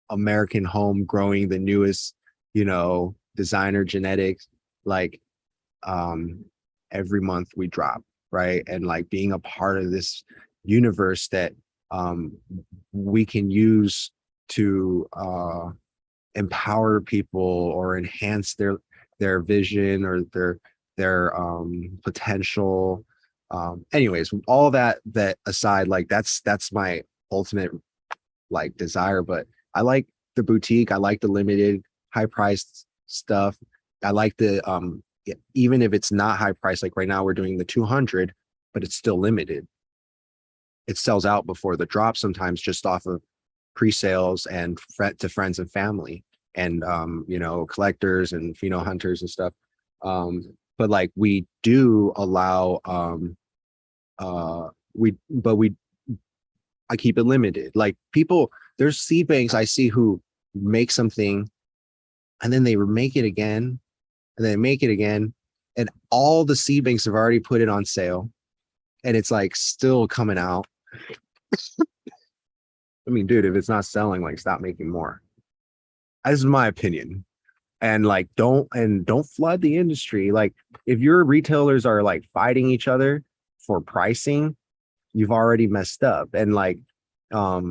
American home growing the newest, designer genetics, like every month we drop, right? And like being a part of this universe that we can use to empower people or enhance their vision or their potential. Anyways, all that aside, like that's my ultimate like desire. But I like the boutique, I like the limited high priced stuff. I like the even if it's not high price, like right now we're doing the 200, but it's still limited. It sells out before the drop sometimes, just off of pre-sales and to friends and family and collectors and hunters and stuff. But like we do allow I keep it limited. Like people, there's seed banks I see who make something and then they make it again and then make it again, and all the seed banks have already put it on sale and it's like still coming out. I mean, dude, if it's not selling, like stop making more. This is my opinion. And like don't flood the industry. Like if your retailers are like fighting each other for pricing, you've already messed up. And like right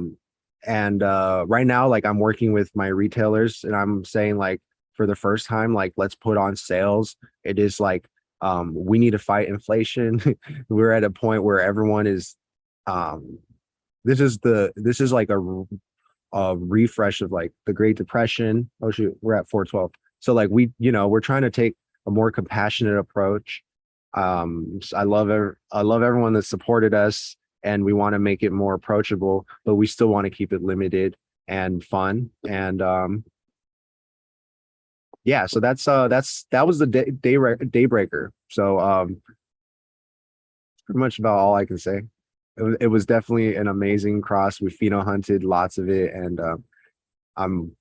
now, like I'm working with my retailers and I'm saying like for the first time, like let's put on sales. It is like we need to fight inflation. We're at a point where everyone is this is like a refresh of like the Great Depression. Oh shoot, we're at 412. So like we're trying to take a more compassionate approach. I love everyone that supported us, and we want to make it more approachable, but we still want to keep it limited and fun. And yeah, so that was the Daybreaker. So pretty much about all I can say. It was definitely an amazing cross. We pheno hunted lots of it, and I'm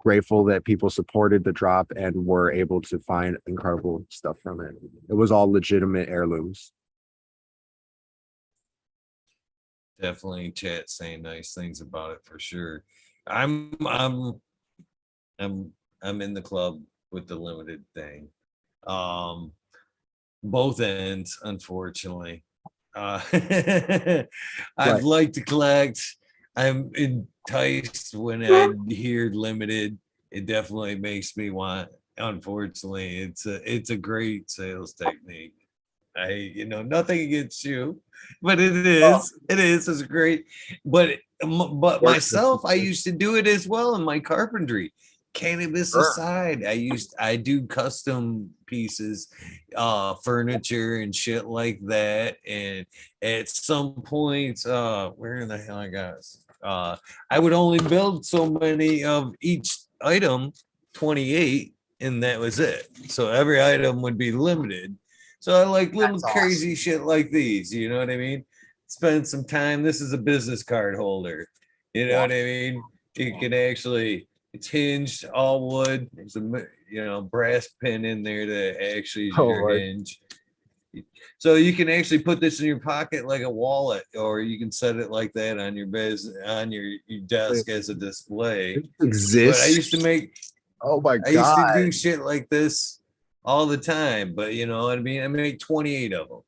grateful that people supported the drop and were able to find incredible stuff from it. It was all legitimate heirlooms. Definitely chat saying nice things about it for sure. I'm in the club with the limited thing. Both ends, unfortunately. I'd like to collect. I'm enticed when I hear limited. It definitely makes me want. Unfortunately, it's a great sales technique. Nothing against you, but it's great. But myself, I used to do it as well in my carpentry. Cannabis aside, I do custom pieces, furniture and shit like that. And at some point, where in the hell I got I would only build so many of each item, 28, and that was it. So every item would be limited. So I like little crazy shit like these, you know what I mean? Spend some time. This is a business card holder. You know what I mean? You can actually, it's hinged, all wood. There's a brass pin in there that actually is your hinge. So you can actually put this in your pocket like a wallet, or you can set it like that on your desk as a display. Exists. But I used to make Oh my I used to God. do shit like this all the time, but you know what I mean? I make 28 of them.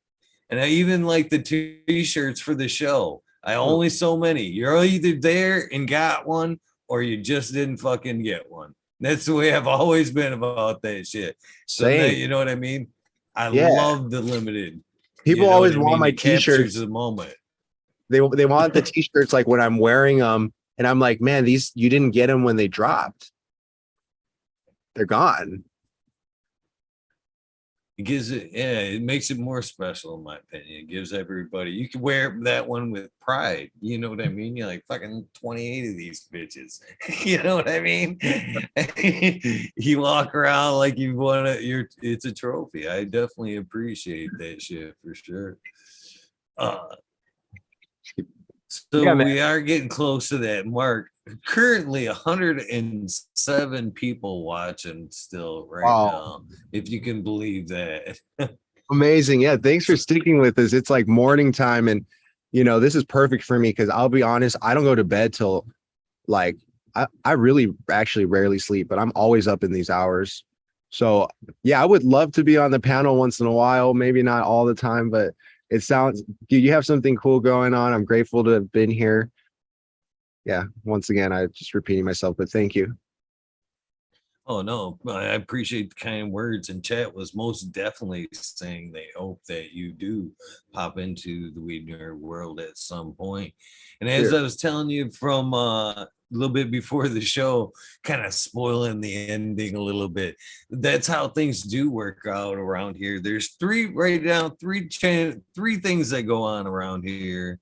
And I even like the t-shirts for the show. I only so many. You're either there and got one or you just didn't fucking get one. That's the way I've always been about that shit. So now Same. you know what I mean? I Yeah. love the limited. You People know what always I want mean? my It captures t-shirts. the moment. They want the t-shirts like when I'm wearing them, and I'm like, man, these you didn't get them when they dropped. They're gone. It gives it, yeah, it makes it more special in my opinion. It gives everybody, you can wear that one with pride. You know what I mean? You're like fucking 28 of these bitches. You know what I mean? You walk around like you want to, it's a trophy. I definitely appreciate that shit for sure. Uh, so Yeah, man. we are getting close to that mark. Currently 107 people watching still right Wow. now, if you can believe that. Amazing. Yeah, thanks for sticking with us. It's like morning time, and this is perfect for me because I'll be honest, I don't go to bed till like I really actually rarely sleep, but I'm always up in these hours. So yeah, I would love to be on the panel once in a while, maybe not all the time, but it sounds you have something cool going on. I'm grateful to have been here. Yeah, once again, I just repeating myself, but thank you. Oh no, I appreciate the kind words, and chat was most definitely saying they hope that you do pop into the weed nerd world at some point. And as Here. I was telling you from a little bit before the show, kind of spoiling the ending a little bit. That's how things do work out around here. There's three things that go on around here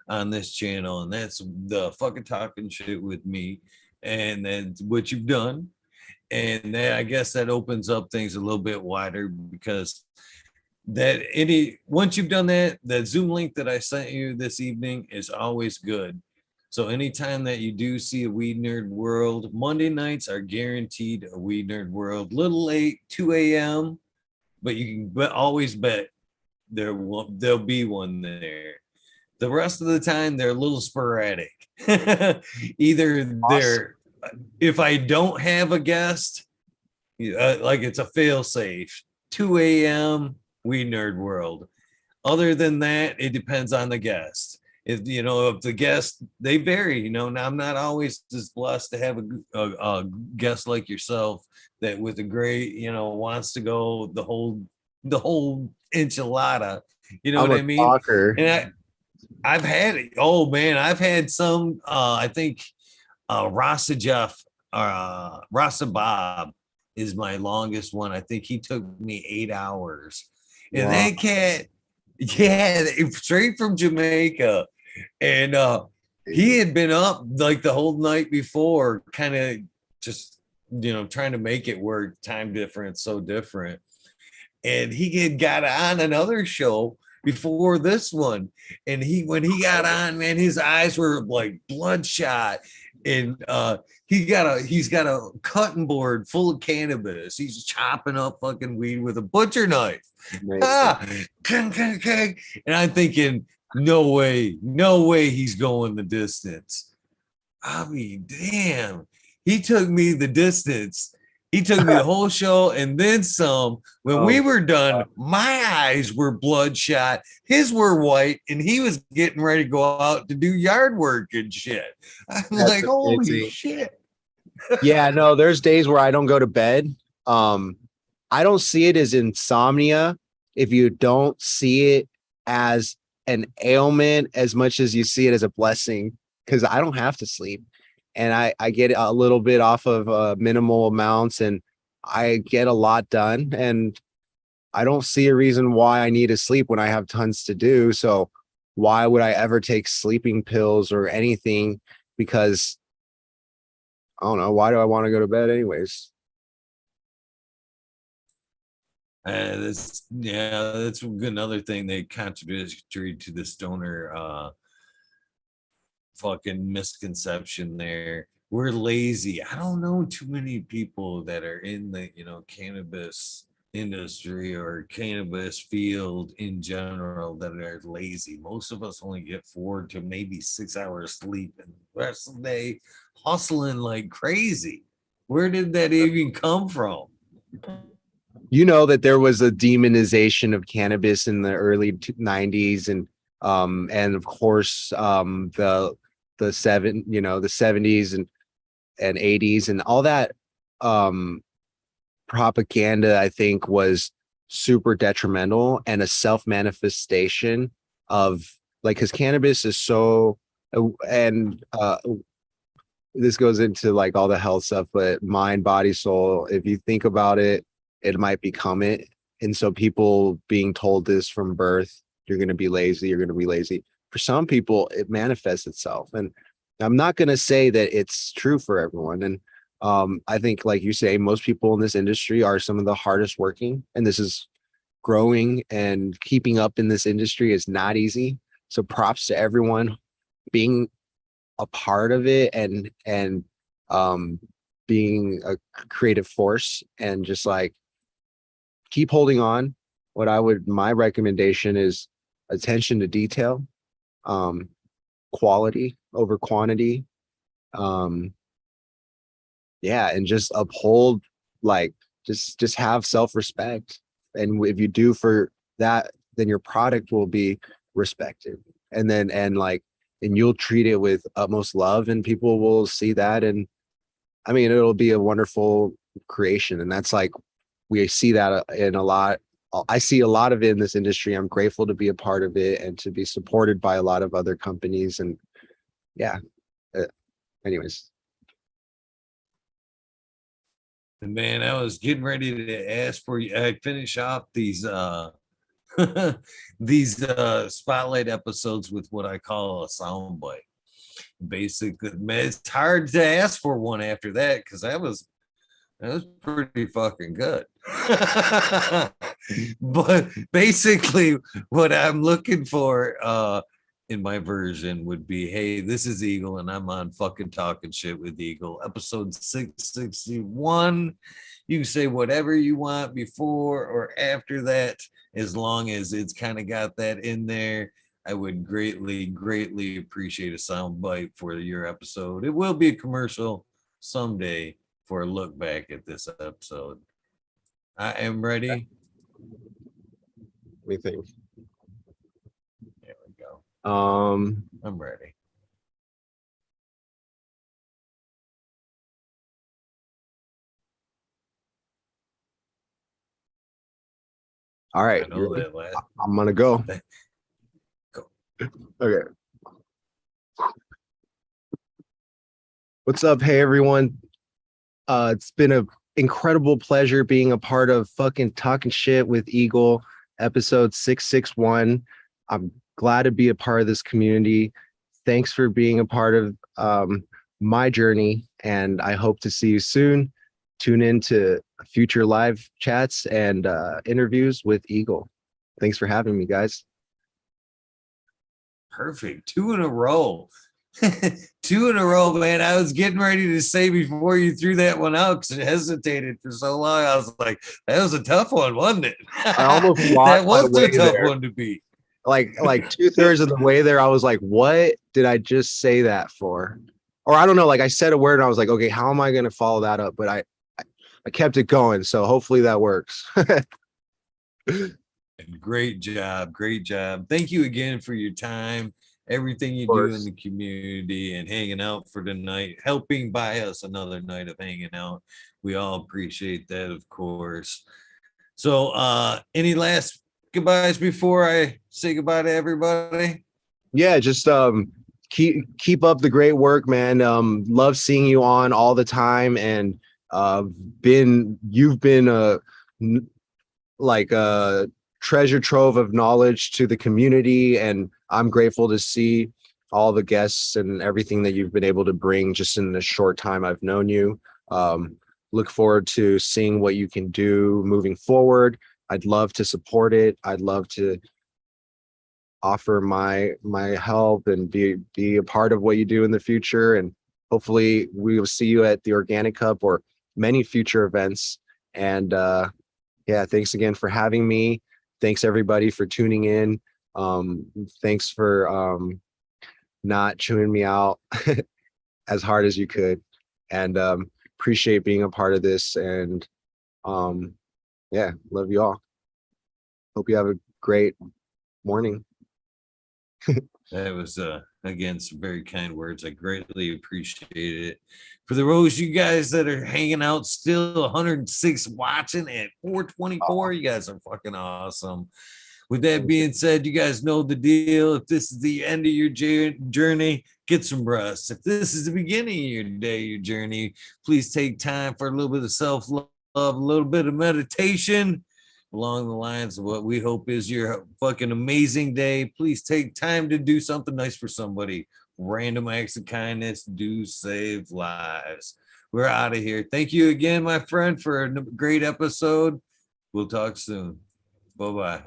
on this channel, and that's the fucking talking shit with me, and then what you've done, and that I guess that opens up things a little bit wider because that any once you've done that, that Zoom link that I sent you this evening is always good. So anytime that you do see a Weed Nerd World, Monday nights are guaranteed a Weed Nerd World. Little late, 2 a.m., but you can always bet there'll be one there. The rest of the time, they're a little sporadic. Either Awesome. they're if I don't have a guest, like it's a fail safe, 2 a.m. Weed Nerd World. Other than that, it depends on the guest. If the guest, they vary. Now I'm not always as blessed to have a guest like yourself that with a great, wants to go the whole enchilada. You know I'm what a I mean? talker. And I've had it. Oh man, I've had some. I think Rasa Jeff, Rasa Bob is my longest one. I think he took me 8 hours. And Wow. that cat, yeah, straight from Jamaica. And he had been up like the whole night before, kind of just, trying to make it work. Time difference, so different. And he had got on another show before this one, and when he got on, man, his eyes were like bloodshot, and he's got a cutting board full of cannabis. He's chopping up fucking weed with a butcher knife. Amazing. Ah, and I'm thinking, no way he's going the distance. I mean, damn, he took me the distance. He took me the whole show and then some. When we Oh, were done, my eyes were bloodshot. His were white, and he was getting ready to go out to do yard work and shit. I'm that's like, holy amazing. shit. Yeah, no, there's days where I don't go to bed. Um, I don't see it as insomnia if you don't see it as an ailment as much as you see it as a blessing, because I don't have to sleep, and I get a little bit off of minimal amounts, and I get a lot done, and I don't see a reason why I need to sleep when I have tons to do. So why would I ever take sleeping pills or anything? Because I don't know. Why do I want to go to bed anyways? That's another thing that contradictory to the stoner fucking misconception there. We're lazy. I don't know too many people that are in the cannabis industry or cannabis field in general that are lazy. Most of us only get 4 to maybe 6 hours sleep, and the rest of the day hustling like crazy. Where did that even come from? You know that there was a demonization of cannabis in the early 90s, and of course the 70s and 80s and all that propaganda, I think, was super detrimental and a self-manifestation of, like, because cannabis is so and this goes into like all the health stuff, but mind, body, soul, if you think about it, it might become it. And so people being told this from birth, you're going to be lazy, you're going to be lazy. For some people, it manifests itself. And I'm not going to say that it's true for everyone. And I think, like you say, most people in this industry are some of the hardest working, and this is growing, and keeping up in this industry is not easy. So props to everyone being a part of it, and being a creative force, and just like keep holding on. My recommendation is attention to detail, quality over quantity. Yeah, and just uphold, like, just have self-respect. And if you do for that, then your product will be respected. And you'll treat it with utmost love, and people will see that. And I mean, it'll be a wonderful creation. And that's like, we see that in a lot. I see a lot of it in this industry. I'm grateful to be a part of it and to be supported by a lot of other companies. And yeah, anyways. Man, I was getting ready to ask for you. I finish off these these spotlight episodes with what I call a soundbite. Basically, man, it's hard to ask for one after that, because that was pretty fucking good. But basically, what I'm looking for in my version would be, hey, this is Eagle, and I'm on fucking Talking Shit with Eagle, episode 661. You can say whatever you want before or after that, as long as it's kind of got that in there. I would greatly, greatly appreciate a sound bite for your episode. It will be a commercial someday for a look back at this episode. I am ready. Let me think. There we go. I'm ready. All right. I know that last. I'm gonna go. Go. Okay. What's up? Hey, everyone. It's been an incredible pleasure being a part of fucking Talking Shit with Eagle, episode 661. I'm glad to be a part of this community. Thanks for being a part of my journey, and I hope to see you soon. Tune in to future live chats and interviews with Eagle. Thanks for having me, guys. Perfect. 2 in a row. 2 in a row, man. I was getting ready to say before you threw that one out, because I hesitated for so long. I was like, that was a tough one, wasn't it? I almost that was a tough there. one to beat. Like 2/3 of the way there, I was like, what did I just say that for? Or I don't know, like I said a word and I was like, okay, how am I going to follow that up? But I kept it going. So hopefully that works. Great job. Great job. Thank you again for your time, everything you do in the community, and hanging out for the night, helping buy us another night of hanging out. We all appreciate that, of course. So any last goodbyes before I say goodbye to everybody? Yeah, just keep up the great work, man. Love seeing you on all the time, and you've been a treasure trove of knowledge to the community, and I'm grateful to see all the guests and everything that you've been able to bring just in the short time I've known you. Look forward to seeing what you can do moving forward. I'd love to support it. I'd love to offer my help and be a part of what you do in the future. And hopefully we will see you at the Organic Cup or many future events. And yeah, thanks again for having me. Thanks everybody for tuning in. Thanks for not chewing me out as hard as you could. And appreciate being a part of this, and yeah, love you all. Hope you have a great morning. That was again some very kind words. I greatly appreciate it. For the those you guys that are hanging out still 106 watching at 424, you guys are fucking awesome. With that being said, you guys know the deal. If this is the end of your journey, get some rest. If this is the beginning of your day, your journey, please take time for a little bit of self-love, a little bit of meditation along the lines of what we hope is your fucking amazing day. Please take time to do something nice for somebody. Random acts of kindness do save lives. We're out of here. Thank you again, my friend, for a great episode. We'll talk soon. Bye-bye.